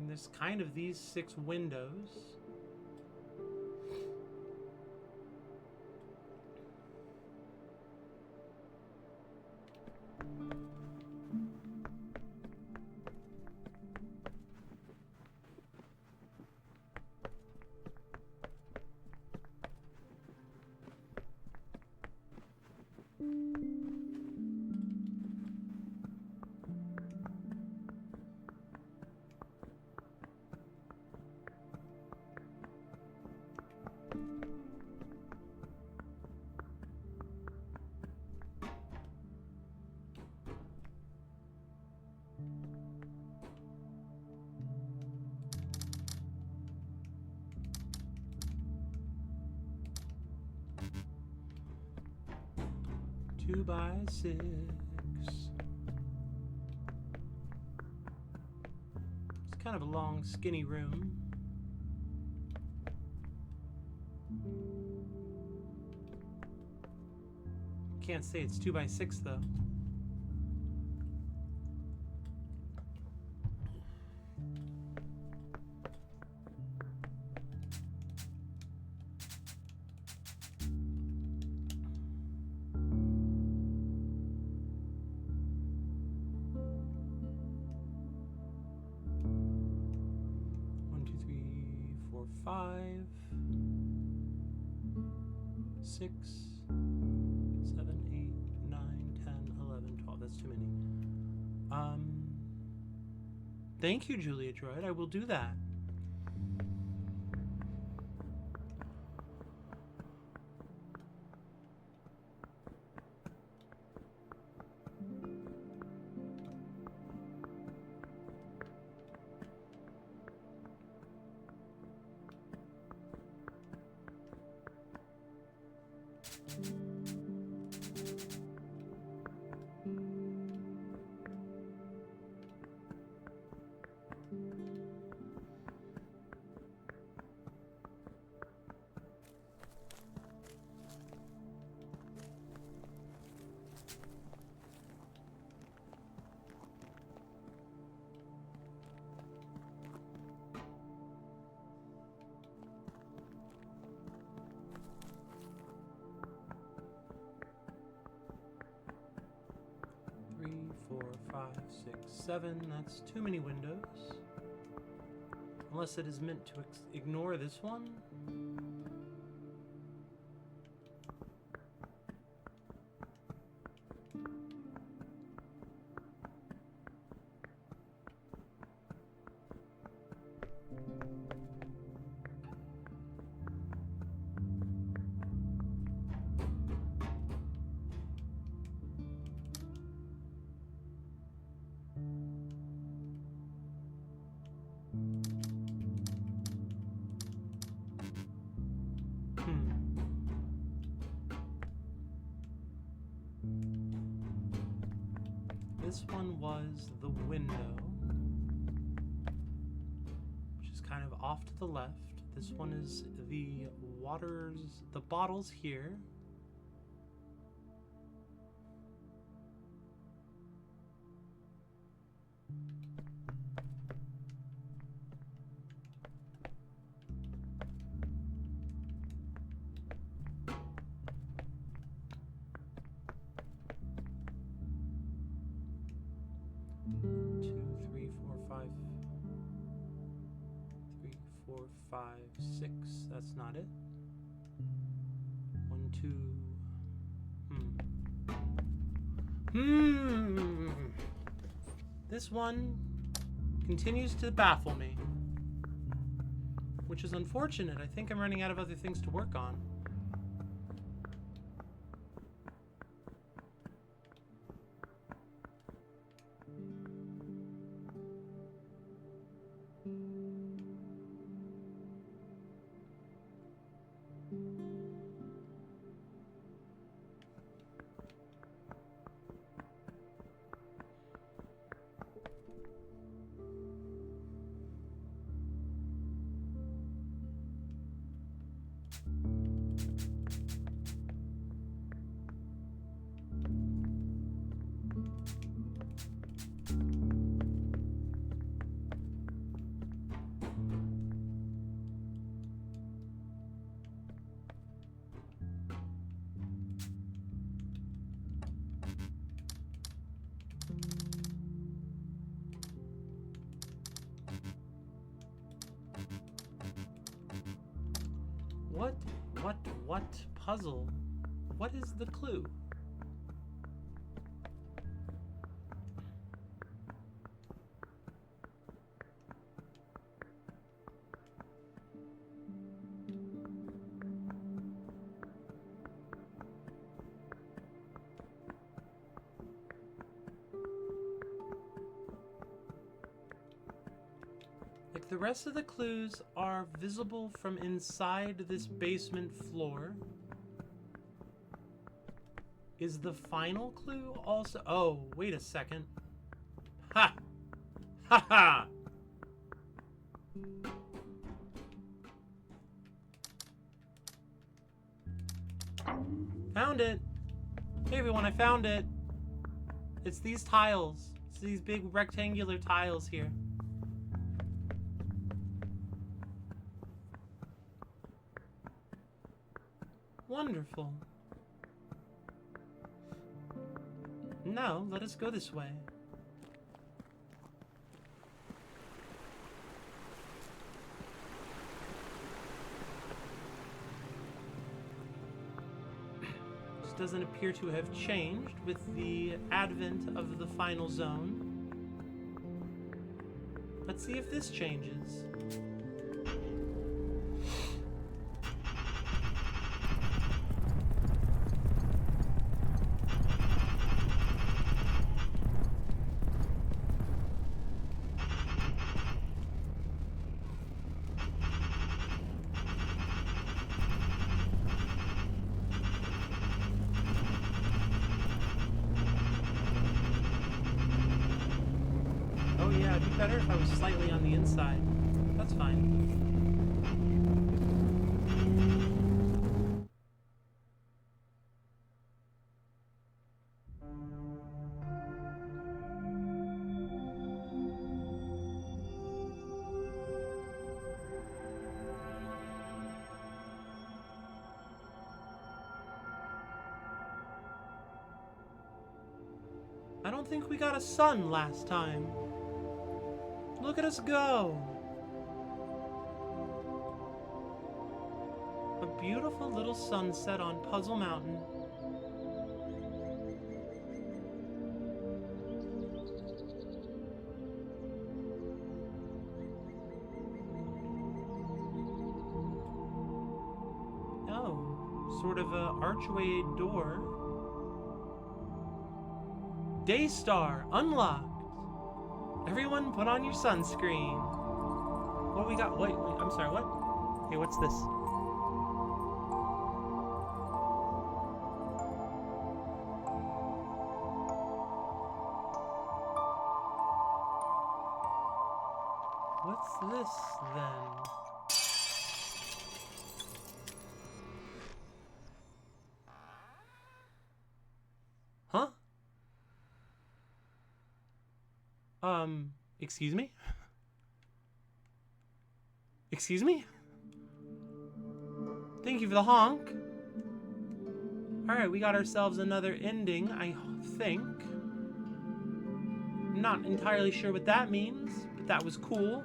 There's kind of these 6 windows. 2x6. It's kind of a long, skinny room. Can't say it's 2x6 though. One, two, three, four, 5, 6, 7, 8, 9, 10, 11, 12. That's too many. Thank you, Julia Droid. I will do that. Three, 4, 5, 6, 7. That's too many windows. Unless it is meant to ignore this one. This one was the window, which is kind of off to the left. This one is the the bottles here. Five, 6. That's not it. 1, 2. This one continues to baffle me, which is unfortunate. I think I'm running out of other things to work on. What puzzle? What is the clue? Like, the rest of the clues are visible from inside this basement floor. Is the final clue also... Oh, wait a second. Ha! Ha ha! Found it! Hey everyone, I found it! It's these tiles. It's these big rectangular tiles here. Wonderful. Now, let us go this way. This doesn't appear to have changed with the advent of the final zone. Let's see if this changes. Oh yeah, it'd be better if I was slightly on the inside. That's fine. I don't think we got a sun last time. Look at us go! A beautiful little sunset on Puzzle Mountain. Oh, sort of a archway door. Daystar unlocked. Everyone put on your sunscreen. What we got? Wait, I'm sorry, what? Hey, what's this? What's this, then? Huh? Excuse me? Excuse me? Thank you for the honk. Alright, we got ourselves another ending, I think. I'm not entirely sure what that means, but that was cool.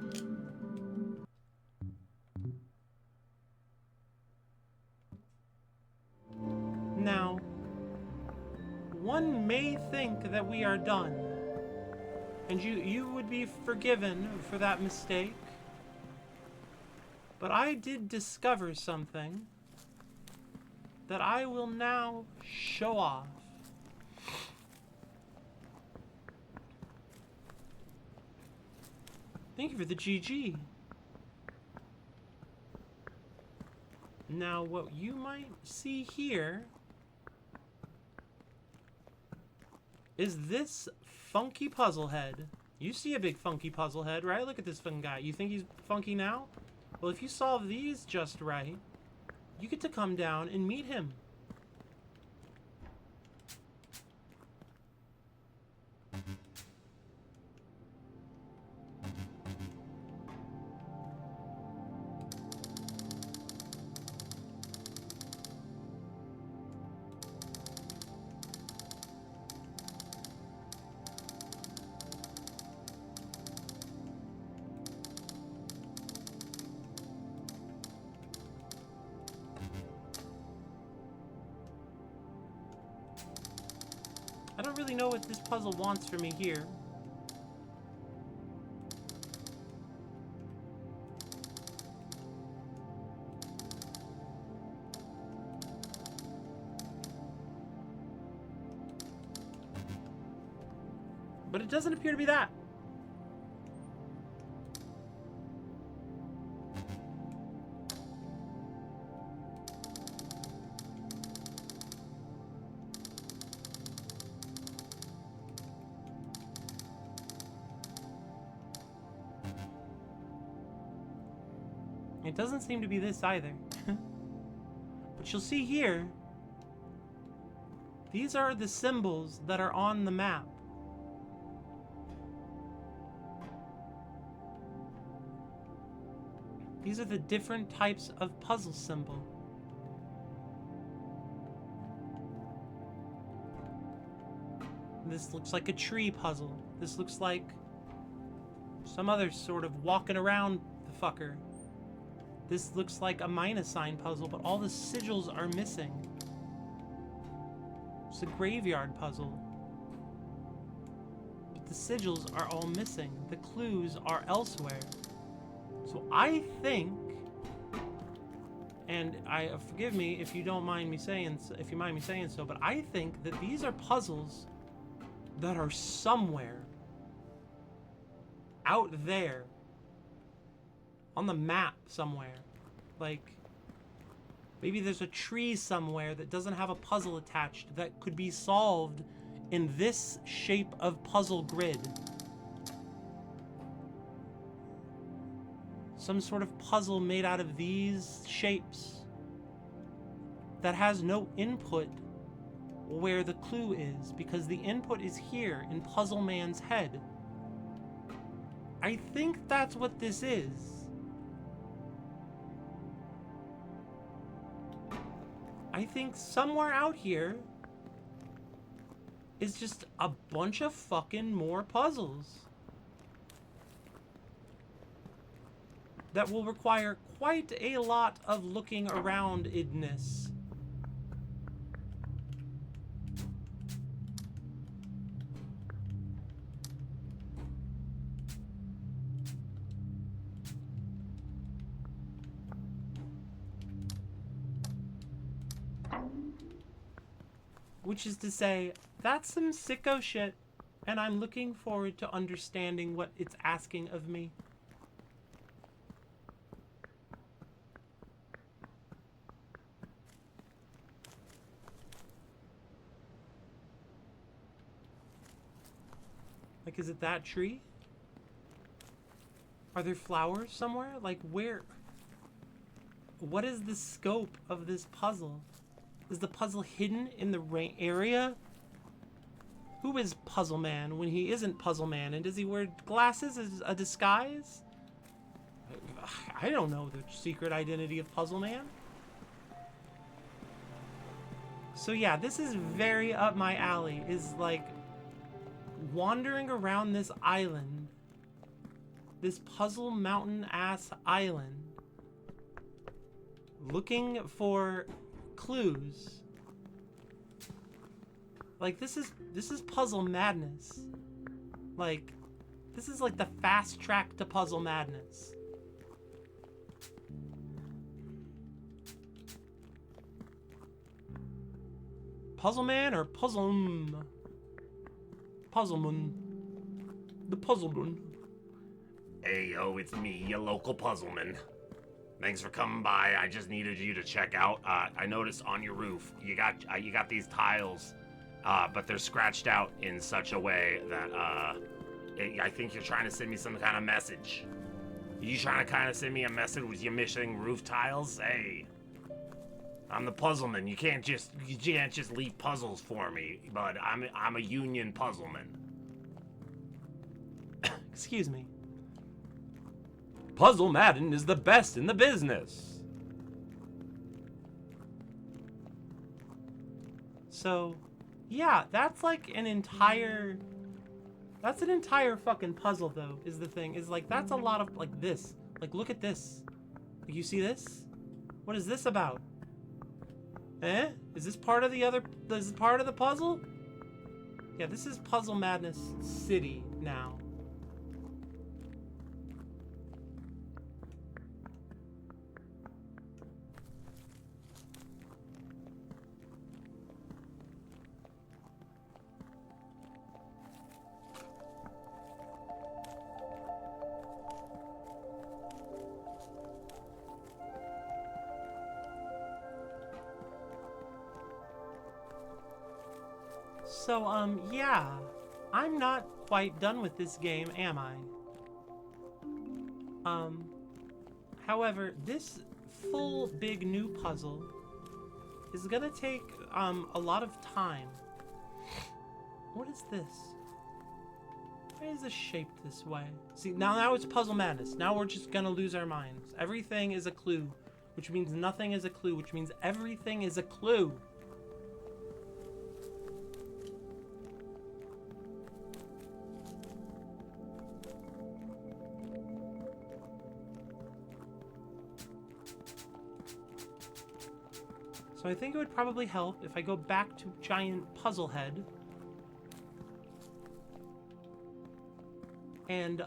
Now, one may think that we are done. And you would be forgiven for that mistake. But I did discover something that I will now show off. Thank you for the GG. Now, what you might see here is this funky puzzle head. You see a big funky puzzle head, right? Look at this fucking guy. You think he's funky now? Well, if you solve these just right, you get to come down and meet him. I don't really know what this puzzle wants from me here. But it doesn't appear to be that. It doesn't seem to be this either. But you'll see here, these are the symbols that are on the map. These are the different types of puzzle symbol. This looks like a tree puzzle. This looks like some other sort of walking around the fucker. This looks like a minus sign puzzle, but all the sigils are missing. It's a graveyard puzzle. But the sigils are all missing. The clues are elsewhere. So I think, and forgive me if you don't mind me saying, if you mind me saying so, but I think that these are puzzles that are somewhere out there on the map somewhere. Like, maybe there's a tree somewhere that doesn't have a puzzle attached that could be solved in this shape of puzzle grid. Some sort of puzzle made out of these shapes that has no input where the clue is, because the input is here in Puzzle Man's head. I think that's what this is. I think somewhere out here is just a bunch of fucking more puzzles that will require quite a lot of looking around-idness. Which is to say, that's some sicko shit, and I'm looking forward to understanding what it's asking of me. Like, is it that tree? Are there flowers somewhere? Like, where? What is the scope of this puzzle? Is the puzzle hidden in the area? Who is Puzzle Man when he isn't Puzzle Man? And does he wear glasses as a disguise? I don't know the secret identity of Puzzle Man. So yeah, this is very up my alley. Is like wandering around this island, this puzzle mountain ass island, looking for clues. Like, this is puzzle madness. Like, this is like the fast track to puzzle madness. Puzzle Man or Puzzleman? Puzzleman. The Puzzleman. Hey, yo, it's me, your local puzzleman. Thanks for coming by. I just needed you to check out. I noticed on your roof you got these tiles, but they're scratched out in such a way that I think you're trying to send me some kind of message. You trying to kind of send me a message with your missing roof tiles? Hey, I'm the puzzleman. You can't just leave puzzles for me. But I'm a union puzzleman. Excuse me. Puzzle Madden is the best in the business. So, yeah, that's like an entire... That's an entire fucking puzzle, though, is the thing. Is like, that's a lot of, like, this. Like, look at this. Like, you see this? What is this about? Eh? Is this part of the other... Is this part of the puzzle? Yeah, this is Puzzle Madness City now. So, yeah. I'm not quite done with this game, am I? However, this full big new puzzle is gonna take a lot of time. What is this? Why is this shaped this way? See, now it's puzzle madness. Now we're just gonna lose our minds. Everything is a clue, which means nothing is a clue, which means everything is a clue. So I think it would probably help if I go back to Giant Puzzle Head and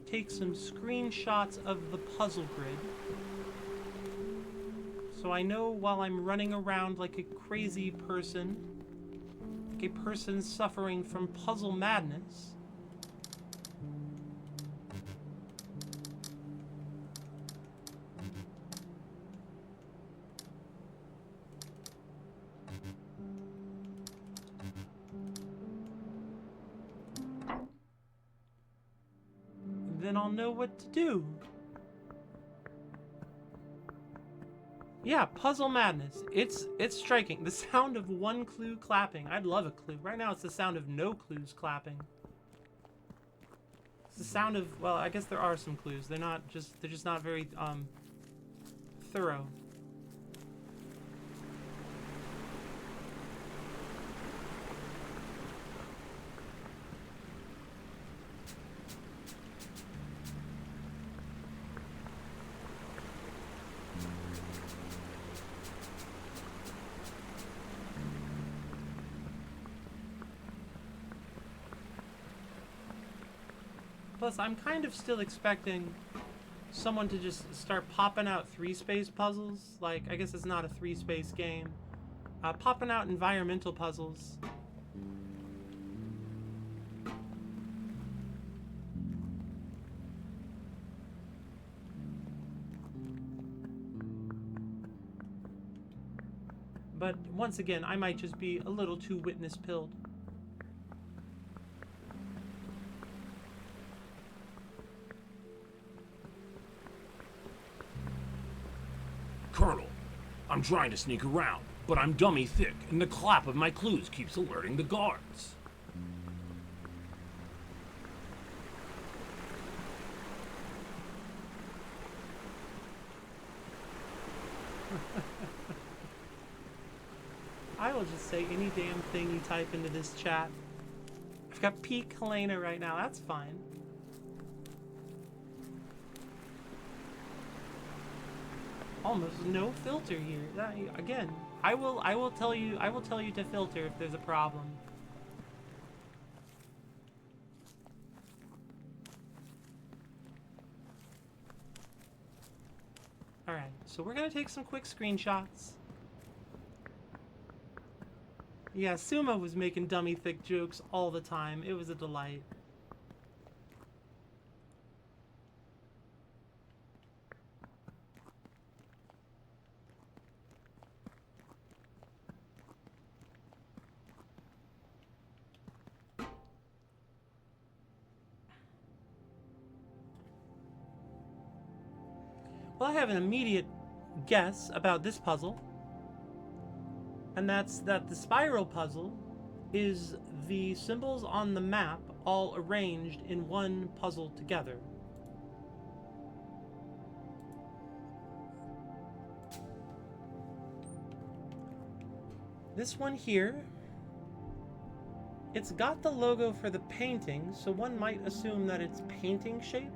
take some screenshots of the puzzle grid, so I know while I'm running around like a crazy person, like a person suffering from puzzle madness, then I'll know what to do. Yeah, puzzle madness. It's striking. The sound of one clue clapping. I'd love a clue. Right now it's the sound of no clues clapping. It's the sound of, well, I guess there are some clues. They're just not very thorough. Plus, I'm kind of still expecting someone to just start popping out 3-space puzzles. Like, I guess it's not a 3-space game. Popping out environmental puzzles. But once again, I might just be a little too witness-pilled. Colonel, I'm trying to sneak around, but I'm dummy thick, and the clap of my clues keeps alerting the guards. I will just say any damn thing you type into this chat. I've got peak Helena right now, that's fine. Almost no filter here. Again, I will tell you to filter if there's a problem. All right, so we're gonna take some quick screenshots. Yeah, Sumo was making dummy thick jokes all the time. It was a delight. Well, I have an immediate guess about this puzzle, and that's that the spiral puzzle is the symbols on the map all arranged in one puzzle together. This one here, it's got the logo for the painting, so one might assume that it's painting shaped.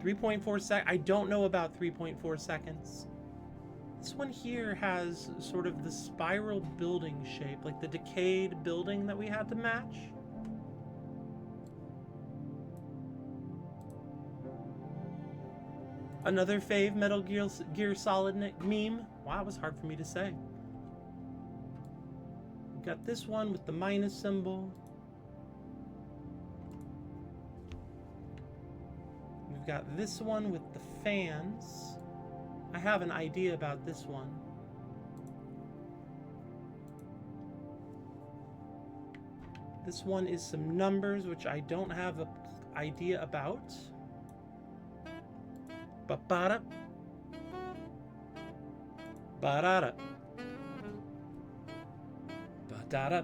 3.4 sec. I don't know about 3.4 seconds. This one here has sort of the spiral building shape, like the decayed building that we had to match. Another fave Metal Gear Solid meme. Wow, it was hard for me to say. We've got this one with the minus symbol. We've got this one with the fans. I have an idea about this one. This one is some numbers, which I don't have an idea about. Ba-ba-da. Ba-da-da. Ba-da-da.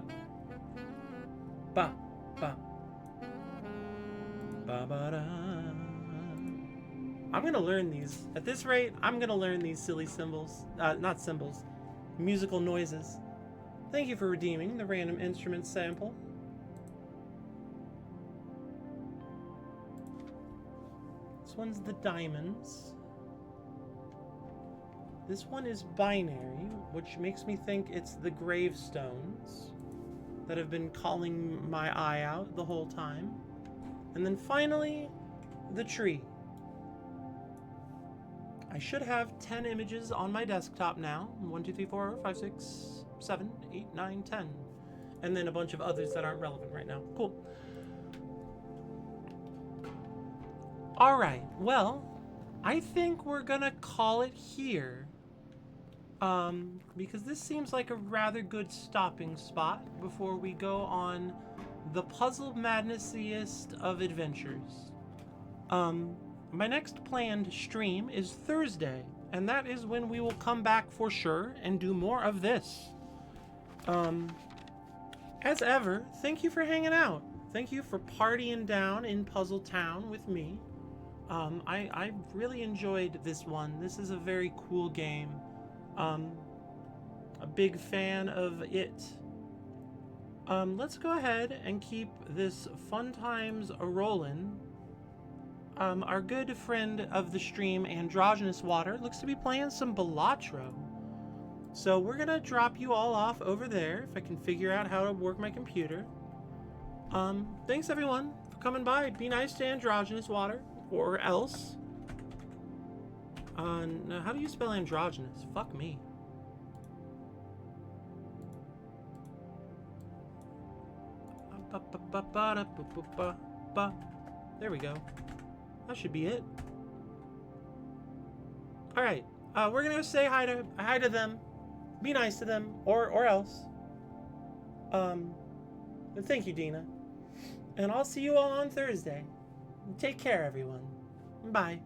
Ba. Ba. Ba-ba-da. I'm gonna learn these. At this rate, I'm gonna learn these silly symbols. Not symbols. Musical noises. Thank you for redeeming the random instrument sample. This one's the diamonds. This one is binary, which makes me think it's the gravestones that have been calling my eye out the whole time. And then finally, the tree. I should have 10 images on my desktop now. 1, 2, 3, 4, 5, 6, 7, 8, 9, 10. And then a bunch of others that aren't relevant right now. Cool. Alright, well, I think we're gonna call it here. Because this seems like a rather good stopping spot before we go on the puzzle madnessiest of adventures. My next planned stream is Thursday, and that is when we will come back for sure and do more of this. As ever, thank you for hanging out. Thank you for partying down in Puzzle Town with me. I really enjoyed this one. This is a very cool game. A big fan of it. Let's go ahead and keep this fun times a-rollin'. Our good friend of the stream, Androgynous Water, looks to be playing some Balatro. So we're gonna drop you all off over there if I can figure out how to work my computer. Thanks everyone for coming by. Be nice to Androgynous Water, or else. Now how do you spell androgynous? Fuck me. There we go. That should be it. All right, we're gonna say hi to them. Be nice to them, or else. And thank you, Dina. And I'll see you all on Thursday. Take care, everyone. Bye.